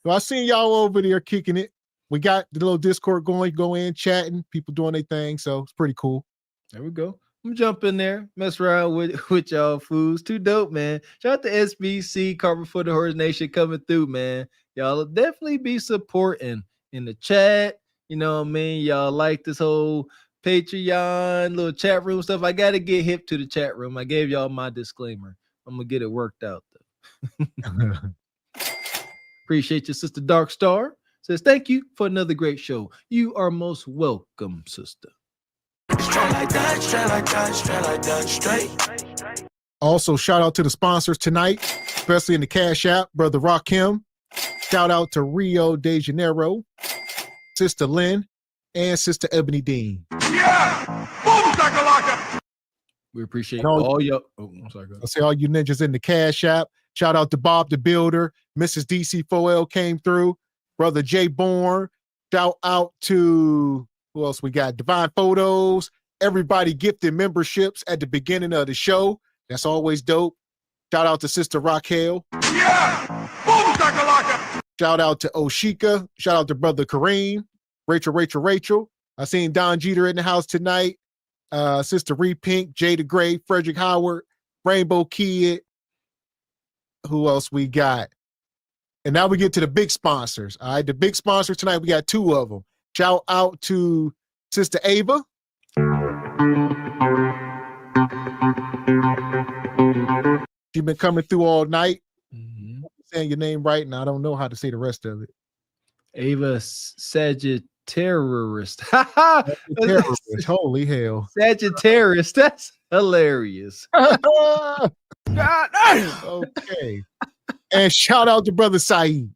So I seen y'all over there kicking it. We got the little Discord going, go in, chatting, people doing their thing. So it's pretty cool. There we go. I'm jump in there, mess around with y'all fools. Too dope, man. Shout out to SBC, Carver for the Horse Nation coming through, man. Y'all will definitely be supporting in the chat. You know what I mean? Y'all like this whole Patreon, little chat room stuff. I got to get hip to the chat room. I gave y'all my disclaimer. I'm going to get it worked out, though. Appreciate your sister Dark Star. Says, thank you for another great show. You are most welcome, sister. Straight like that, straight like that, straight like that, straight. Also, shout out to the sponsors tonight, especially in the Cash App, Brother Rakim. Shout out to Rio de Janeiro, Sister Lynn, and Sister Ebony Dean. Yeah! Boom, shakalaka! We appreciate all y'all. Oh, I'm sorry. I'll say all you ninjas in the Cash App. Shout out to Bob the Builder. Mrs. DC4L came through. Brother Jay Bourne. Shout out to, who else we got? Divine Photos. Everybody gifted memberships at the beginning of the show. That's always dope. Shout out to Sister Raquel. Yeah! Boom, shakalaka! Shout out to Oshika. Shout out to Brother Kareem. Rachel. I seen Don Jeter in the house tonight. Sister Ree Pink, Jay the Gray, Frederick Howard, Rainbow Kid. Who else we got? And now we get to the big sponsors. All right, the big sponsors tonight, we got two of them. Shout out to Sister Ava. She's been coming through all night. Saying your name right, and I don't know how to say the rest of it. Ava Sagittarius. Sagittarius. Holy hell. Sagittarius. That's hilarious. Okay. And shout out to Brother Saeed.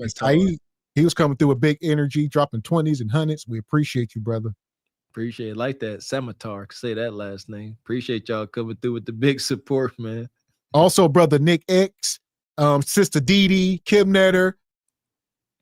Saeed, he was coming through with big energy, dropping 20s and 100s. We appreciate you, brother. Appreciate it. Like that. Samatar. Say that last name. Appreciate y'all coming through with the big support, man. Also, Brother Nick X, Sister Dee Dee, Kim Netter,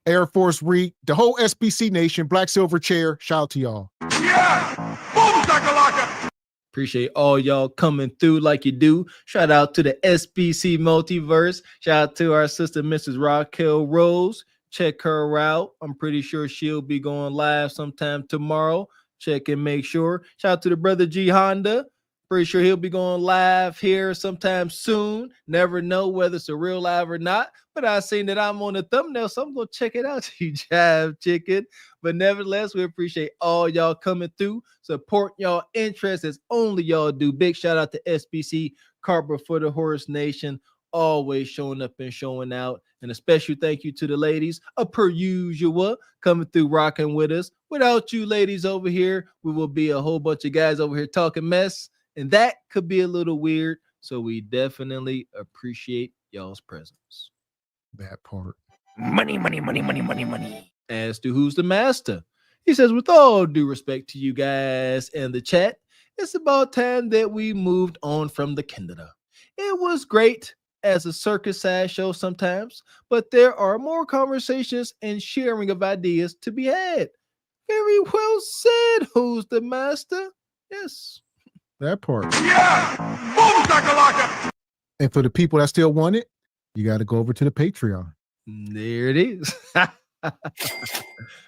Air Force Reek, the whole SBC Nation, Black Silver Chair. Shout out to y'all. Yeah! Boom, shakalaka! Appreciate all y'all coming through like you do. Shout out to the SBC Multiverse. Shout out to our sister, Mrs. Raquel Rose. Check her out. I'm pretty sure she'll be going live sometime tomorrow. Check and make sure. Shout out to the brother G Honda. Pretty sure he'll be going live here sometime soon. Never know whether it's a real live or not, but I seen that I'm on the thumbnail, so I'm going to check it out, you jive chicken. But nevertheless, we appreciate all y'all coming through, support y'all interests as only y'all do. Big shout out to SBC Carver for the Horse Nation, always showing up and showing out. And a special thank you to the ladies, per usual, coming through rocking with us. Without you ladies over here, we will be a whole bunch of guys over here talking mess. And that could be a little weird. So we definitely appreciate y'all's presence. That part. Money. As to who's the master. He says, with all due respect to you guys and the chat, it's about time that we moved on from the Canada. It was great as a circus size show sometimes, but there are more conversations and sharing of ideas to be had. Very well said, who's the master? Yes. That part. Yeah! Boom, shakalaka! And for the people that still want it, you got to go over to the Patreon. There it is.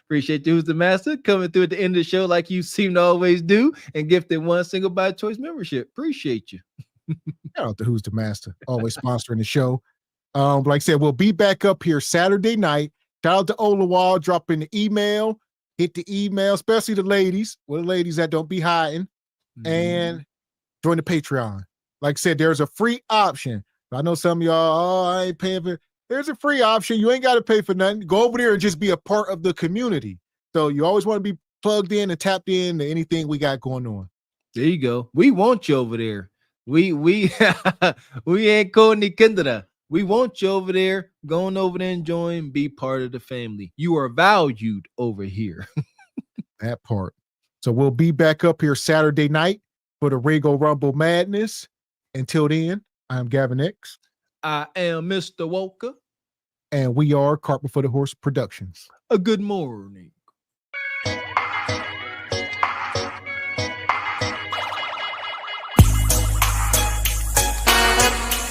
Appreciate you, Who's the Master, coming through at the end of the show like you seem to always do, and gifted one single by choice membership. Appreciate you. Shout out to Who's the Master, always sponsoring the show. Like I said, we'll be back up here Saturday night. Shout out to Olawal, dropping the email. Hit the email, especially the ladies. Well, the ladies that don't be hiding. And join the Patreon. Like I said, there's a free option. I know some of y'all, I ain't paying for. There's a free option. You ain't got to pay for nothing. Go over there and just be a part of the community. So you always want to be plugged in and tapped in to anything we got going on. There you go. We want you over there. We ain't calling the Kendra. We want you over there. Going over there and join, be part of the family. You are valued over here. That part. So we'll be back up here Saturday night for the Ringo Rumble Madness. Until then, I'm Gavin X. I am Mr. Walker. And we are Carpet for the Horse Productions. A good morning.